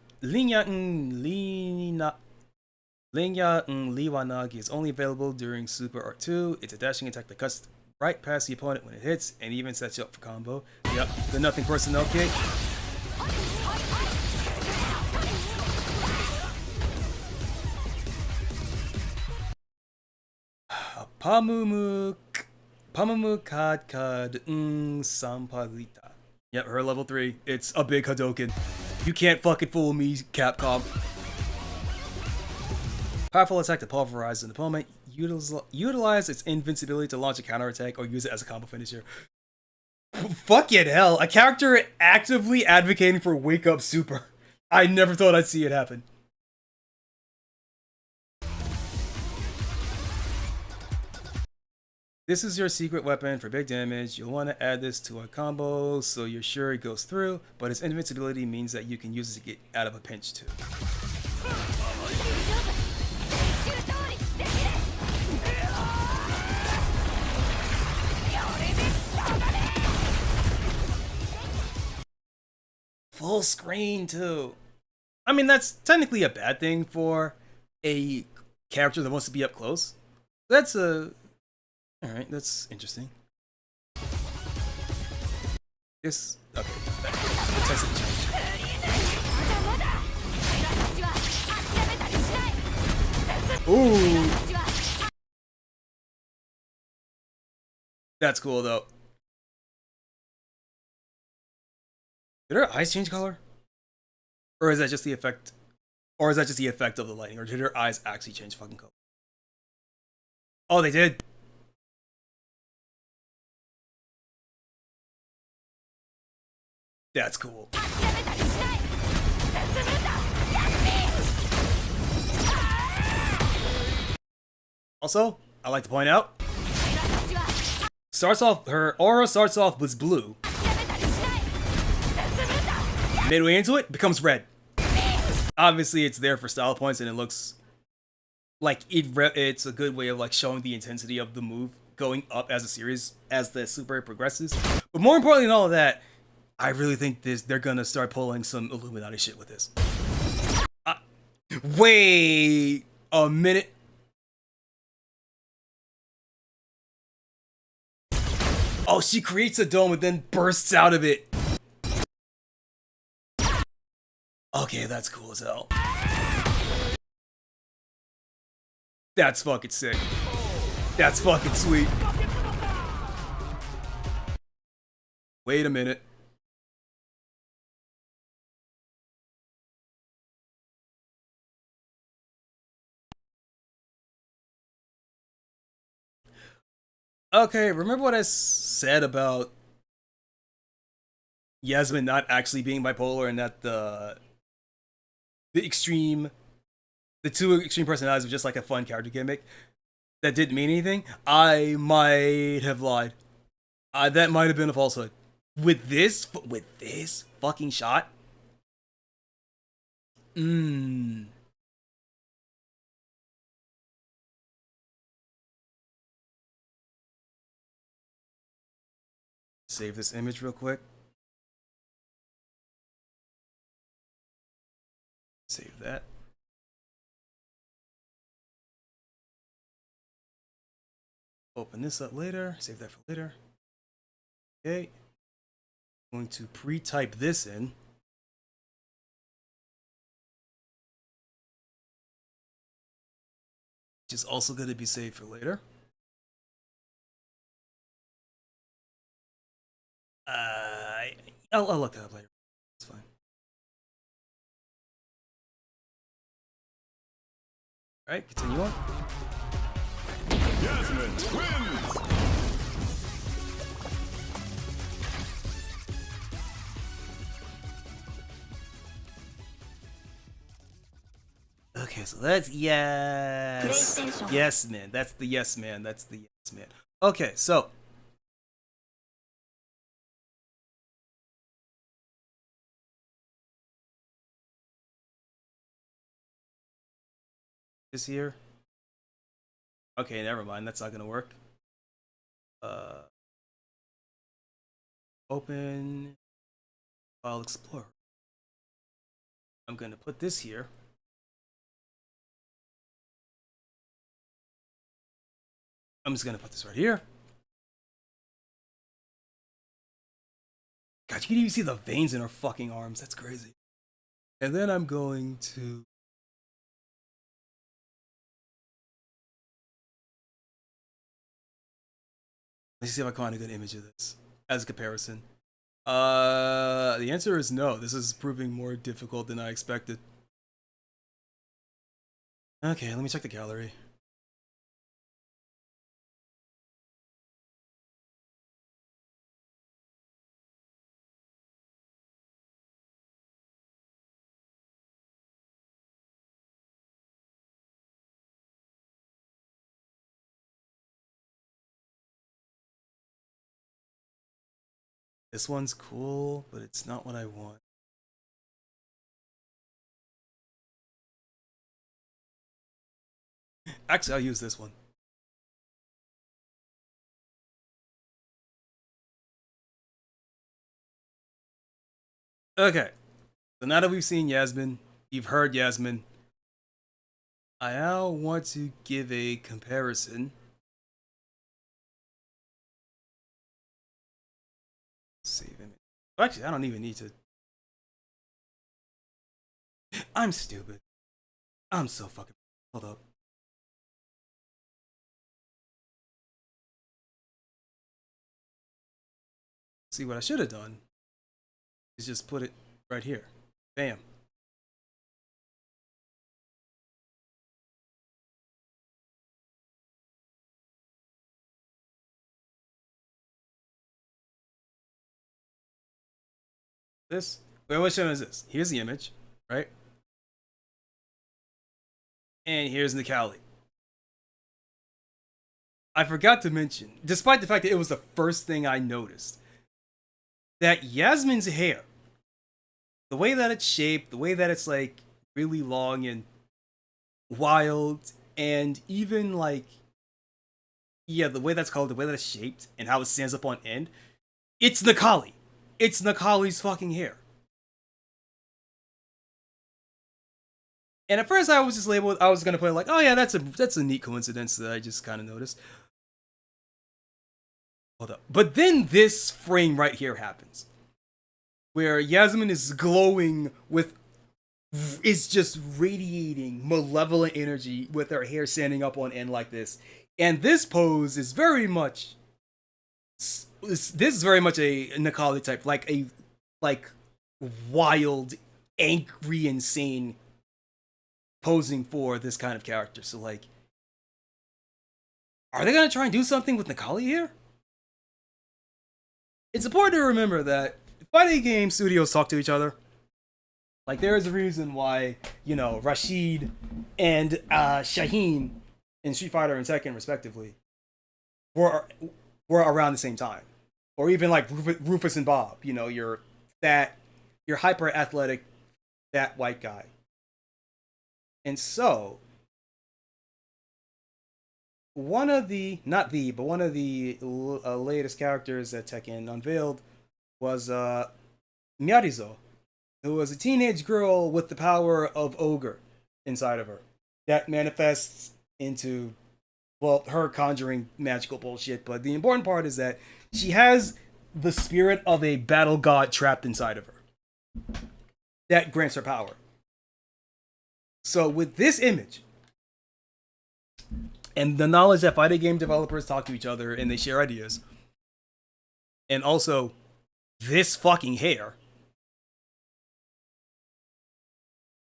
Liwanagi is only available during Super Art 2. It's a dashing attack that cuts right past the opponent when it hits, and even sets you up for combo. Yep, the Nothing Personnel kit. Pamumuk Kad Sampalita. Yep, her level 3. It's a big Hadoken. You can't fucking fool me, Capcom. Powerful attack to pulverize an opponent. Utilize its invincibility to launch a counterattack or use it as a combo finisher. Fucking hell, a character actively advocating for Wake Up Super. I never thought I'd see it happen. This is your secret weapon for big damage. You'll want to add this to a combo so you're sure it goes through, but its invincibility means that you can use it to get out of a pinch too. Full screen too. I mean, that's technically a bad thing for a character that wants to be up close. That's a... Alright, that's interesting. This... Okay. The text didn't change. Ooh! That's cool though. Did her eyes change color? Or is that just the effect? Or is that just the effect of the lighting? Or did her eyes actually change fucking color? Oh, they did? That's cool. Also, I like to point out, her aura starts off with blue. Midway into it, becomes red. Obviously, it's there for style points, and it looks like it's a good way of like showing the intensity of the move going up as a series as the super progresses. But more importantly than all of that, I really think they're gonna start pulling some Illuminati shit with this. Wait a minute. Oh, she creates a dome and then bursts out of it. Okay, that's cool as hell. That's fucking sick. That's fucking sweet. Wait a minute. Okay, remember what I said about Yasmin not actually being bipolar and that the two extreme personalities were just like a fun character gimmick? that didn't mean anything, I might have lied. That might have been a falsehood. With this fucking shot. Save this image real quick. Save that. Open this up later. Save that for later. Okay. I'm going to pre-type this in. Which is also going to be saved for later. I'll look that up later. It's fine. Alright, continue on. Yasmin wins! Okay, so that's yes. Yes, man. That's the yes, man. That's the yes, man. Okay, so. Is here. Okay, never mind. That's not gonna work. Open File Explorer. I'm gonna put this here. I'm just gonna put this right here. God, you can even see the veins in her fucking arms. That's crazy. And then I'm going to let's see if I can find a good image of this as a comparison. The answer is no. This is proving more difficult than I expected. Okay, let me check the gallery. This one's cool, but it's not what I want. Actually, I'll use this one. Okay, so now that we've seen Yasmin, you've heard Yasmin, I now want to give a comparison. Save image. Actually, I don't even need to. I'm stupid. I'm so fucking. Hold up. See, what I should have done is just put it right here. Bam. This. Wait, what show is this? Here's the image, right? And here's Nikali. I forgot to mention, despite the fact that it was the first thing I noticed, that Yasmin's hair, the way that it's shaped, the way that it's like really long and wild, and even like, yeah, the way that's called, the way that it's shaped, and how it stands up on end, it's Nikali. It's Nikali's fucking hair. And at first I was just labeled, I was gonna put like, oh yeah, that's a neat coincidence that I just kind of noticed. Hold up. But then this frame right here happens. Where Yasmin is glowing with, is just radiating malevolent energy with her hair standing up on end like this. And this pose is very much, this is very much a Nikali type, like wild, angry, insane posing for this kind of character. So like, are they gonna try and do something with Nikali here? It's important to remember that fighting game studios talk to each other. Like, there is a reason why, you know, Rashid and Shaheen in Street Fighter and Tekken, respectively, were were around the same time, or even like Rufus and Bob. You know, you're hyper athletic, that white guy, and so one of the not the but one of the latest characters that Tekken unveiled was Miarizo, who was a teenage girl with the power of ogre inside of her that manifests into, well, her conjuring magical bullshit. But the important part is that she has the spirit of a battle god trapped inside of her that grants her power. So with this image and the knowledge that fighting game developers talk to each other and they share ideas, and also this fucking hair,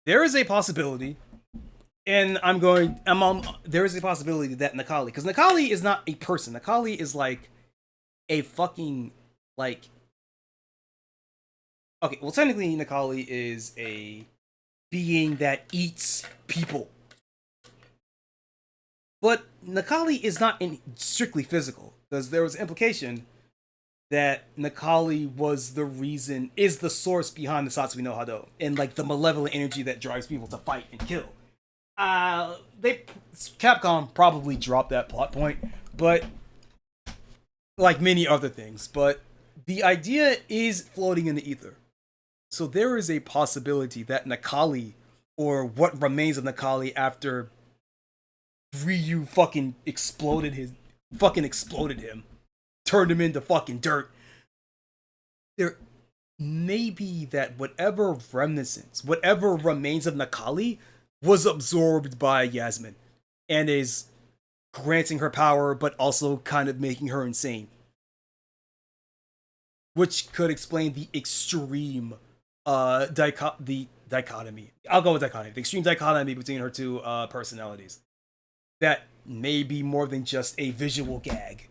there is a possibility, and there is a possibility that Nakali, because Nakali is not a person. Nakali is like a fucking, like, okay, well, technically Nakali is a being that eats people. But Nakali is not strictly physical, because there was implication that Nakali is the source behind the Satsui no Hado, and like the malevolent energy that drives people to fight and kill. Capcom probably dropped that plot point, but like many other things, but the idea is floating in the ether. So there is a possibility that Nakali, or what remains of Nakali after Ryu fucking exploded him, turned him into fucking dirt. There may be that whatever remains of Nakali was absorbed by Yasmin and is granting her power, but also kind of making her insane. Which could explain the extreme dichotomy. I'll go with dichotomy. The extreme dichotomy between her two personalities. That may be more than just a visual gag.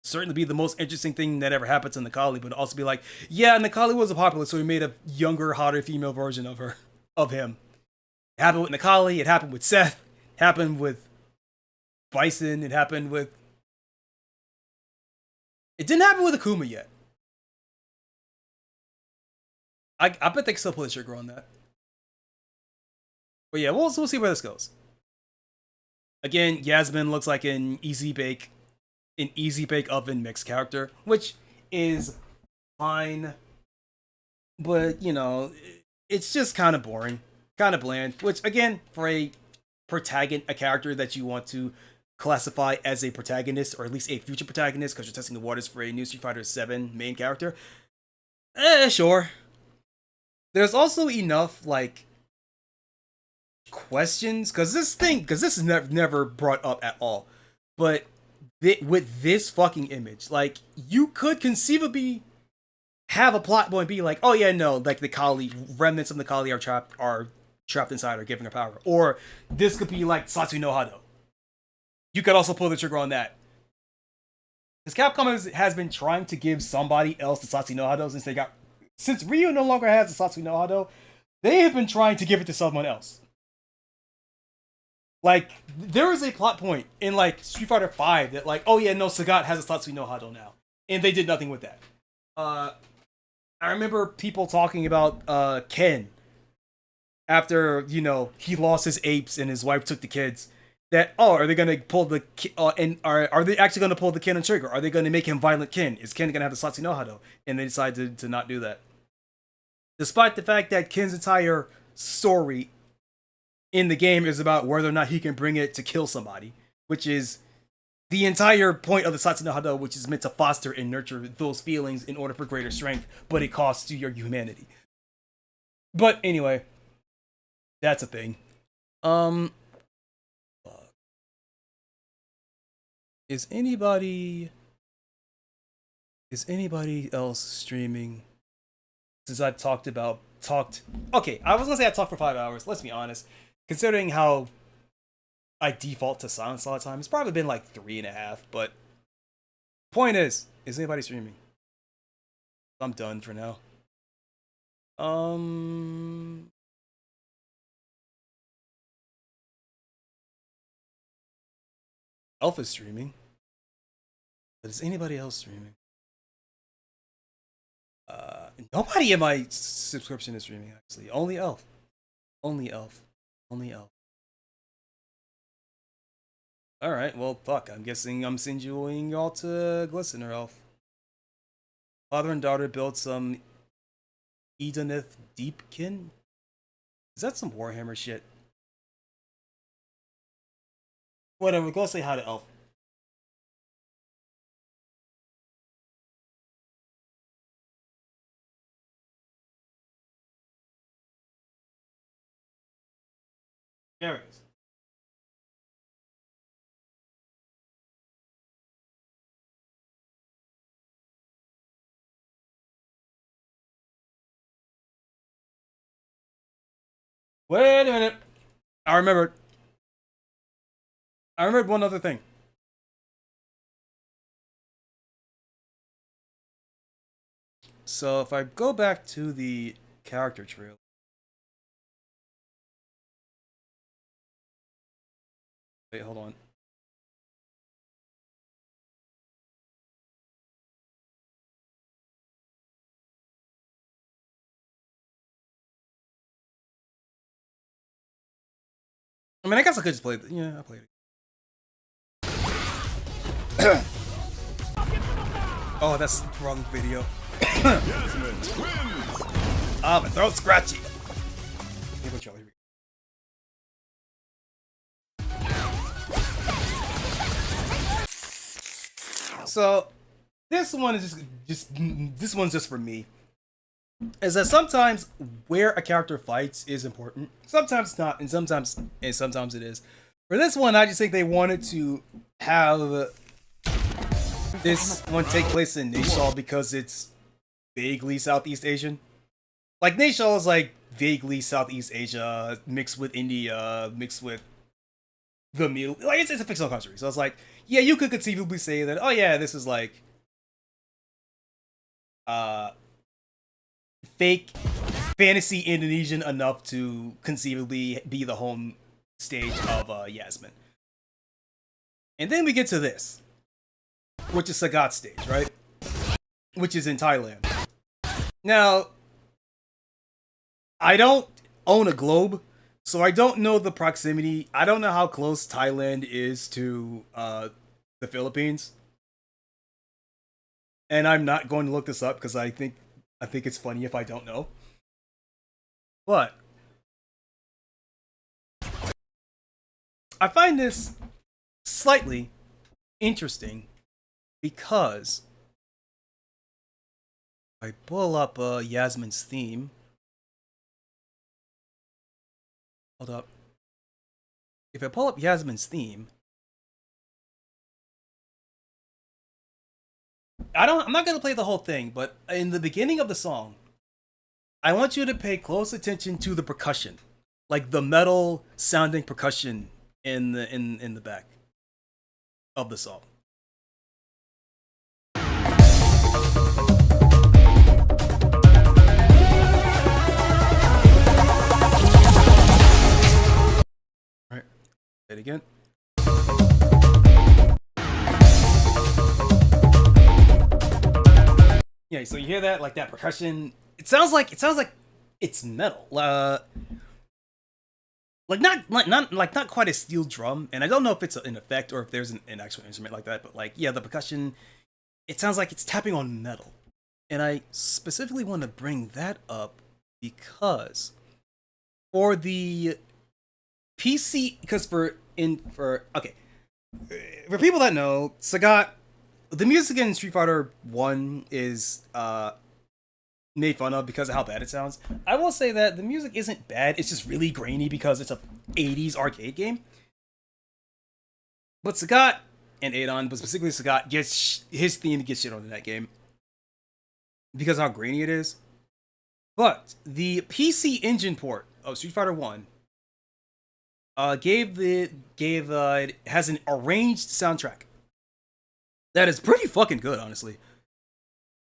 Certainly be the most interesting thing that ever happened to Nakali, but also be like, yeah, Nakali was a popular, so we made a younger, hotter female version of him. It happened with Nakali, it happened with Seth, it happened with Bison, it didn't happen with Akuma yet. I bet they can still pull the trigger on that. But yeah, we'll see where this goes. Again, Yasmin looks like an easy bake oven mixed character, which is fine. But, you know, it's just kind of boring, kind of bland, which again, for a character that you want to classify as a protagonist, or at least a future protagonist, because you're testing the waters for a new Street Fighter 7 main character. Sure. There's also enough, like, questions, because this is never brought up at all. But with this fucking image, like, you could conceivably have a plot point be like, oh yeah, no, like the Kali, remnants of the Kali are trapped inside her, giving her power. Or this could be like Satsui no Hado. You could also pull the trigger on that. Because Capcom has been trying to give somebody else the Satsui no Hado since Ryu no longer has the Satsui no Hado, they have been trying to give it to someone else. Like, there is a plot point in, like, Street Fighter 5 that, like, oh yeah, no, Sagat has a Satsui no Hado now. And they did nothing with that. I remember people talking about Ken after, you know, he lost his apes and his wife took the kids. That, oh, are they gonna pull the are they actually gonna pull the Ken on trigger? Are they gonna make him violent Ken? Is Ken gonna have the Satsui no Hado? And they decided to not do that. Despite the fact that Ken's entire story in the game is about whether or not he can bring it to kill somebody, which is the entire point of the Satsui no Hado, which is meant to foster and nurture those feelings in order for greater strength, but it costs you your humanity. But anyway, that's a thing. Is anybody else streaming? Since I've talked. Okay, I was gonna say I talked for 5 hours. Let's be honest. Considering how I default to silence all the time, it's probably been like 3.5. But point is anybody streaming? I'm done for now. Elf is streaming. But is anybody else streaming? Nobody in my subscription is streaming, actually. Only Elf. Only Elf. Only Elf. Alright, well, fuck. I'm guessing I'm sending y'all to Glistener Elf. Father and daughter built some Edenith Deepkin? Is that some Warhammer shit? Whatever, go say hi to Elf. There it is. Wait a minute. I remembered. I remembered one other thing. So if I go back to the character trailer. Wait, hold on. I mean, I guess I could just play it. Yeah, I played it. Oh, that's the wrong video. Yasmin wins. Ah, my throat's scratchy. Hey, what y'all hear? So, this one is just this one's just for me. Is that sometimes where a character fights is important, sometimes not, and sometimes it is. For this one, I just think they wanted to have this one take place in Nashal because it's vaguely Southeast Asian. Like Nashal is like vaguely Southeast Asia mixed with India, mixed with the Middle. Like it's a fictional country, so it's like, yeah, you could conceivably say that. Oh yeah, this is like fake fantasy Indonesian enough to conceivably be the home stage of Yasmin. And then we get to this, which is Sagat's stage, right? Which is in Thailand. Now, I don't own a globe, so I don't know the proximity. I don't know how close Thailand is to the Philippines. And I'm not going to look this up because I think it's funny if I don't know. But I find this slightly interesting because I pull up Yasmin's theme. Hold up. If I pull up Yasmin's theme, I'm not gonna play the whole thing, but in the beginning of the song, I want you to pay close attention to the percussion, like the metal sounding percussion in the back of the song. All right, play it again. Yeah, so you hear that, like that percussion. It sounds like it's metal. Like not quite a steel drum, and I don't know if it's an effect or if there's an actual instrument like that. But like, yeah, the percussion, it sounds like it's tapping on metal, and I specifically want to bring that up because for the PC, because for people that know, Sagat, the music in Street Fighter 1 is made fun of because of how bad it sounds. I will say that the music isn't bad, it's just really grainy because it's a 80s arcade game. But Sagat and Adon, but specifically Sagat, his theme gets shit on in that game because of how grainy it is. But the PC engine port of Street Fighter 1 it has an arranged soundtrack that is pretty fucking good, honestly.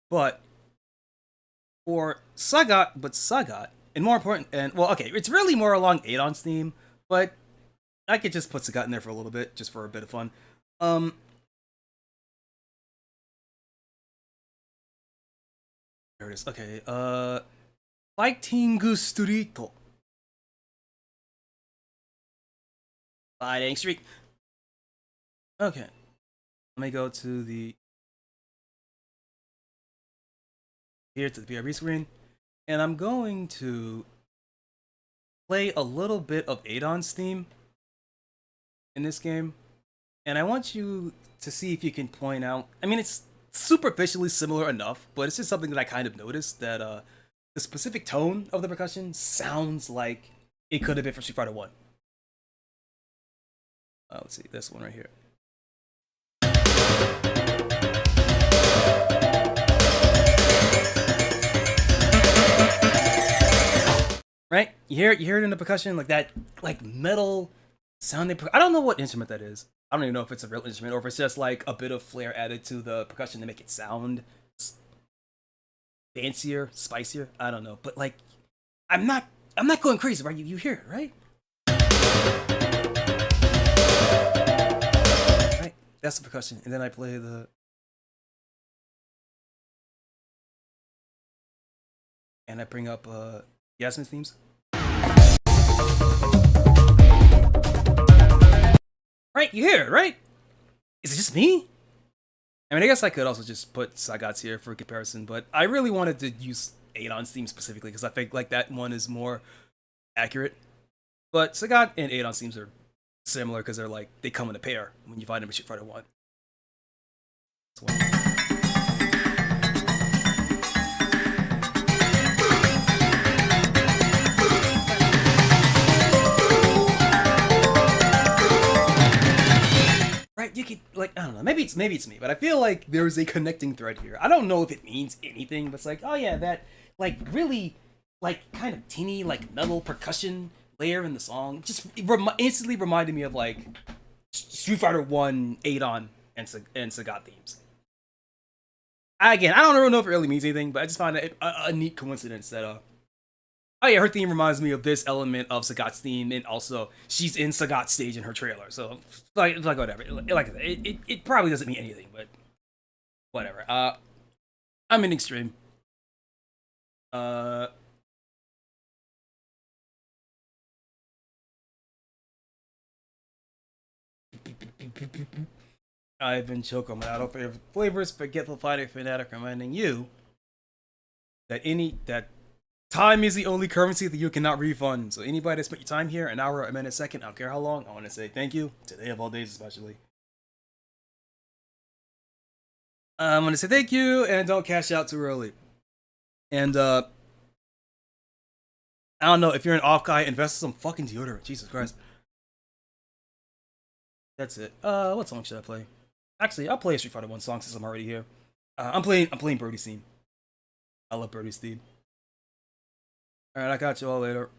But for Sagat, and more important, it's really more along Adon's theme, but I could just put Sagat in there for a little bit, just for a bit of fun. Um, there it is. Okay. Fighting Street. Fighting Street. Okay. Let me go to the here to the PRB screen, and I'm going to play a little bit of Adon's theme in this game, and I want you to see if you can point out. I mean, it's superficially similar enough, but it's just something that I kind of noticed that the specific tone of the percussion sounds like it could have been from Street Fighter One. Let's see this one right here. Right? You hear it in the percussion, like that, like metal sounding. I don't know what instrument that is. I don't even know if it's a real instrument or if it's just like a bit of flair added to the percussion to make it sound fancier, spicier. I don't know, but like, I'm not going crazy, right? You hear it, right? Right, that's the percussion, and then I play the. And I bring up Yasmin's themes. Right, you hear it, right? Is it just me? I mean, I guess I could also just put Sagat's here for comparison, but I really wanted to use Adon's theme specifically because I think like that one is more accurate. But Sagat and Adon's themes are similar because they're like they come in a pair when you find them in Street Fighter 1. Right, you could like I don't know, maybe it's me, but I feel like there's a connecting thread here. I don't know if it means anything, but it's like, oh yeah, that like really like kind of teeny like metal percussion layer in the song just instantly reminded me of like Street Fighter 1, Adon, and Sagat themes. Again, I don't really know if it really means anything, but I just found it a neat coincidence that oh yeah, her theme reminds me of this element of Sagat's theme, and also she's in Sagat's stage in her trailer. So like whatever. Like it probably doesn't mean anything, but whatever. I'm in extreme. I've been Choco Minato for flavors, forgetful fanatic, reminding you that time is the only currency that you cannot refund. So anybody that spent your time here, an hour, a minute, a second, I don't care how long, I want to say thank you. Today of all days especially. I'm going to say thank you and don't cash out too early. And I don't know, if you're an off guy, invest in some fucking deodorant. Jesus Christ. That's it. What song should I play? Actually, I'll play a Street Fighter 1 song since I'm already here. I'm playing Brody's theme. I love Brody's theme. Alright, I got you all later.